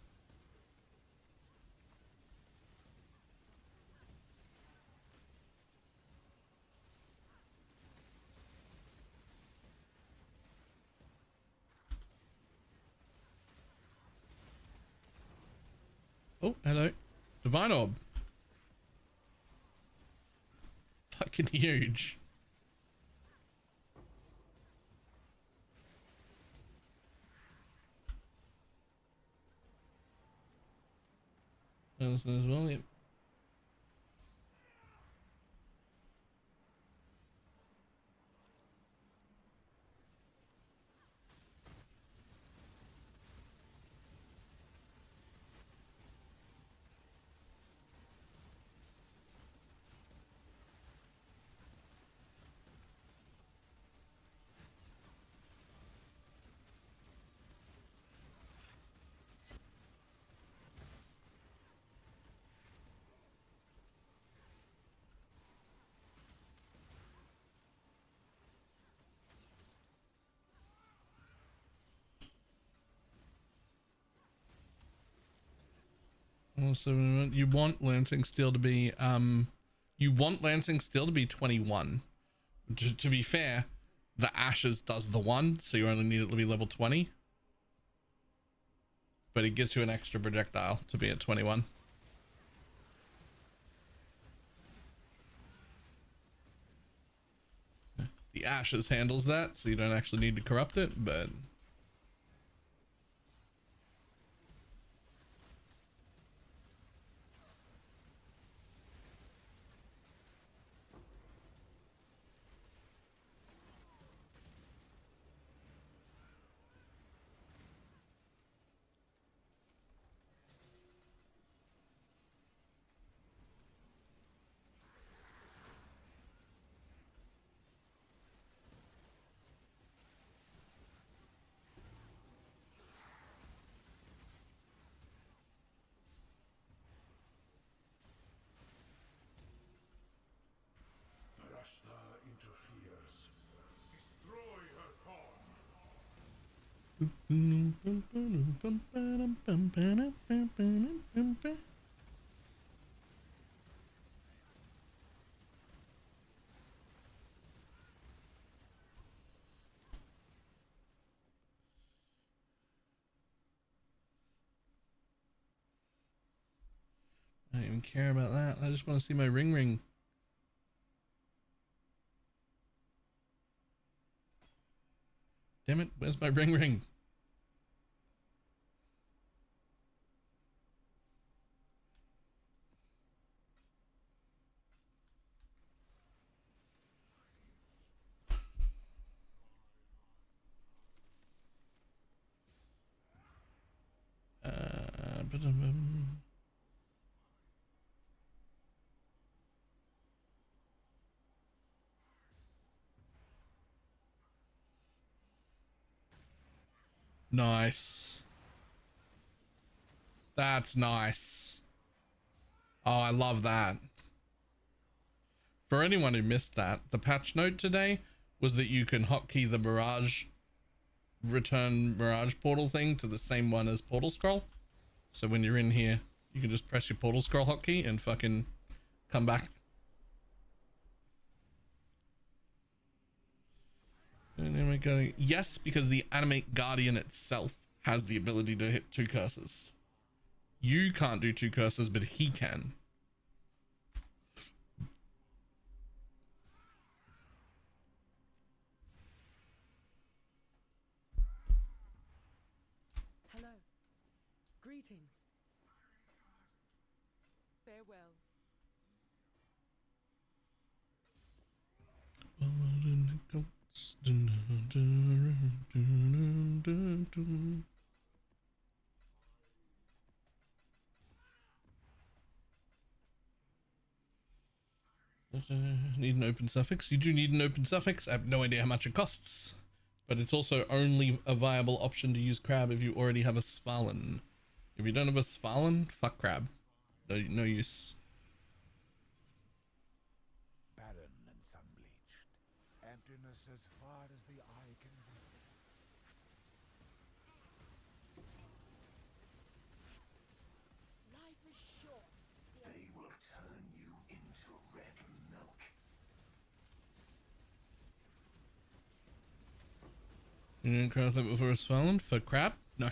Oh, hello. Divine Orb. Fucking huge. As well, yep. Also, you want Lancing Steel to be 21. To be fair, the Ashes does the 1, so you only need it to be level 20. But it gives you an extra projectile to be at 21. The Ashes handles that, so you don't actually need to corrupt it, but... interferes. Destroy her core. I don't even care about that. I just want to see my ring. Damn it, where's my ring? Nice. That's nice. Oh, I love that. For anyone who missed that, the patch note today was that you can hotkey the return Mirage portal thing to the same one as portal scroll. So when you're in here, you can just press your portal scroll hotkey and fucking come back. And then we go, yes, because the Animate Guardian itself has the ability to hit 2 curses. You can't do 2 curses, but he can. Hello. Greetings. Farewell. Need an open suffix. You do need an open suffix. I have no idea how much it costs, but it's also only a viable option to use crab if you already have a Svalin. If you don't have a Svalin, fuck crab. No use. Barren and sun-bleached. Emptiness as far as the eye can reach. Life is short, dear. They will turn you into red milk. You didn't cross that before a Svalin for crab? No.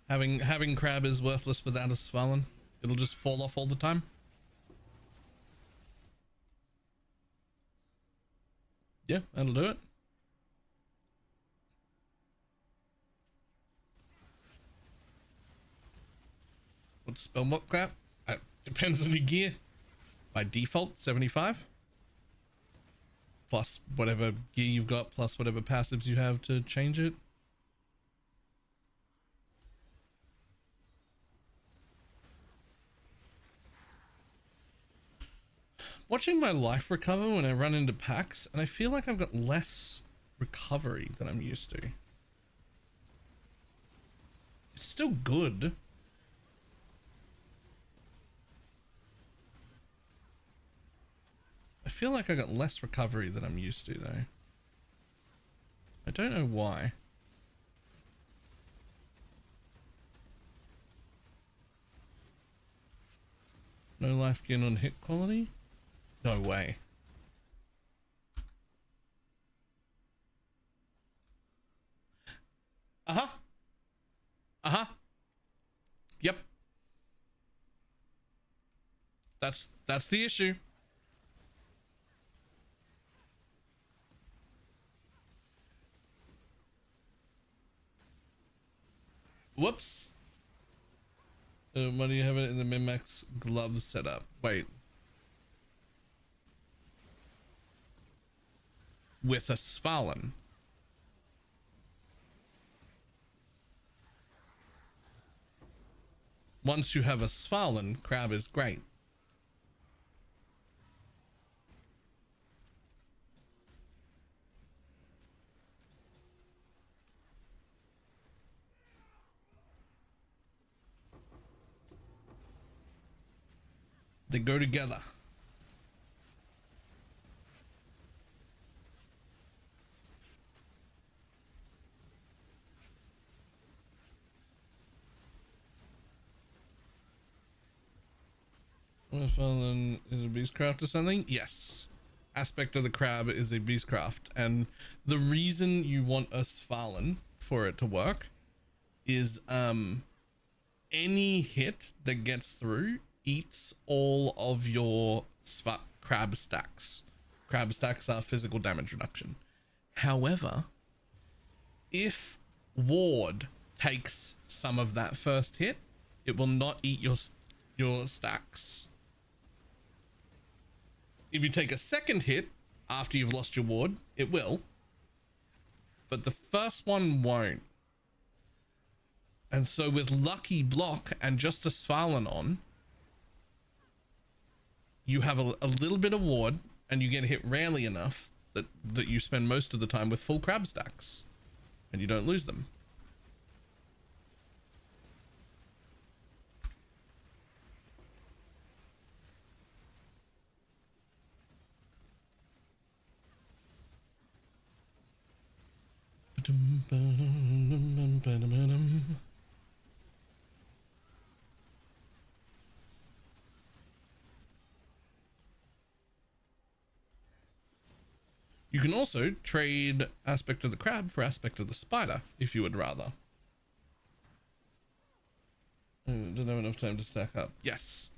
Having crab is worthless without a Svalin. It'll just fall off all the time. Yeah, that'll do it. What's spell mock clap? Depends on your gear. By default, 75. Plus whatever gear you've got, plus whatever passives you have to change it. Watching my life recover when I run into packs, and I feel like I've got less recovery than I'm used to. It's still good. I feel like I got less recovery than I'm used to though. I don't know why. No life gain on hit quality? No way. Uh-huh. Uh-huh. Yep. That's the issue. Whoops. Why do you have it in the min-max glove setup? Wait. With a Svalin. Once you have a Svalin, crab is great. They go together. Svalin is a beastcraft or something? Yes. Aspect of the crab is a beastcraft, and the reason you want a Svalin for it to work is any hit that gets through eats all of your crab stacks. Crab stacks are physical damage reduction. However, if ward takes some of that first hit, it will not eat your stacks. If you take a second hit after you've lost your ward, it will, but the first one won't. And so with Lucky Block and just a Svalin on, you have a little bit of ward, and you get hit rarely enough that you spend most of the time with full crab stacks, and you don't lose them. You can also trade aspect of the crab for aspect of the spider if you would rather. Don't have enough time to stack up. Yes.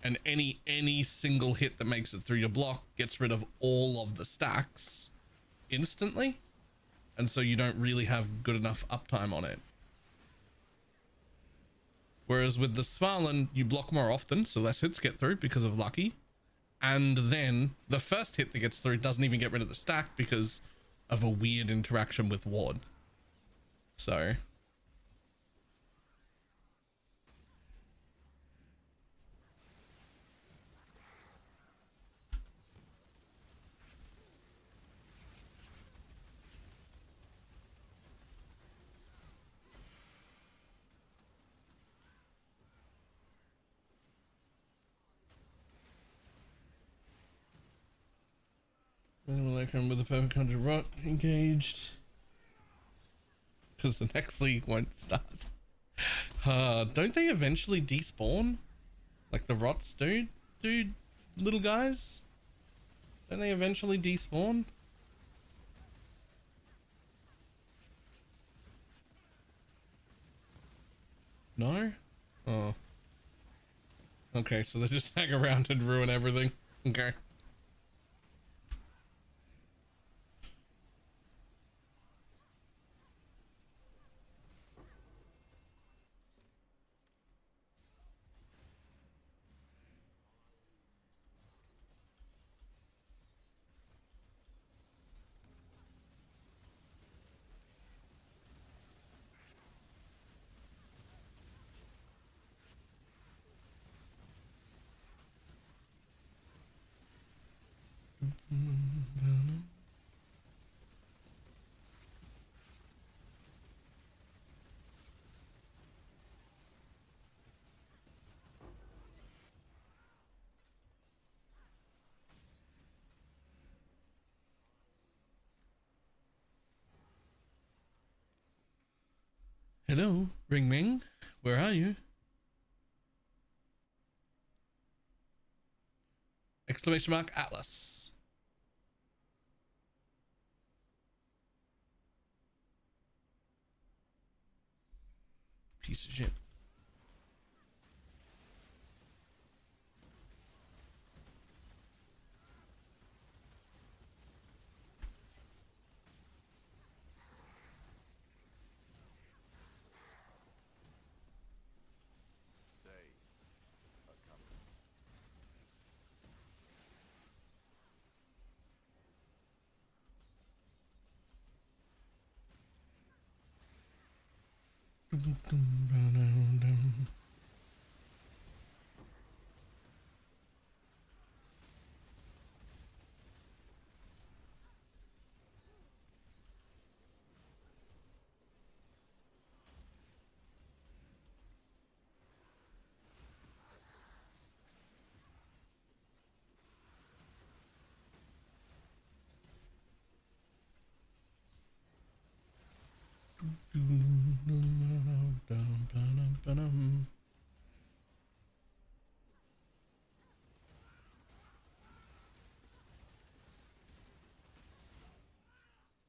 And any single hit that makes it through your block gets rid of all of the stacks instantly. And so you don't really have good enough uptime on it. Whereas with the Svalin, you block more often, so less hits get through because of Lucky. And then the first hit that gets through doesn't even get rid of the stack because of a weird interaction with ward. So... with the perfect conjure rot engaged, because the next league won't start. Don't they eventually despawn like the rots dude little guys? Don't they eventually despawn? No? Oh, okay, so they just hang around and ruin everything. Okay. Hello, Ring Ming, where are you? Exclamation mark Atlas. Piece of shit.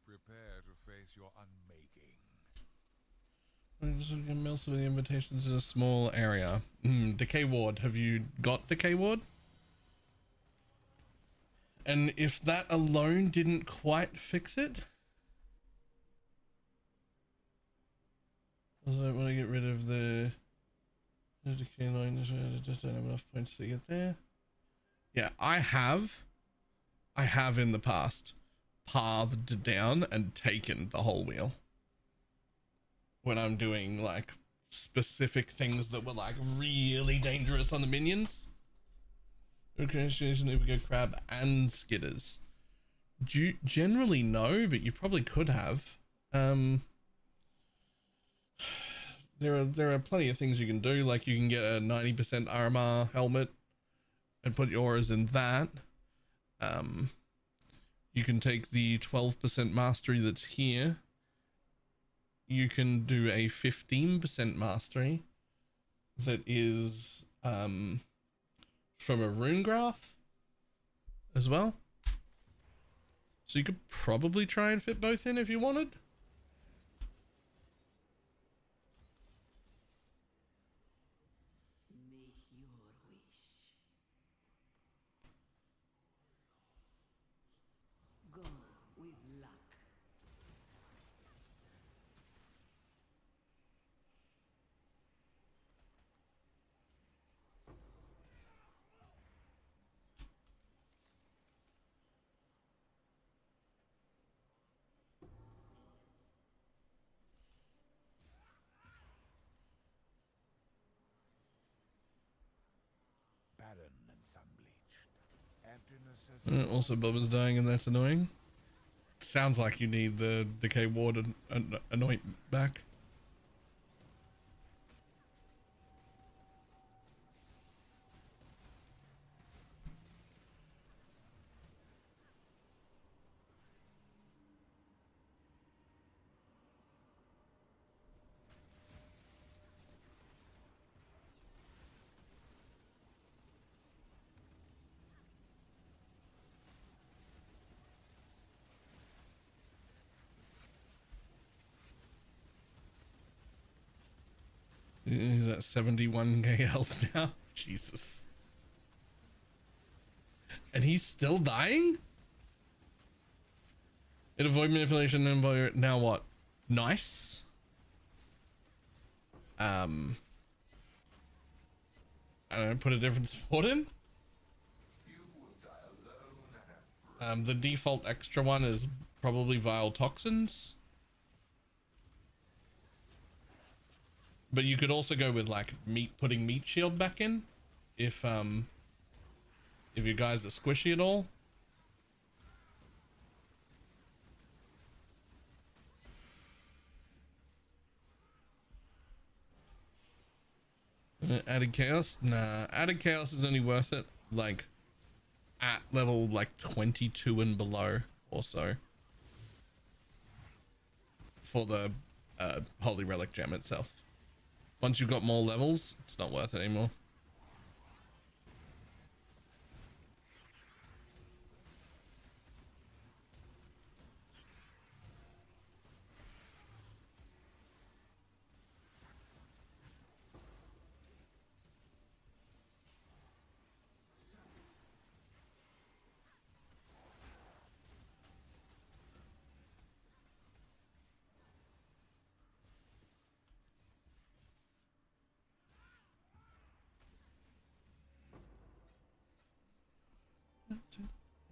Prepare to face your unmaking. I'm just looking at mail some of the invitations in a small area. Decay Ward. Have you got Decay Ward? And if that alone didn't quite fix it, I want to get rid of the decay line. I don't have enough points to get there. Yeah, I have in the past pathed down and taken the whole wheel when I'm doing like specific things that were like really dangerous on the minions. Okay, we go crab and skitters. Generally no, but you probably could have. There are plenty of things you can do, like you can get a 90% RMR helmet and put your auras in that. You can take the 12% mastery that's here. You can do a 15% mastery that is from a rune graph as well. So you could probably try and fit both in if you wanted. Also, Bubba's dying, and that's annoying. Sounds like you need the Decay Ward and anoint back. He's at 71k health now. Jesus. And he's still dying? It avoid manipulation and now what? Nice. I don't know, put a different support in. The default extra one is probably Vile Toxins. But you could also go with like putting meat shield back in if you guys are squishy at all. Added chaos? Nah, added chaos is only worth it like at level like 22 and below or so for the Holy Relic gem itself. Once you've got more levels, it's not worth it anymore.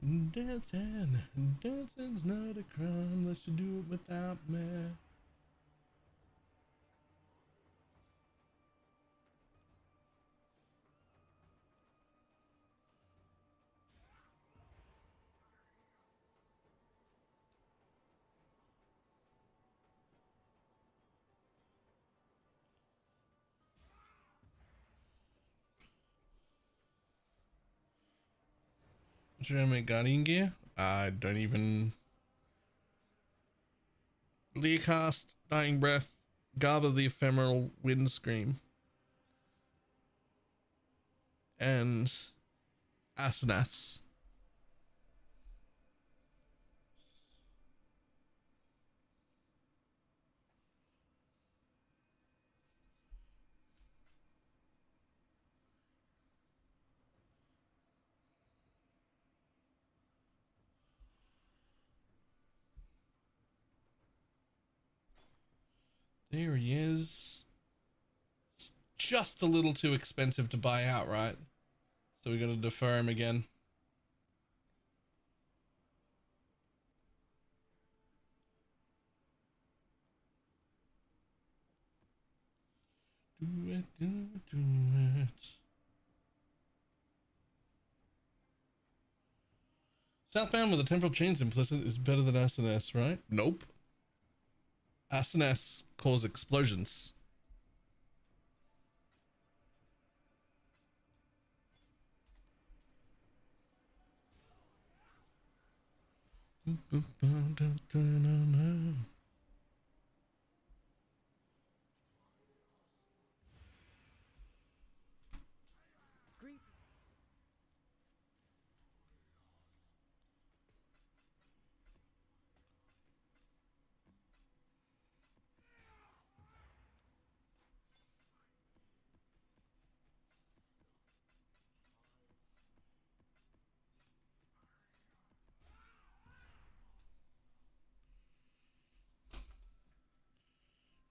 Dancing's not a crime unless you do it without me. Should I make Guardian gear? I don't even. Leacast, Dying Breath, Garb of the Ephemeral, Wind Scream, and Asenaths. There he is. It's just a little too expensive to buy outright, so we got to defer him again. Do it, do it, do it. Southbound with a temporal chains implicit is better than SNS, right? Nope. SNS cause explosions.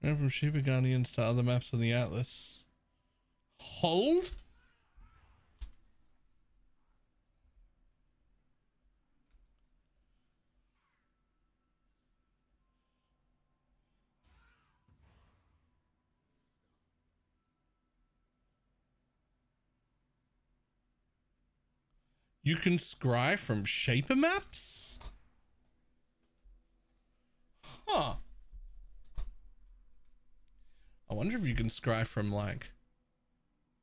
And from Sheep Guardians to other maps on the Atlas. Hold? You can scry from shaper maps? Huh. I wonder if you can scry from like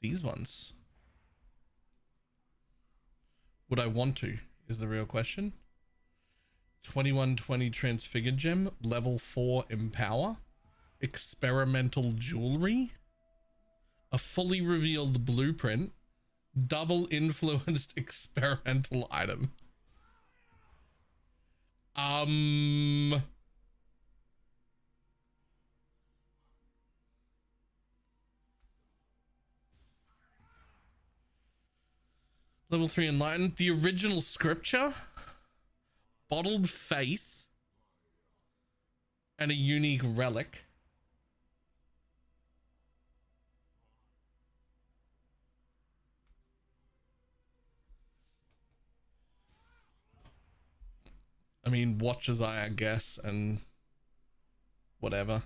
these ones. Would I want to is the real question. 2120 Transfigured Gem, level 4 Empower, experimental jewelry, a fully revealed blueprint, double influenced experimental item. Level 3 Enlightened, the original scripture, bottled faith, and a unique relic. I mean, Watcher's Eye, I guess, and whatever.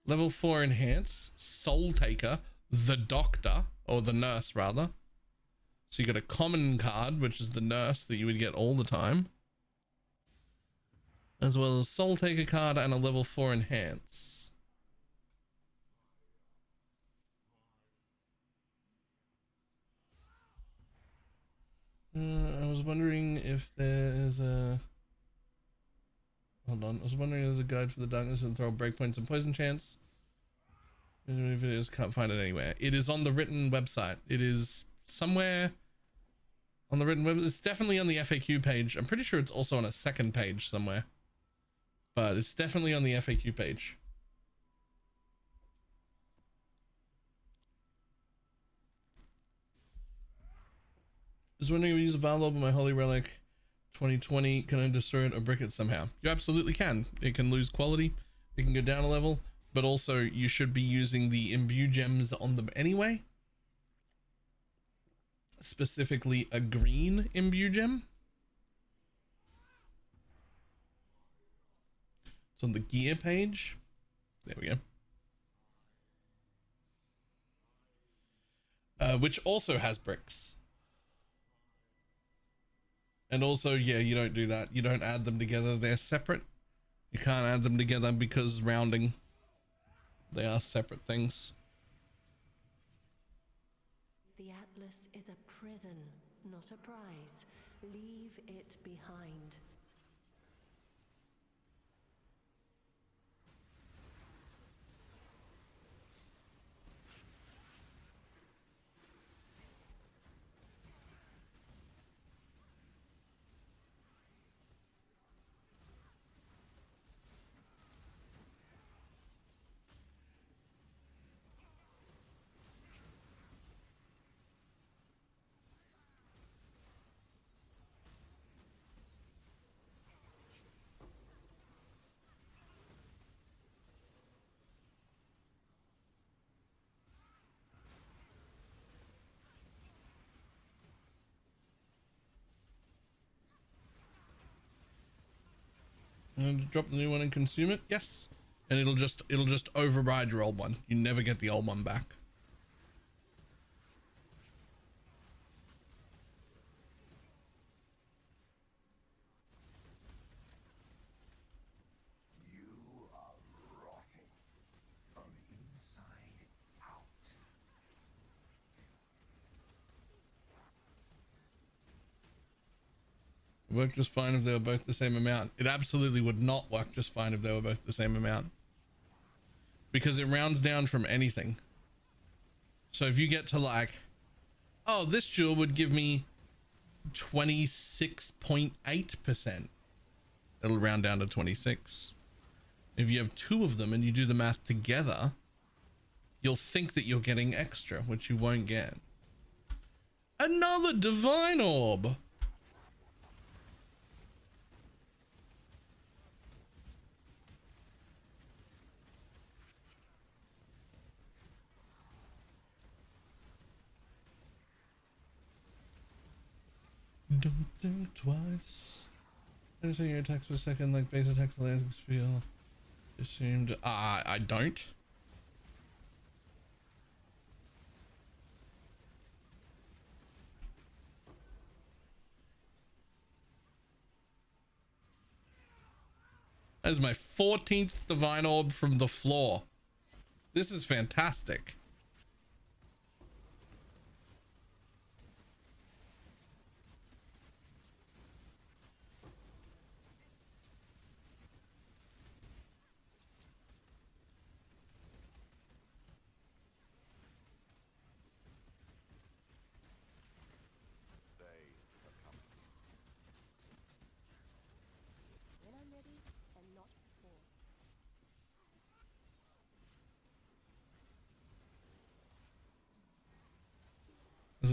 Level 4 Enhance, Soul Taker, the Doctor, or the Nurse rather. So you got a common card, which is the Nurse that you would get all the time, as well as Soul Taker card and a level 4 Enhance. I was wondering if there's a... Hold on. I was wondering if there's a guide for the darkness and throw breakpoints and poison chance. Videos, can't find it anywhere. It is on the written website. It is somewhere on the written web. It's definitely on the FAQ page. I'm pretty sure it's also on a second page somewhere, but it's definitely on the FAQ page. I was wondering if we use a Valor but my Holy Relic 2020. Can I destroy it or brick it somehow? You absolutely can. It can lose quality. It can go down a level, but also you should be using the imbue gems on them anyway. specifically a green imbue gem. It's on the gear page. There we go. Which also has bricks. And also, yeah, you don't do that. You don't add them together. They're separate. You can't add them together because rounding. They are separate things. The Atlas is a prison, not a prize. Leave it behind. And drop the new one and consume it. Yes, and it'll just override your old one. You never get the old one back. You are rotting from inside out. Work just fine if they were both the same amount. It absolutely would not work just fine if they were both the same amount, because it rounds down from anything. So if you get to like, oh, this jewel would give me 26.8%, it'll round down to 26. If you have two of them and you do the math together, you'll think that you're getting extra, which you won't get. Another divine orb. Don't think twice. I just say your attacks per second, like base attacks, lasers feel assumed. I don't. That is my 14th divine orb from the floor. This is fantastic. When I'm ready, and not before.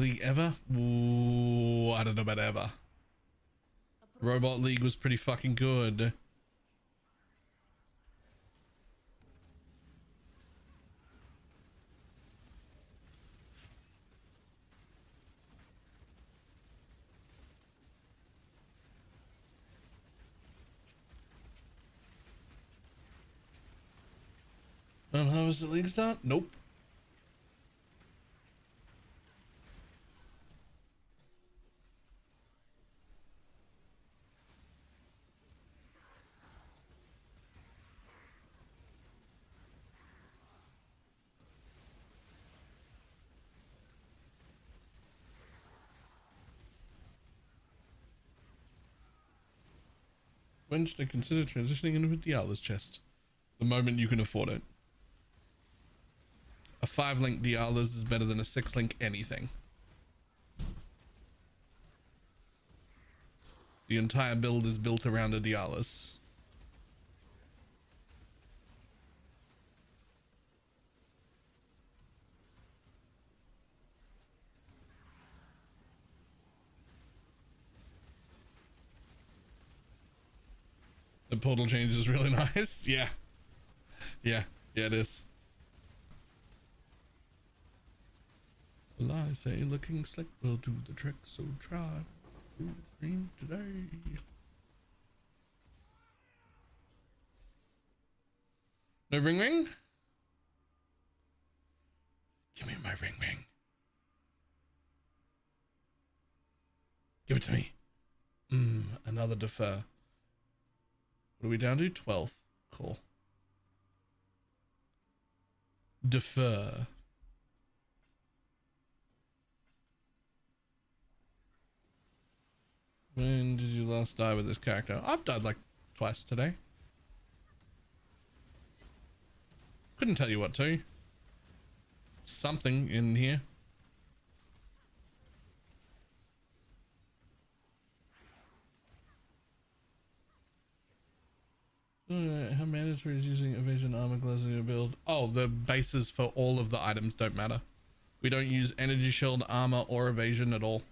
League ever? Ooh, I don't know about ever. Robot League was pretty fucking good. How was the league start? Nope. When should I consider transitioning into a Diablo's chest? The moment you can afford it. A 5-link Diablo's is better than a 6-link anything. The entire build is built around a Diablo's. The portal change is really nice. Yeah, it is. Well, I say looking slick will do the trick, so try cream today. No ring ring? Give me my ring ring. Give it to me. Another defer. What are we down to? 12. Cool. Defer. When did you last die with this character? I've died like twice today. Couldn't tell you what to. Something in here. How mandatory is using evasion armor gloves in your build? Oh, the bases for all of the items don't matter. We don't use energy shield, armor, or evasion at all.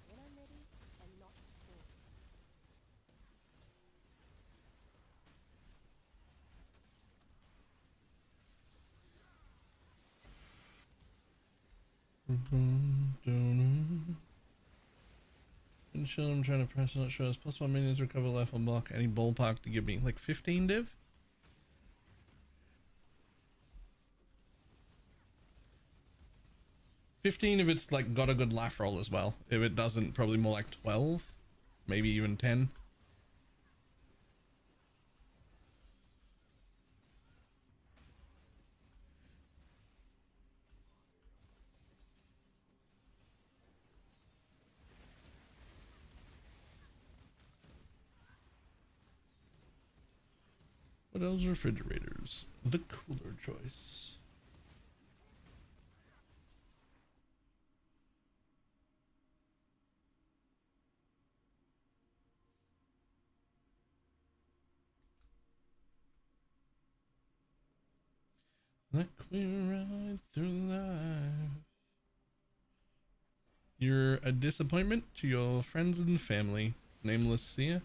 When I'm ready and not before. I'm trying to press, not sure. Plus my minions recover life on block. Any ballpark to give me? Like 15 div? $15 if it's like got a good life roll as well. If it doesn't, probably more like 12, maybe even 10. What else? Refrigerators. The cooler choice. Like we ride through life. You're a disappointment to your friends and family. Nameless seer.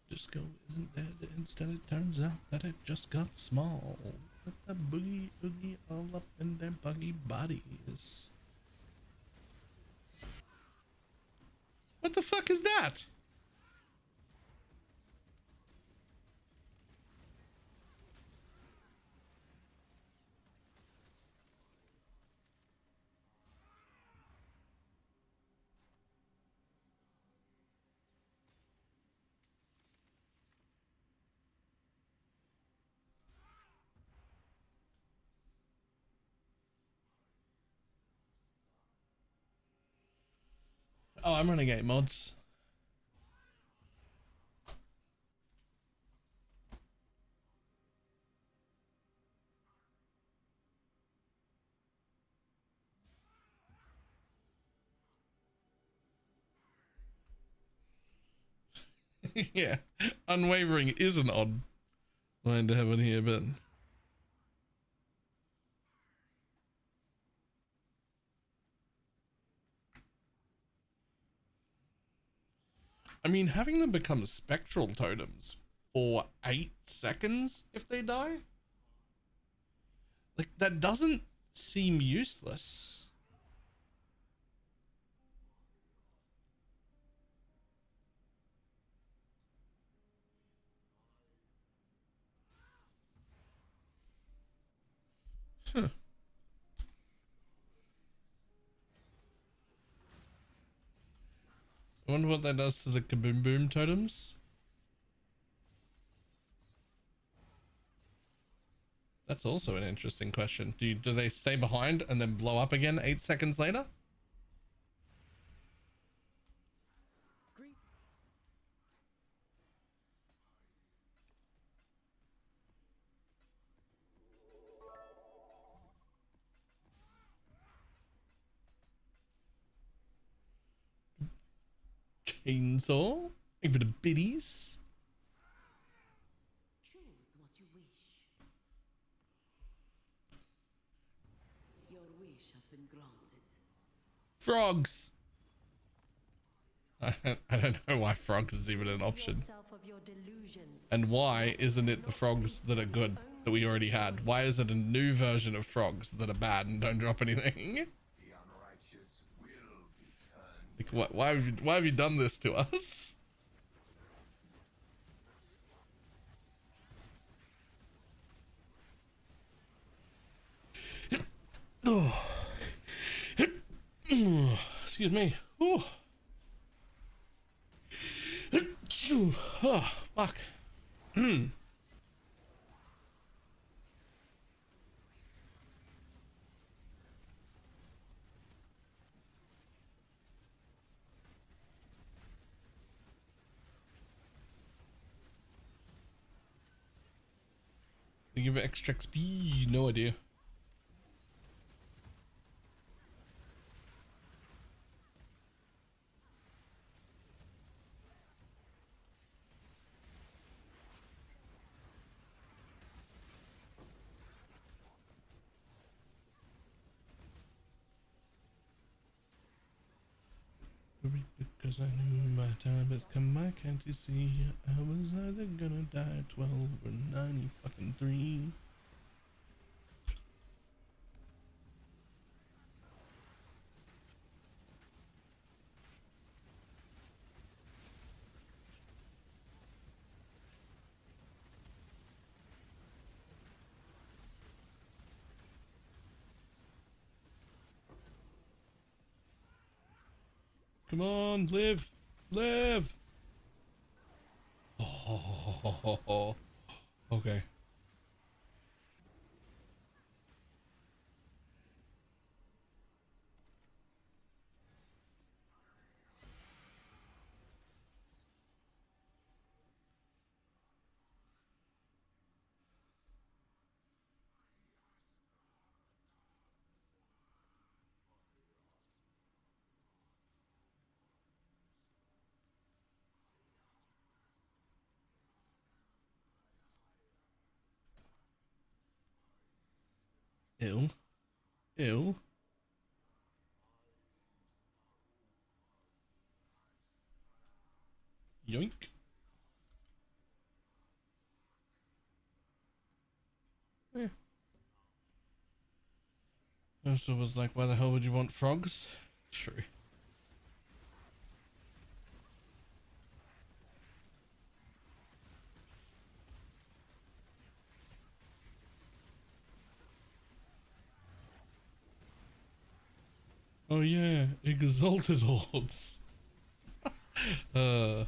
Disco isn't dead. Instead, it turns out that it just got small. Let the boogie oogie all up in their buggy bodies. What the fuck is that? Oh, I'm Renegade mods. Yeah, unwavering is an odd line to have in here, but I mean, having them become spectral totems for 8 seconds if they die, like that doesn't seem useless. Huh. I wonder what that does to the kaboom boom totems. That's also an interesting question. Do they stay behind and then blow up again 8 seconds later? chainsaw. Thank you for the biddies. Choose what you wish. Your wish has been granted. Frogs. I don't know why frogs is even an option. And why isn't it the frogs that are good that we already had? Why is it a new version of frogs that are bad and don't drop anything? Like, why have you done this to us? Oh. Excuse me. Oh, fuck. They give it extra XP? No idea. Because I knew my time has come, I can't you see? I was either gonna die at 12 or 90 fucking 3. Come on, live, live. Oh, okay. Ew. Ew. Yoink. Yeah. First it was like, why the hell would you want frogs? True. Oh yeah, exalted orbs. I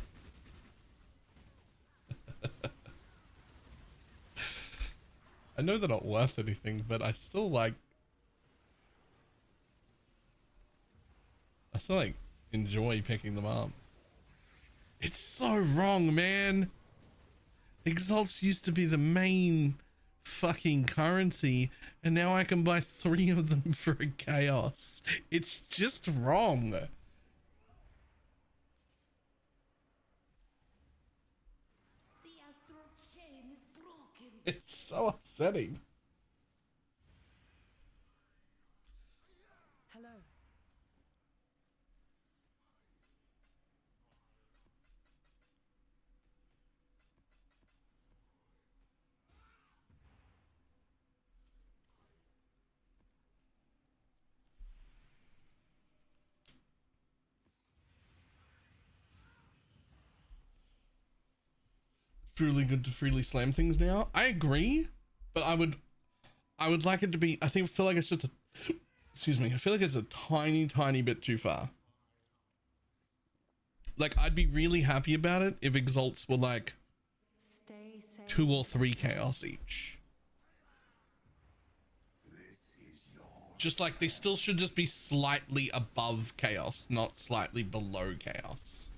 know they're not worth anything, but I still like enjoy picking them up. It's so wrong, man. Exalts used to be the main fucking currency, and now I can buy 3 of them for a chaos. It's just wrong. The astral chain is broken. It's so upsetting. Hello. Truly good to freely slam things now. I agree, but I would like it to be, feel like it's just a, excuse me, I feel like it's a tiny bit too far. Like, I'd be really happy about it if exalts were like 2 or 3 chaos each. Just like, they still should just be slightly above chaos, not slightly below chaos.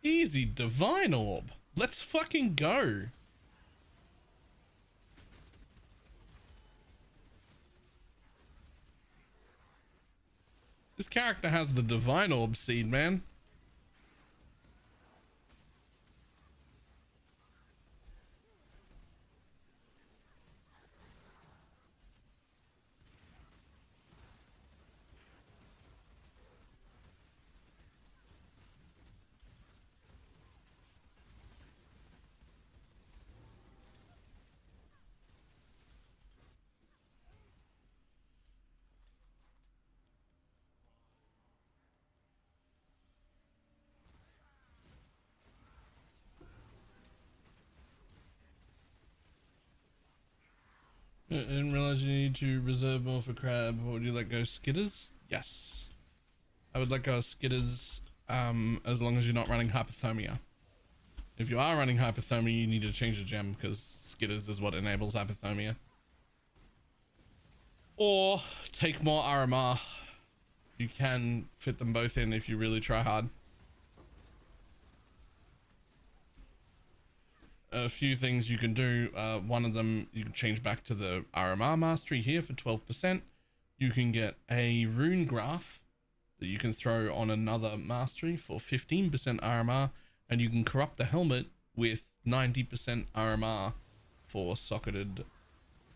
Easy, divine orb. Let's fucking go. This character has the divine orb seed, man. I didn't realize you need to reserve more for crab. Would you let go skitters? Yes. I would let go skitters as long as you're not running hypothermia. If you are running hypothermia, you need to change the gem because skitters is what enables hypothermia. Or take more RMR. You can fit them both in if you really try hard. A few things you can do. One of them, you can change back to the RMR mastery here for 12%. You can get a rune graph that you can throw on another mastery for 15% RMR, and you can corrupt the helmet with 90% RMR for socketed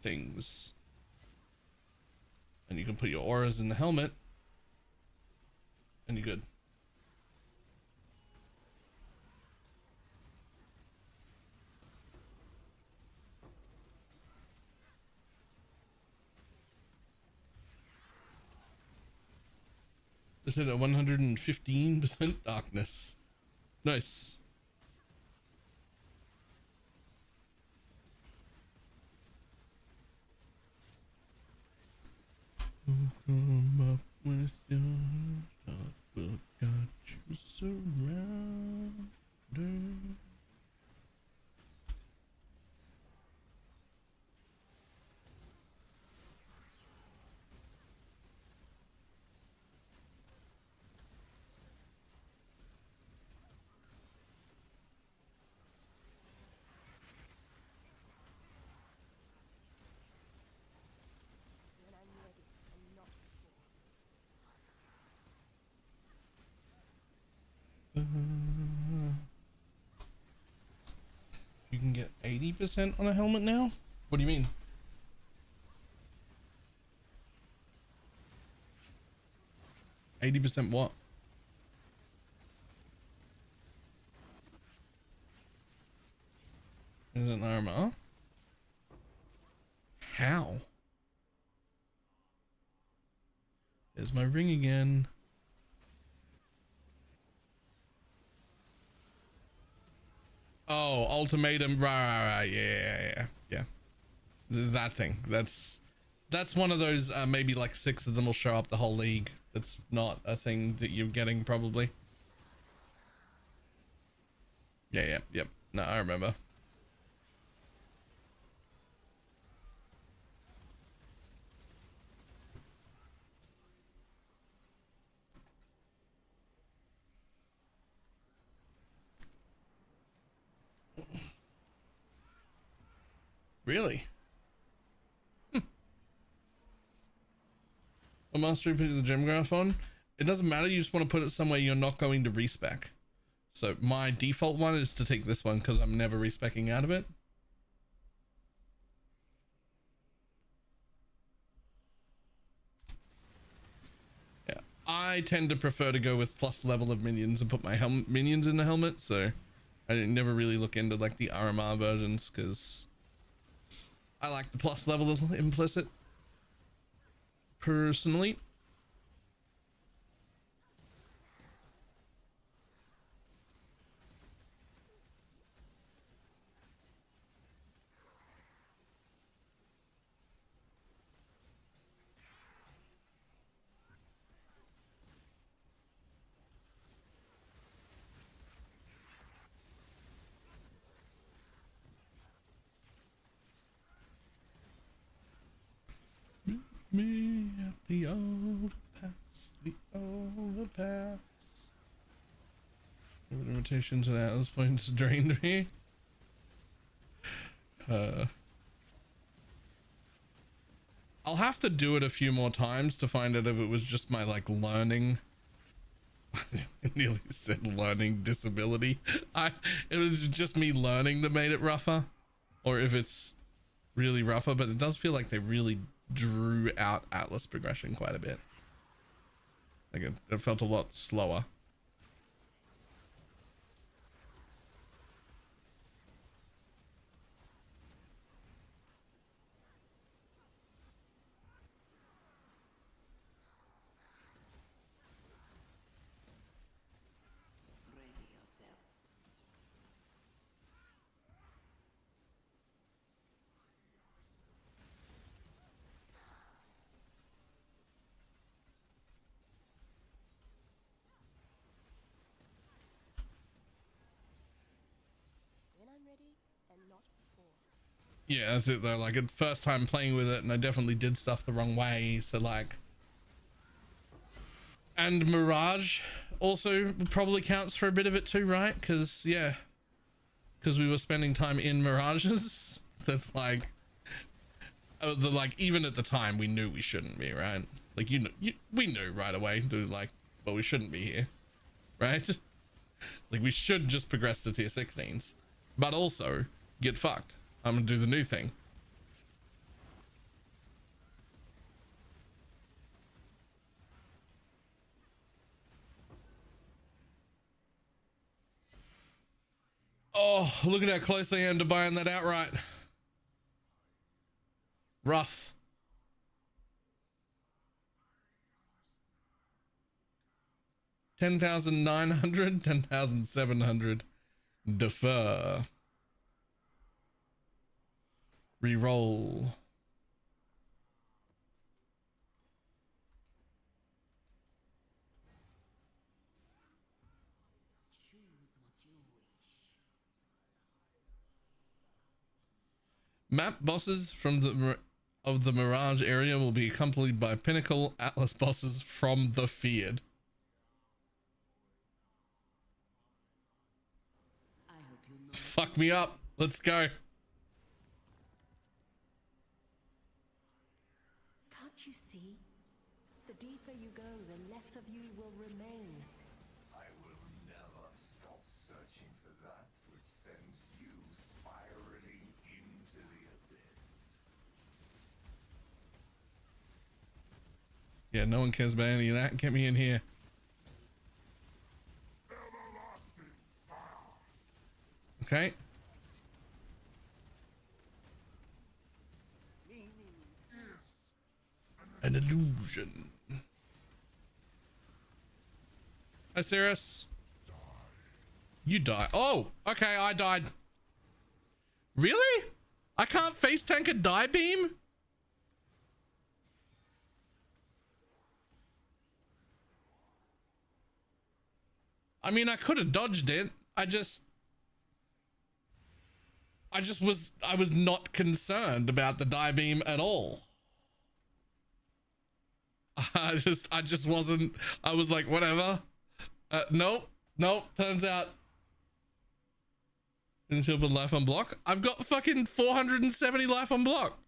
things. And you can put your auras in the helmet and you're good. This is at 115% darkness. Nice. Come up with your thought, but got you surrounded. You can get 80% on a helmet now? What do you mean? %? What? Is it an armor? How? There's my ring again. Oh, ultimatum, right, yeah. That thing. That's one of those. Maybe like 6 of them will show up the whole league. That's not a thing that you're getting probably. Yep. No, I remember. Really? A mastery puts the gem graph on. It doesn't matter. You just want to put it somewhere you're not going to respec. So my default one is to take this one because I'm never respecing out of it. Yeah, I tend to prefer to go with plus level of minions and put my minions in the helmet. So I never really look into like the RMR versions because I like the plus level implicit personally. Me at the overpass, Invitation to the Atlas Point drained me. I'll have to do it a few more times to find out if it was just my like learning. I nearly said learning disability. It was just me learning that made it rougher, or if it's really rougher, but it does feel like they really drew out Atlas progression quite a bit. Like it felt a lot slower. Yeah, that's it though. Like, it's first time playing with it, and I definitely did stuff the wrong way. So like, and Mirage also probably counts for a bit of it too, right? Because yeah, because we were spending time in Mirages. That's like, even at the time we knew we shouldn't be, right? Like we knew right away, dude. Like, well, we shouldn't be here, right? Like, we should just progress to tier 16s, but also get fucked. I'm gonna do the new thing. Oh, look at how close I am to buying that outright. Rough. $10,900, $10,700. Defer. Reroll. Map bosses from the Mirage area will be accompanied by Pinnacle Atlas bosses from the Feared. Fuck me up. Let's go. Can't you see? The deeper you go, the less of you will remain. I will never stop searching for that which sends you spiraling into the abyss. Yeah, no one cares about any of that. Get me in here. Okay. An illusion. Hi, Cirrus. You die. Oh, okay, I died. Really? I can't face tank a die beam? I mean, I could have dodged it. I was not concerned about the die beam at all. I just wasn't. I was like, whatever. Nope. Turns out, until with life on block, I've got fucking 470 life on block.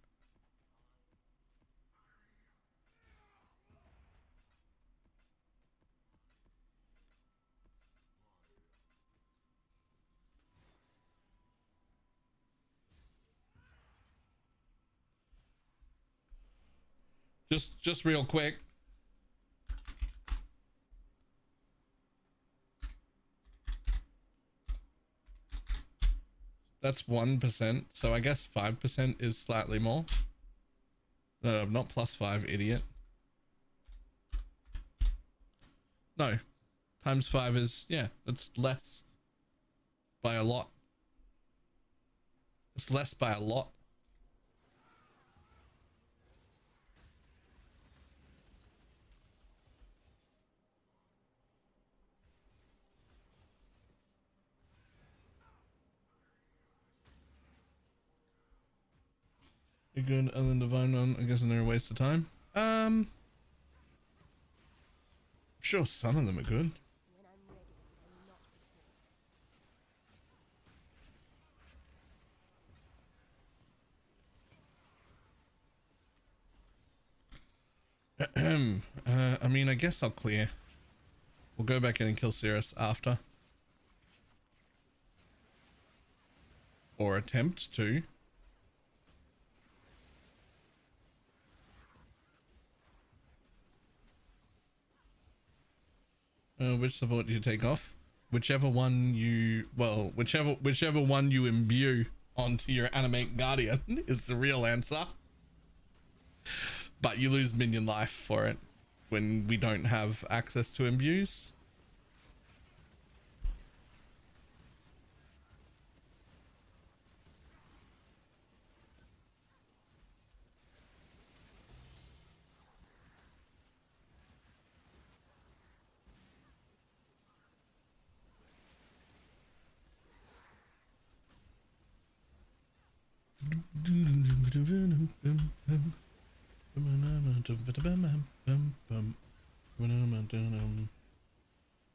Just real quick. That's 1%, so I guess 5% is slightly more. Not +5, idiot. No, times 5 is, yeah, it's less by a lot. It's less by a lot. You're good other than Divine Run, I guess, and they're a waste of time. Sure, some of them are good. mean, I guess I'll clear. We'll go back in and kill Cirrus after. Or attempt to. Which support do you take off? Whichever one you, well, whichever one you imbue onto your animate guardian is the real answer. But you lose minion life for it when we don't have access to imbues.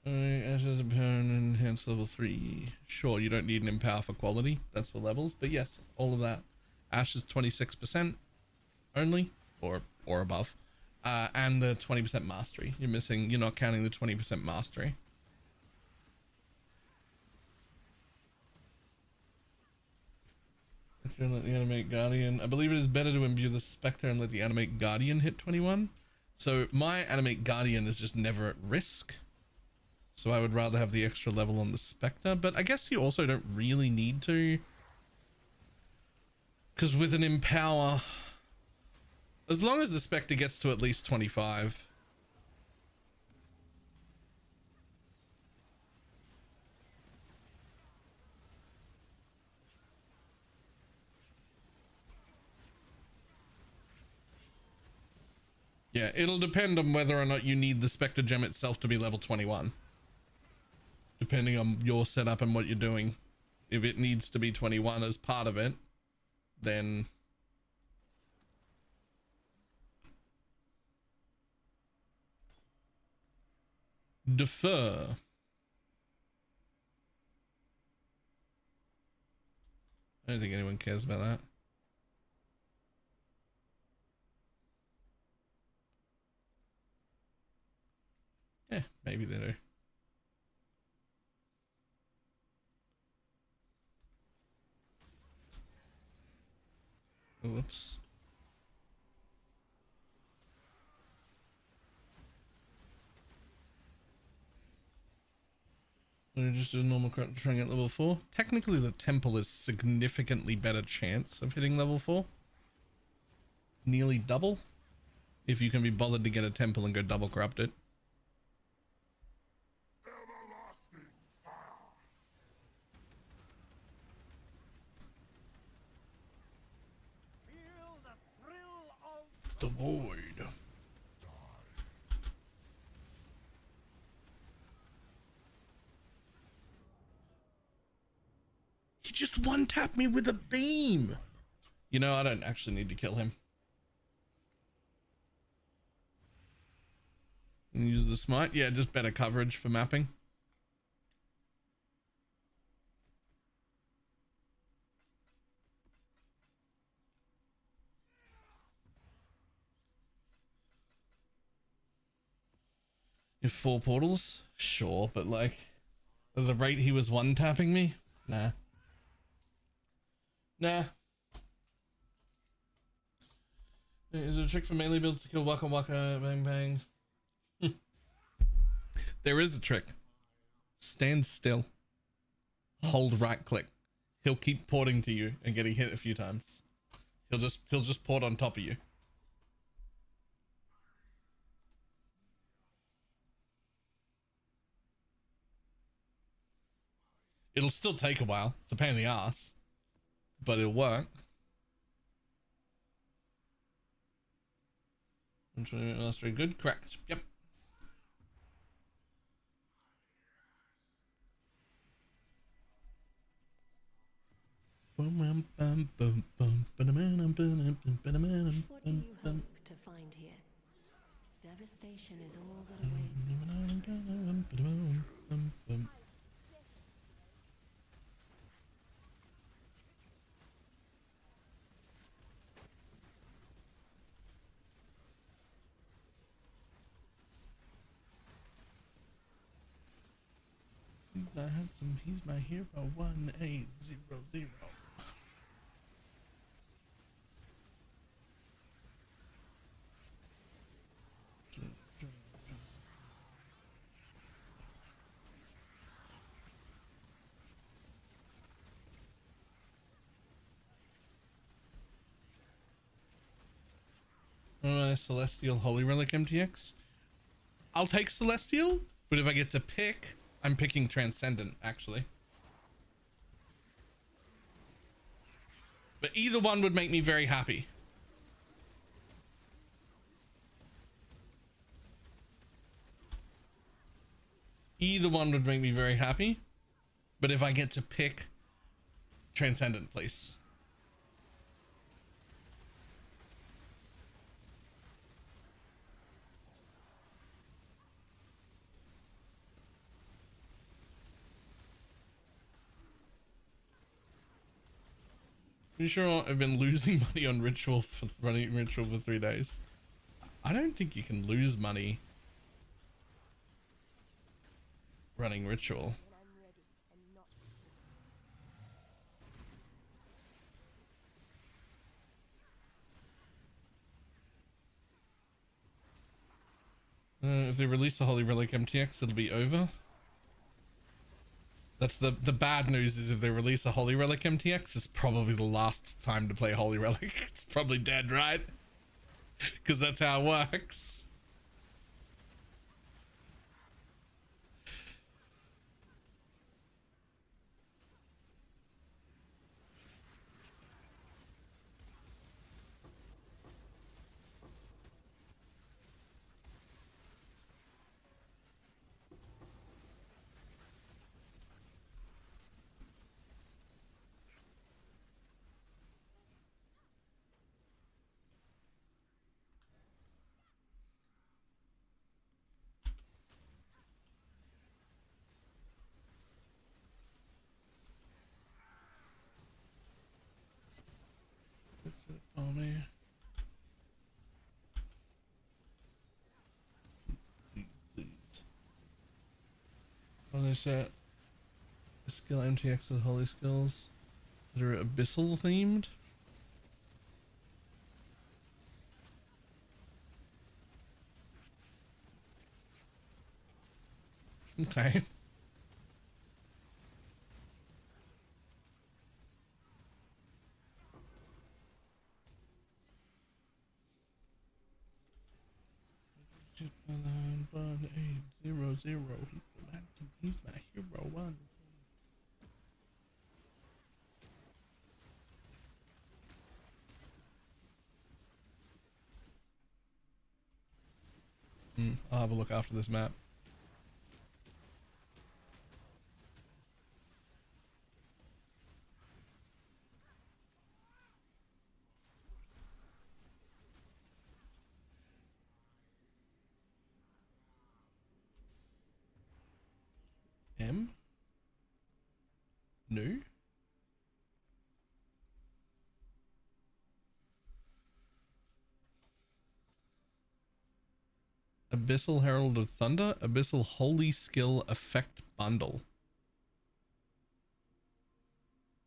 Ashes enhanced level 3. Sure, you don't need an empower for quality. That's for levels, but yes, all of that. Ash is 26% only, or above, and the 20% mastery. You're not counting the 20% mastery. Let the animate guardian. I believe it is better to imbue the spectre and let the animate guardian hit 21. So my animate guardian is just never at risk. So I would rather have the extra level on the spectre, but I guess you also don't really need to. Because with an empower, as long as the spectre gets to at least 25. Yeah, it'll depend on whether or not you need the Spectre Gem itself to be level 21. Depending on your setup and what you're doing. If it needs to be 21 as part of it, then... defer. I don't think anyone cares about that. Yeah, maybe they do. Whoops. We're just a normal trying at level 4. Technically, the temple is significantly better chance of hitting level 4. Nearly double. If you can be bothered to get a temple and go double corrupted. The void. He just one-tapped me with a beam. You know, I don't actually need to kill him. And use the smite. Yeah, just better coverage for mapping. If 4 portals? Sure, but like, at the rate he was one-tapping me? Nah. Nah. Is there a trick for melee builds to kill Waka Waka Bang Bang? There is a trick. Stand still. Hold right click. He'll keep porting to you and getting hit a few times. He'll just port on top of you. It'll still take a while. It's a pain in the ass, but it'll work. That's very good. Correct. Yep. What do you hope to find here? Devastation is all that awaits. Mr. Handsome, he's my hero. 1800. Celestial Holy Relic MTX. I'll take Celestial, but if I get to pick, I'm picking Transcendent, actually. But either one would make me very happy. Either one would make me very happy. But if I get to pick Transcendent, please. Pretty sure I've been losing money on Ritual for running Ritual for 3 days. I don't think you can lose money running Ritual. If they release the Holy Relic MTX, it'll be over. That's the bad news, is if they release a Holy Relic MTX, it's probably the last time to play Holy Relic. It's probably dead, right? Because that's how it works. Oh man. Please. What is that? Skill MTX with holy skills. Is there abyssal themed? Okay. But 800. He's the Handsome. He's my hero. One. I'll have a look after this map. M? No? Abyssal Herald of Thunder, Abyssal Holy Skill Effect Bundle.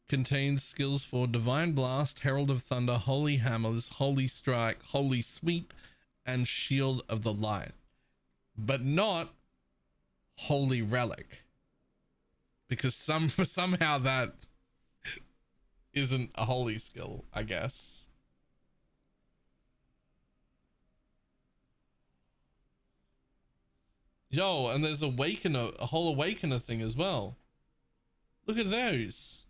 Contains skills for Divine Blast, Herald of Thunder, Holy Hammers, Holy Strike, Holy Sweep, and Shield of the Light. But not Holy Relic. Because somehow that isn't a holy skill, I guess. Yo, and there's Awakener, a whole Awakener thing as well. Look at those.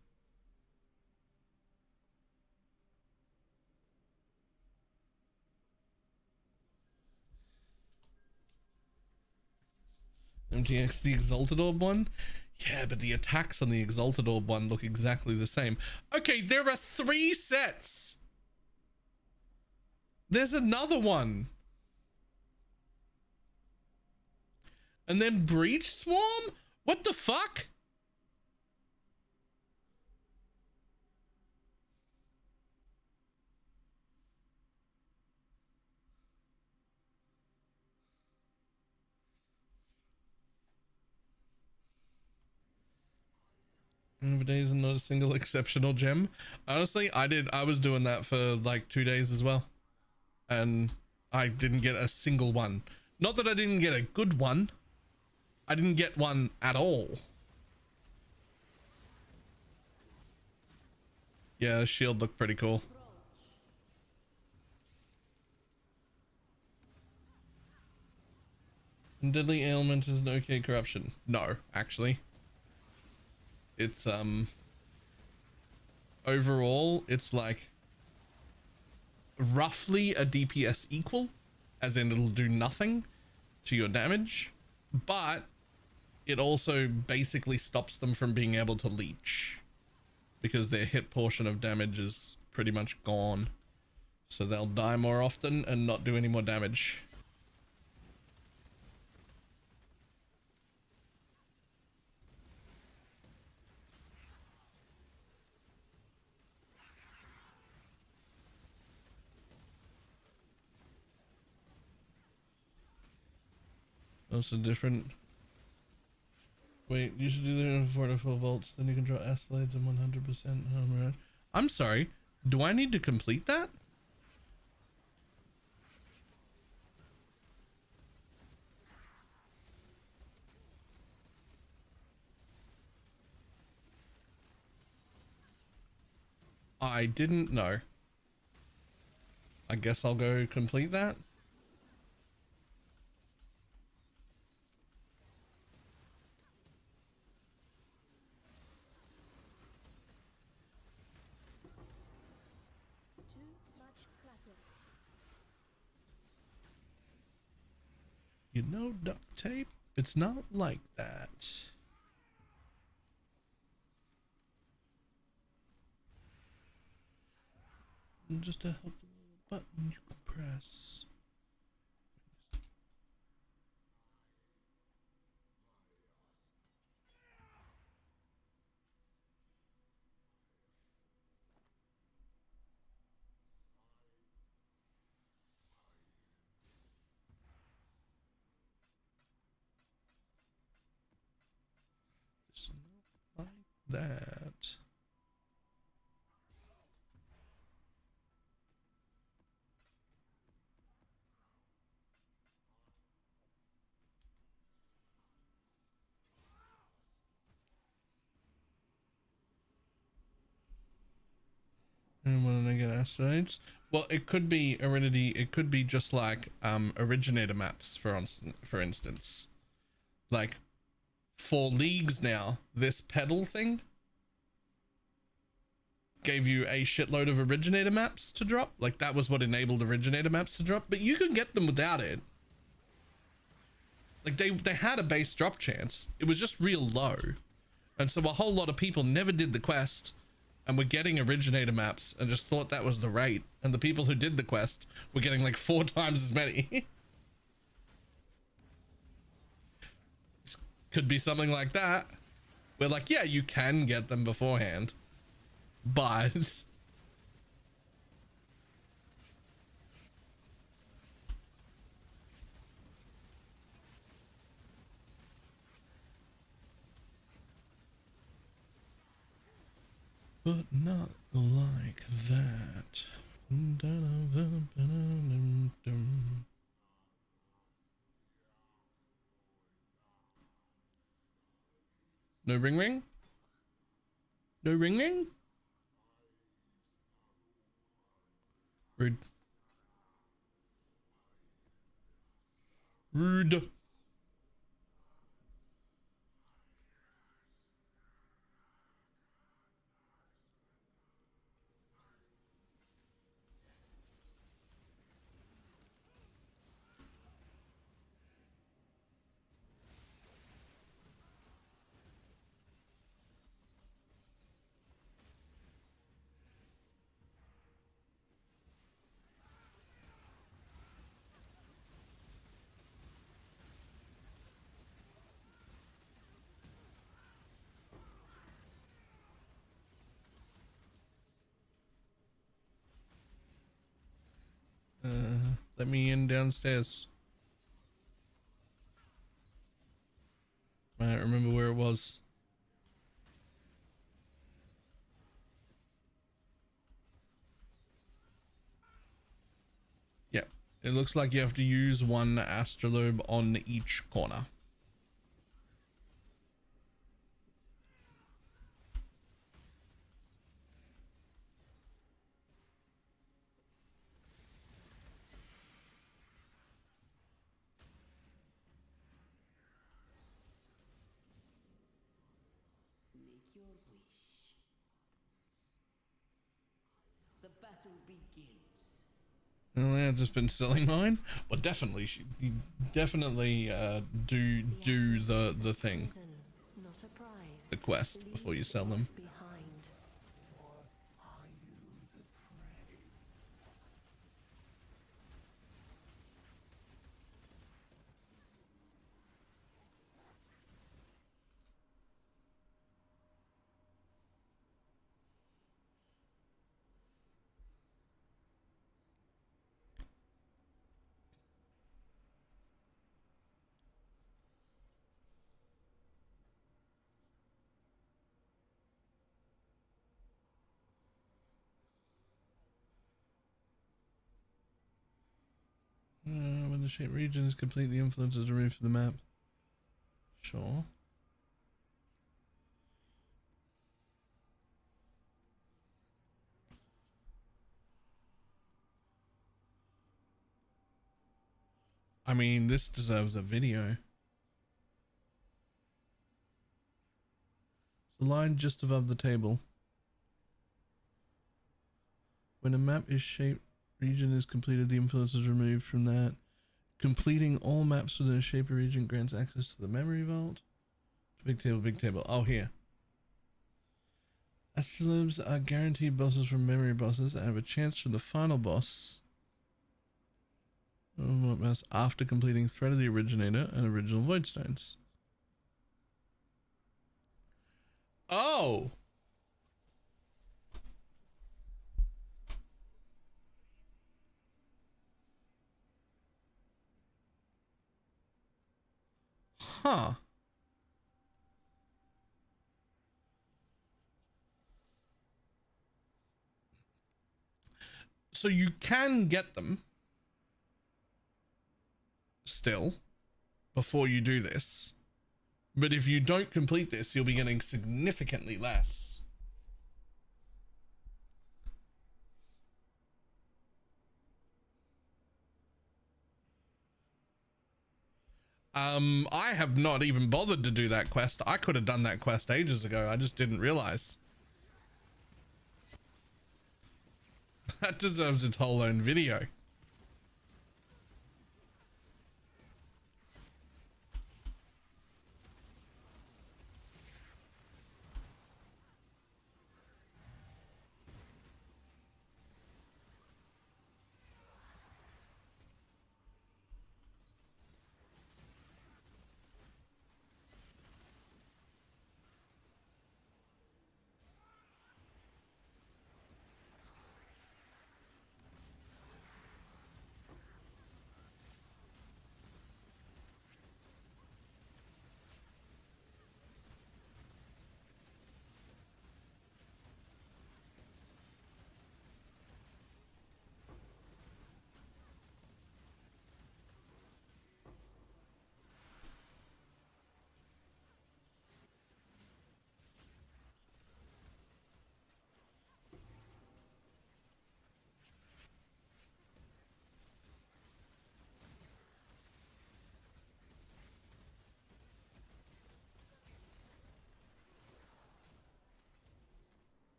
MTX, the Exalted Orb one? Yeah, but the attacks on the Exalted Orb one look exactly the same. Okay, there are 3 sets. There's another one. And then Breach Swarm? What the fuck? For days and not a single exceptional gem. Honestly, I was doing that for like 2 days as well, and I didn't get a single one. Not that I didn't get a good one, I didn't get one at all. Yeah, the shield looked pretty cool. Deadly ailment is an okay corruption. No, actually. It's overall it's like roughly a DPS equal, as in it'll do nothing to your damage, but it also basically stops them from being able to leech because their hit portion of damage is pretty much gone, so they'll die more often and not do any more damage. Also different. Wait, you should do that for 44 volts, then you can draw Astrolades and 100%. I'm sorry, do I need to complete that? I didn't know. I guess I'll go complete that. You know, duct tape, it's not like that. And just to help the little button you can press. Just like that. And when I get asteroids, well, it could be Aridity. It could be just like originator maps, for instance. Like for leagues now, this pedal thing gave you a shitload of originator maps to drop. Like that was what enabled originator maps to drop, but you can get them without it. Like they had a base drop chance. It was just real low. And so a whole lot of people never did the quest and were getting originator maps and just thought that was the rate. And the people who did the quest were getting like 4 times as many. This could be something like that. Where like, yeah, you can get them beforehand, but not like that. No ring ring? No ring ring? Rude. Rude. Let me in downstairs. I don't remember where it was. It looks like you have to use one astrolabe on each corner. Make your wish. The battle begins. Oh, yeah, I've just been selling mine. Well, definitely, you definitely do the thing, Not a prize. the quest before you sell them. Behind. When the shape region is complete, the influence is removed from the map. Sure. I mean, this deserves a video. The line just above the table. When a map is shaped, region is completed, the influence is removed from that. Completing all maps within a shape region grants access to the memory vault. Big table, big table. Oh, here. Astrolabes are guaranteed bosses from memory bosses and have a chance from the final boss after completing Threat of the Originator and Original Voidstones. Oh! Huh. So you can get them still before you do this, but if you don't complete this, you'll be getting significantly less. I have not even bothered to do that quest. I could have done that quest ages ago. I just didn't realize. That deserves its whole own video.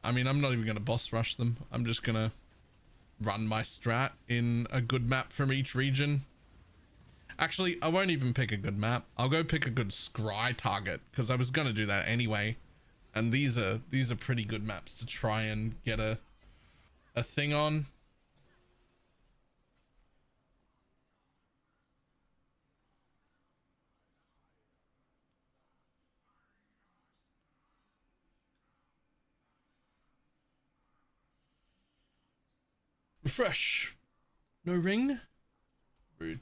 I mean, I'm not even going to boss rush them. I'm just going to run my strat in a good map from each region. Actually, I won't even pick a good map. I'll go pick a good scry target because I was going to do that anyway. And these are pretty good maps to try and get a thing on. Refresh. No ring. Rude.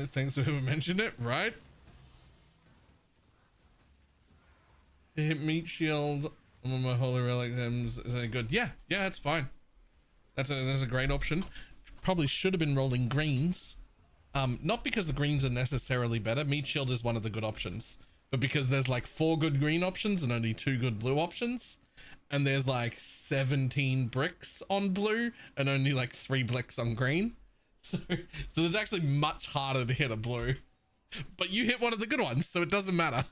Thanks for whoever mentioned it, right? Hit meat shield on one of my holy relic items. Is that good? Yeah, it's fine. That's a great option. Probably should have been rolling greens. Not because the greens are necessarily better. Meat shield is one of the good options, but because there's like 4 good green options and only 2 good blue options, and there's like 17 bricks on blue and only like 3 bricks on green. So it's actually much harder to hit a blue, but you hit one of the good ones, so it doesn't matter.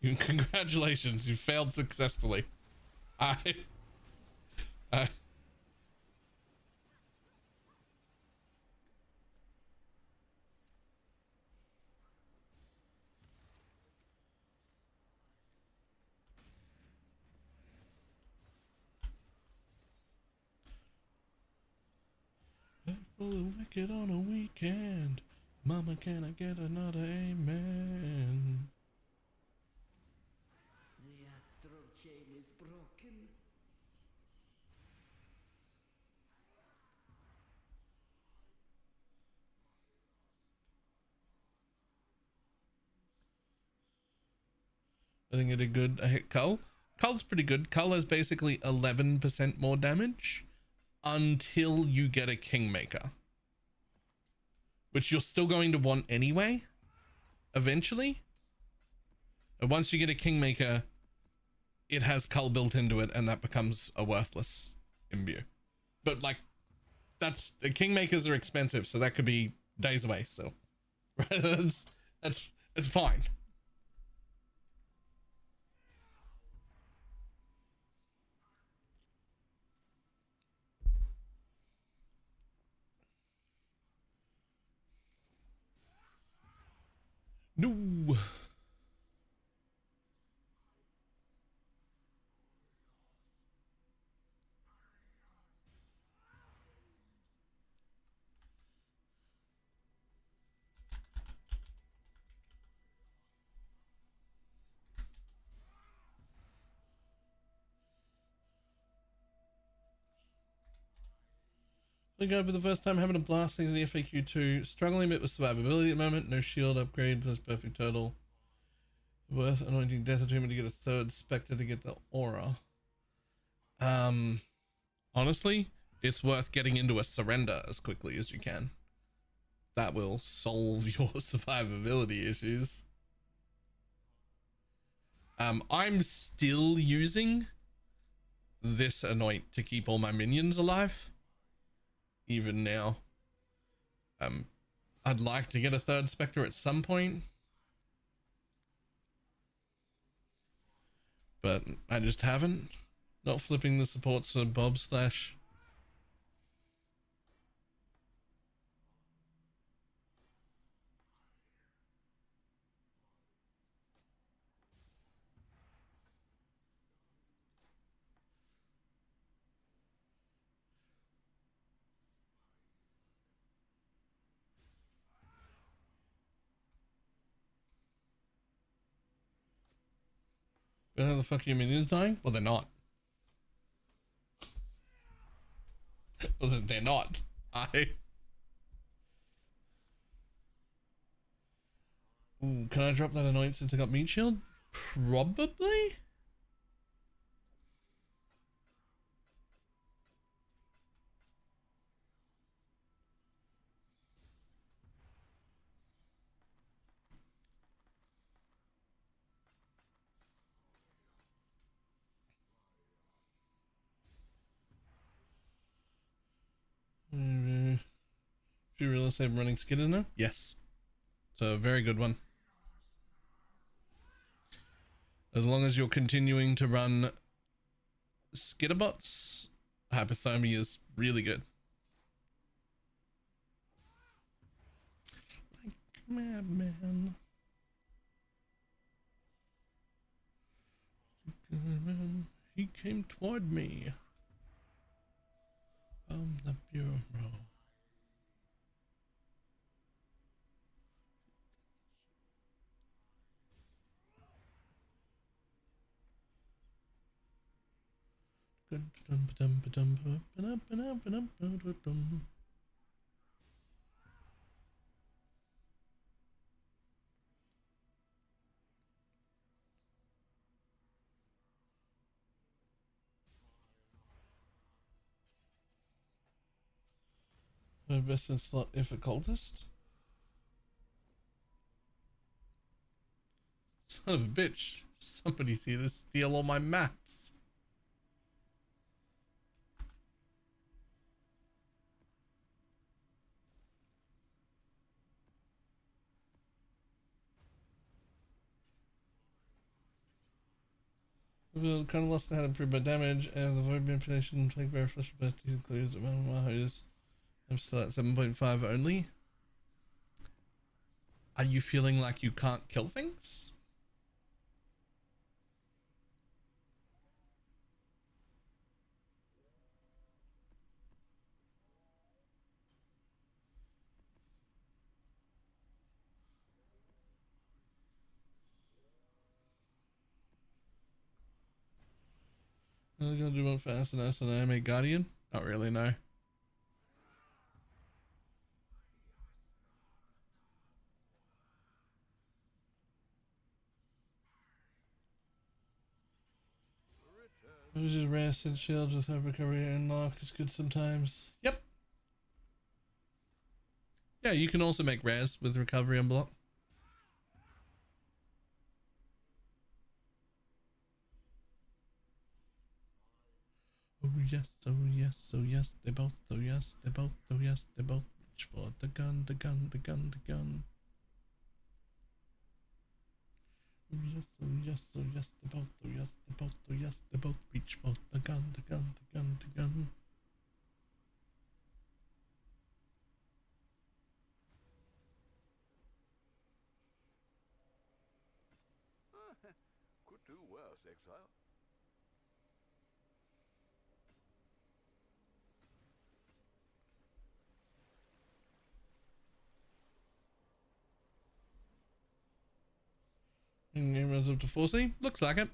Congratulations, you failed successfully. Full wicked on a weekend. Mama, can I get another amen? The astral chain is broken. I think I did good. I hit Cull. Cull's pretty good. Cull has basically 11% more damage until you get a Kingmaker, which you're still going to want anyway, eventually. And once you get a Kingmaker, it has Cull built into it, and that becomes a worthless imbue. But like, that's the Kingmakers are expensive, so that could be days away. So, right, that's fine. No. I go for the first time, having a blast thinking the FAQ 2. Struggling a bit with survivability at the moment. No shield upgrades, that's perfect total. Worth anointing death attunement to get a 3rd spectre to get the aura. Honestly, it's worth getting into a surrender as quickly as you can. That will solve your survivability issues. I'm still using this anoint to keep all my minions alive. Even now. I'd like to get a 3rd spectre at some point, but I just haven't. Not flipping the supports for Bob Slash. But how the fuck are your minions dying? Well, they're not. Well, they're not. Ooh, can I drop that anoint since I got meat shield? Probably. Do real estate running skidders now? Yes. It's a very good one. As long as you're continuing to run skitterbots, hypothermia is really good. Like madman. He came toward me. The bureau. My best in slot if a cultist. Son of a bitch. Somebody's here to steal all my mats. The kind of lost had improved by damage as the void manipulation take very flesh ability includes amount of Wahos. I'm still at 7.5 only. Are you feeling like you can't kill things? I'm gonna do one fast and S and I am a guardian. Not really, no. Loses rest and shield with recovery and lock is good sometimes. Yep. Yeah, you can also make res with recovery and block. Oh yes, oh yes, oh yes, they both, oh yes, they both, oh yes, they both reach for the gun, the gun, the gun, the gun. Oh yes, oh yes, oh yes, they both, oh yes, they both, oh yes, they both reach for the gun, the gun, the gun, the gun. Could do worse, exile. And game runs up to 4C. Looks like it.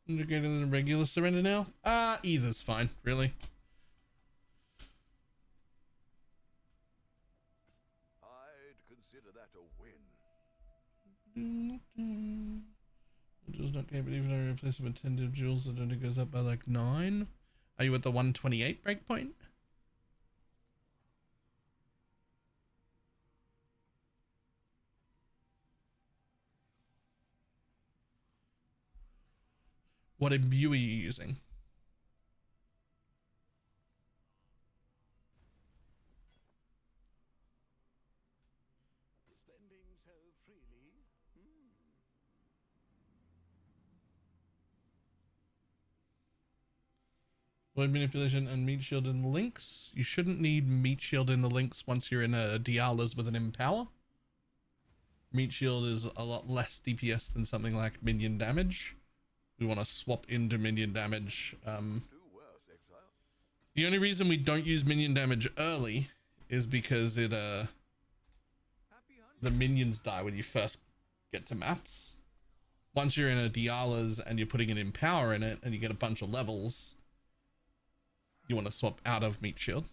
Indicator than regular surrender now? Either's fine, really. I'd consider that a win. It does not care, but even though I replace it with 10 jewels, it only goes up by like 9. Are you at the 128 breakpoint? What imbue are you using? Spending so freely. Void manipulation and meat shield in the links. You shouldn't need meat shield in the links once you're in a Diala's with an empower. Meat shield is a lot less DPS than something like minion damage. We want to swap into minion damage. The only reason we don't use minion damage early is because it the minions die when you first get to maps. Once you're in a Diala's and you're putting an empower in it and you get a bunch of levels, you want to swap out of meat shield.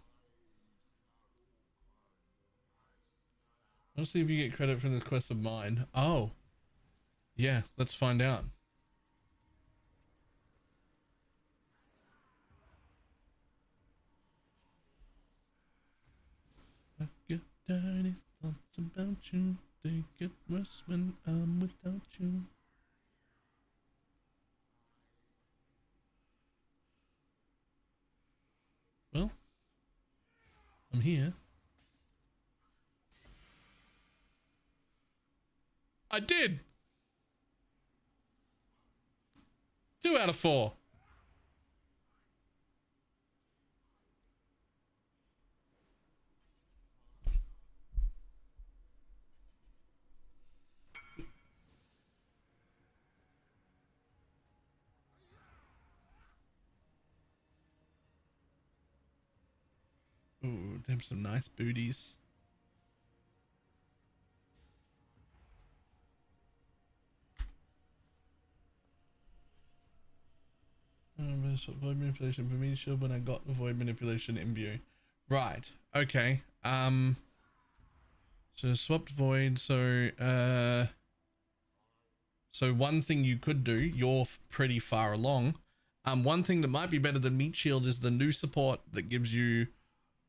Let's see if you get credit for this quest of mine. Oh, yeah, let's find out. I get dirty thoughts about you. They get worse when I'm without you. Well, here. I did. 2 out of 4. Ooh, them some nice booties. Void manipulation for me, sure, when I got the void manipulation in view. Right. Okay. So swapped void. So one thing you could do, you're pretty far along. One thing that might be better than meat shield is the new support that gives you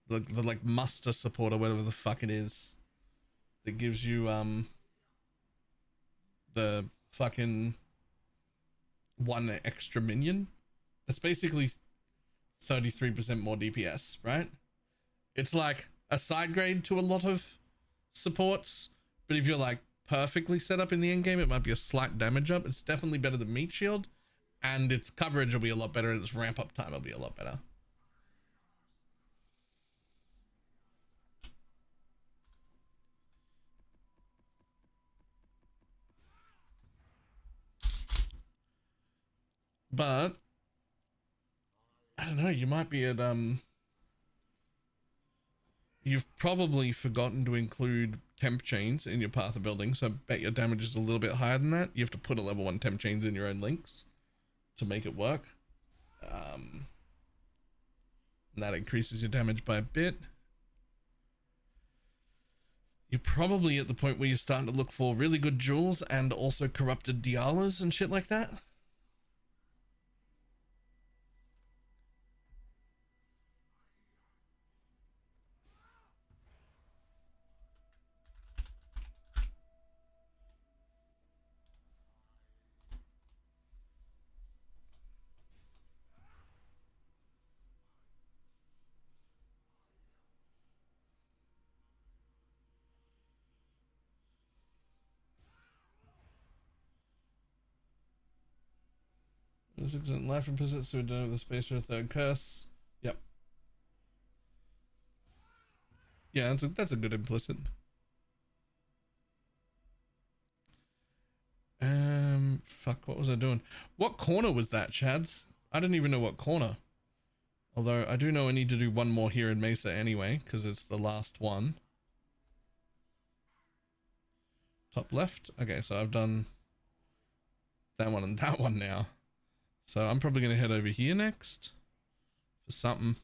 the like muster support or whatever the fuck it is. That gives you the fucking 1 extra minion. It's basically 33% more DPS, right? It's like a side grade to a lot of supports, but if you're like perfectly set up in the end game, it might be a slight damage up. It's definitely better than meat shield, and its coverage will be a lot better, and its ramp up time will be a lot better. But I don't know, you might be at you've probably forgotten to include temp chains in your path of building, so I bet your damage is a little bit higher than that. You have to put a level 1 temp chains in your own links to make it work. And that increases your damage by a bit. You're probably at the point where you're starting to look for really good jewels and also corrupted Dialas and shit like that. Life implicit, so we don't have the space for a 3rd curse. Yep. Yeah, that's a good implicit. Fuck, what was I doing? What corner was that, Chads? I didn't even know what corner. Although I do know I need to do one more here in Mesa anyway, because it's the last one. Top left. Okay, so I've done that one and that one now. So I'm probably going to head over here next for something.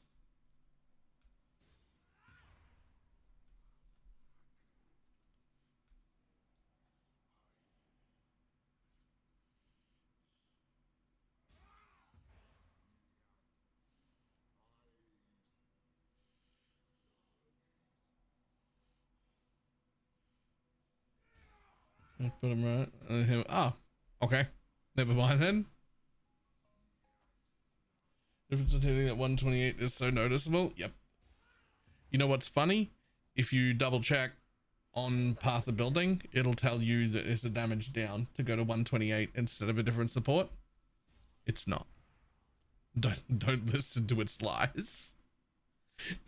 I put him right. Ah, okay. Never mind then. Difference between at 128 is so noticeable. Yep. You know what's funny? If you double check on path of building, it'll tell you that it's a damage down to go to 128 instead of a different support. It's not. Don't listen to its lies.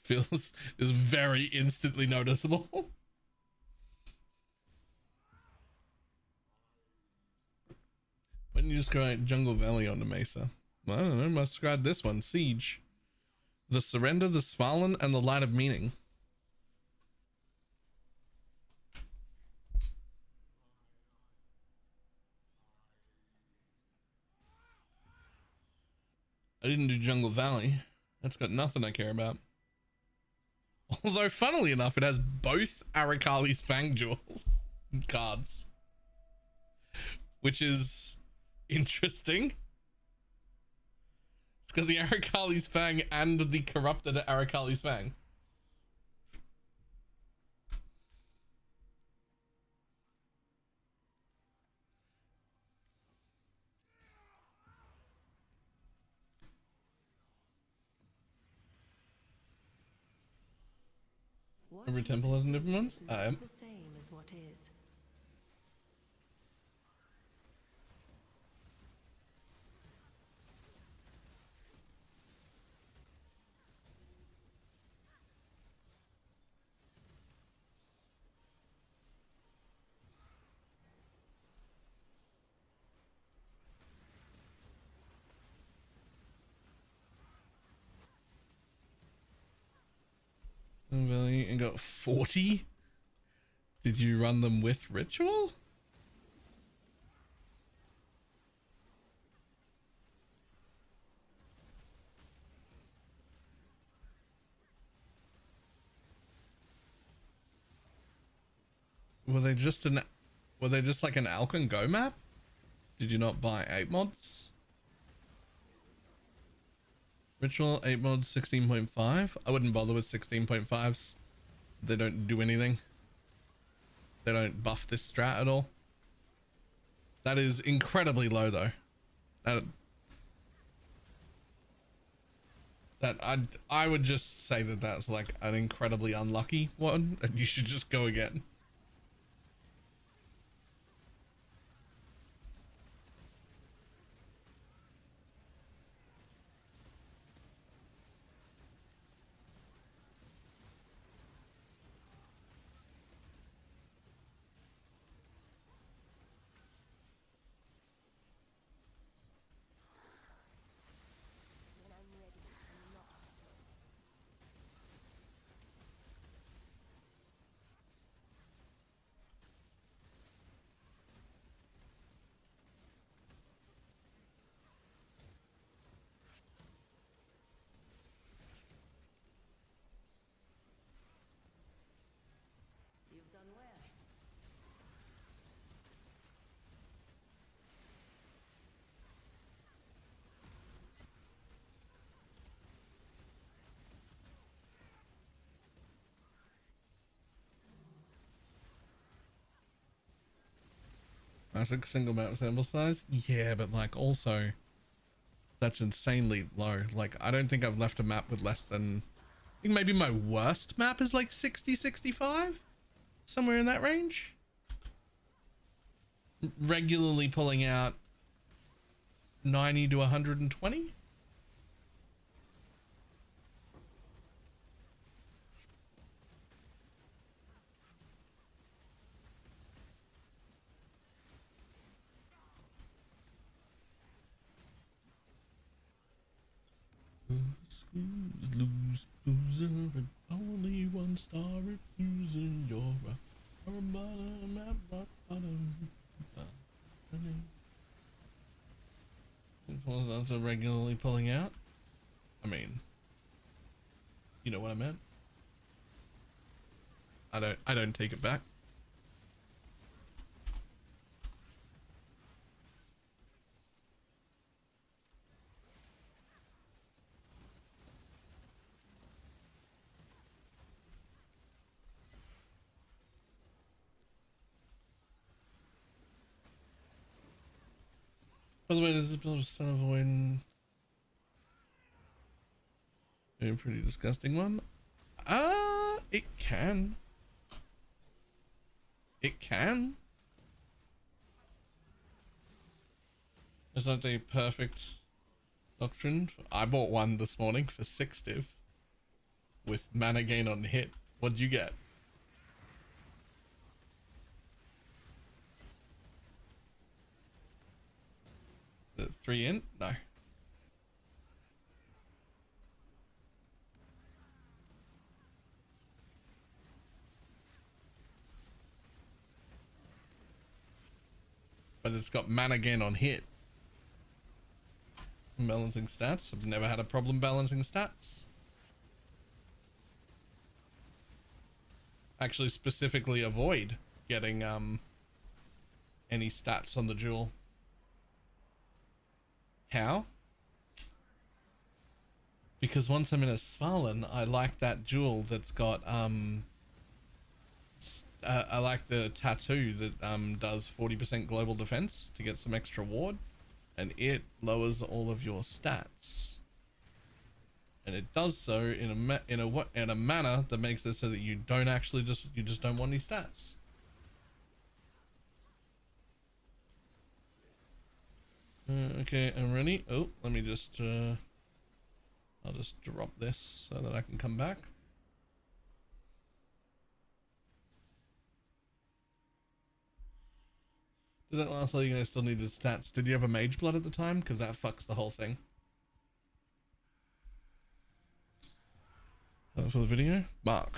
Feels is very instantly noticeable. When you describe Jungle Valley on the Mesa? Well, I don't know, must describe this one. Siege. The Surrender, the Svalin, and the Light of Meaning. I didn't do Jungle Valley. That's got nothing I care about. Although, funnily enough, it has both Arakali's Fang Jewels cards. Which is interesting. It's got the Arakali's Fang and the corrupted Arakali's Fang. Every temple has different ones. The same as what is. And got 40. Did you run them with ritual? Were they just like an Alcan Go map? Did you not buy 8 mods? Ritual 8 mods 16.5. I wouldn't bother with 16.5s. They don't do anything. They don't buff this strat at all. That is incredibly low though. I would just say that that's like an incredibly unlucky one and you should just go again. You've done well. Classic single map sample size. Yeah, but like also that's insanely low. Like I don't think I've left a map with less than, I think maybe my worst map is like 60, 65, somewhere in that range. Regularly pulling out 90 to 120. Lose, loser, and only one star refusing your bottom at rock bottom. Those are regularly pulling out. I mean, you know what I meant. I don't take it back. By the way, this is build of stun avoiding a pretty disgusting one. It can. It can. It's not a perfect doctrine. I bought one this morning for 6 div with mana gain on hit. What'd you get? The 3 int? No. But it's got mana gain on hit. Balancing stats. I've never had a problem balancing stats. Actually specifically avoid getting any stats on the jewel. How? Because once I'm in a Svalin, I like that jewel that's got I like the tattoo that does 40% global defense to get some extra ward, and it lowers all of your stats and it does so in a manner that makes it so that you don't actually you just don't want any stats. Okay, I'm ready. Oh, let me just I'll just drop this so that I can come back. Did that last league I still needed stats? Did you have a mage blood at the time? Because that fucks the whole thing. For the video, Mark.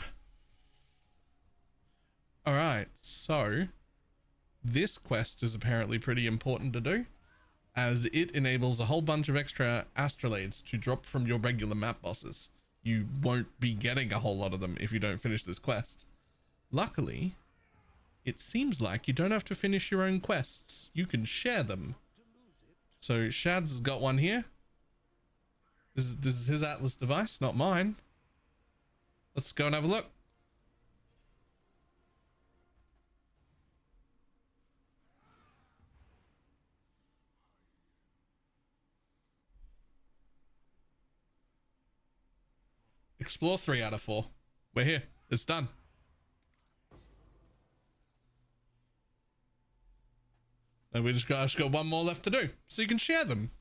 Alright, so this quest is apparently pretty important to do, as it enables a whole bunch of extra astrolades to drop from your regular map bosses. You won't be getting a whole lot of them if you don't finish this quest. Luckily, it seems like you don't have to finish your own quests. You can share them. So Shads has got one here. This is his Atlas device, not mine. Let's go and have a look. Explore 3 out of 4. We're here. It's done. And we just got one more left to do. So you can share them.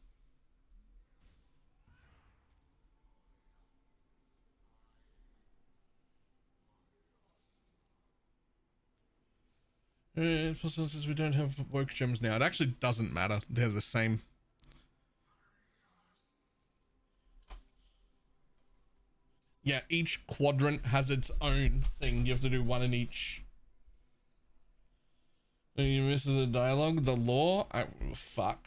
Since we don't have work gems now, it actually doesn't matter. They're the same. Yeah, each quadrant has its own thing. You have to do one in each. You miss the dialogue, the lore. Fuck.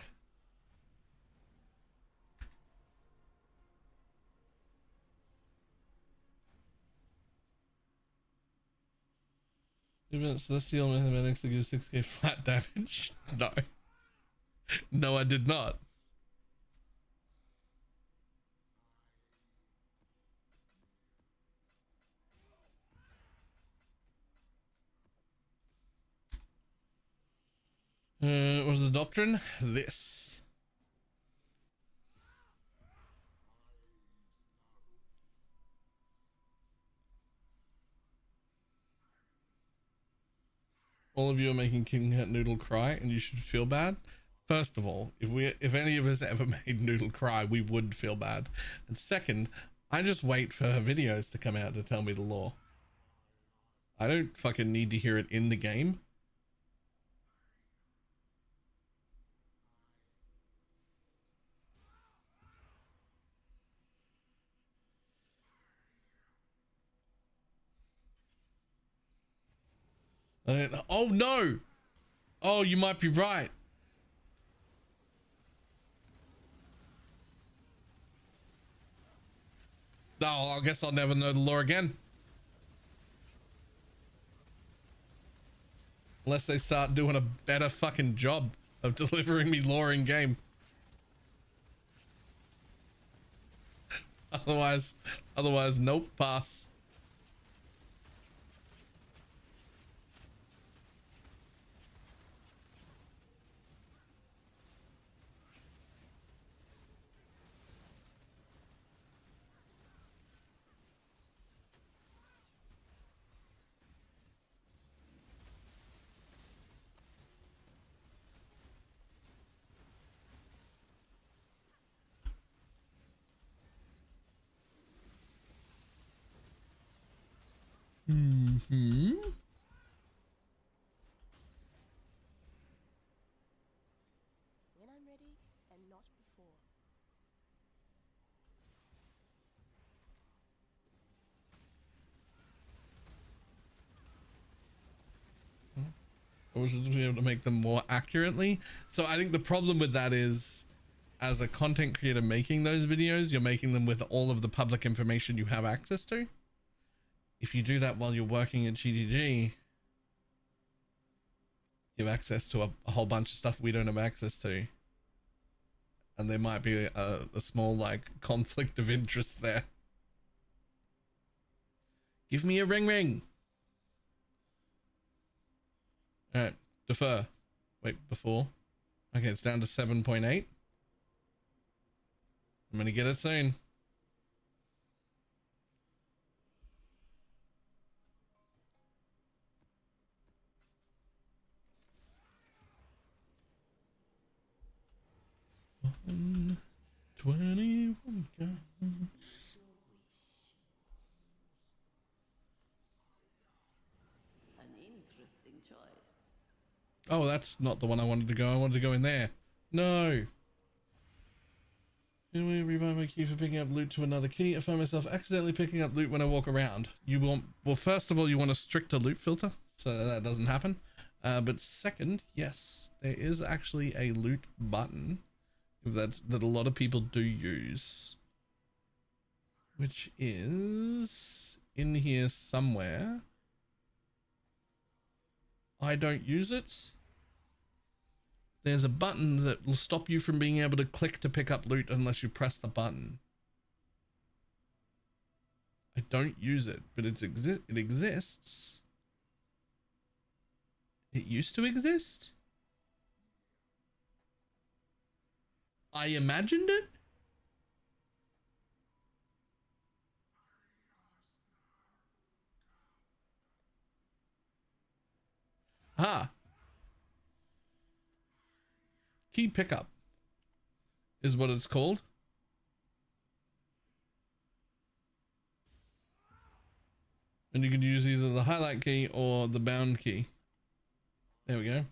Even celestial mathematics to give 6k flat damage. No. No, I did not. What was the doctrine? This. All of you are making King Hat Noodle cry, and you should feel bad. First of all, if any of us ever made Noodle cry, we would feel bad. And second, I just wait for her videos to come out to tell me the lore. I don't fucking need to hear it in the game. Oh no! Oh, you might be right. Oh, I guess I'll never know the lore again. Unless they start doing a better fucking job of delivering me lore in game. Otherwise, nope, pass. Mm-hmm. When I'm ready, and not before. Or should be able to make them more accurately. So I think the problem with that is, as a content creator making those videos, you're making them with all of the public information you have access to. If you do that while you're working at GDG, you have access to a whole bunch of stuff we don't have access to. And there might be a small, like, conflict of interest there. Give me a ring. Alright, defer. Wait, before. Okay, it's down to 7.8. I'm gonna get it soon. 21 guns. An interesting choice. Oh, that's not the one I wanted to go. I wanted to go in there. No. Anyway, rebuy my key for picking up loot to another key. I find myself accidentally picking up loot when I walk around. You want, well, first of all, you want a stricter loot filter so that doesn't happen. But second, yes, there is actually a loot button that a lot of people do use, which is in here somewhere. I don't use it. There's a button that will stop you from being able to click to pick up loot unless you press the button. I don't use it, but it exists. It used to exist. I imagined it. Ah. Key pickup is what it's called. And you can use either the highlight key or the bound key. There we go.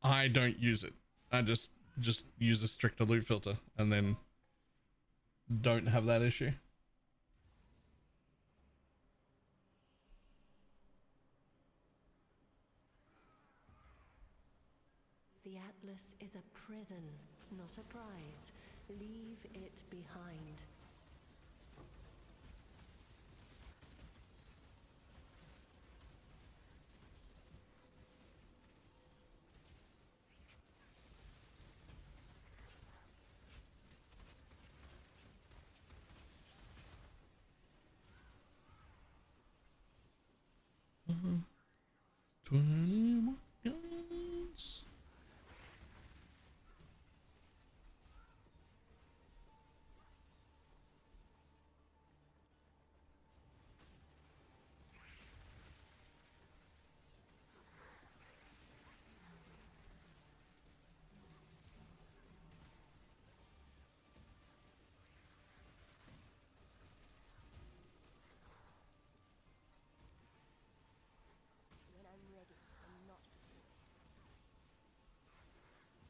I don't use it. I just use a stricter loot filter and then don't have that issue. The Atlas is a prison, not a prize. Leave it behind. Uh-huh. 21 guns.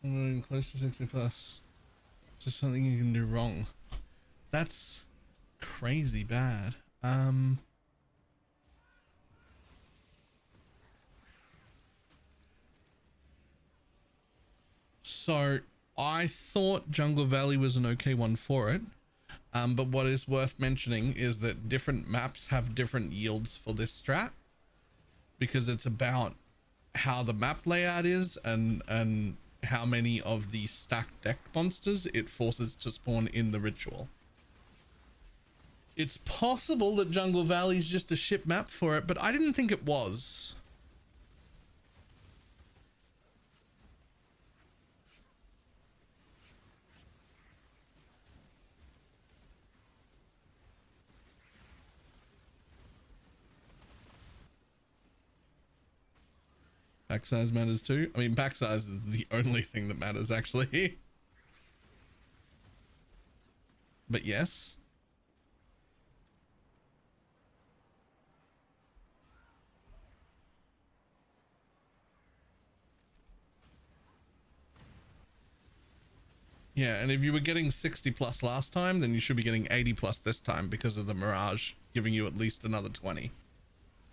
I'm moving close to 60 plus. Just something you can do wrong. That's crazy bad. So I thought Jungle Valley was an okay one for it. But what is worth mentioning is that different maps have different yields for this strat, because it's about how the map layout is and how many of the stacked deck monsters it forces to spawn in the ritual. It's possible that Jungle Valley is just a ship map for it, but I didn't think it was. Pack size matters too. I mean, pack size is the only thing that matters actually. But yes. Yeah, and if you were getting 60 plus last time, then you should be getting 80 plus this time because of the Mirage giving you at least another 20.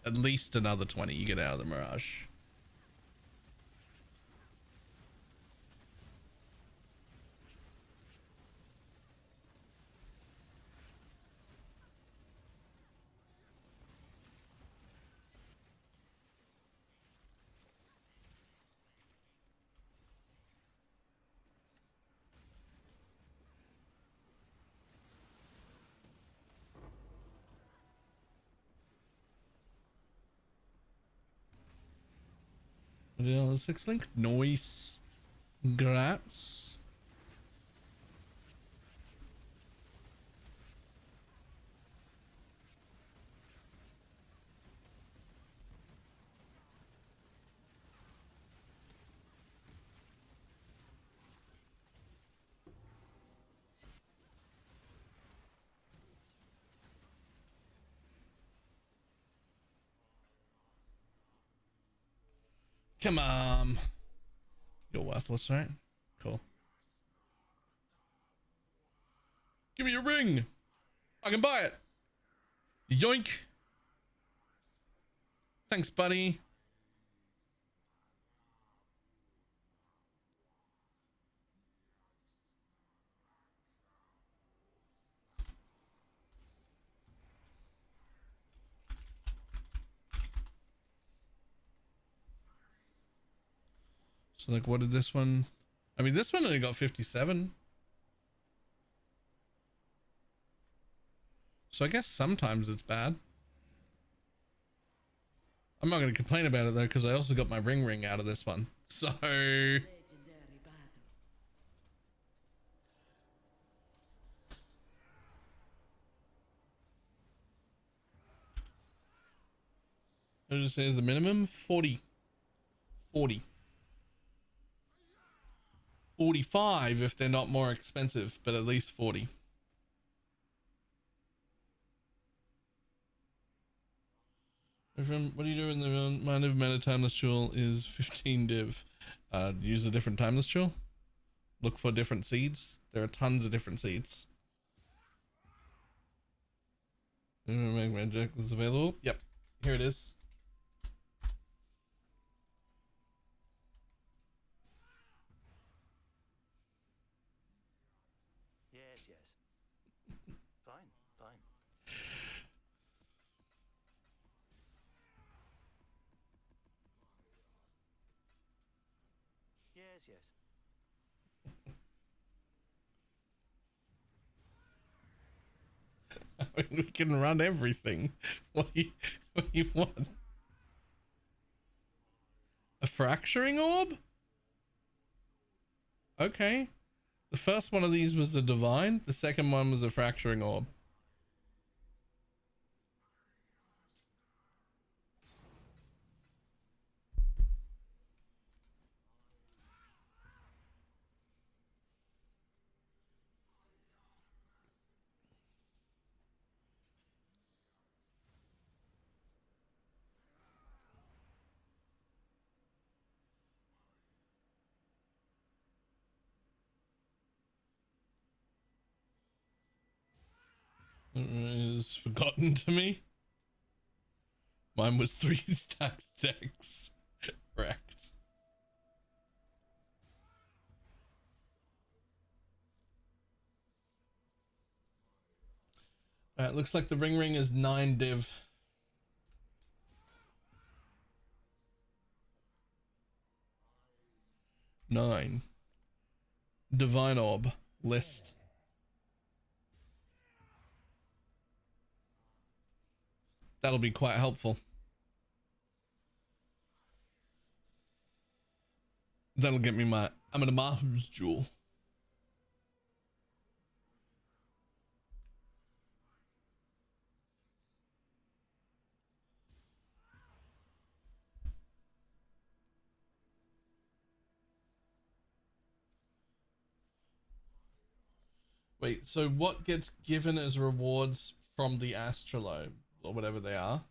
At least another 20 you get out of the Mirage. The 6 link, nice. Grats. Come on. You're worthless, right? Cool. Give me your ring. I can buy it. Yoink. Thanks, buddy. So like, what did this one? I mean, this one only got 57. So I guess sometimes it's bad. I'm not going to complain about it though, because I also got my ring out of this one. So it just says the minimum 40. 40. 45 if they're not more expensive, but at least 40. What do you do in the mind of meta timeless tool is 15 div. Use a different timeless tool. Look for different seeds. There are tons of different seeds. Make magic is available. Yep, here it is. Yes, yes. Fine, fine. Yes, yes. I mean, we can run everything. What do you want? A fracturing orb? Okay. The first one of these was a divine. The second one was a fracturing orb. It is forgotten to me. Mine was 3 stacked decks. Wrecked. Alright, looks like the ring is 9 div. Nine. Divine orb list. That'll be quite helpful. That'll get me my Mahu's jewel. Wait, so what gets given as rewards from the astrolabe or whatever they are?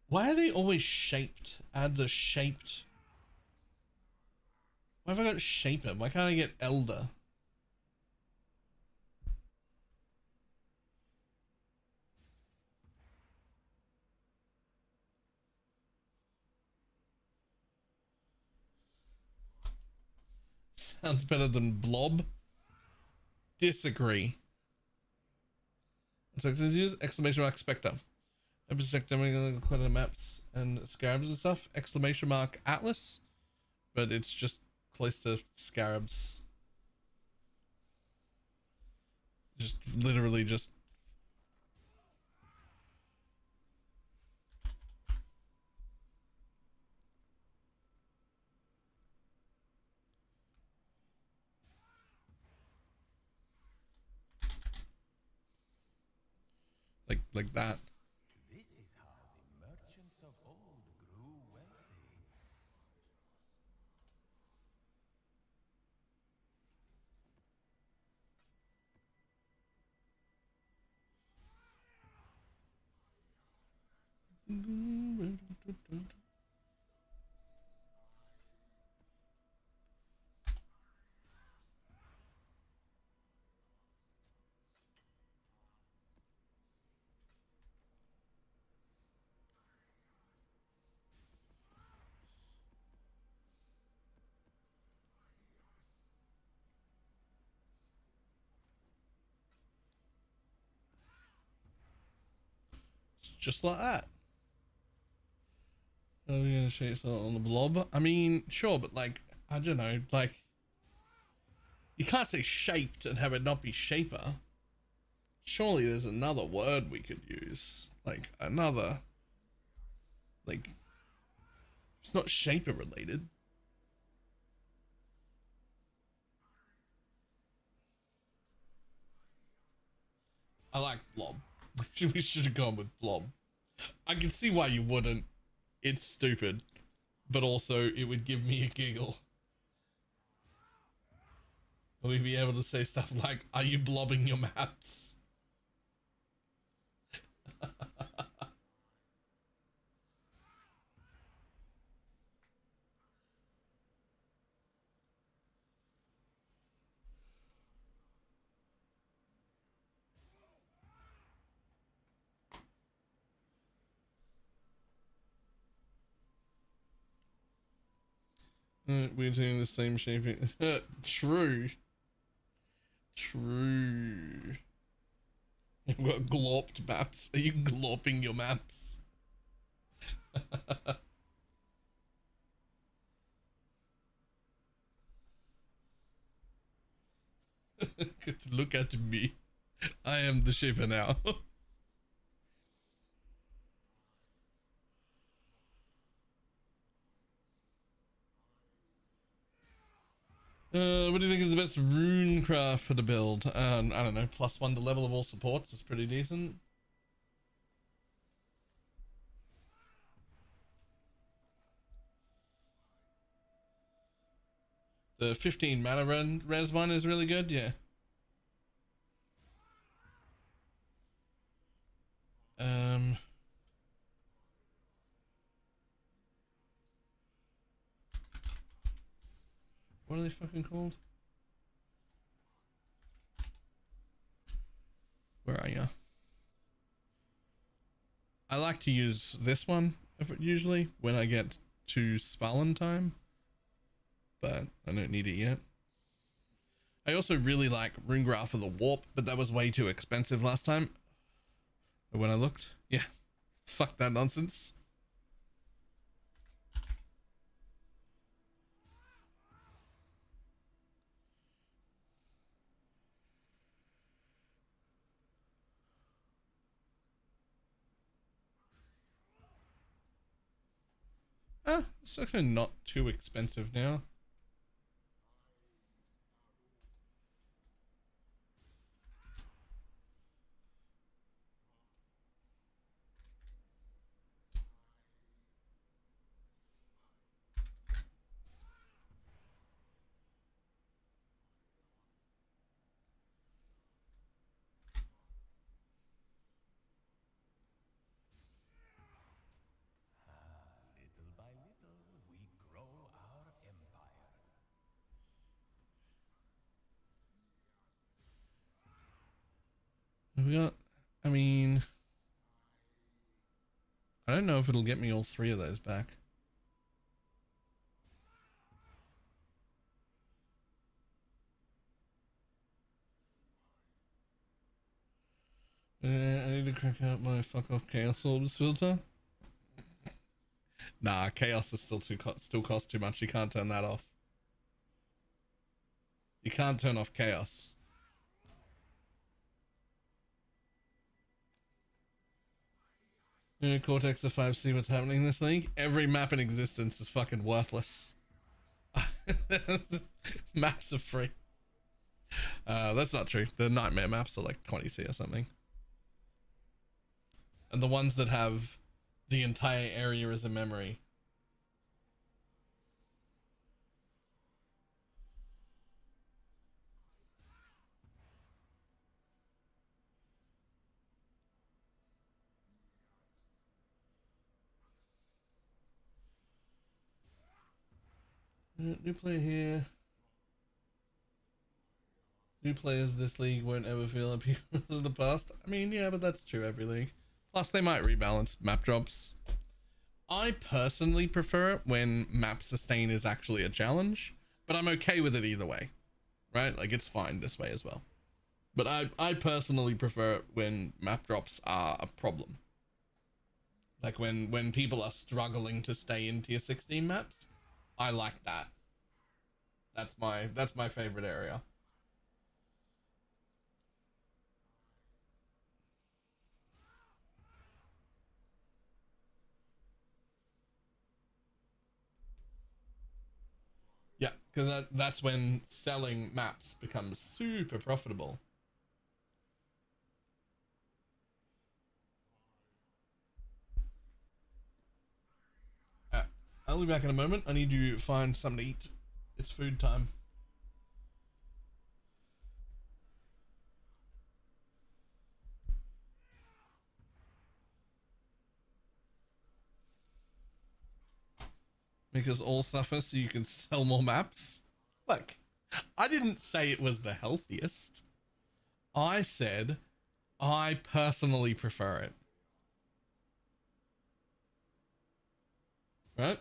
Why are they always shaped? Ads are shaped. Why have I got shaper? Why can't I get elder? Sounds better than blob. Disagree. So use exclamation mark spectre. Quite a maps and scarabs and stuff. Exclamation mark atlas, but it's just close to scarabs. Just literally just. Like that. This is how the merchants of old grew wealthy. just like that. Are we gonna shape something on the blob? I mean, sure, but like, I don't know, like, you can't say shaped and have it not be shaper. Surely there's another word we could use, like another, like, it's not shaper related. I like blob. We should have gone with blob. I can see why you wouldn't. It's stupid, but also it would give me a giggle. We'd be able to say stuff like, "Are you blobbing your maps?" We're doing the same shaping. True. True. You've got glorped maps. Are you glorping your maps? Look at me. I am the shaper now. What do you think is the best rune craft for the build? I don't know, +1 to level of all supports is pretty decent. The 15 mana res one is really good, yeah. What are they fucking called? Where are you? I like to use this one usually when I get to Spallen time, but I don't need it yet. I also really like Runegraph for the warp, but that was way too expensive last time. When I looked, yeah, fuck that nonsense. It's actually not too expensive now. Little by little, we grow our empire. We got, I mean, I don't know if it'll get me all 3 of those back. I need to crack out my fuck off chaos orbs filter. Nah, chaos is still still costs too much. You can't turn that off. You can't turn off chaos. Cortex of 5, see what's happening in this league. Every map in existence is fucking worthless. Maps are free. That's not true. The nightmare maps are like 20C or something. And the ones that have the entire area as a memory. New player here. New players this league won't ever feel appeal in the past. I mean, yeah, but that's true every league. Plus, they might rebalance map drops. I personally prefer it when map sustain is actually a challenge, but I'm okay with it either way, right? Like, it's fine this way as well. But I personally prefer it when map drops are a problem. Like when people are struggling to stay in tier 16 maps, I like that. That's my favorite area. Yeah, because that's when selling maps becomes super profitable. I'll be back in a moment. I need to find something to eat. It's food time. Because all suffer so you can sell more maps. Look, I didn't say it was the healthiest. I said I personally prefer it. Right?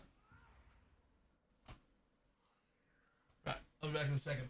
Right, I'll be back in a second.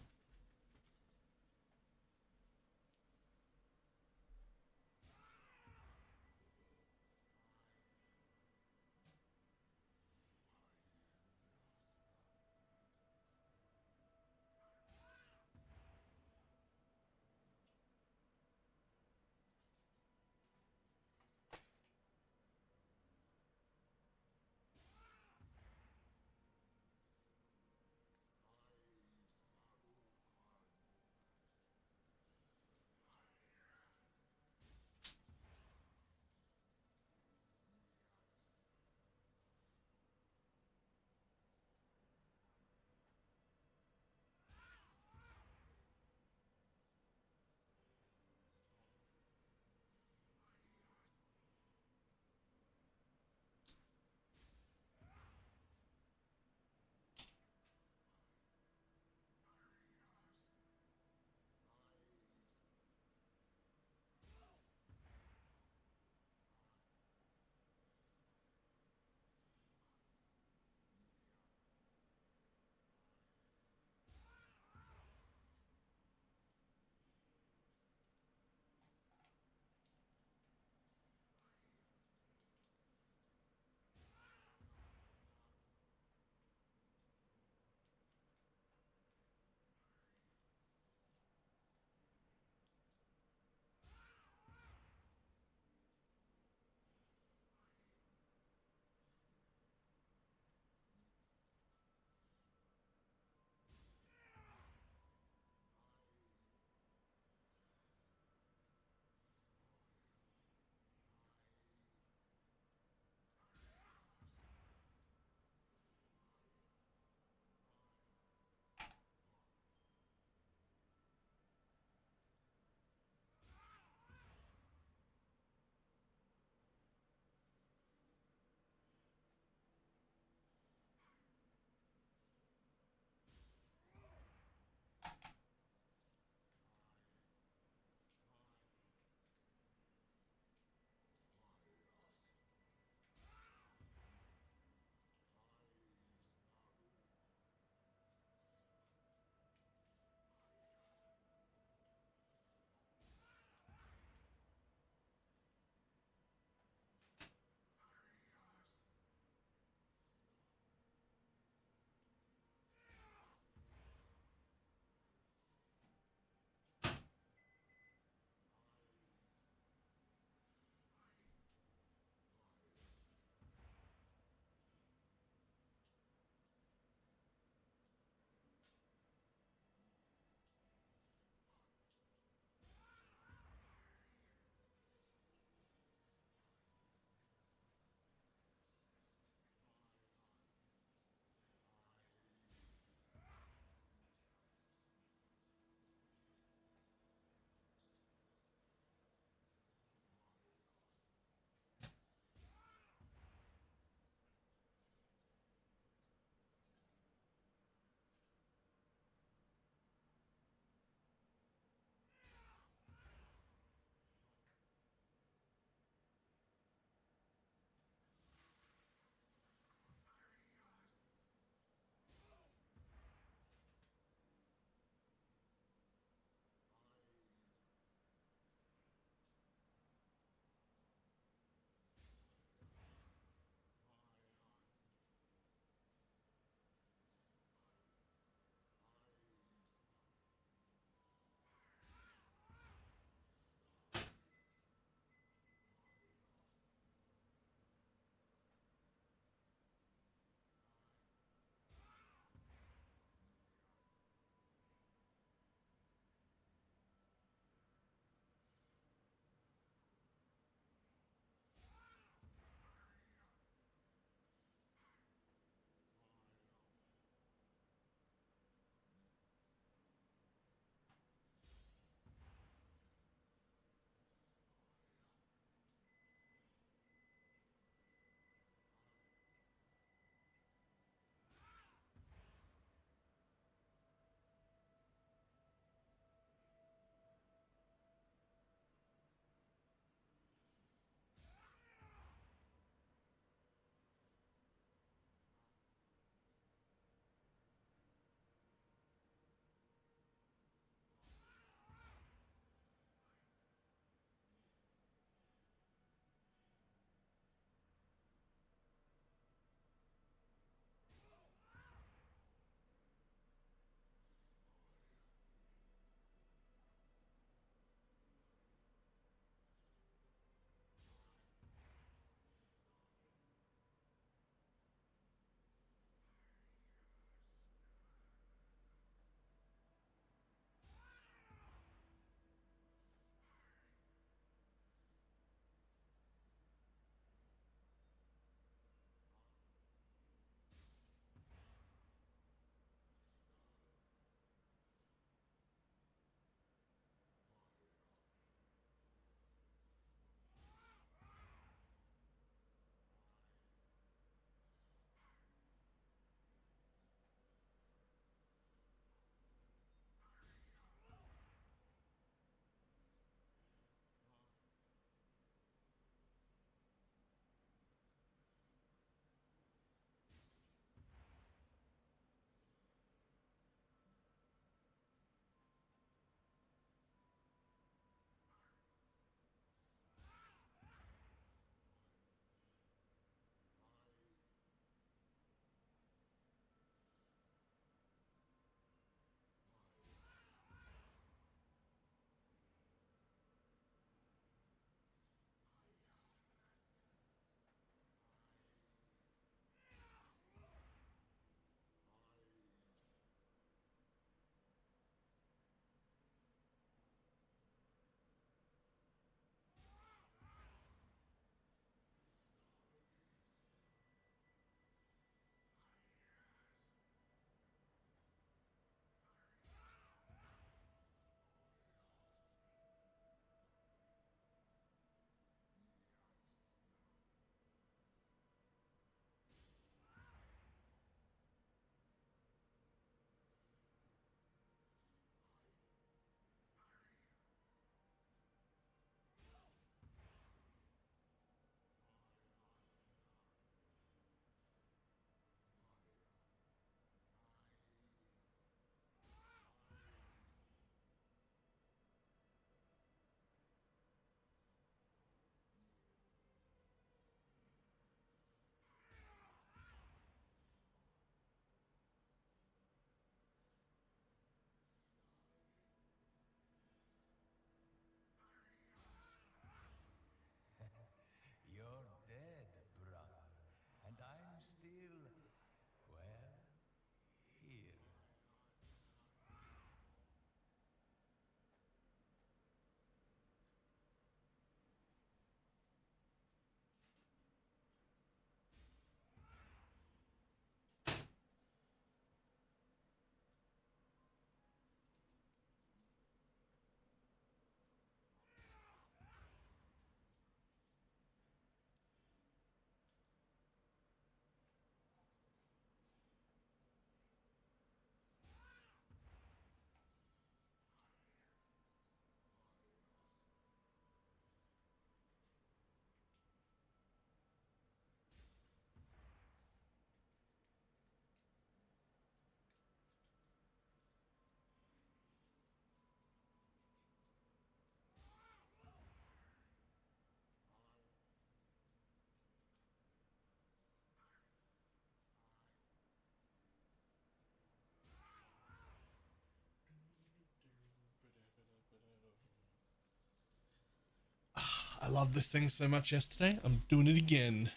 I loved this thing so much yesterday. I'm doing it again.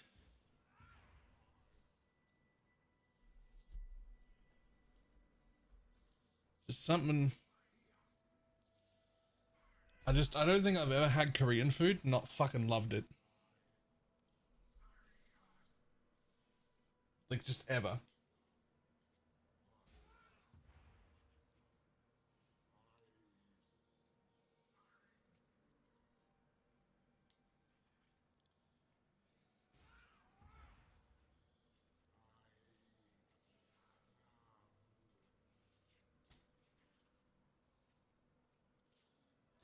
Just something. I don't think I've ever had Korean food, not fucking loved it. Like, just ever.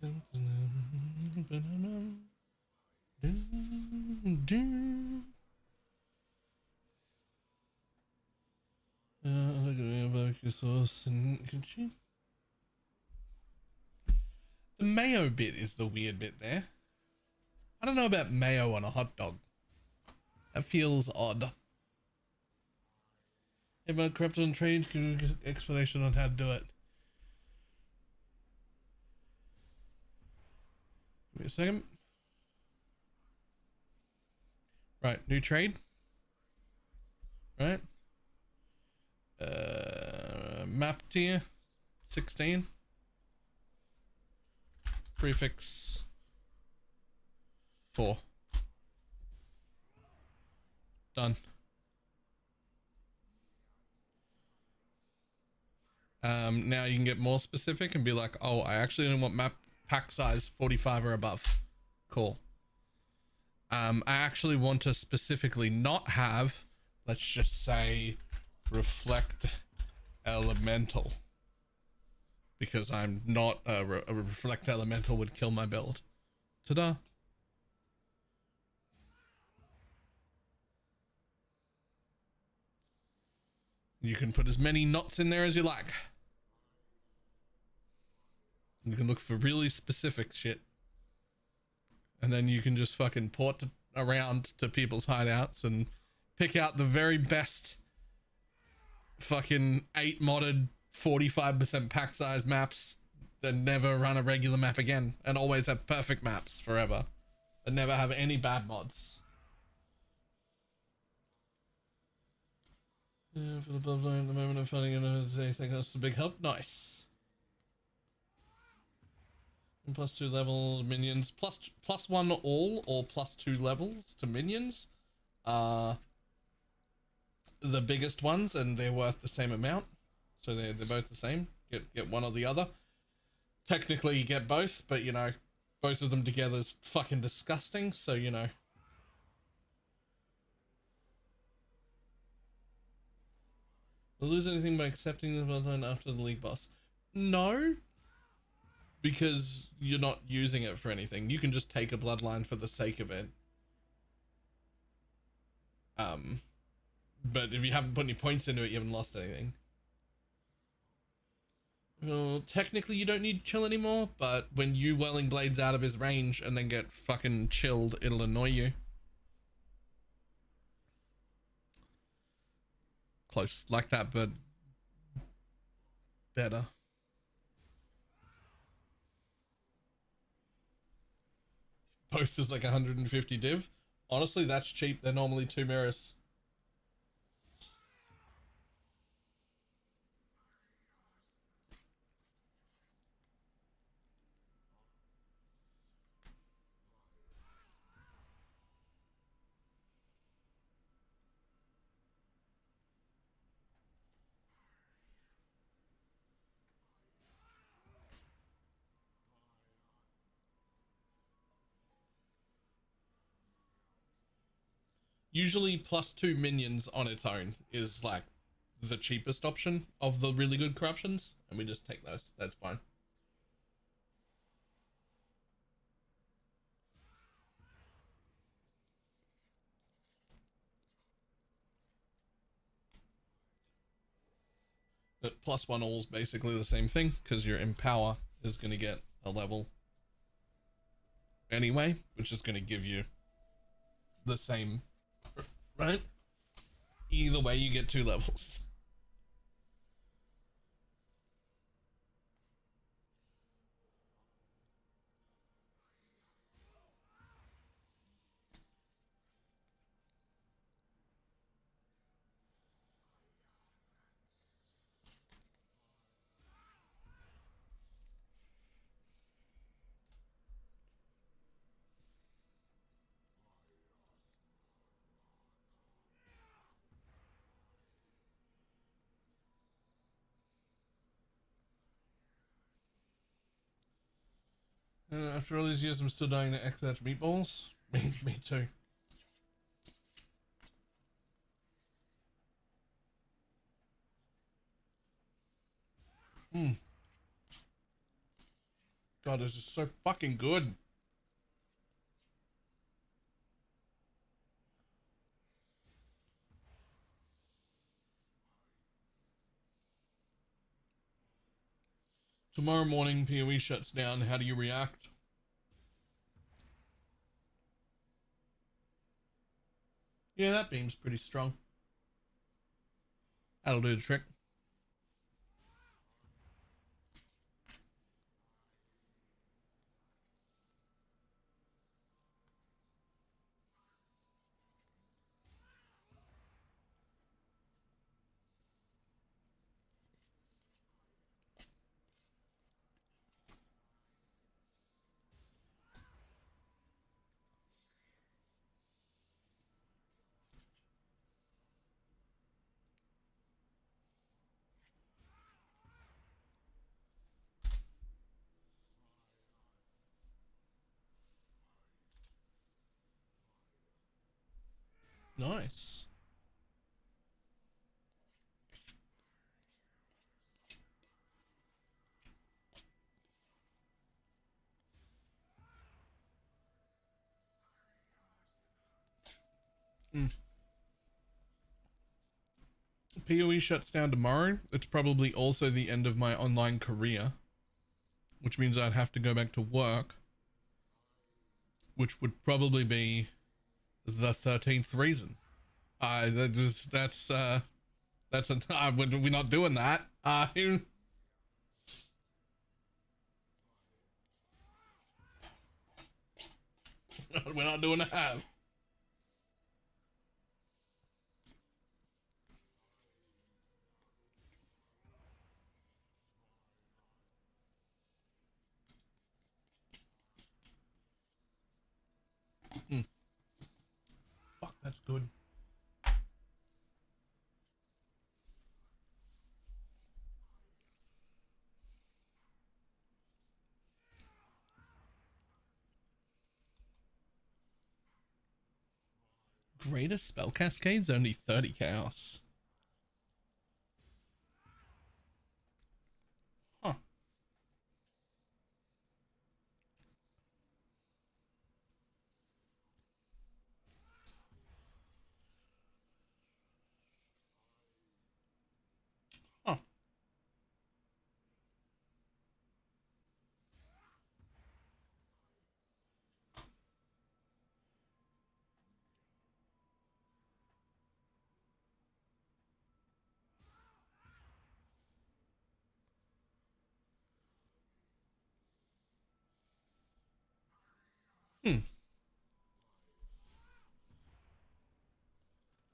The mayo bit is the weird bit there. I don't know about mayo on a hot dog. That feels odd. About corrupted and trade, give me an explanation on how to do it. Give me a second. Right, new trade. Right. Map tier 16. Prefix 4. Done. Now you can get more specific and be like, oh, I actually don't want map pack size 45 or above. Cool. I actually want to specifically not have, let's just say, reflect elemental, because I'm not a reflect elemental would kill my build. Ta-da. You can put as many knots in there as you like. You can look for really specific shit. And then you can just fucking port around to people's hideouts and pick out the very best fucking 8 modded 45% pack size maps that never run a regular map again, and always have perfect maps forever and never have any bad mods. Yeah, for the bloodline at the moment I'm finding anything that's a big help. Nice. And +2 level minions, +1 all or +2 levels to minions are the biggest ones, and they're worth the same amount, so they're both the same. Get one or the other. Technically you get both, but you know, both of them together is fucking disgusting, so you know. Will lose anything by accepting the bloodline after the league boss? No, because you're not using it for anything. You can just take a bloodline for the sake of it. But if you haven't put any points into it, you haven't lost anything. Well, technically you don't need chill anymore, but when you Welling Blades out of his range and then get fucking chilled, it'll annoy you. Close like that, but better. Both is like 150 div. Honestly, that's cheap. They're normally 2 mirrors. Usually +2 minions on its own is like the cheapest option of the really good corruptions, and we just take those. That's fine. But +1 all is basically the same thing, because your Empower is going to get a level anyway, which is going to give you the same, right? Either way, you get 2 levels. After all these years, I'm still dying to X out meatballs. Me too. God, this is so fucking good. Tomorrow morning, PoE shuts down. How do you react? Yeah, that beam's pretty strong. That'll do the trick. Nice. PoE shuts down tomorrow. It's probably also the end of my online career, which means I'd have to go back to work, which would probably be the 13th reason. That's we're not doing that. We're not doing that. Fuck, that's good. Greatest spell cascade's only 30 chaos. Huh. Huh.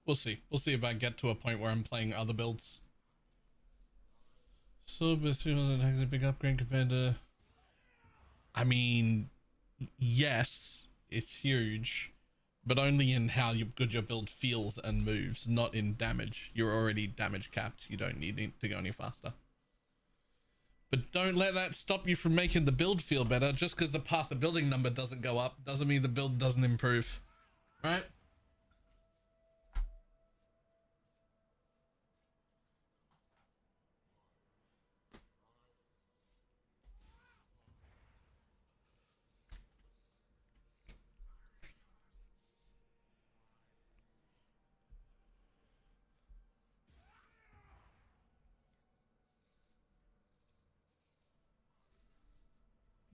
We'll see. We'll see if I get to a point where I'm playing other builds. So, but it's a big upgrade compared to... I mean, yes, it's huge, but only in how good your build feels and moves, not in damage. You're already damage capped. You don't need to go any faster. But don't let that stop you from making the build feel better. Just because the path of building number doesn't go up doesn't mean the build doesn't improve. Right?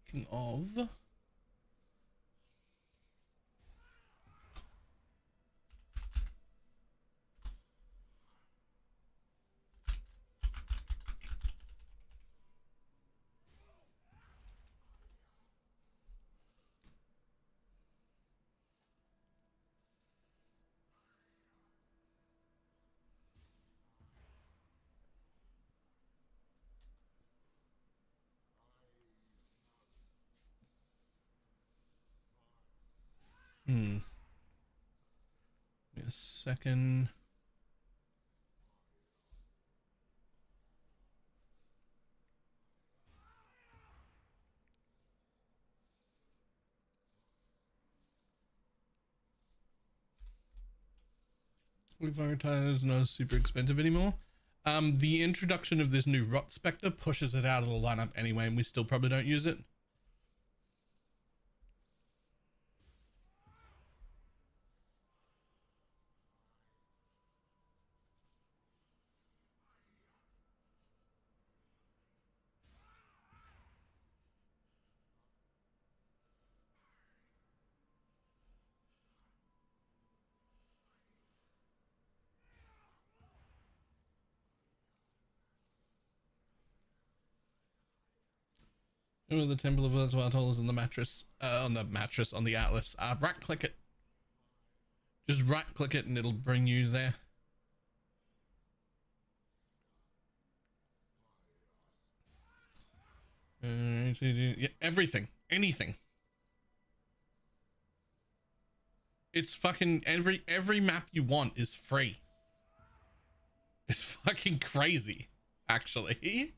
Speaking of... Give me a second. Fire tire is not super expensive anymore. The introduction of this new Rot Spectre pushes it out of the lineup anyway, and we still probably don't use it. Oh, the Temple of Earthwell is on the mattress, on the Atlas. Right click it. Just right click it and it'll bring you there. Yeah, everything, anything. It's fucking every map you want is free. It's fucking crazy, actually.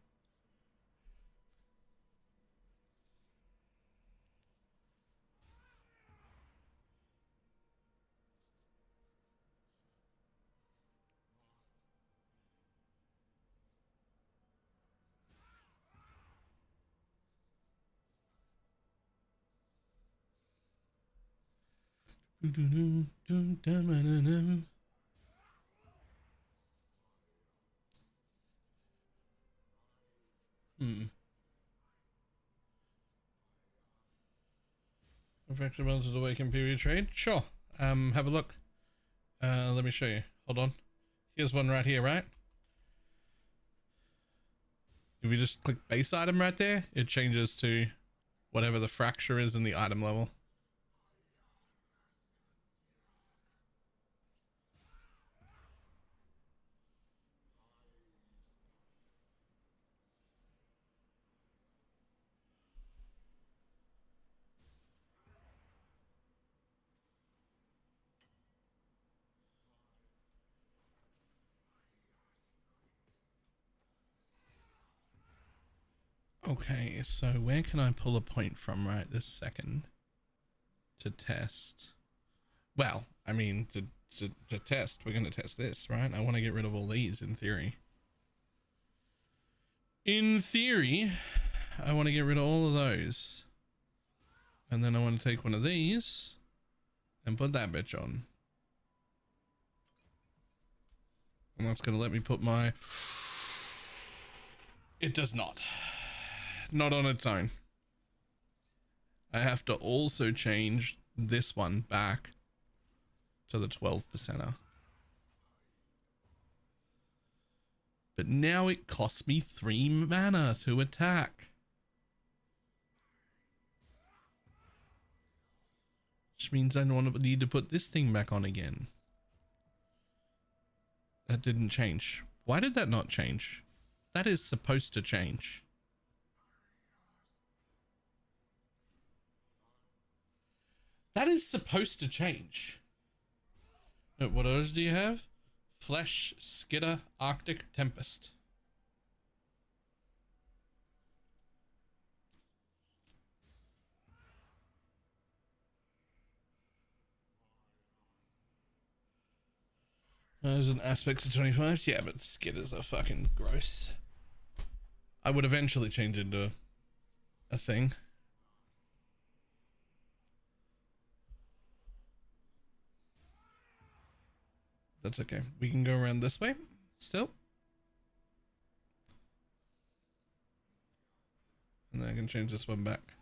Perfection to the Awakened period trade. Sure. Have a look. Let me show you. Hold on. Here's one right here, right? If you just click base item right there, it changes to whatever the fracture is in the item level. Okay, so where can I pull a point from right this second to test? Well, I mean, to test, we're going to test this, right? I want to get rid of all these in theory. In theory, I want to get rid of all of those. And then I want to take one of these and put that bitch on. And that's going to let me put my... It does not. Not on its own. I have to also change this one back to the 12%er. But now it costs me 3 mana to attack. Which means I need to put this thing back on again. That didn't change. Why did that not change? That is supposed to change. That is supposed to change. What others do you have? Flesh, Skitter, Arctic, Tempest. There's an aspect to 25. Yeah, but Skitters are fucking gross. I would eventually change into a thing. That's okay. We can go around this way still. And then I can change this one back.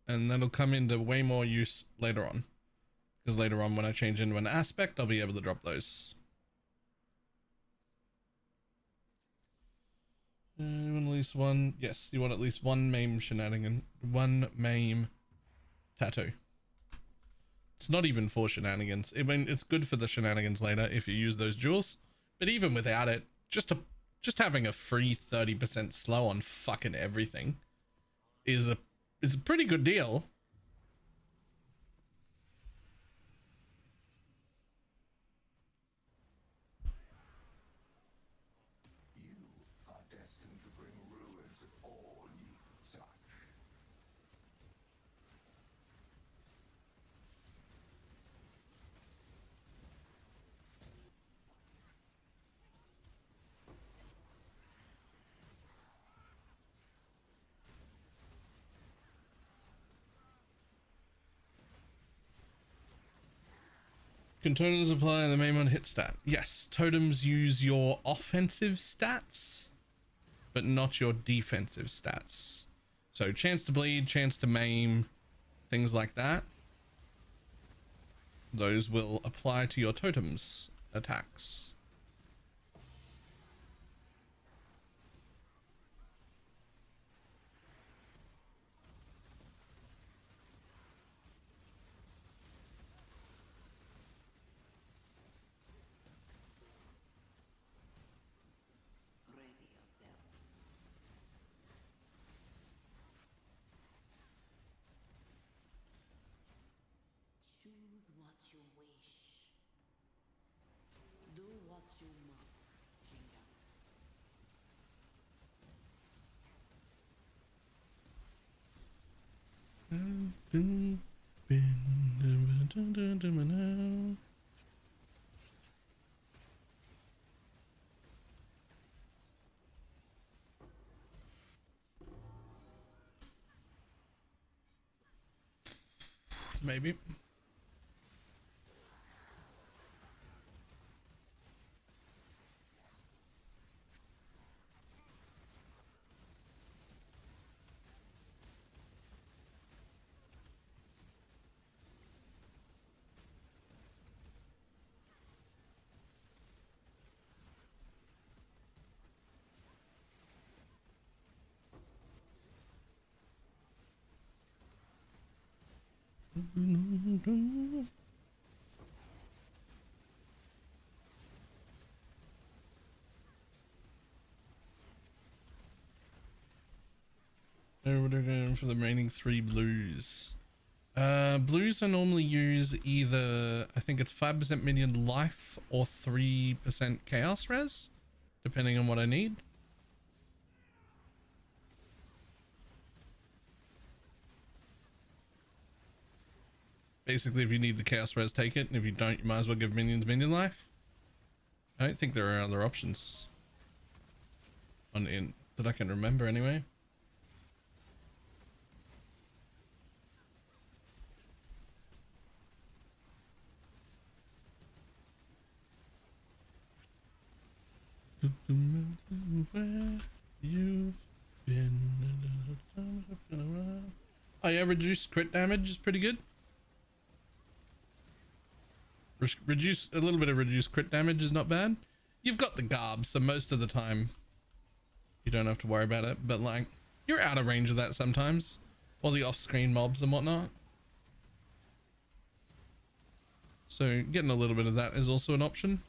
And that'll come into way more use later on. Because later on when I change into an aspect, I'll be able to drop those. You want at least one? Yes, you want at least one MAME shenanigan. One MAME tattoo. It's not even for shenanigans. I mean, it's good for the shenanigans later if you use those jewels. But even without it, just to just having a free 30% slow on fucking everything is a pretty good deal. You are destined to bring ruin to all you touch. Can totems apply the main one hit stat? Yes, totems use your offensive stats, but not your defensive stats. So chance to bleed, chance to maim, things like that. Those will apply to your totems attacks. Ready yourself. Choose what you wish. Do what you must, kingdom. Maybe. We're going for the remaining 3 blues. Blues I normally use either, I think it's 5% minion life or 3% chaos res, depending on what I need. Basically, if you need the chaos res, take it, and if you don't, you might as well give minions minion life. I don't think there are other options on int that I can remember anyway. Where you've been. Oh yeah, reduced crit damage is pretty good. Reduce a little bit of reduced crit damage is not bad. You've got the garb, so most of the time you don't have to worry about it, but like you're out of range of that sometimes, or the off-screen mobs and whatnot. So getting a little bit of that is also an option.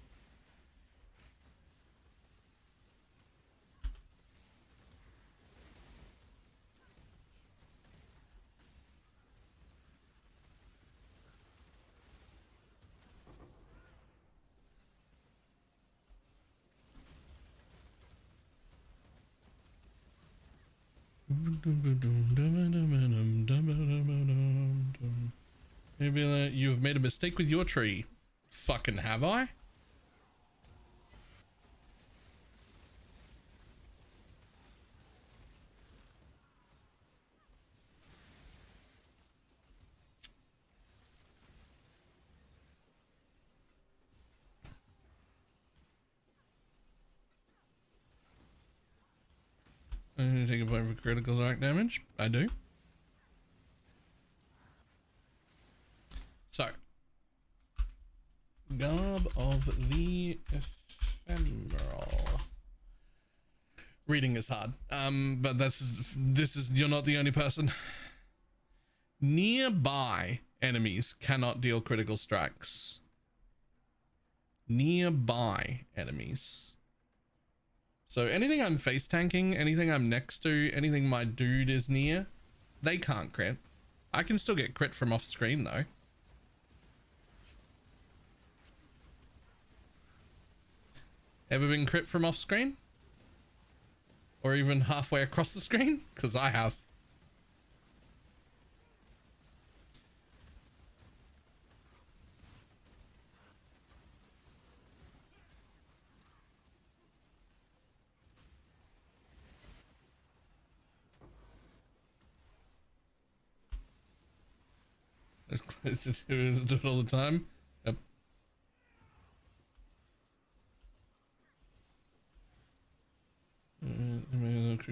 Maybe you've made a mistake with your tree. Fucking have I? I'm gonna take a point for critical dark damage. I do. So, Garb of the Ephemeral. Reading is hard, but this is you're not the only person. Nearby enemies cannot deal critical strikes. Nearby enemies. So anything I'm face tanking, anything I'm next to, anything my dude is near, they can't crit. I can still get crit from off screen though. Ever been crit from off screen? Or even halfway across the screen? Because I have. It's close to do it all the time. Yep.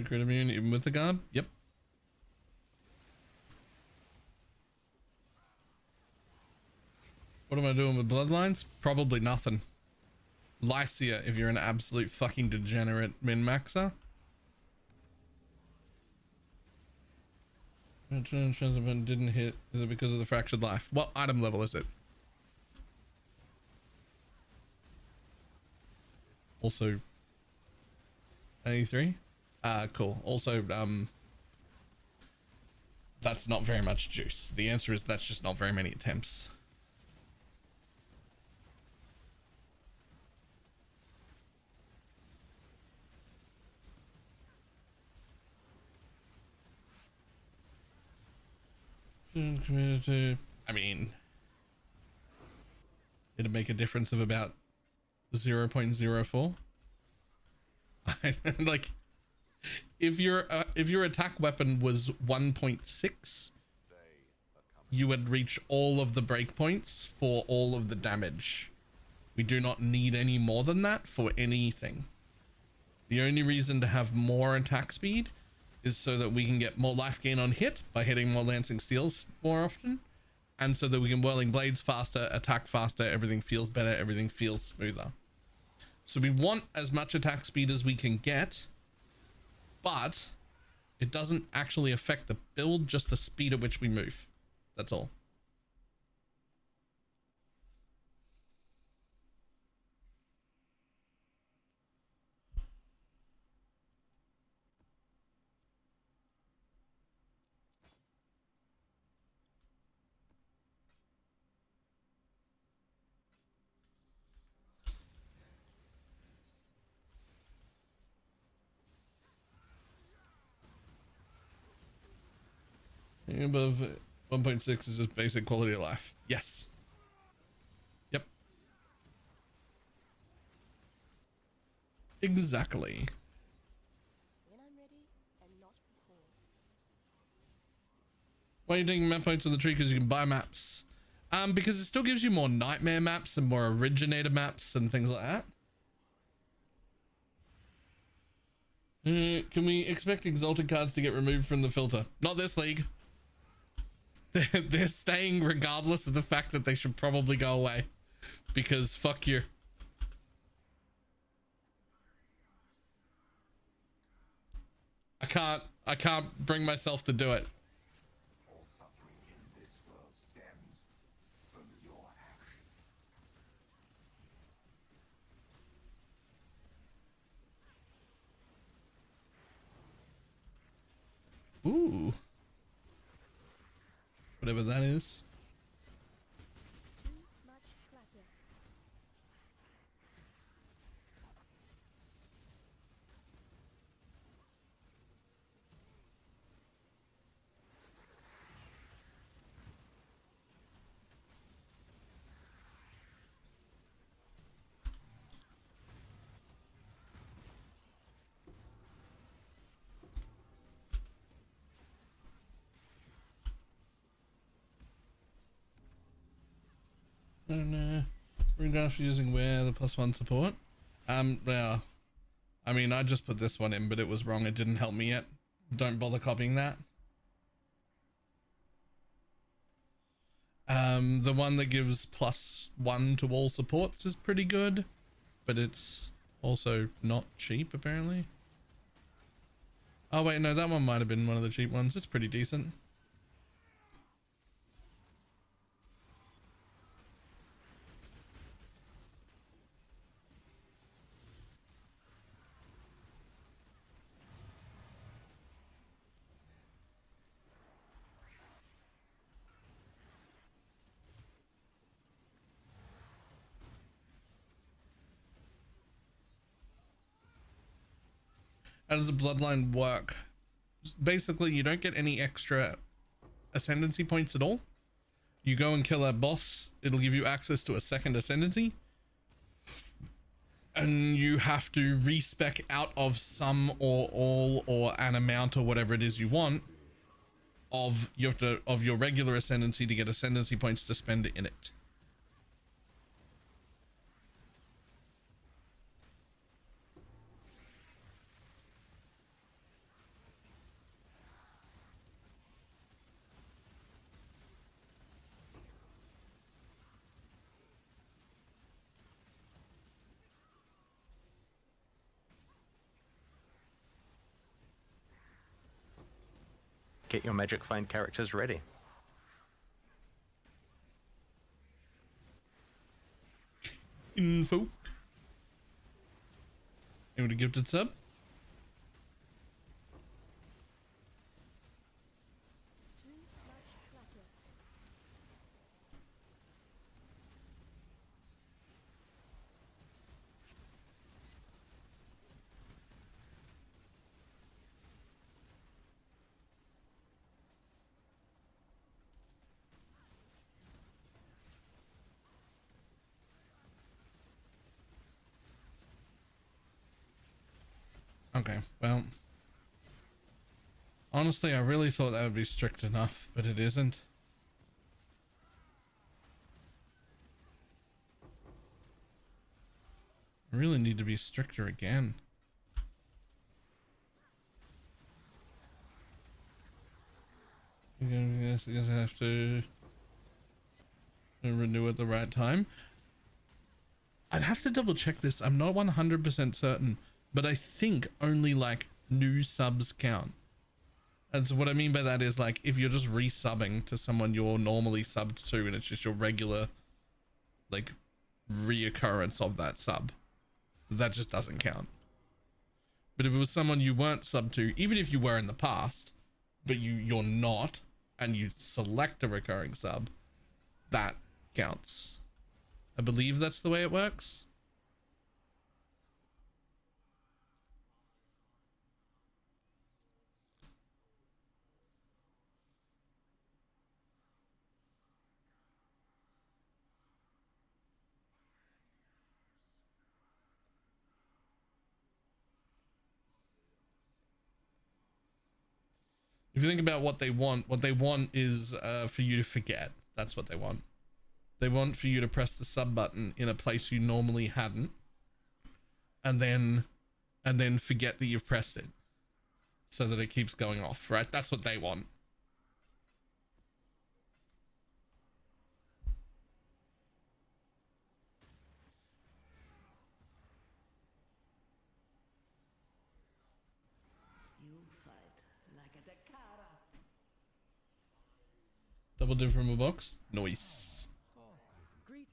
Crit immune even with the guard. Yep. What am I doing with bloodlines? Probably nothing. Lycia if you're an absolute fucking degenerate min-maxer. Didn't hit. Is it because of the fractured life? What item level is it? Also 83. Cool. Also that's not very much juice. The answer is that's just not very many attempts. I mean, it'd make a difference of about 0.04. Like, if your attack weapon was 1.6, you would reach all of the breakpoints for all of the damage. We do not need any more than that for anything. The only reason to have more attack speed is so that we can get more life gain on hit by hitting more Lancing Steels more often, and so that we can Whirling Blades faster, attack faster, everything feels better, everything feels smoother. So we want as much attack speed as we can get, but it doesn't actually affect the build, just the speed at which we move. That's all. Above 1.6 is just basic quality of life. Yes. Yep. Exactly. When I'm ready and not before. Why are you taking map points on the tree? Because you can buy maps. Because it still gives you more nightmare maps and more originator maps and things like that. Can we expect exalted cards to get removed from the filter? Not this league. They're staying regardless of the fact that they should probably go away, because fuck you. I can't bring myself to do it. All suffering in this world stems from your actions. Ooh. Whatever that is. Too much clutter. Redraft using where the +1 support. Yeah. I mean, I just put this one in, but it was wrong. It didn't help me yet. Don't bother copying that. The one that gives +1 to all supports is pretty good, but it's also not cheap apparently. Oh wait, no, that one might have been one of the cheap ones. It's pretty decent. How does the bloodline work? Basically, you don't get any extra ascendancy points at all. You go and kill a boss, it'll give you access to a second ascendancy, and you have to respec out of some or all or an amount or whatever it is you want of your regular ascendancy to get ascendancy points to spend in it. Get your magic find characters ready. Info. You want a gifted sub? Okay, well, honestly, I really thought that would be strict enough, but it isn't. I really need to be stricter again. I guess I have to renew at the right time. I'd have to double check this. I'm not 100% certain, but I think only like new subs count. And so what I mean by that is like if you're just resubbing to someone you're normally subbed to and it's just your regular like reoccurrence of that sub, that just doesn't count. But if it was someone you weren't subbed to, even if you were in the past, but you're not, and you select a recurring sub, that counts. I believe that's the way it works. If you think about what they want is for you to forget. That's what they want. They want for you to press the sub button in a place you normally hadn't, and then forget that you've pressed it, so that it keeps going off, right? That's what they want. You fight like a Dakara. Double dip from a box. Nice. Greeting.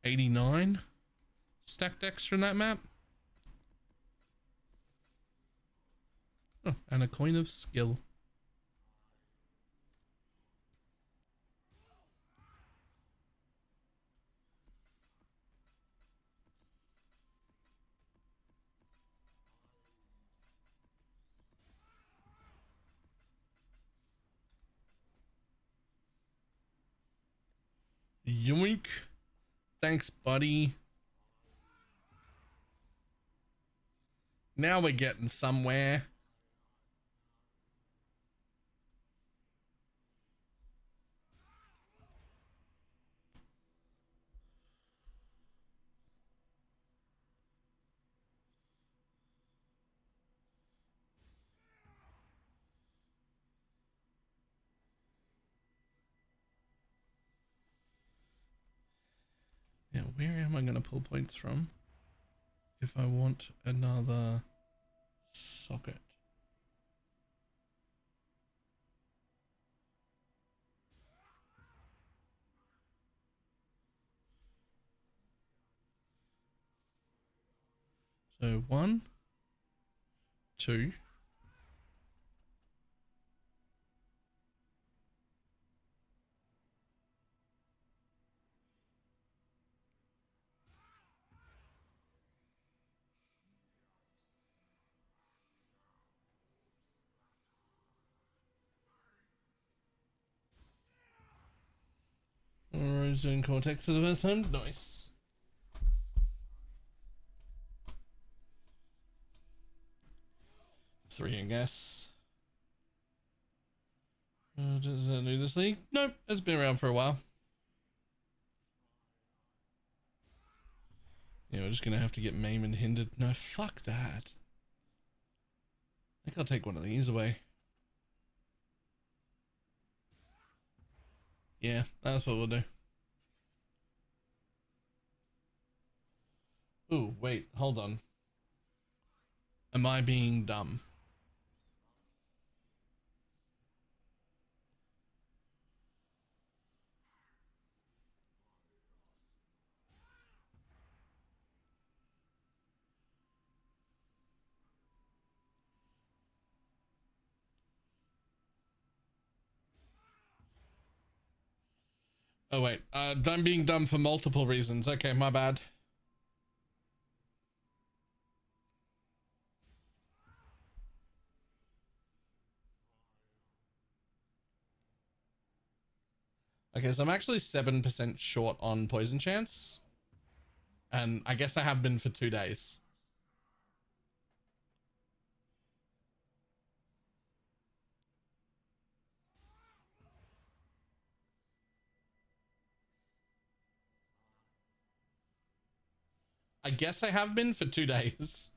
89 stacked extra in that map. Oh, and a coin of skill. Yoink. Thanks, buddy. Now we're getting somewhere. Now, where am I going to pull points from if I want another socket? So 1, 2. Rose doing Cortex for the first time. Nice. Three, I guess. Does that new this league? Nope, it's been around for a while. Yeah, we're just gonna have to get maim and hindered. No, fuck that. I think I'll take one of these away. Yeah, that's what we'll do. Ooh, wait, hold on. Am I being dumb? Oh wait, I'm being dumb for multiple reasons. Okay, my bad. Okay, so I'm actually 7% short on poison chance. And I guess I have been for 2 days. I guess I have been for 2 days.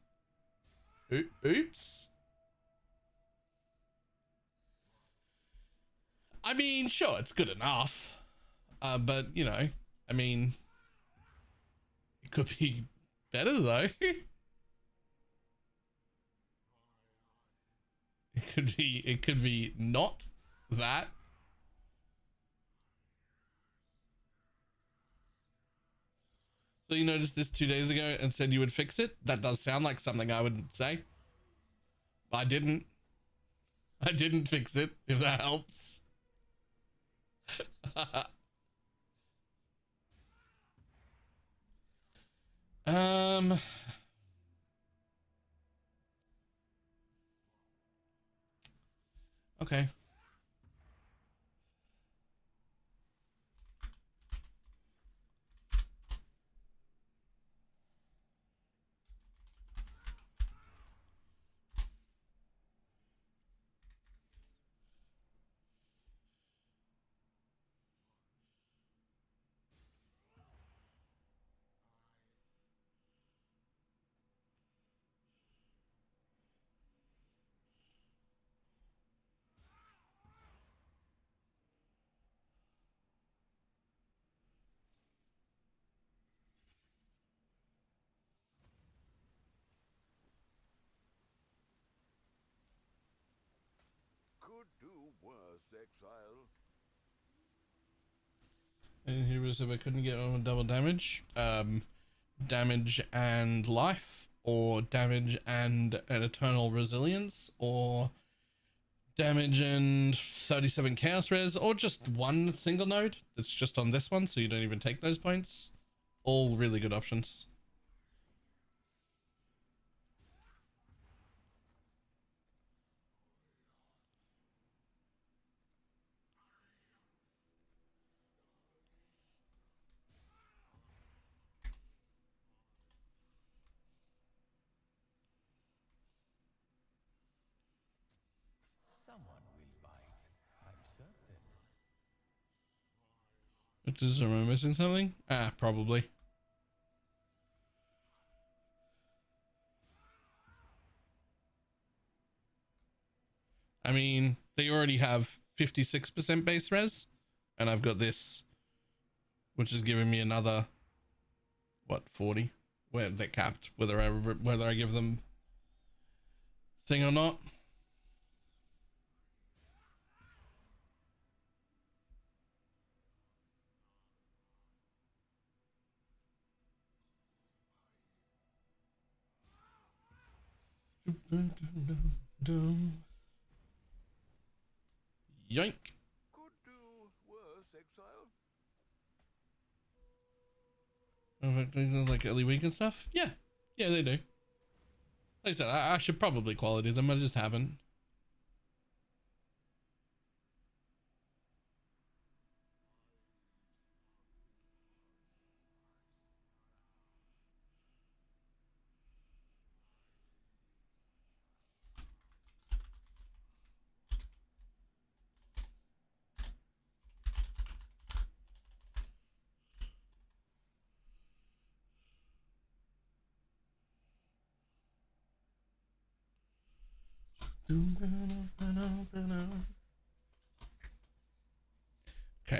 Oops. I mean, sure, it's good enough. But, you know, I mean, it could be better though. It could be not that. So you noticed this 2 days ago and said you would fix it? That does sound like something I would say. I didn't. I didn't fix it, if that helps. Okay. Could do worse, exile. And here was if I couldn't get on with double damage. Damage and life, or damage and an eternal resilience, or damage and 37 chaos res, or just one single node that's just on this one, so you don't even take those points. All really good options. Someone will bite, I'm certain. Am I missing something? Ah, probably. I mean, they already have 56% base res, and I've got this, which is giving me another, what, 40? Where they're capped, whether I give them thing or not. Yoink. Could do worse, exile. Like early week and stuff? Yeah. Yeah, they do. Like I said, I should probably quality them. I just haven't. Okay,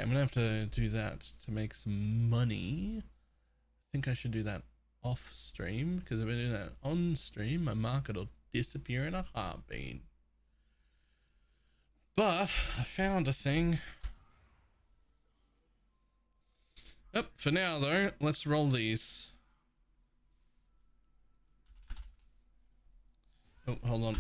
I'm gonna have to do that to make some money. I think I should do that off stream, because if I do that on stream, my market will disappear in a heartbeat. But I found a thing. Yep, for now though, let's roll these. Oh, hold on.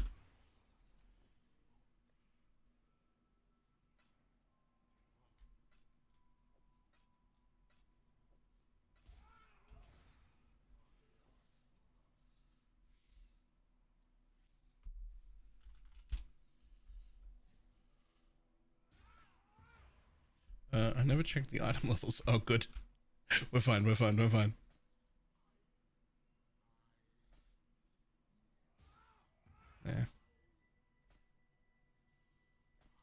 I never checked the item levels. Oh, good. We're fine, we're fine, we're fine. Nah.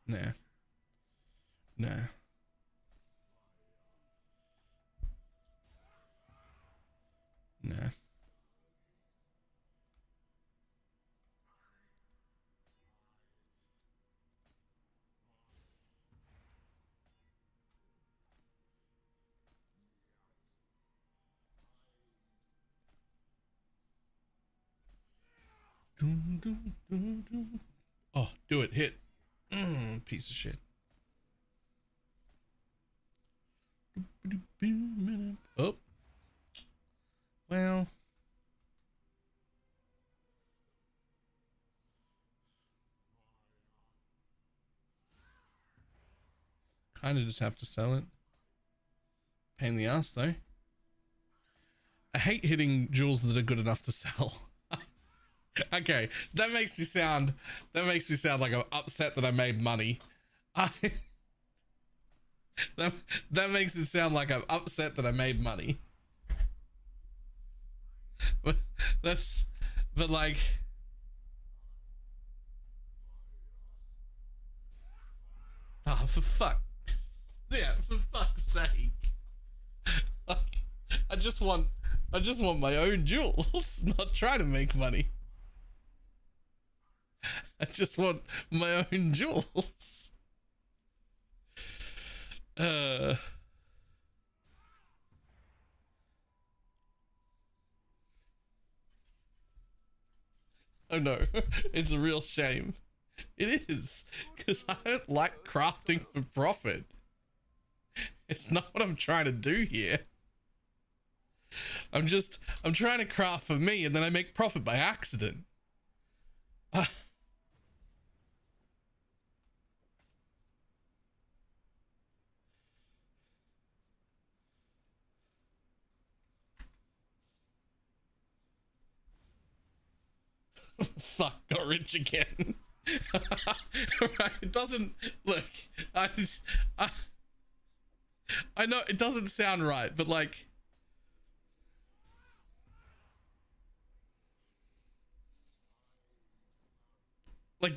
Nah. Nah. Nah. Oh, do it. Hit. Piece of shit. Oh. Well. Kind of just have to sell it. Pain in the ass though. I hate hitting jewels that are good enough to sell. Okay, that makes me sound like I'm upset that I made money. That makes it sound like I'm upset that I made money. But like, oh, for fuck. Yeah, for fuck's sake. Like, I just want my own jewels, not trying to make money. I just want my own jewels. Oh no, it's a real shame. It is, because I don't like crafting for profit. It's not what I'm trying to do here. I'm trying to craft for me, and then I make profit by accident. Fuck, got rich again. Right, it doesn't look. I know it doesn't sound right, but like,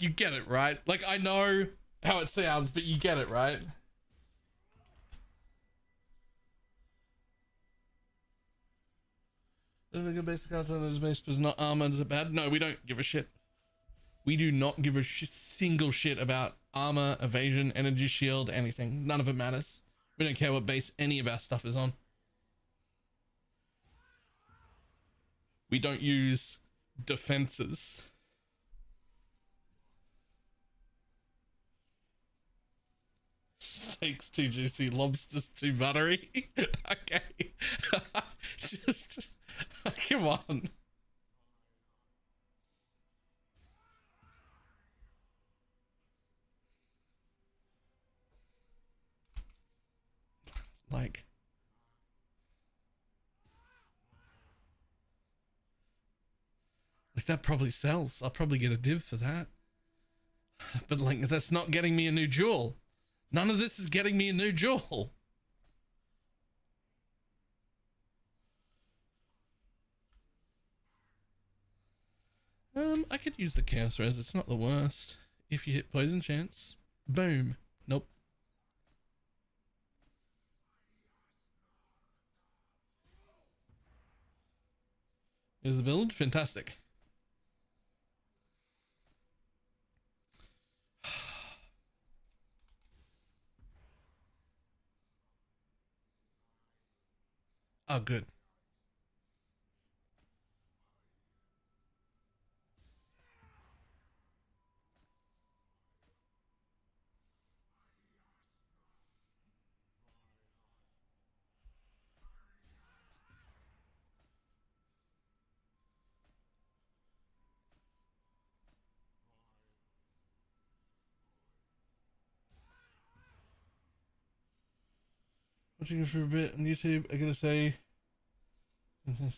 you get it, right? Like, I know how it sounds, but you get it, right? Basic content is based, but not armor. Is it bad? No, we don't give a shit. We do not give a single shit about armor, evasion, energy shield, anything. None of it matters. We don't care what base any of our stuff is on. We don't use defenses. Steaks too juicy, lobsters too buttery. Okay. Just come on. Like that probably sells. I'll probably get a div for that. But like, that's not getting me a new jewel. None of this is getting me a new jewel. I could use the chaos res. It's not the worst. If you hit poison chance, boom. Nope. Is the build fantastic? Oh, good. Watching it for a bit on YouTube, I gotta say,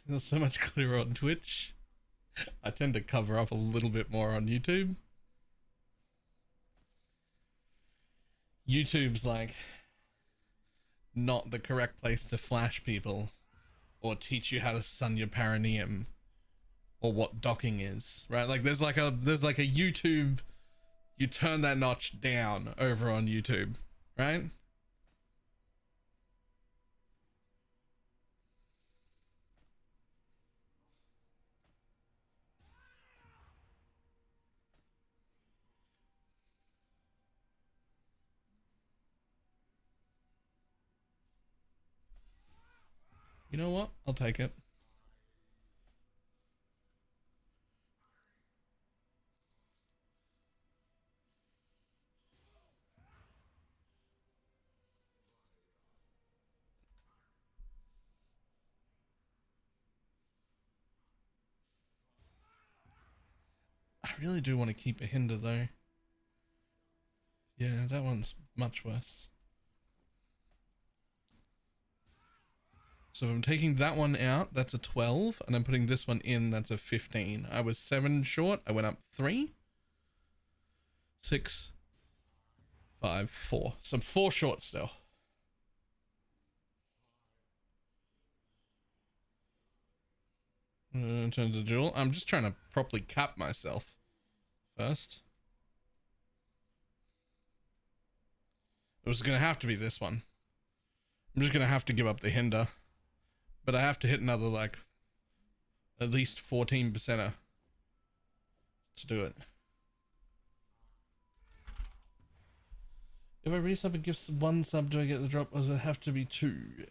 it's so much clearer on Twitch. I tend to cover up a little bit more on YouTube. YouTube's like not the correct place to flash people or teach you how to sun your perineum or what docking is, right? Like there's like a YouTube, you turn that notch down over on YouTube, right? You know what? I'll take it. I really do want to keep a hinder though. Yeah, that one's much worse. So if I'm taking that one out, that's a 12, and I'm putting this one in, that's a 15. I was 7 short, I went up 3. 6, 5, 4. So I'm 4 short still. In terms of duel, I'm just trying to properly cap myself first. It was going to have to be this one. I'm just going to have to give up the hinder. But I have to hit another, like, at least 14%er to do it. If I resub and give 1 sub, do I get the drop, or does it have to be 2?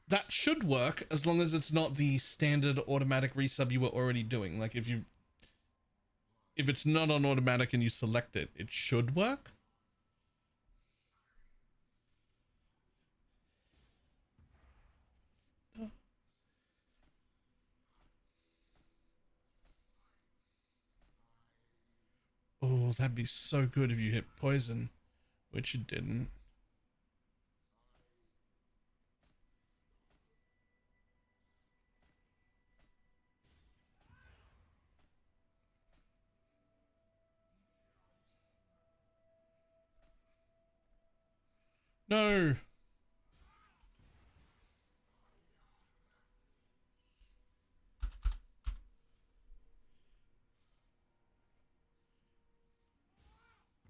That should work, as long as it's not the standard automatic resub you were already doing. Like, if it's not on automatic and you select it, it should work. Oh, that'd be so good if you hit poison, which you didn't. No.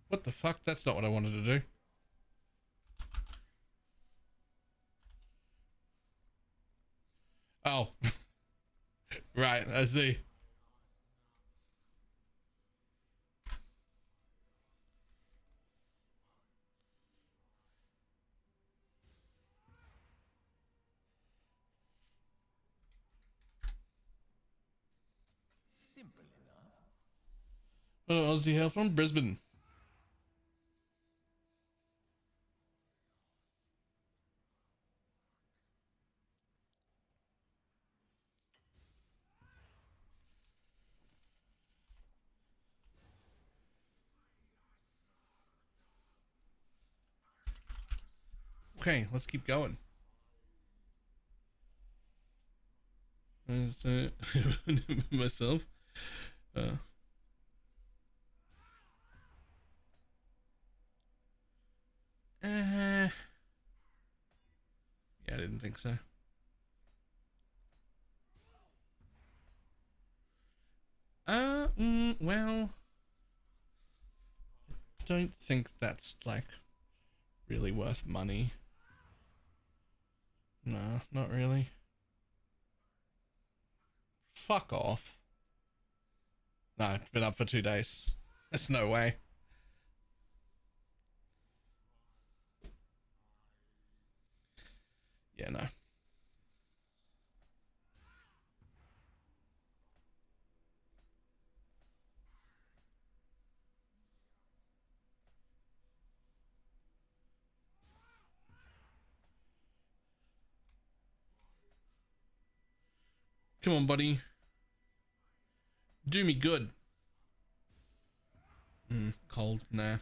What the fuck? That's not what I wanted to do. Oh. Right, I see. Simple enough. Oh, Aussie hail from Brisbane. Okay, let's keep going. Myself. Yeah, I didn't think so. Well, I don't think that's like really worth money. No, not really. Fuck off. No, it's been up for 2 days. There's no way. Yeah, no. Come on, buddy. Do me good. Cold, nah.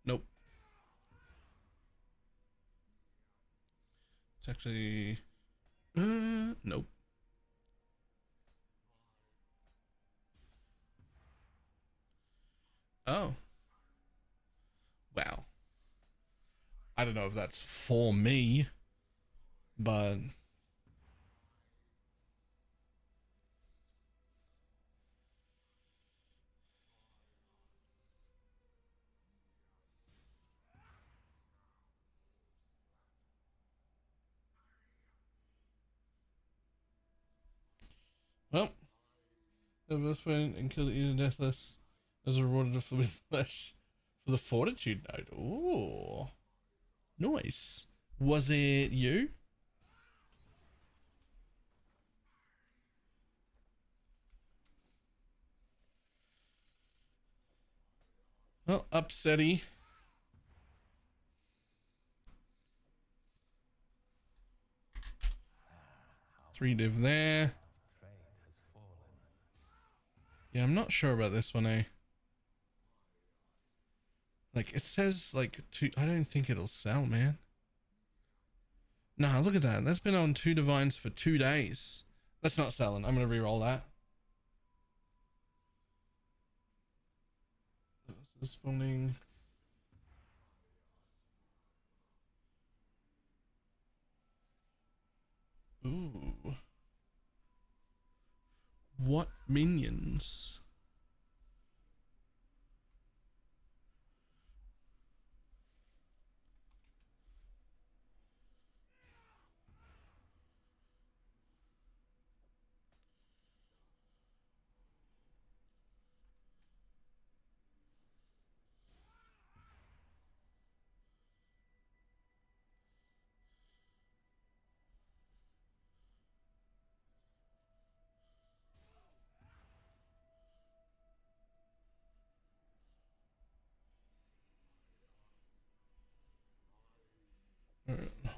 Nope. It's actually... nope. Oh. Wow. I don't know if that's for me, but... Well, the first friend and killed either deathless as a reward of forbidden flesh for the fortitude note. Ooh, nice. Was it you? Well, upsetty. Three div there. Yeah, I'm not sure about this one, eh? Like, it says, like, two... I don't think it'll sell, man. Nah, look at that. That's been on 2 divines for 2 days. That's not selling. I'm gonna re-roll that. Responding. Ooh. What minions?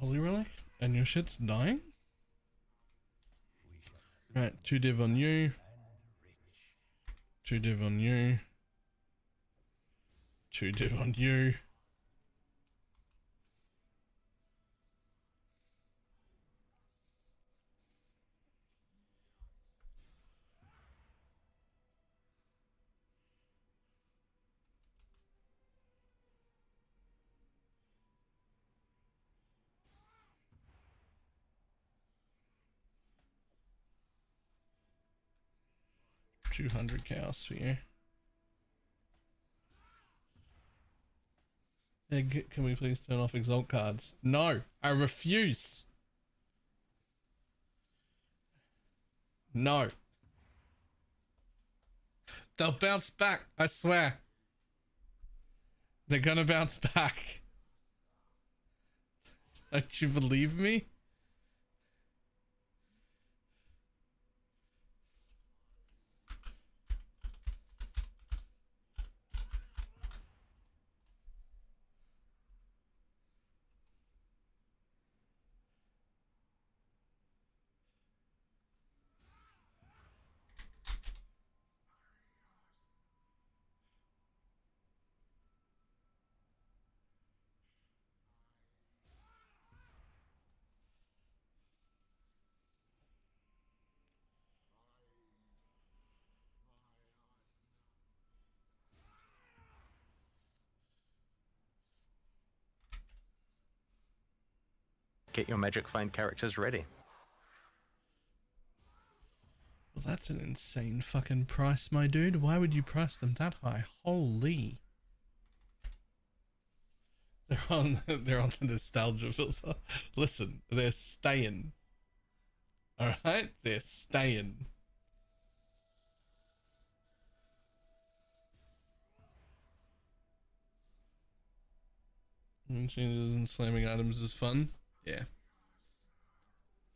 Holy relic? And your shit's dying? Right, 2 div on you. 2 div on you. 2 div on you. $200 chaos sphere. Can we please turn off exalt cards? No, I refuse. No. They'll bounce back, I swear. They're gonna bounce back. Don't you believe me? Get your magic find characters ready. Well, that's an insane fucking price, my dude. Why would you price them that high? Holy. They're on the nostalgia filter. Listen, they're staying. Alright? They're staying. Changes and slamming items is fun. Yeah.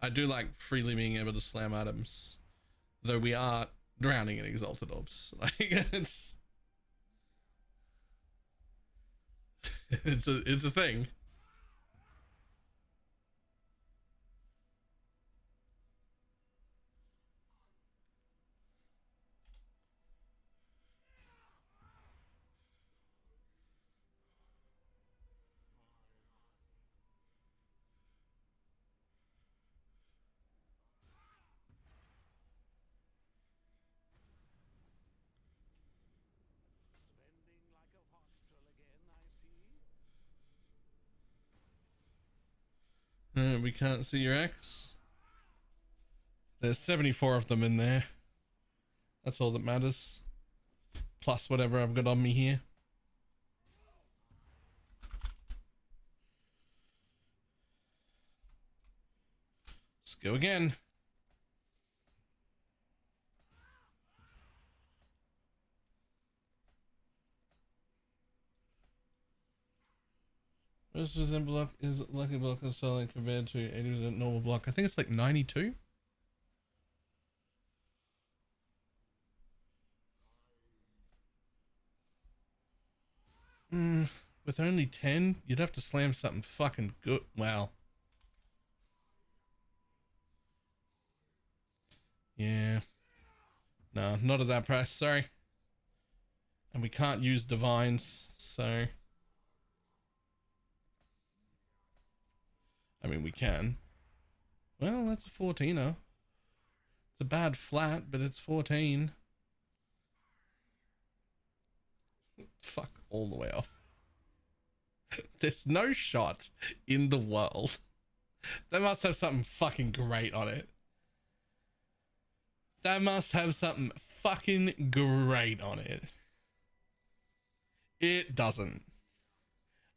I do like freely being able to slam items. Though we are drowning in exalted orbs. Like, it's... It's a thing. We can't see your X. There's 74 of them in there. That's all that matters. Plus whatever I've got on me here. Let's go again. This is in block is lucky block of selling compared to 80% normal block. I think it's like 92. With only 10, you'd have to slam something fucking good. Wow. Yeah. No, not at that price. Sorry. And we can't use divines, so. I mean, we can. Well, that's a 14er. It's a bad flat, but it's 14. Fuck all the way off. There's no shot in the world. That must have something fucking great on it. That must have something fucking great on it. It doesn't.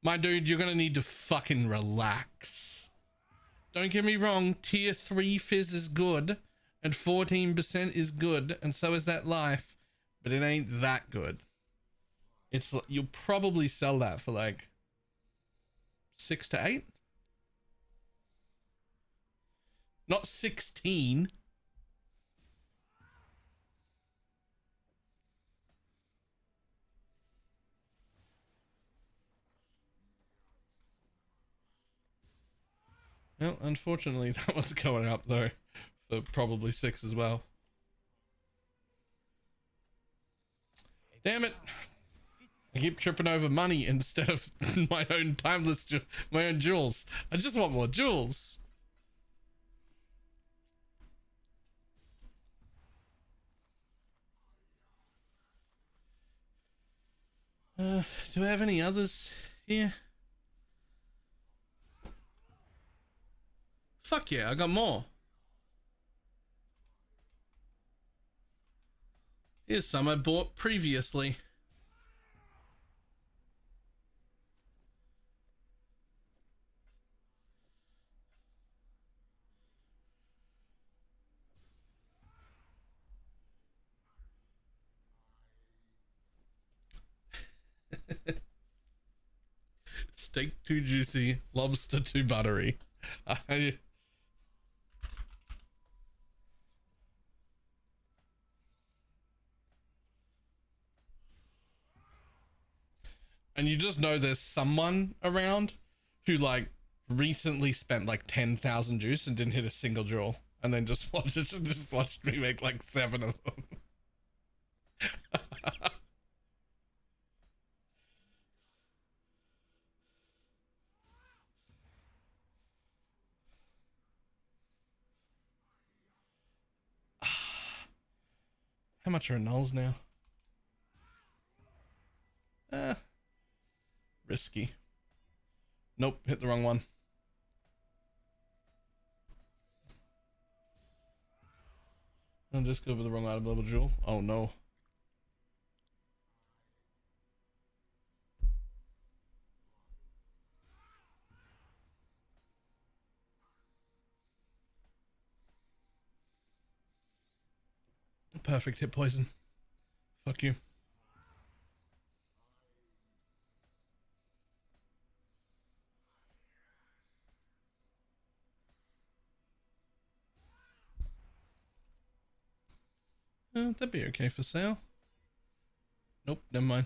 My dude, you're gonna need to fucking relax. Don't get me wrong, tier 3 fizz is good, and 14% is good, and so is that life, but it ain't that good. It's, you'll probably sell that for like 6 to 8. Not 16. Well, unfortunately, that one's going up though, for probably 6 as well. Damn it! I keep tripping over money instead of my own my own jewels. I just want more jewels. Do I have any others here? Fuck yeah, I got more. Here's some I bought previously. Steak too juicy, lobster too buttery. And you just know there's someone around who like recently spent like 10,000 juice and didn't hit a single jewel, and then just watched me make like 7 of them. How much are nulls now? Risky. Nope, hit the wrong one. I'll just go with the wrong item level jewel. Oh no. Perfect hit poison. Fuck you. That'd be okay for sale. Nope, never mind.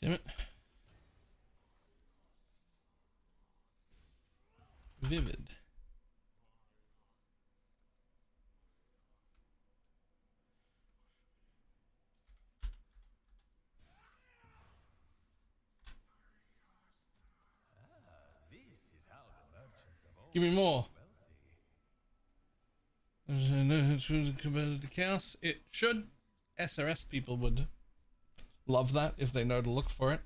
Damn it. Vivid. Give me more. Converted to chaos. It should. SRS people would love that if they know to look for it.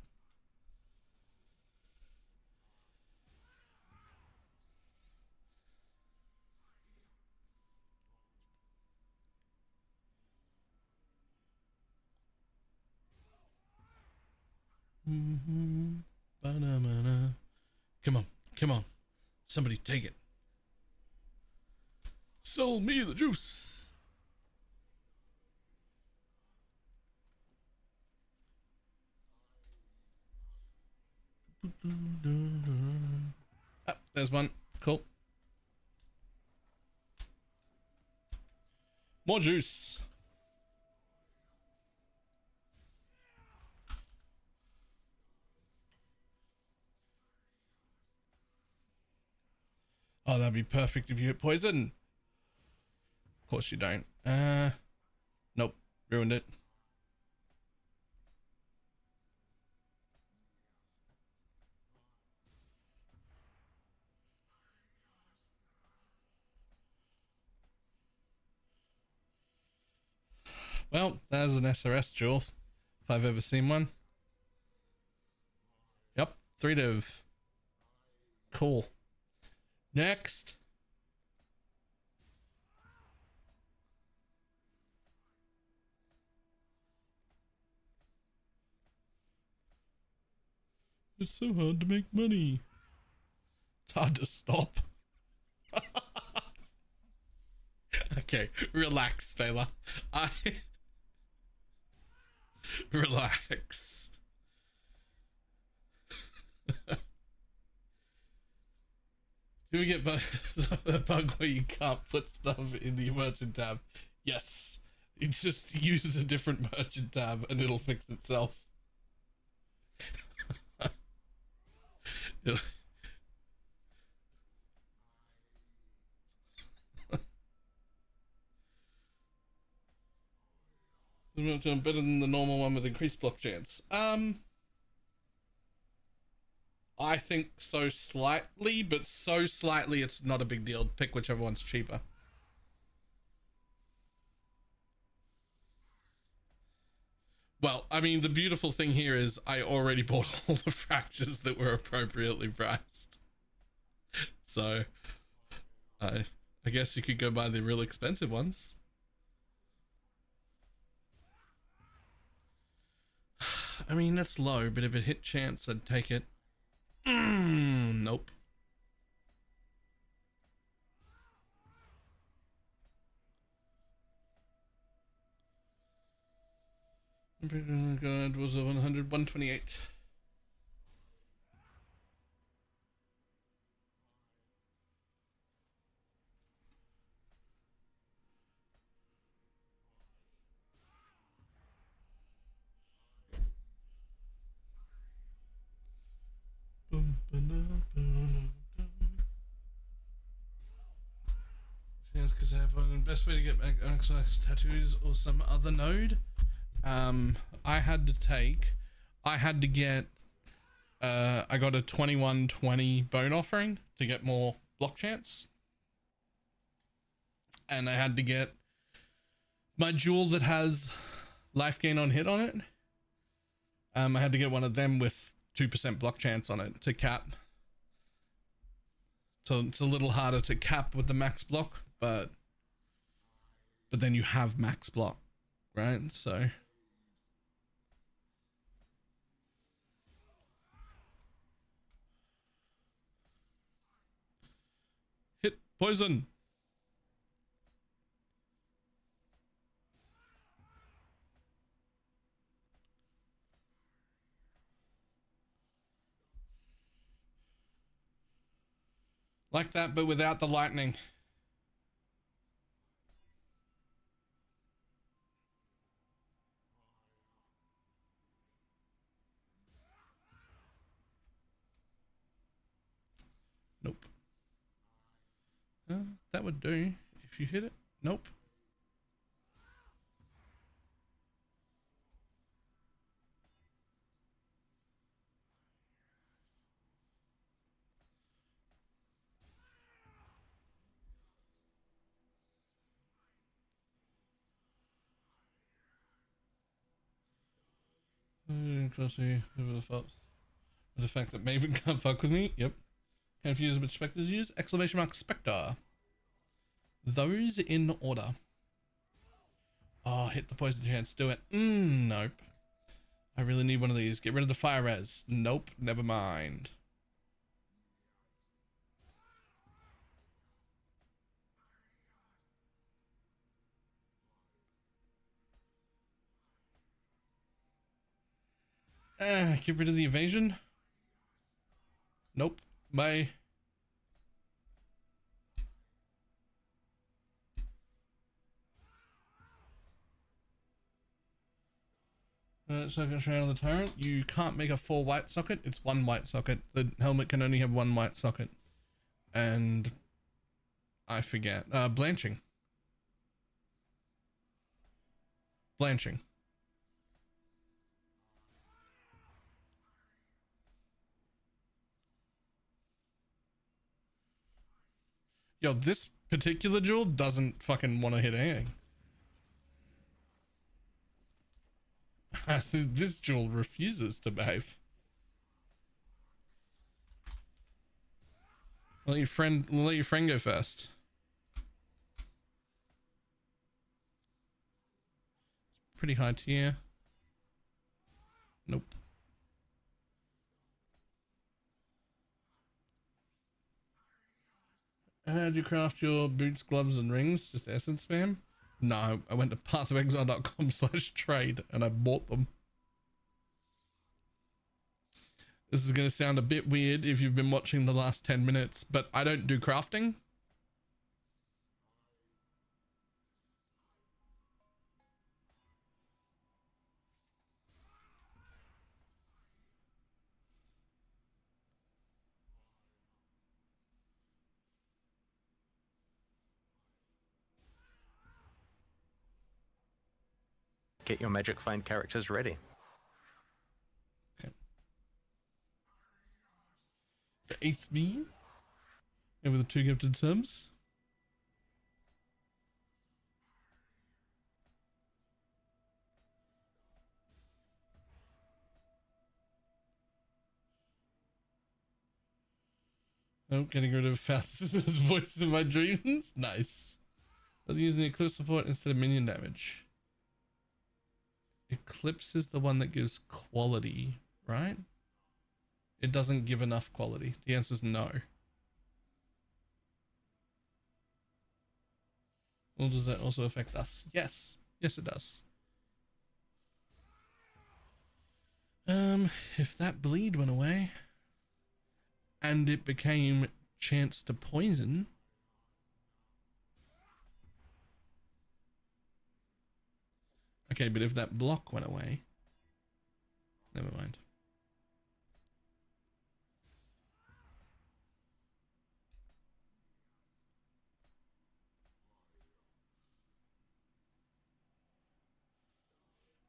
Come on, come on. Somebody take it. Sell me the juice. Ah, there's one. Cool. More juice. Oh, that'd be perfect if you hit poison. Of course you don't. Nope. Ruined it. Well, there's an SRS jewel, if I've ever seen one. Yep, 3 div. Cool. Next. It's so hard to make money. It's hard to stop. Okay, relax, Baylor. Relax. Do we get the bug where you can't put stuff in the merchant tab? Yes. You just use a different merchant tab and it'll fix itself. Better than the normal one with increased block chance. I think so slightly, but so slightly it's not a big deal. Pick whichever one's cheaper. Well, I mean, the beautiful thing here is I already bought all the fractures that were appropriately priced. So, I guess you could go buy the real expensive ones. I mean, that's low, but if it hit chance, I'd take it. Nope. God was a 100, 128. Yes, because I have the best way to get back XX tattoos or some other node. I had to get I got a 2120 bone offering to get more block chance, and I had to get my jewel that has life gain on hit on it. I had to get one of them with 2% block chance on it to cap. So it's a little harder to cap with the max block, but then you have max block, right? So hit poison. Like that, but without the lightning. That would do if you hit it. Nope. Closely over the fault. The fact that Maven can't fuck with me. Yep. Confused which specters use. Exclamation mark spectre. Those in order. Oh, hit the poison chance. Do it. Nope. I really need one of these. Get rid of the fire res. Nope. Never mind. Get rid of the evasion. Nope. Bye. Socket around the turret. You can't make a 4 white socket. It's 1 white socket. The helmet can only have 1 white socket. And I forget. Blanching. Blanching. Yo, this particular jewel doesn't fucking want to hit anything. This jewel refuses to behave. We'll let your friend go first. Pretty high tier. Nope. How'd you craft your boots, gloves, and rings? Just essence spam? No, I went to pathofexile.com/trade and I bought them. This is going to sound a bit weird if you've been watching the last 10 minutes, but I don't do crafting. Get your magic find characters ready. Okay. The Ace V over the 2 gifted subs. Oh, getting rid of Faustus's voice in my dreams. Nice. I was using Eclipse support instead of minion damage. Eclipse is the one that gives quality, right? It doesn't give enough quality. The answer is no. Well, does that also affect us? Yes. Yes, it does. If that bleed went away and it became chance to poison, okay, but if that block went away, never mind.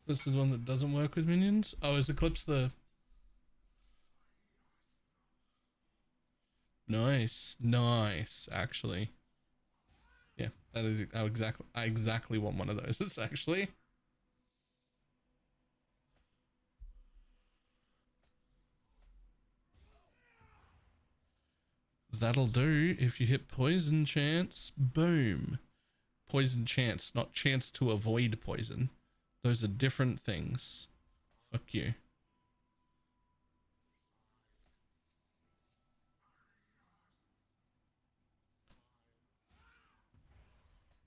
This is one that doesn't work with minions. Oh, is Eclipse the... Nice, nice, actually. Yeah, that is I exactly want one of those, actually. That'll do if you hit poison chance. Boom. Poison chance, not chance to avoid poison. Those are different things. Fuck you.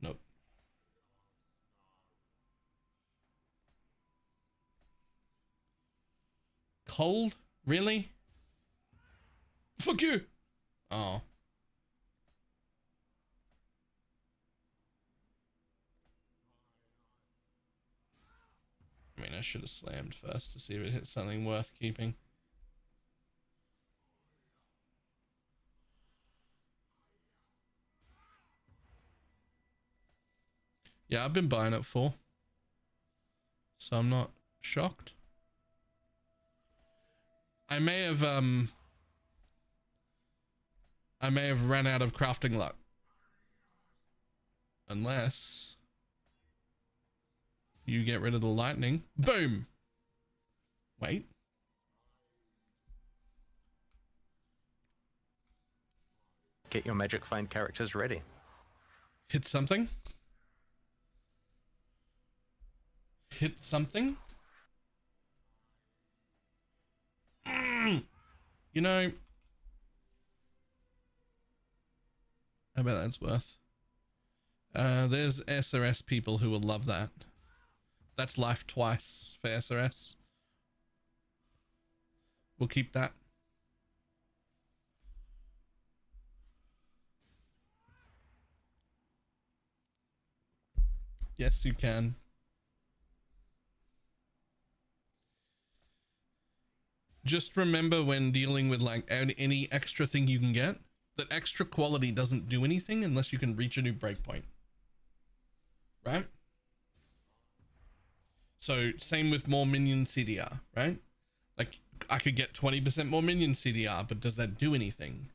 Nope. Cold? Really? Fuck you. Oh. I mean, I should have slammed first to see if it hit something worth keeping. Yeah, I've been buying it for, so I'm not shocked. I may have ran out of crafting luck. Unless you get rid of the lightning. Boom. Wait. Get your magic find characters ready. Hit something. Hit something. You know, I bet that's worth. There's SRS people who will love that. That's life twice for SRS. We'll keep that. Yes, you can. Just remember when dealing with like any extra thing you can get, that extra quality doesn't do anything unless you can reach a new breakpoint. Right? So same with more minion CDR, right? Like I could get 20% more minion CDR, but does that do anything?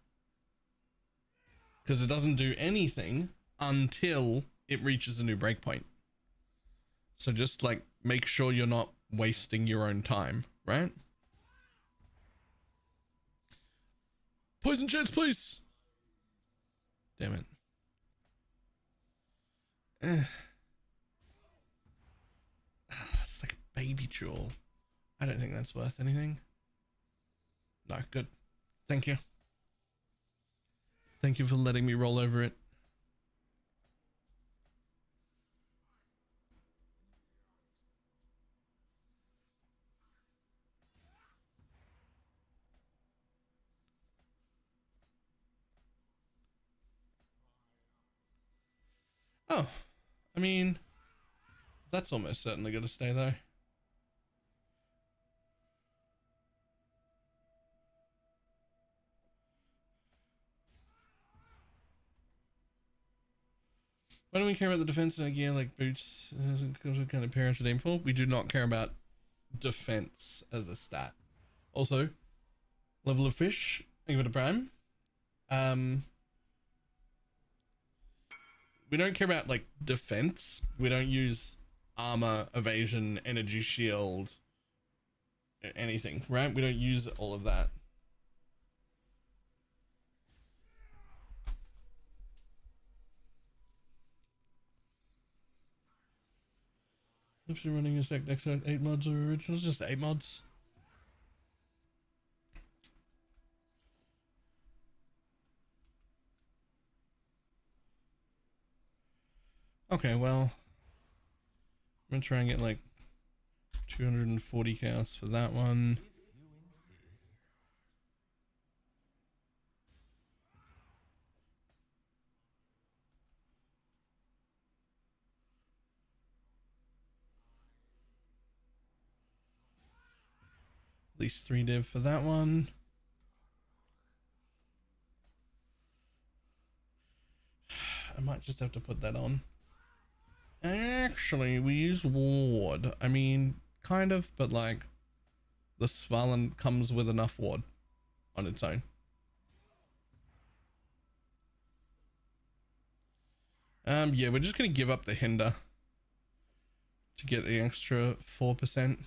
Because it doesn't do anything until it reaches a new breakpoint. So just like make sure you're not wasting your own time, right? Poison chance, please. Damn it. It's like a baby jewel. I don't think that's worth anything. No, good. Thank you. Thank you for letting me roll over it. Oh, I mean, that's almost certainly going to stay though. Why don't we care about the defense and gear like boots? What kind of pair should aim for? We do not care about defense as a stat. Also, level of fish, thank you for the prime. We don't care about like defense. We don't use armor, evasion, energy shield, anything, right? We don't use all of that. If you're running a stack next to 8 mods or originals, just 8 mods. Okay, well, I'm gonna try and get like 240 chaos for that one. At least 3 div for that one. I might just have to put that on. Actually, we use ward. I mean, kind of, but like the Svalin comes with enough ward on its own. Yeah, we're just gonna give up the hinder to get the extra 4%.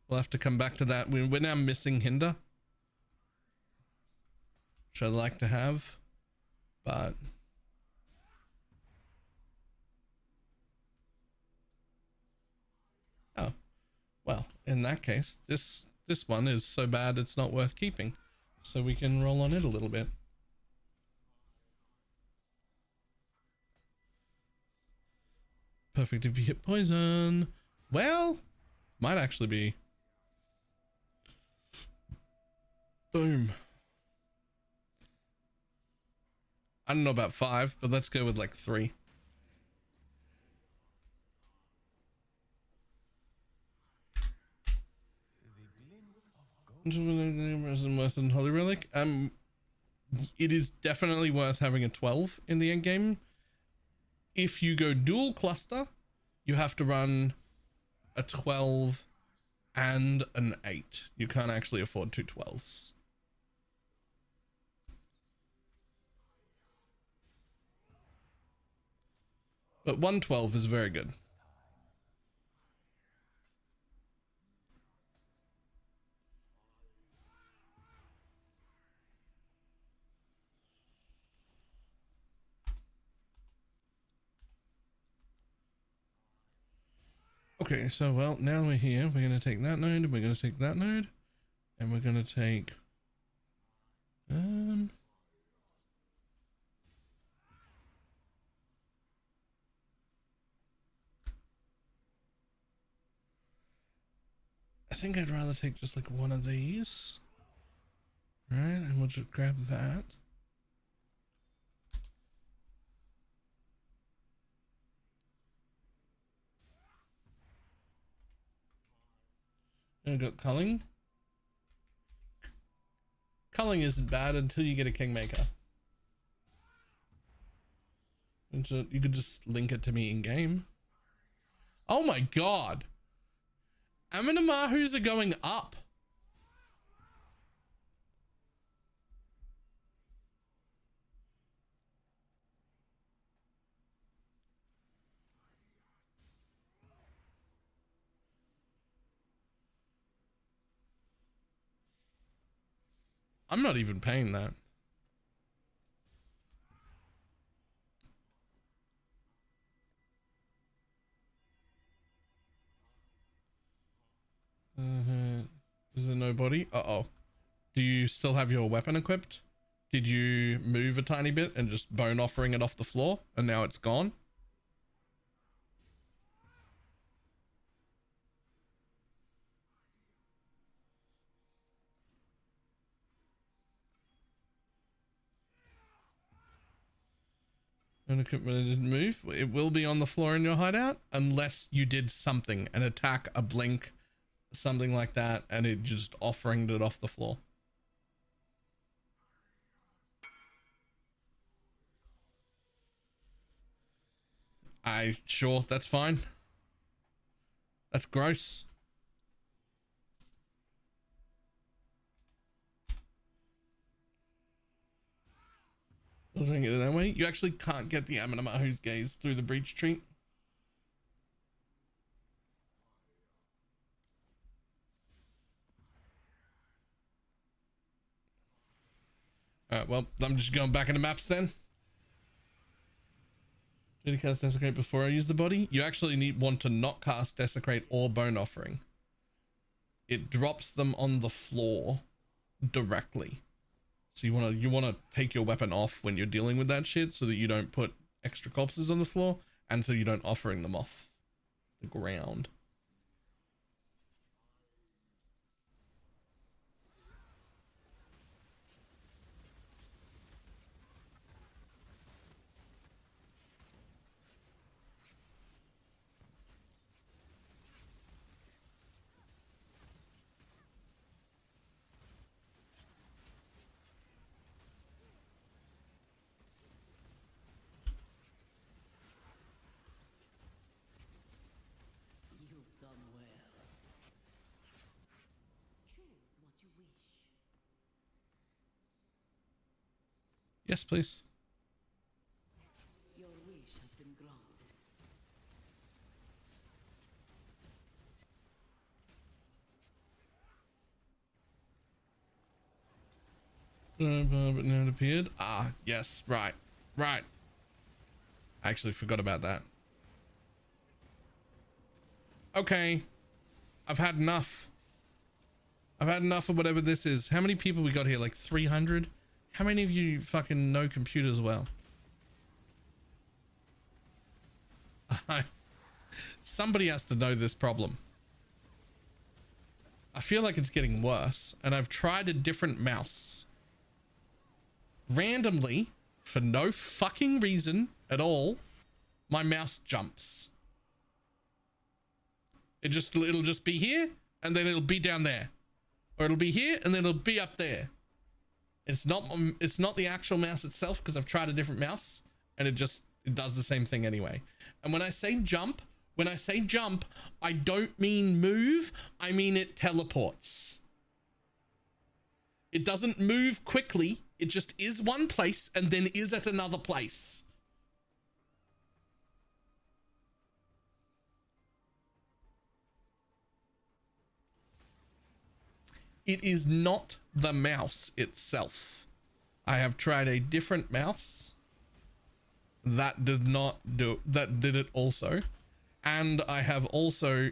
We'll have to come back to that. We're now missing hinder, which I'd like to have, but oh, well, in that case, this one is so bad it's not worth keeping, so we can roll on it a little bit. Perfect if you hit poison. Well, might actually be. Boom. I don't know about 5, but let's go with like 3. Worse than Holy Relic. It is definitely worth having a 12 in the end game. if you go dual cluster, you have to run a 12 and an 8. You can't actually afford two 12s. But 112 is very good. Okay, so well, now we're here. We're going to take that node, and we're going to take that node, and we're going to take I think I'd rather take just like one of these. Right, and we'll just grab that. And got culling. Culling isn't bad until you get a Kingmaker. And so you could just link it to me in game. Oh my god. Aminamahus are going up. I'm not even paying that. Is there nobody? Uh-oh. Do you still have your weapon equipped? Did you move a tiny bit and just bone offering it off the floor and now it's gone? And equipment didn't move. It will be on the floor in your hideout unless you did something, an attack, a blink, something like that, and it just offering it off the floor. Sure, that's fine. That's gross. I'll try and get it that way. You actually can't get the Aminamahu's gaze through the breach tree. Alright, well, I'm just going back into maps then. Did I cast Desecrate before I use the body? You actually want to not cast Desecrate or Bone Offering. It drops them on the floor directly. So you want to take your weapon off when you're dealing with that shit so that you don't put extra corpses on the floor and so you don't offering them off the ground. Yes, please. Your wish has been granted. But now it appeared. Ah, yes, right. Right. I actually forgot about that. Okay. I've had enough. I've had enough of whatever this is. How many people we got here? Like 300? How many of you fucking know computers well? Somebody has to know this problem. I feel like it's getting worse, and I've tried a different mouse. Randomly, for no fucking reason at all, my mouse jumps. It'll just be here, and then it'll be down there. Or it'll be here, and then it'll be up there. It's not the actual mouse itself, because I've tried a different mouse, and it just It does the same thing anyway. And when I say jump, I don't mean move. I mean it teleports. It doesn't move quickly. It just is one place and then is at another place. It is not the mouse itself. I have tried a different mouse that did it also. And I have also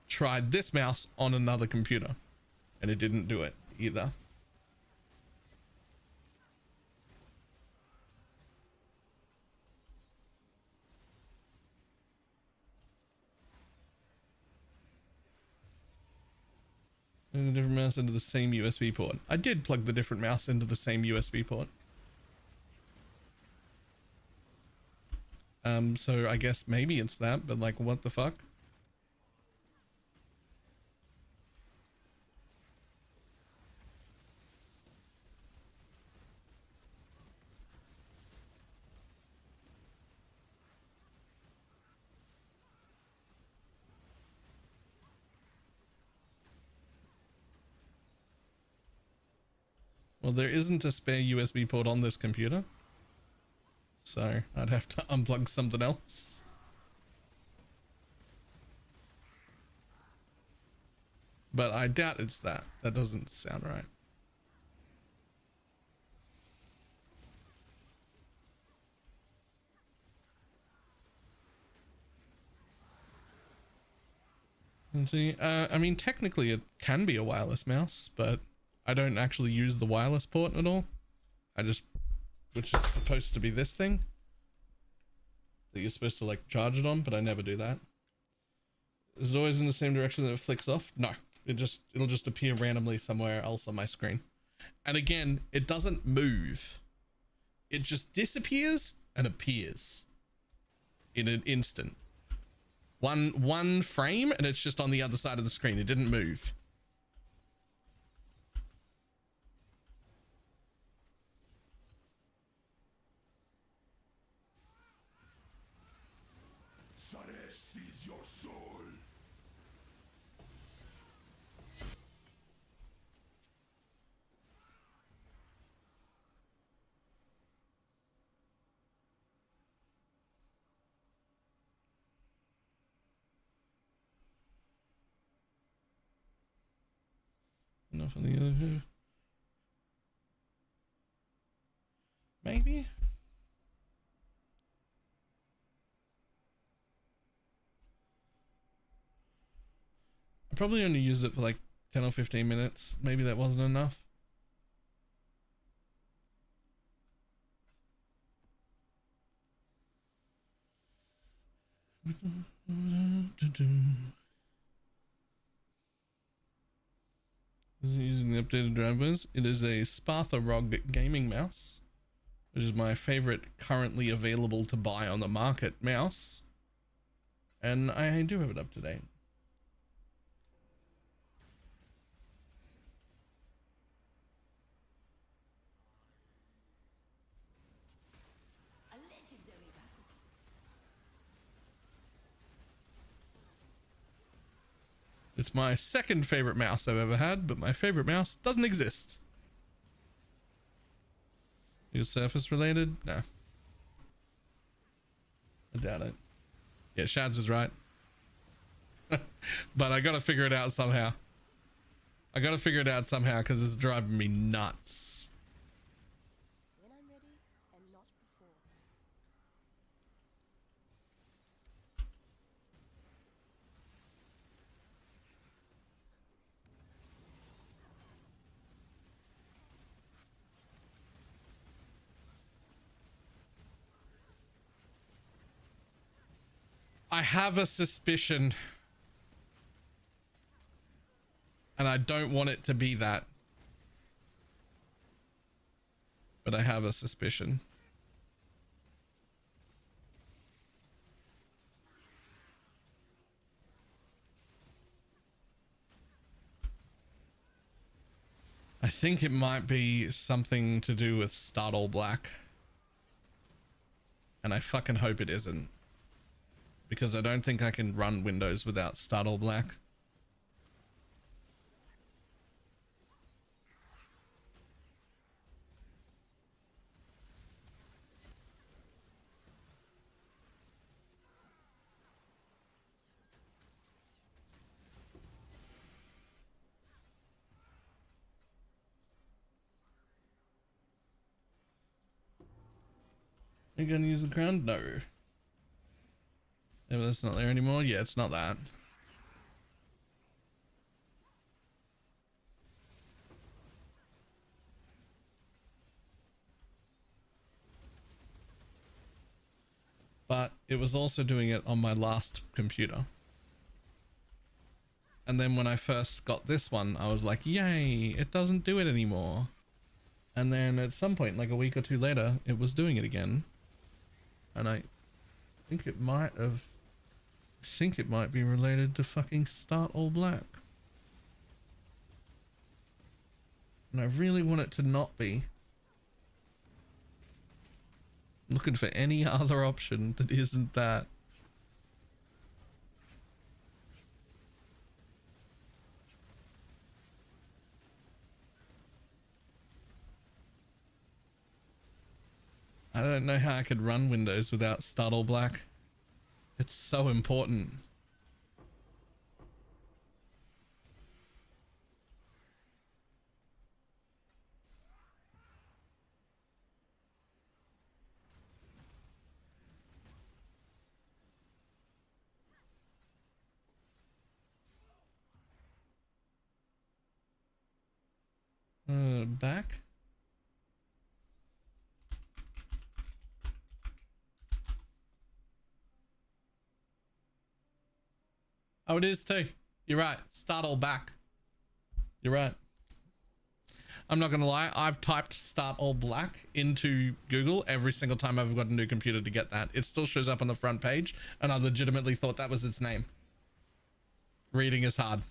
tried this mouse on another computer and it didn't do it either. And a different mouse into the same USB port. I did plug the different mouse into the same USB port. So I guess maybe it's that, but like, what the fuck? Well, there isn't a spare USB port on this computer, so I'd have to unplug something else. But I doubt it's that. That doesn't sound right. And see, I mean, technically it can be a wireless mouse, but I don't actually use the wireless port at all. Which is supposed to be this thing that you're supposed to like charge it on, but I never do that. Is it always in the same direction that it flicks off? No, it'll just appear randomly somewhere else on my screen. And again, it doesn't move. It just disappears and appears in an instant. One frame and it's just on the other side of the screen. It didn't move. Seize your soul. Enough on the other. Maybe. I probably only used it for like 10 or 15 minutes. Maybe that wasn't enough. Using the updated drivers. It is a Sparta ROG gaming mouse, which is my favorite currently available to buy on the market mouse. And I do have it up to date. It's my second favorite mouse I've ever had, but my favorite mouse doesn't exist. Is Surface related? No. I doubt it. Yeah, Shads is right. But I gotta figure it out somehow. Because it's driving me nuts. When I'm ready and not before. I have a suspicion, and I don't want it to be that, but I have a suspicion. I think it might be something to do with Start All Black And I fucking hope it isn't. Because I don't think I can run Windows without Start All Black. You're gonna use the crown? No. Yeah, but that's not there anymore. Yeah, it's not that. But it was also doing it on my last computer. And then when I first got this one, I was like, yay, it doesn't do it anymore. And then at some point, like a week or two later, it was doing it again. And I think it might be related to fucking Start All Black. And I really want it to not be. I'm looking for any other option that isn't that. I don't know how I could run Windows without Start All Black. It's so important. Back? Oh, it is too. You're right. Start All Back. You're right. I'm not gonna lie. I've typed Start All Black into Google every single time I've got a new computer to get that. It still shows up on the front page, and I legitimately thought that was its name. Reading is hard.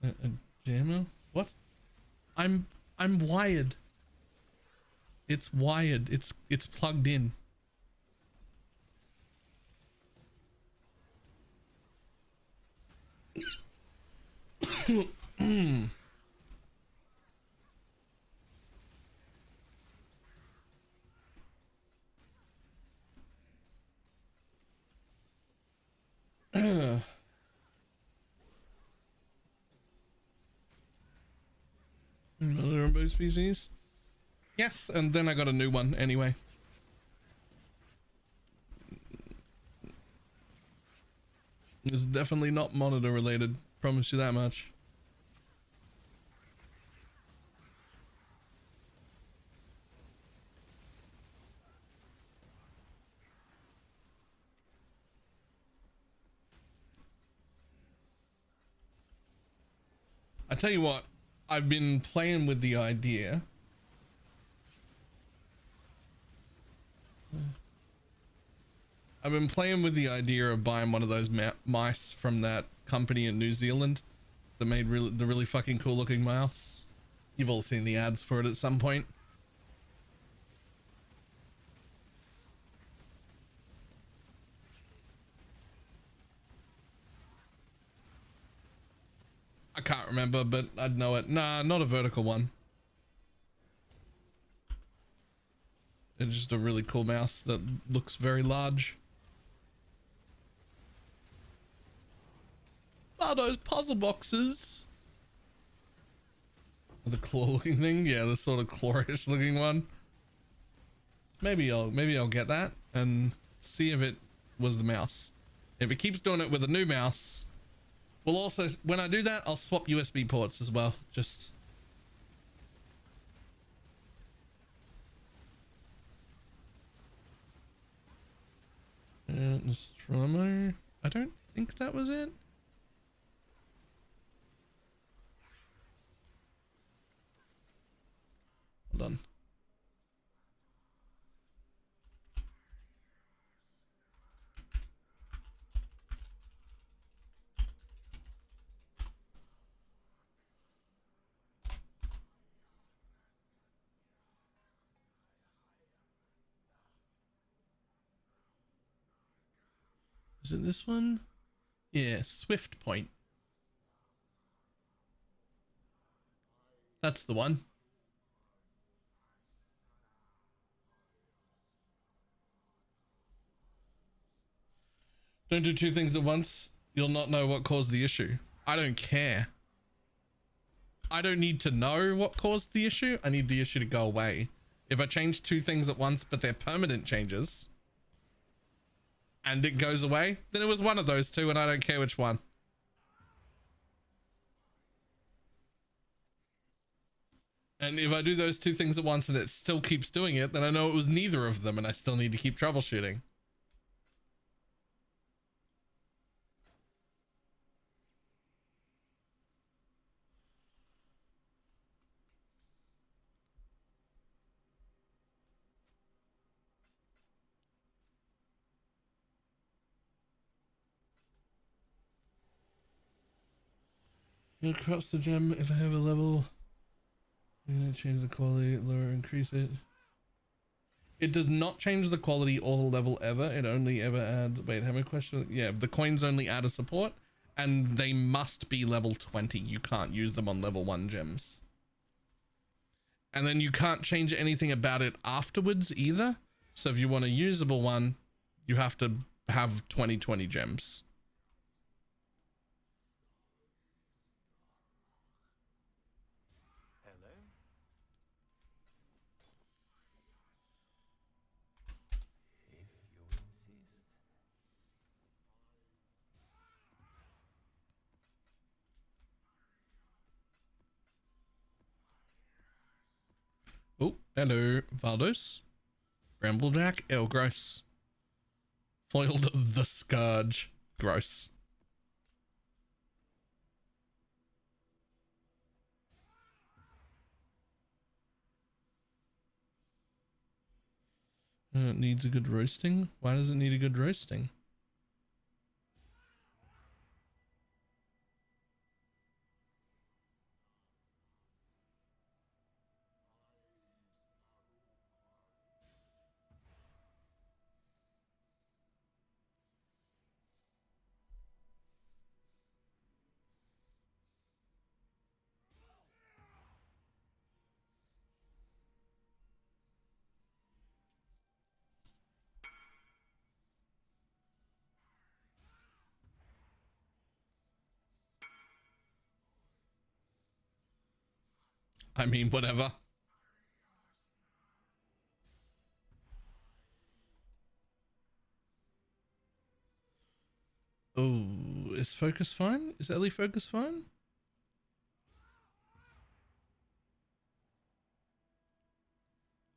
A jammer? What? I'm wired. It's wired. It's plugged in. They're on both PCs? Yes, and then I got a new one anyway. It's definitely not monitor related, promise you that much. I tell you what, I've been playing with the idea. I've been playing with the idea of buying one of those mice from that company in New Zealand that made the really fucking cool looking mouse. You've all seen the ads for it at some point. I can't remember, but I'd know it. Nah, not a vertical one. It's just a really cool mouse that looks very large. Oh, those puzzle boxes. The claw looking thing? Yeah, the sort of clawish looking one. Maybe I'll get that and see if it was the mouse. If it keeps doing it with a new mouse, we'll also, when I do that, I'll swap USB ports as well. Just Nostromo. I don't think that was it. Hold on. Is it this one? Yeah, Swift Point. That's the one. Don't do two things at once. You'll not know what caused the issue. I don't care. I don't need to know what caused the issue. I need the issue to go away. If I change two things at once, but they're permanent changes, and it goes away, then it was one of those two, and I don't care which one. And if I do those two things at once and it still keeps doing it, then I know it was neither of them, and I still need to keep troubleshooting. You'll cross the gem if I have a level. I'm gonna change the quality, lower, increase it. It does not change the quality or the level ever. It only ever adds. Wait, have a question? Yeah, the coins only add a support, and they must be level 20. You can't use them on level 1 gems. And then you can't change anything about it afterwards either. So if you want a usable one, you have to have 20 gems. Hello? If you insist. Oh, hello, Valdos. Bramblejack, ew, gross. Foiled the Scourge, gross. It needs a good roasting. Why does it need a good roasting? I mean, whatever. Oh, is focus fine? Is Ellie focus fine?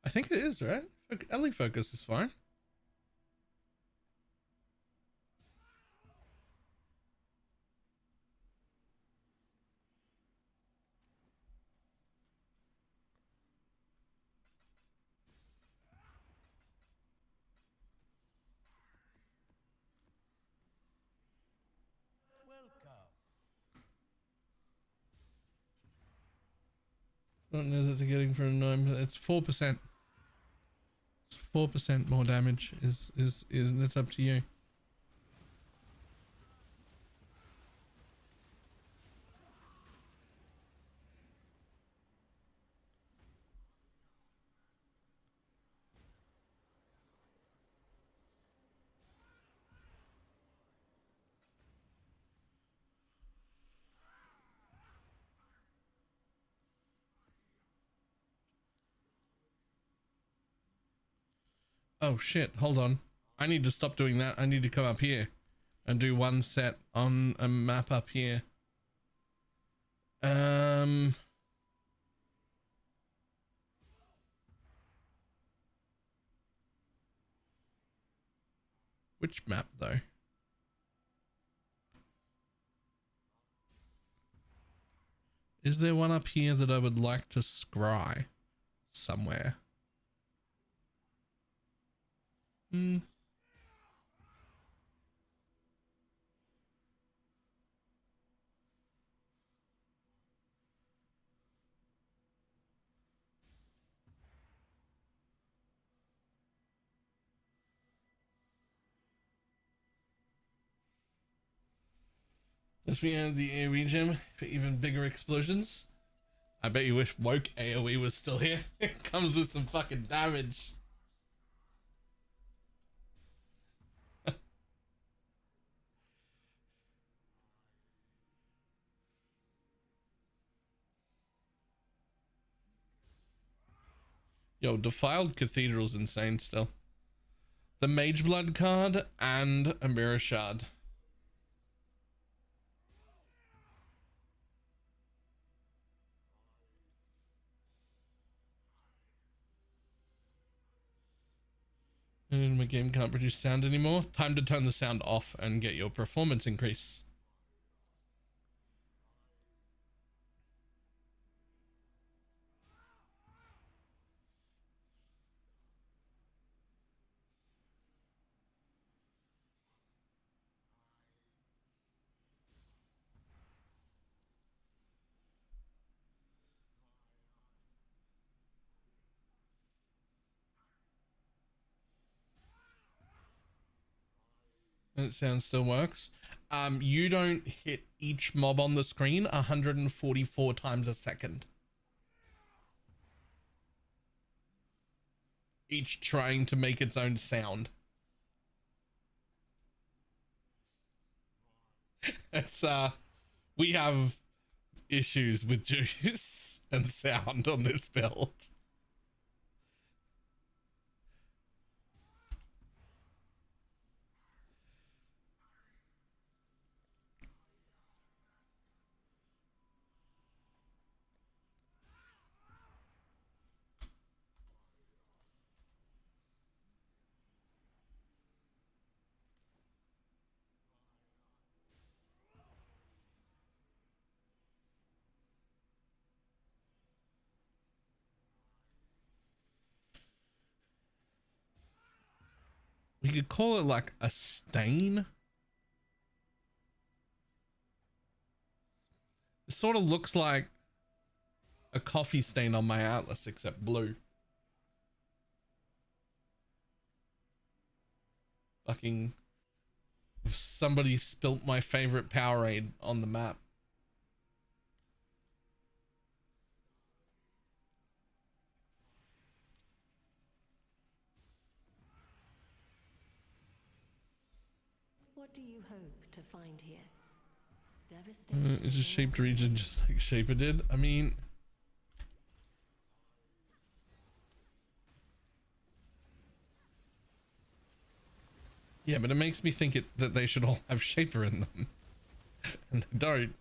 I think it is, right? Ellie focus is fine. What is it getting from 9? It's 4%. It's 4% more damage. Is that's up to you. Oh shit, hold on. I need to stop doing that. I need to come up here and do one set on a map up here. Which map though? Is there one up here that I would like to scry somewhere? As we enter the AoE gym for even bigger explosions. I bet you wish woke AoE was still here. It comes with some fucking damage. Yo, Defiled Cathedral's insane still. The Mage Blood card and a Mirror Shard. And my game can't produce sound anymore. Time to turn the sound off and get your performance increase. That sound still works. You don't hit each mob on the screen 144 times a second. Each trying to make its own sound. It's we have issues with juice and sound on this build. We could call it like a stain. It sort of looks like a coffee stain on my Atlas, except blue. Fucking somebody spilt my favorite Powerade on the map. What do you hope to find here? Devastation. It's a shaped region just like Shaper did. I mean, yeah, but it makes me think that they should all have Shaper in them. And they don't.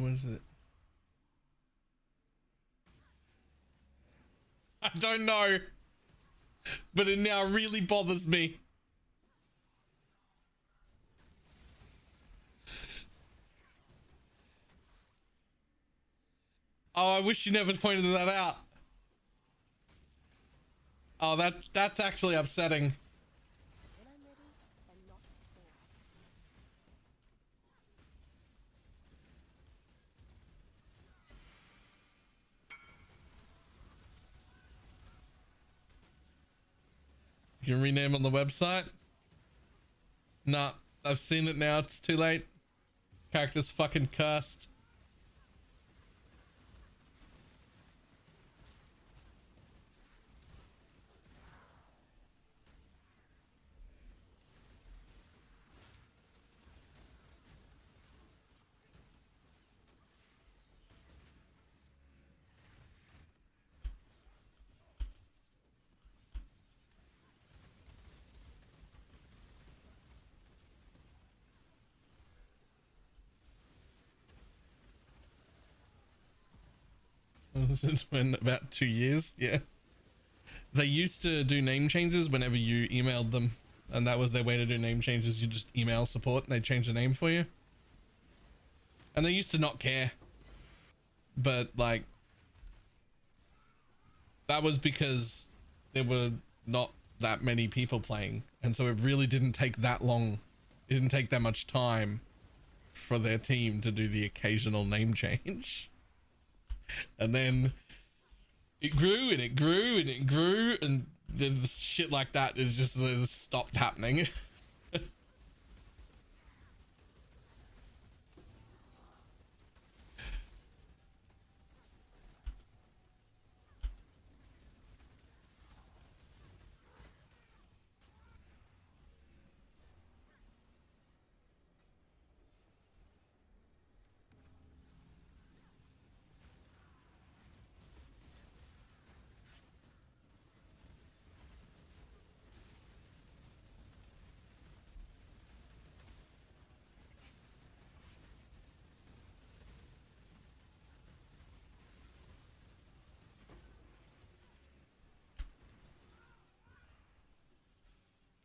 What is it? I don't know, but it now really bothers me. Oh, I wish you never pointed that out. Oh, that's actually upsetting. You can rename on the website? Nah, I've seen it now. It's too late. Character's fucking cursed. Since when? About 2 years? Yeah. They used to do name changes whenever you emailed them, and that was their way to do name changes. You just email support and they change the name for you. And they used to not care. But like, that was because there were not that many people playing, and so it really didn't take that long. It didn't take that much time for their team to do the occasional name change. And then it grew and it grew and it grew, and then shit like that is just stopped happening.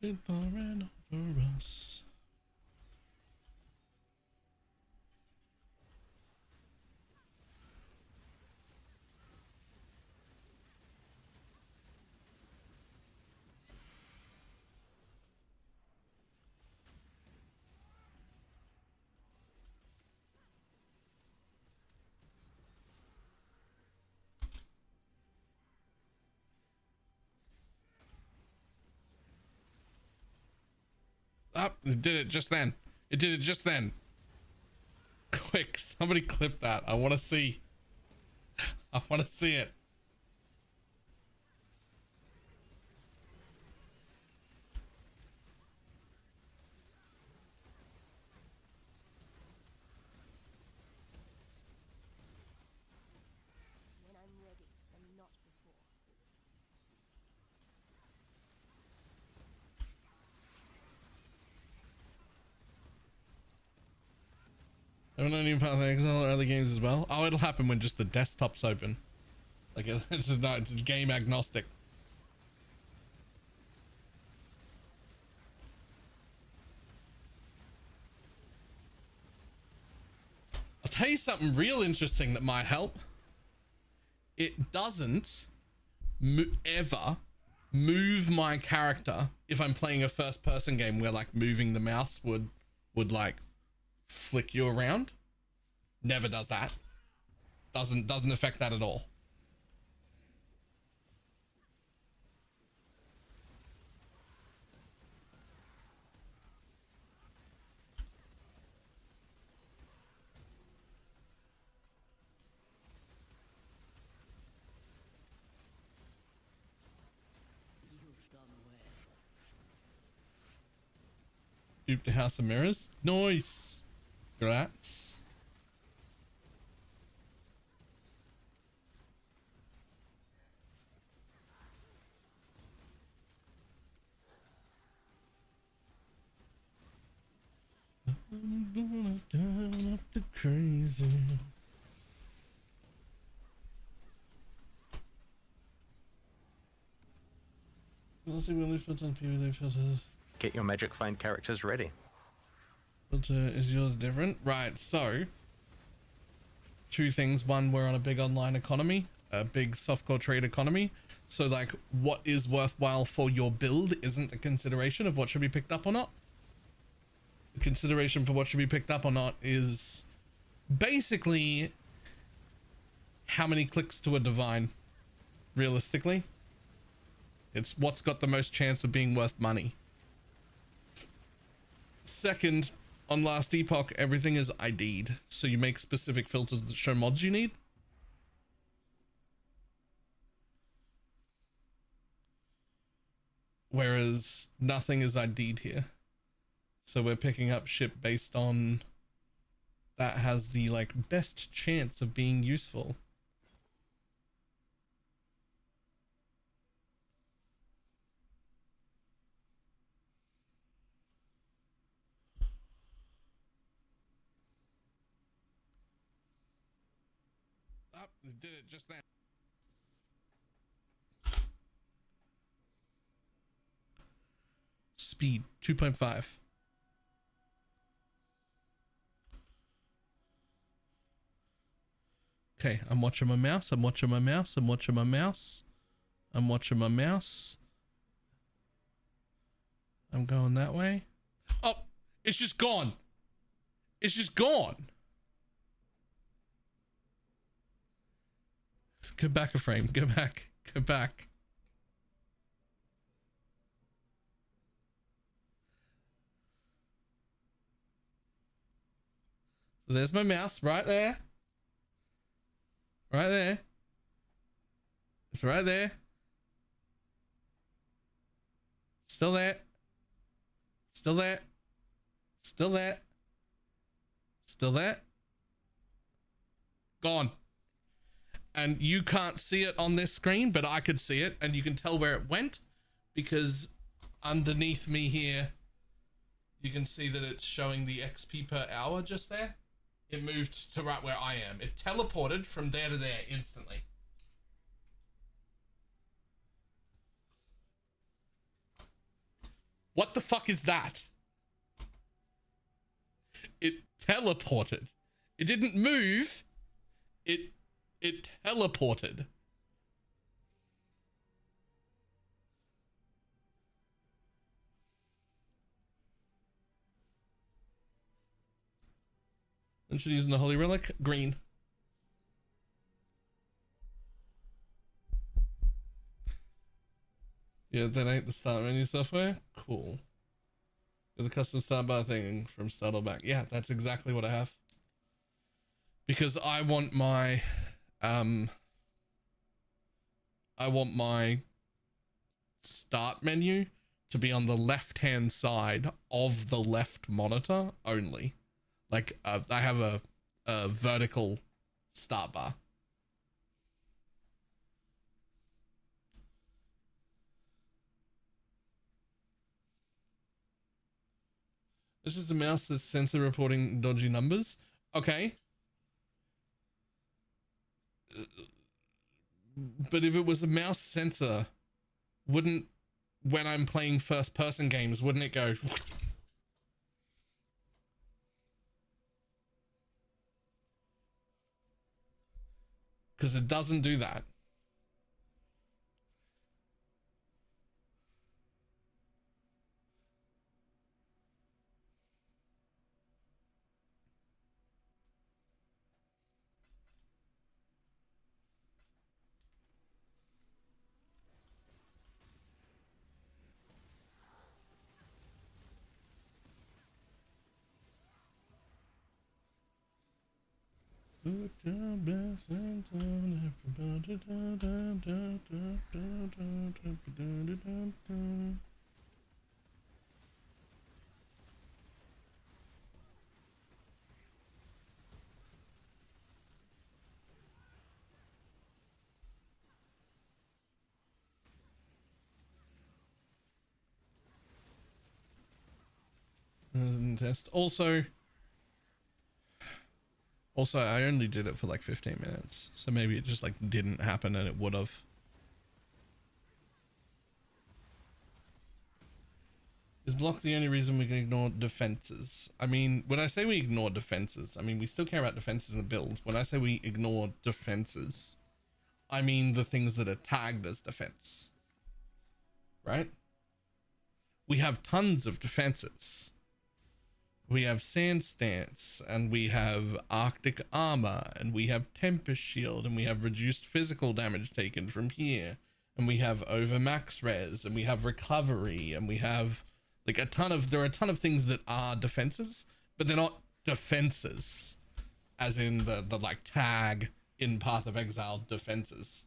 People ran over us. Oh, it did it just then. It did it just then. Quick, somebody clip that. I want to see. I want to see it. When I'm ready and not before. Haven't any Path of Exile or other games as well? Oh, it'll happen when just the desktop's open. Like it's not, it's game agnostic. I'll tell you something real interesting that might help. It doesn't ever move my character if I'm playing a first person game where like moving the mouse would like flick you around. Never does that. Doesn't affect that at all. You've done well. Dupe the House of Mirrors. Nice. Congrats. I'm gonna down up the crazy. Get your magic find characters ready. Filter is yours different? Right, so two things. One, we're on a big online economy, a big softcore trade economy. So like what is worthwhile for your build isn't the consideration of what should be picked up or not. The consideration for what should be picked up or not is basically how many clicks to a divine, realistically. It's what's got the most chance of being worth money. Second, on Last Epoch, everything is ID'd, so you make specific filters that show mods you need. Whereas nothing is ID'd here. So we're picking up ship based on that has the like best chance of being useful. Oh, they did it just then. Speed 2.5. Okay, I'm watching my mouse. I'm watching my mouse. I'm watching my mouse. I'm watching my mouse. I'm going that way. Oh, it's just gone. It's just gone. Go back a frame. Go back. Go back. So there's my mouse right there. Right there. It's right there. Still there. Still there. Still there. Still there. Gone. And you can't see it on this screen, but I could see it, and you can tell where it went because underneath me here, you can see that it's showing the XP per hour just there. It moved to right where I am. It teleported from there to there instantly. What the fuck is that? It teleported. It didn't move. It teleported. And should using the holy relic? Green. Yeah, that ain't the start menu software. Cool. The custom start bar thing from start or back. Yeah, that's exactly what I have. Because I want my start menu to be on the left hand side of the left monitor only. Like I have a vertical start bar. It's just a mouse that's sensor reporting dodgy numbers. Okay. But if it was a mouse sensor, wouldn't, when I'm playing first person games, wouldn't it go? Because it doesn't do that. Test. Also, I only did it for like 15 minutes, so maybe it just like didn't happen and it would have. Is block the only reason we can ignore defenses? I mean, when I say we ignore defenses, I mean we still care about defenses in the build. When I say we ignore defenses, I mean the things that are tagged as defense, right? We have tons of defenses. We have sand stance, and we have arctic armor, and we have tempest shield, and we have reduced physical damage taken from here, and we have over max res, and we have recovery, and we have like there are a ton of things that are defenses, but they're not defenses as in the like tag in Path of Exile defenses.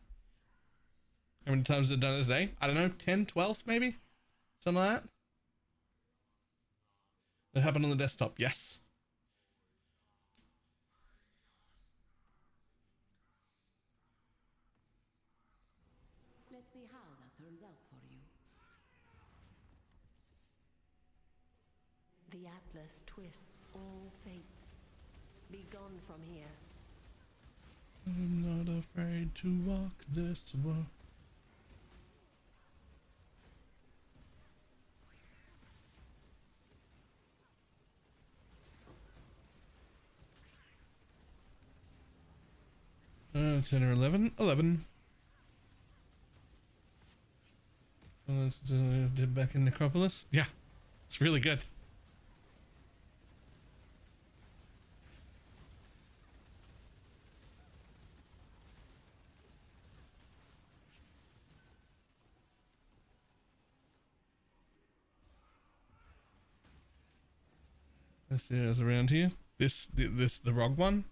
How many times have I done it today? I don't know, 10, 12 maybe? Something like that. It happened on the desktop, yes. Let's see how that turns out for you. The Atlas twists all fates. Be gone from here. I'm not afraid to walk this world. 10 or 11? 11. Did back in Necropolis? Yeah, it's really good. This is around here. The ROG one.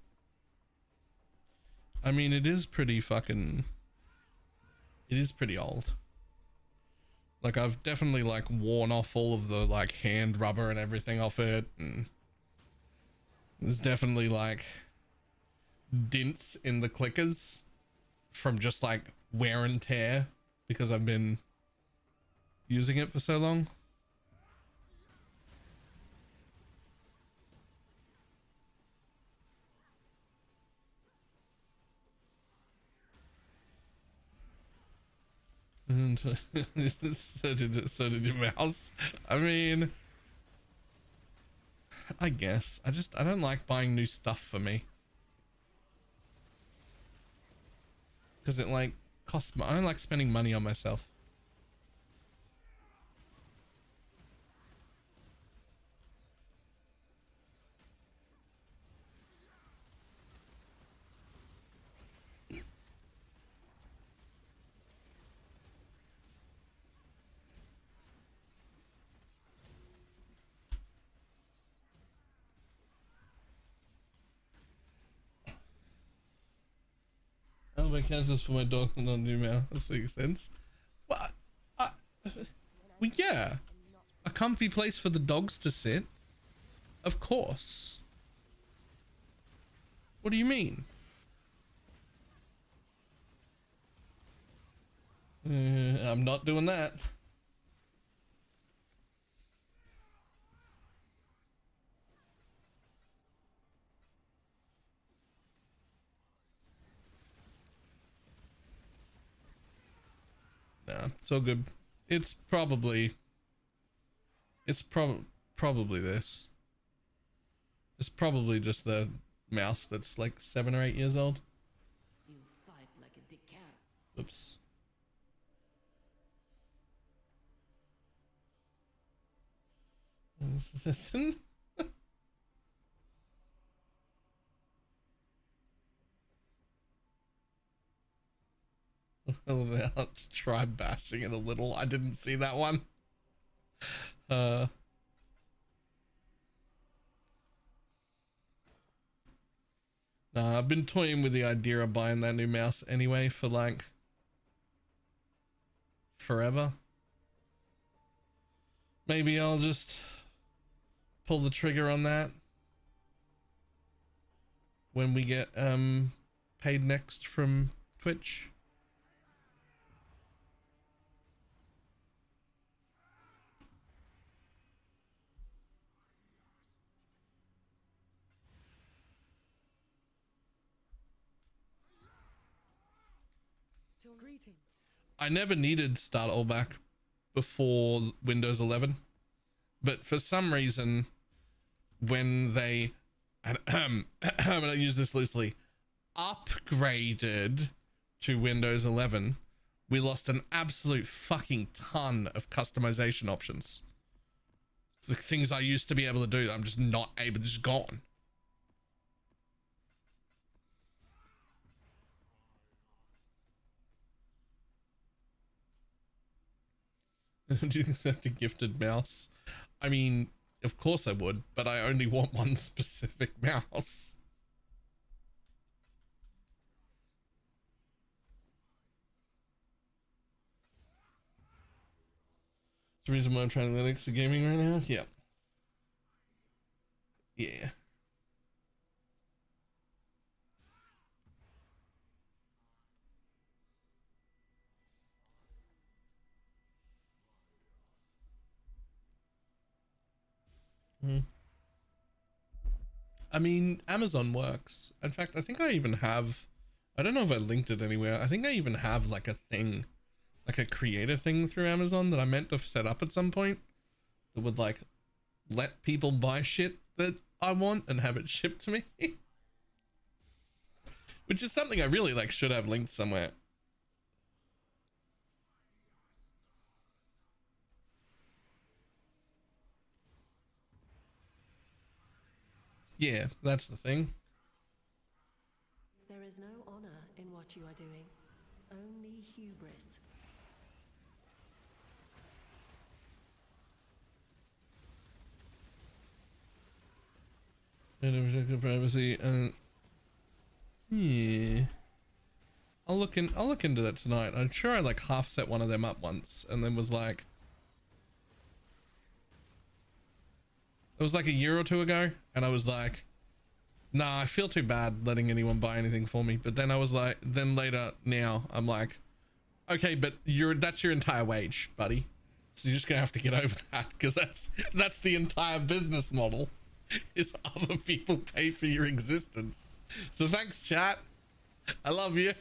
I mean, it is pretty fucking. It is pretty old. Like, I've definitely like worn off all of the like hand rubber and everything off it, and there's definitely like dints in the clickers from just like wear and tear because I've been using it for so long. And so did your mouse. I mean, I guess I don't like buying new stuff for me because it like costs. I don't like spending money on myself. I'll make counters for my dog and not new mouse. That makes sense. What? Well, yeah, a comfy place for the dogs to sit. Of course. What do you mean? I'm not doing that. Nah, it's all good. It's probably this. It's probably just the mouse that's like 7 or 8 years old. You fight like a dickhead. Oops. I'll try bashing it a little. I didn't see that one. No, I've been toying with the idea of buying that new mouse anyway for like forever. Maybe I'll just pull the trigger on that when we get paid next from Twitch. I never needed Start All Back before Windows 11, but for some reason, when they, and I'm gonna use this loosely, upgraded to Windows 11, we lost an absolute fucking ton of customization options. The things I used to be able to do, I'm just not able, just gone. Do you accept a gifted mouse? I mean, of course I would, but I only want one specific mouse. The reason why I'm trying Linux gaming right now? Yeah. Yeah. I mean, Amazon works. In fact, I think I even have I don't know if I linked it anywhere. I think I even have like a thing, like a creator thing through Amazon that I meant to set up at some point that would like let people buy shit that I want and have it shipped to me. Which is something I really like should have linked somewhere. Yeah, that's the thing. There is no honor in what you are doing, only hubris. And protect privacy and yeah. I'll look into that tonight. I'm sure I like half set one of them up once and then was like, it was like a year or two ago and I was like, nah, I feel too bad letting anyone buy anything for me. But then I was like, then later now I'm like, okay, but that's your entire wage, buddy. So you're just gonna have to get over that, because that's the entire business model, is other people pay for your existence. So thanks, chat. I love you.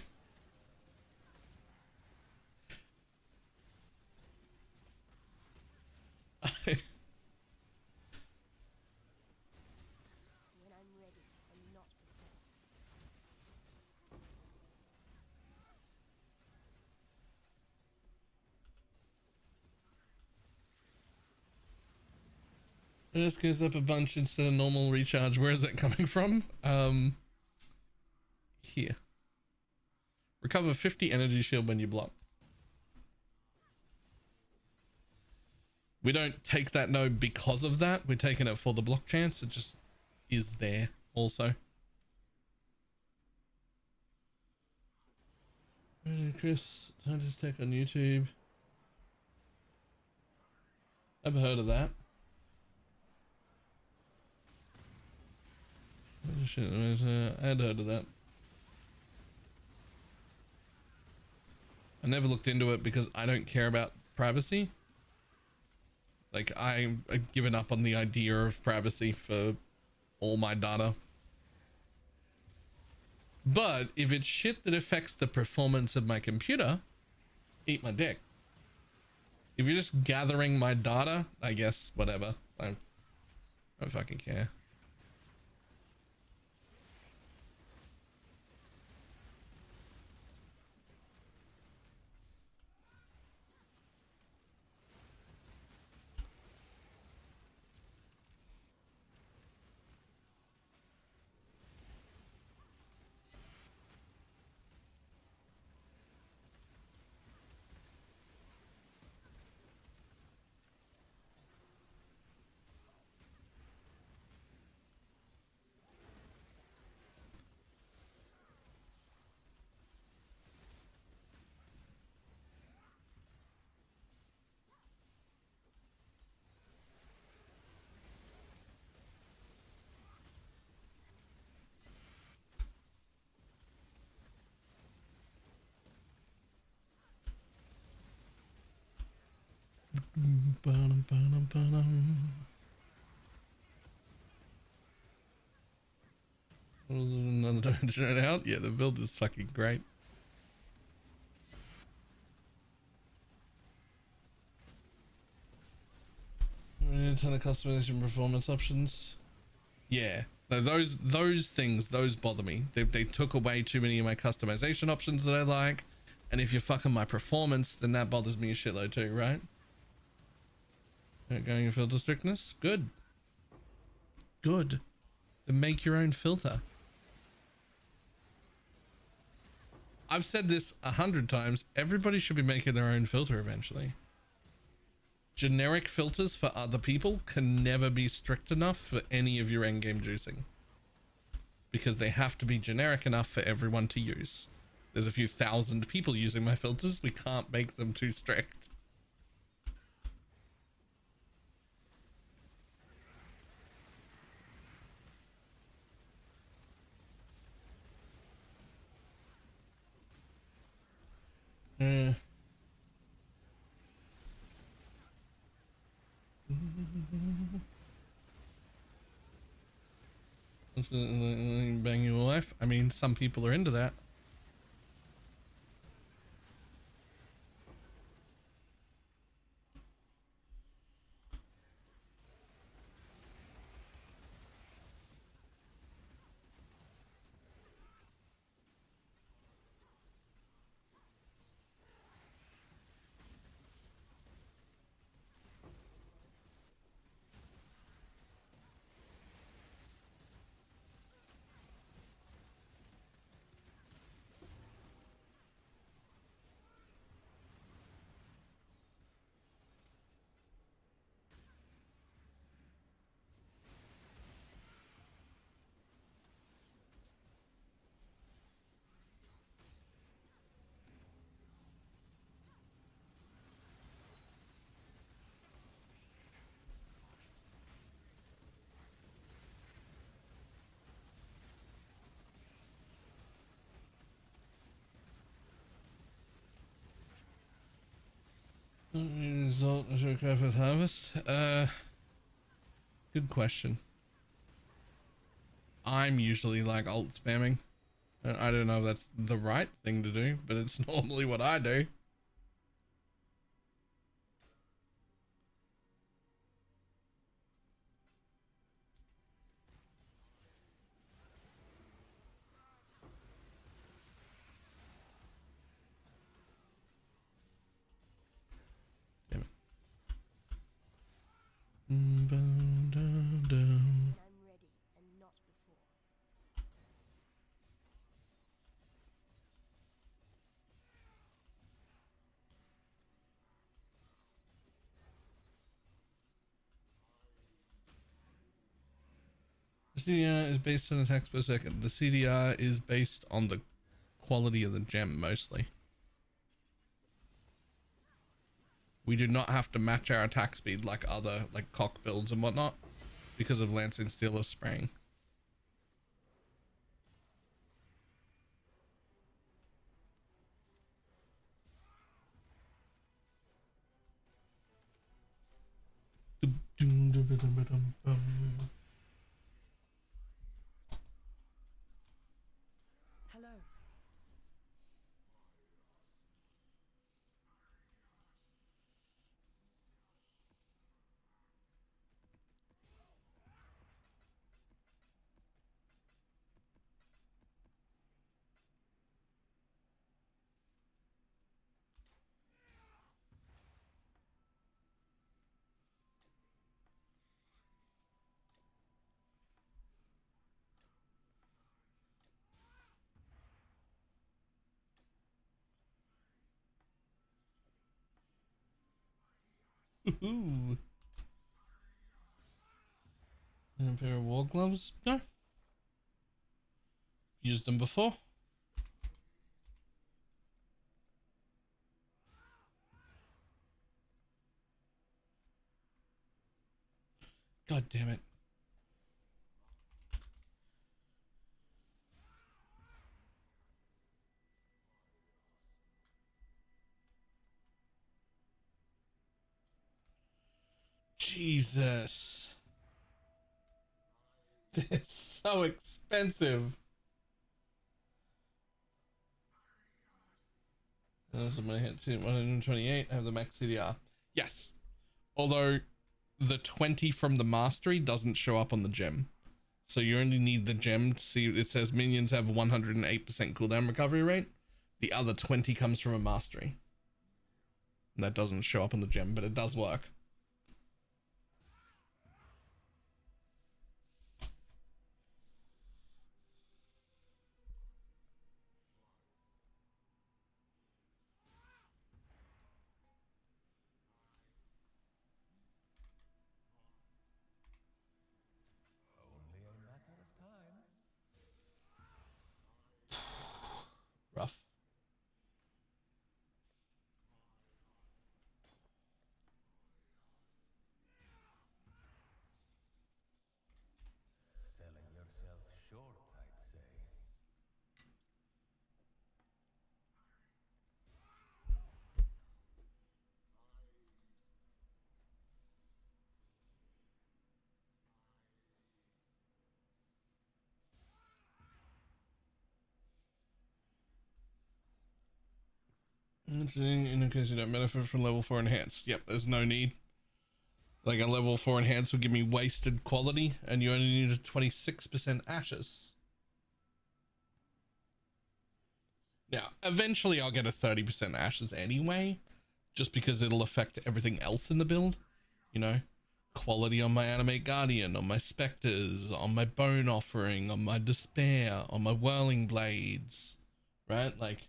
It just goes up a bunch instead of normal recharge. Where is that coming from? Here. Recover 50 energy shield when you block. We don't take that node because of that. We're taking it for the block chance. It just is there also. Chris, time to take on YouTube. I've heard of that. I had heard of that. I never looked into it because I don't care about privacy. Like, I've given up on the idea of privacy for all my data. But if it's shit that affects the performance of my computer, eat my dick. If you're just gathering my data, I guess whatever. I don't fucking care. Another time to try it out. Yeah, the build is fucking great. A ton of customization performance options. Yeah, those things, those bother me. They took away too many of my customization options that I like, and if you're fucking my performance, then that bothers me a shitload too, right? Going your filter strictness, good. Good. Then make your own filter. I've said this 100 times. Everybody should be making their own filter eventually. Generic filters for other people can never be strict enough for any of your endgame juicing, because they have to be generic enough for everyone to use. There's a few thousand people using my filters. We can't make them too strict. Bang your wife. I mean, some people are into that. alt does it require for harvest? Good question. I'm usually like alt spamming. I don't know if that's the right thing to do, but it's normally what I do. Damn it. When I'm ready and not before. The CDR is based on attacks per second. The CDR is based on the quality of the gem mostly. We do not have to match our attack speed like other like cock builds and whatnot because of Lancing Steel of Spraying. Hello. Ooh. And a pair of war gloves? No. Used them before. God damn it. Jesus. They're so expensive. Those are my hit to 128. I have the max CDR. Yes. Although the 20 from the mastery doesn't show up on the gem. So you only need the gem to see it says minions have 108% cooldown recovery rate. The other 20 comes from a mastery. And that doesn't show up on the gem, but it does work. Only a matter of time. Rough. Selling yourself short, I'd say. In case you don't benefit from level 4 enhanced. Yep, there's no need. Like a level 4 enhanced would give me wasted quality, and you only need a 26% ashes. Now, eventually I'll get a 30% ashes anyway, just because it'll affect everything else in the build. You know, quality on my Animate Guardian, on my Spectres, on my Bone Offering, on my Despair, on my Whirling Blades, right? Like,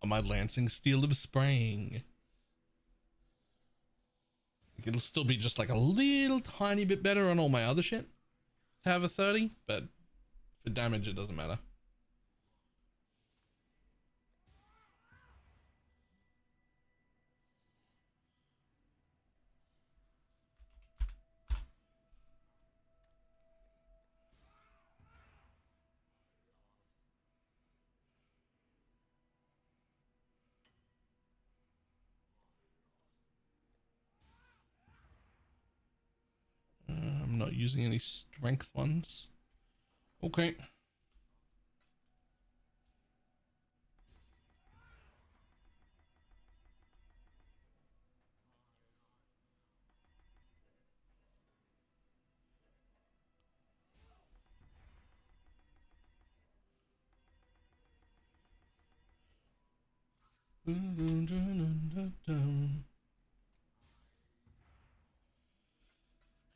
on my Lancing Steel of Spraying. It'll still be just like a little tiny bit better on all my other shit to have a 30, but for damage it doesn't matter. not using any strength ones. Okay.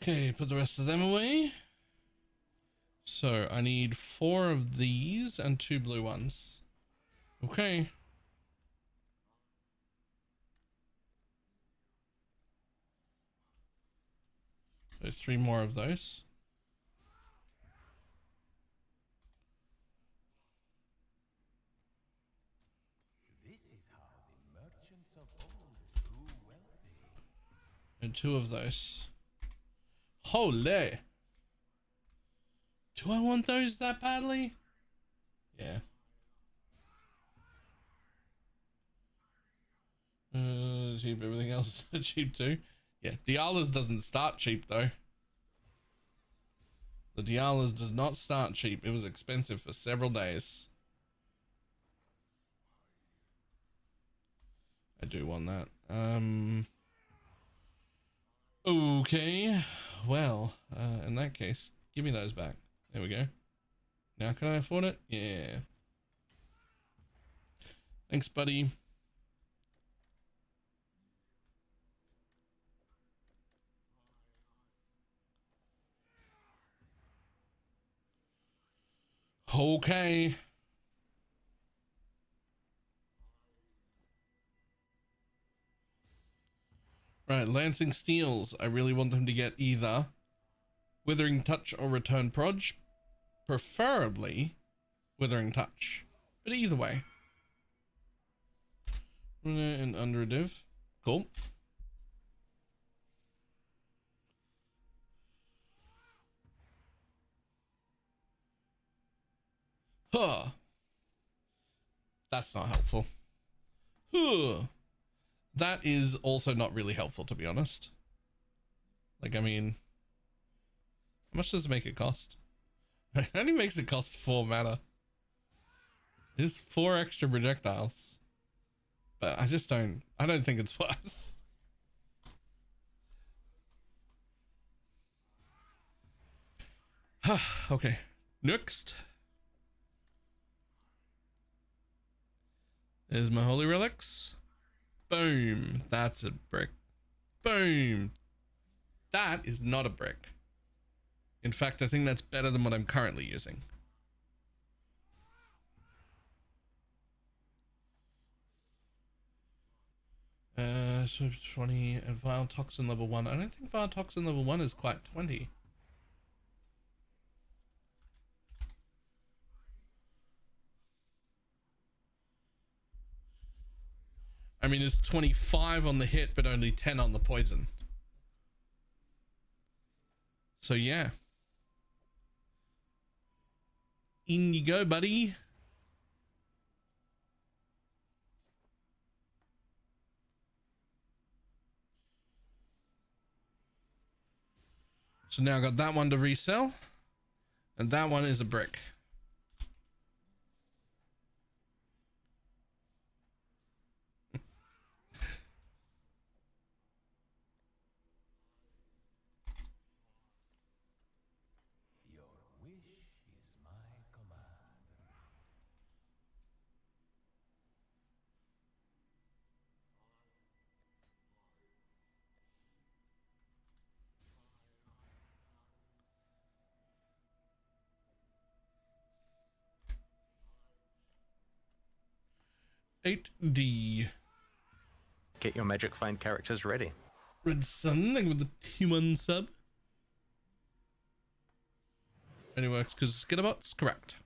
Okay, put the rest of them away. So I need 4 of these and 2 blue ones. Okay. So 3 more of those. This is how the merchants of old grew wealthy. And 2 of those. Holy! Do I want those that badly? Yeah. Cheap. Everything else is cheap too. Yeah, Diala's doesn't start cheap though. The Diala's does not start cheap. It was expensive for several days. I do want that. Okay. Well, in that case, give me those back. There we go. Now can I afford it? Yeah. Thanks, buddy. Okay. Right, Lancing Steels. I really want them to get either Withering Touch or Return Proj. Preferably Withering Touch. But either way. And under a div. Cool. Huh. That's not helpful. Huh. That is also not really helpful, to be honest. Like, I mean, how much does it make it cost? It only makes it cost 4 mana. It's 4 extra projectiles. But I don't think it's worth. Okay, next. There's my holy relics. Boom. That's a brick. Boom. That is not a brick. In fact, I think that's better than what I'm currently using. So 20 and Vile Toxin level 1. I don't think Vile Toxin level 1 is quite 20. I mean, it's 25 on the hit, but only 10 on the poison. So yeah. In you go, buddy. So now I got that one to resell. And that one is a brick. $8D. Get your magic find characters ready. Red Sun, thank you with the T1 sub. Only works because Skitterbot's correct.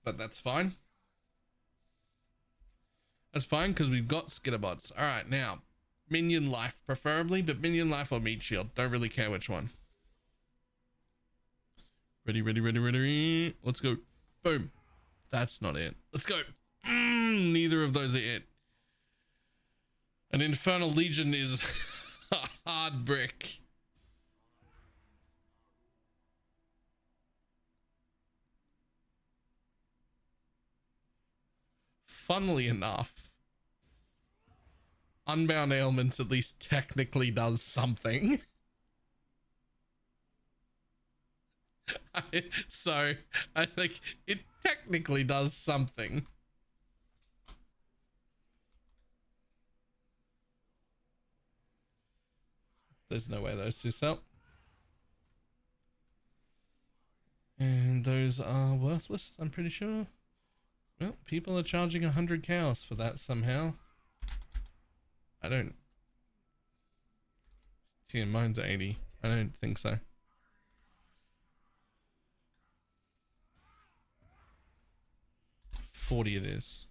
But that's fine. That's fine because we've got Skitterbots. Alright, now. Minion life, preferably, but minion life or meat shield. Don't really care which one. Ready, ready, ready, ready. Let's go. Boom. That's not it. Let's go. Neither of those are it. An Infernal Legion is a hard brick. Funnily enough, Unbound Ailments at least technically does something. So I think it technically does something. There's no way those two sell. And those are worthless, I'm pretty sure. Well, people are charging 100 cows for that somehow. I don't... Yeah, mine's 80. I don't think so. $40 it is.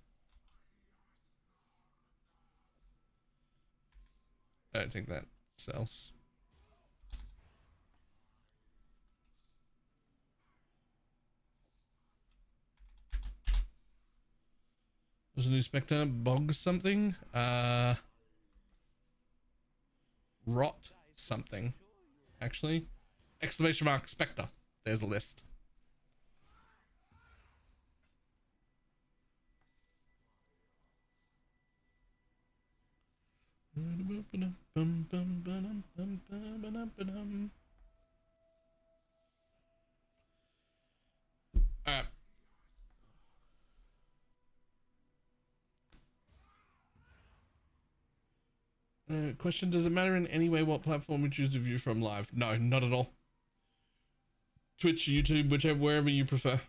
I don't think that sells. There's a new Spectre, Bog something. Rot something. Actually. Exclamation mark Spectre. There's a list. Alright. Question, does it matter in any way what platform we choose to view from live? No, not at all. Twitch, YouTube, whichever, wherever you prefer.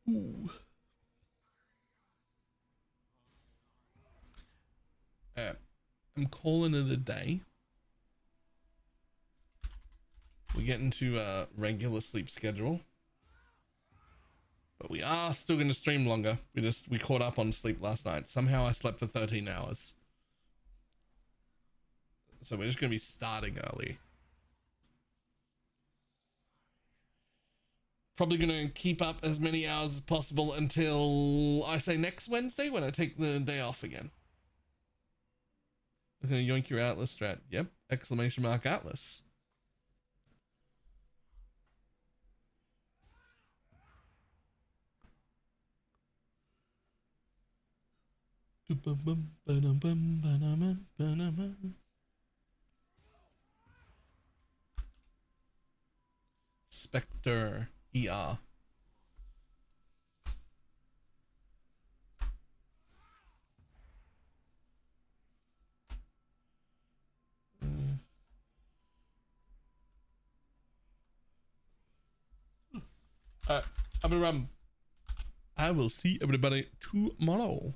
Ooh. I'm calling it a day. We're getting to a regular sleep schedule, but we are still going to stream longer. We caught up on sleep last night. Somehow I slept for 13 hours. So we're just going to be starting early. Probably going to keep up as many hours as possible until I say next Wednesday when I take the day off again. I'm going to yoink your Atlas strat. Yep. Exclamation mark Atlas. Spectre ER. I'm gonna run. I will see everybody tomorrow.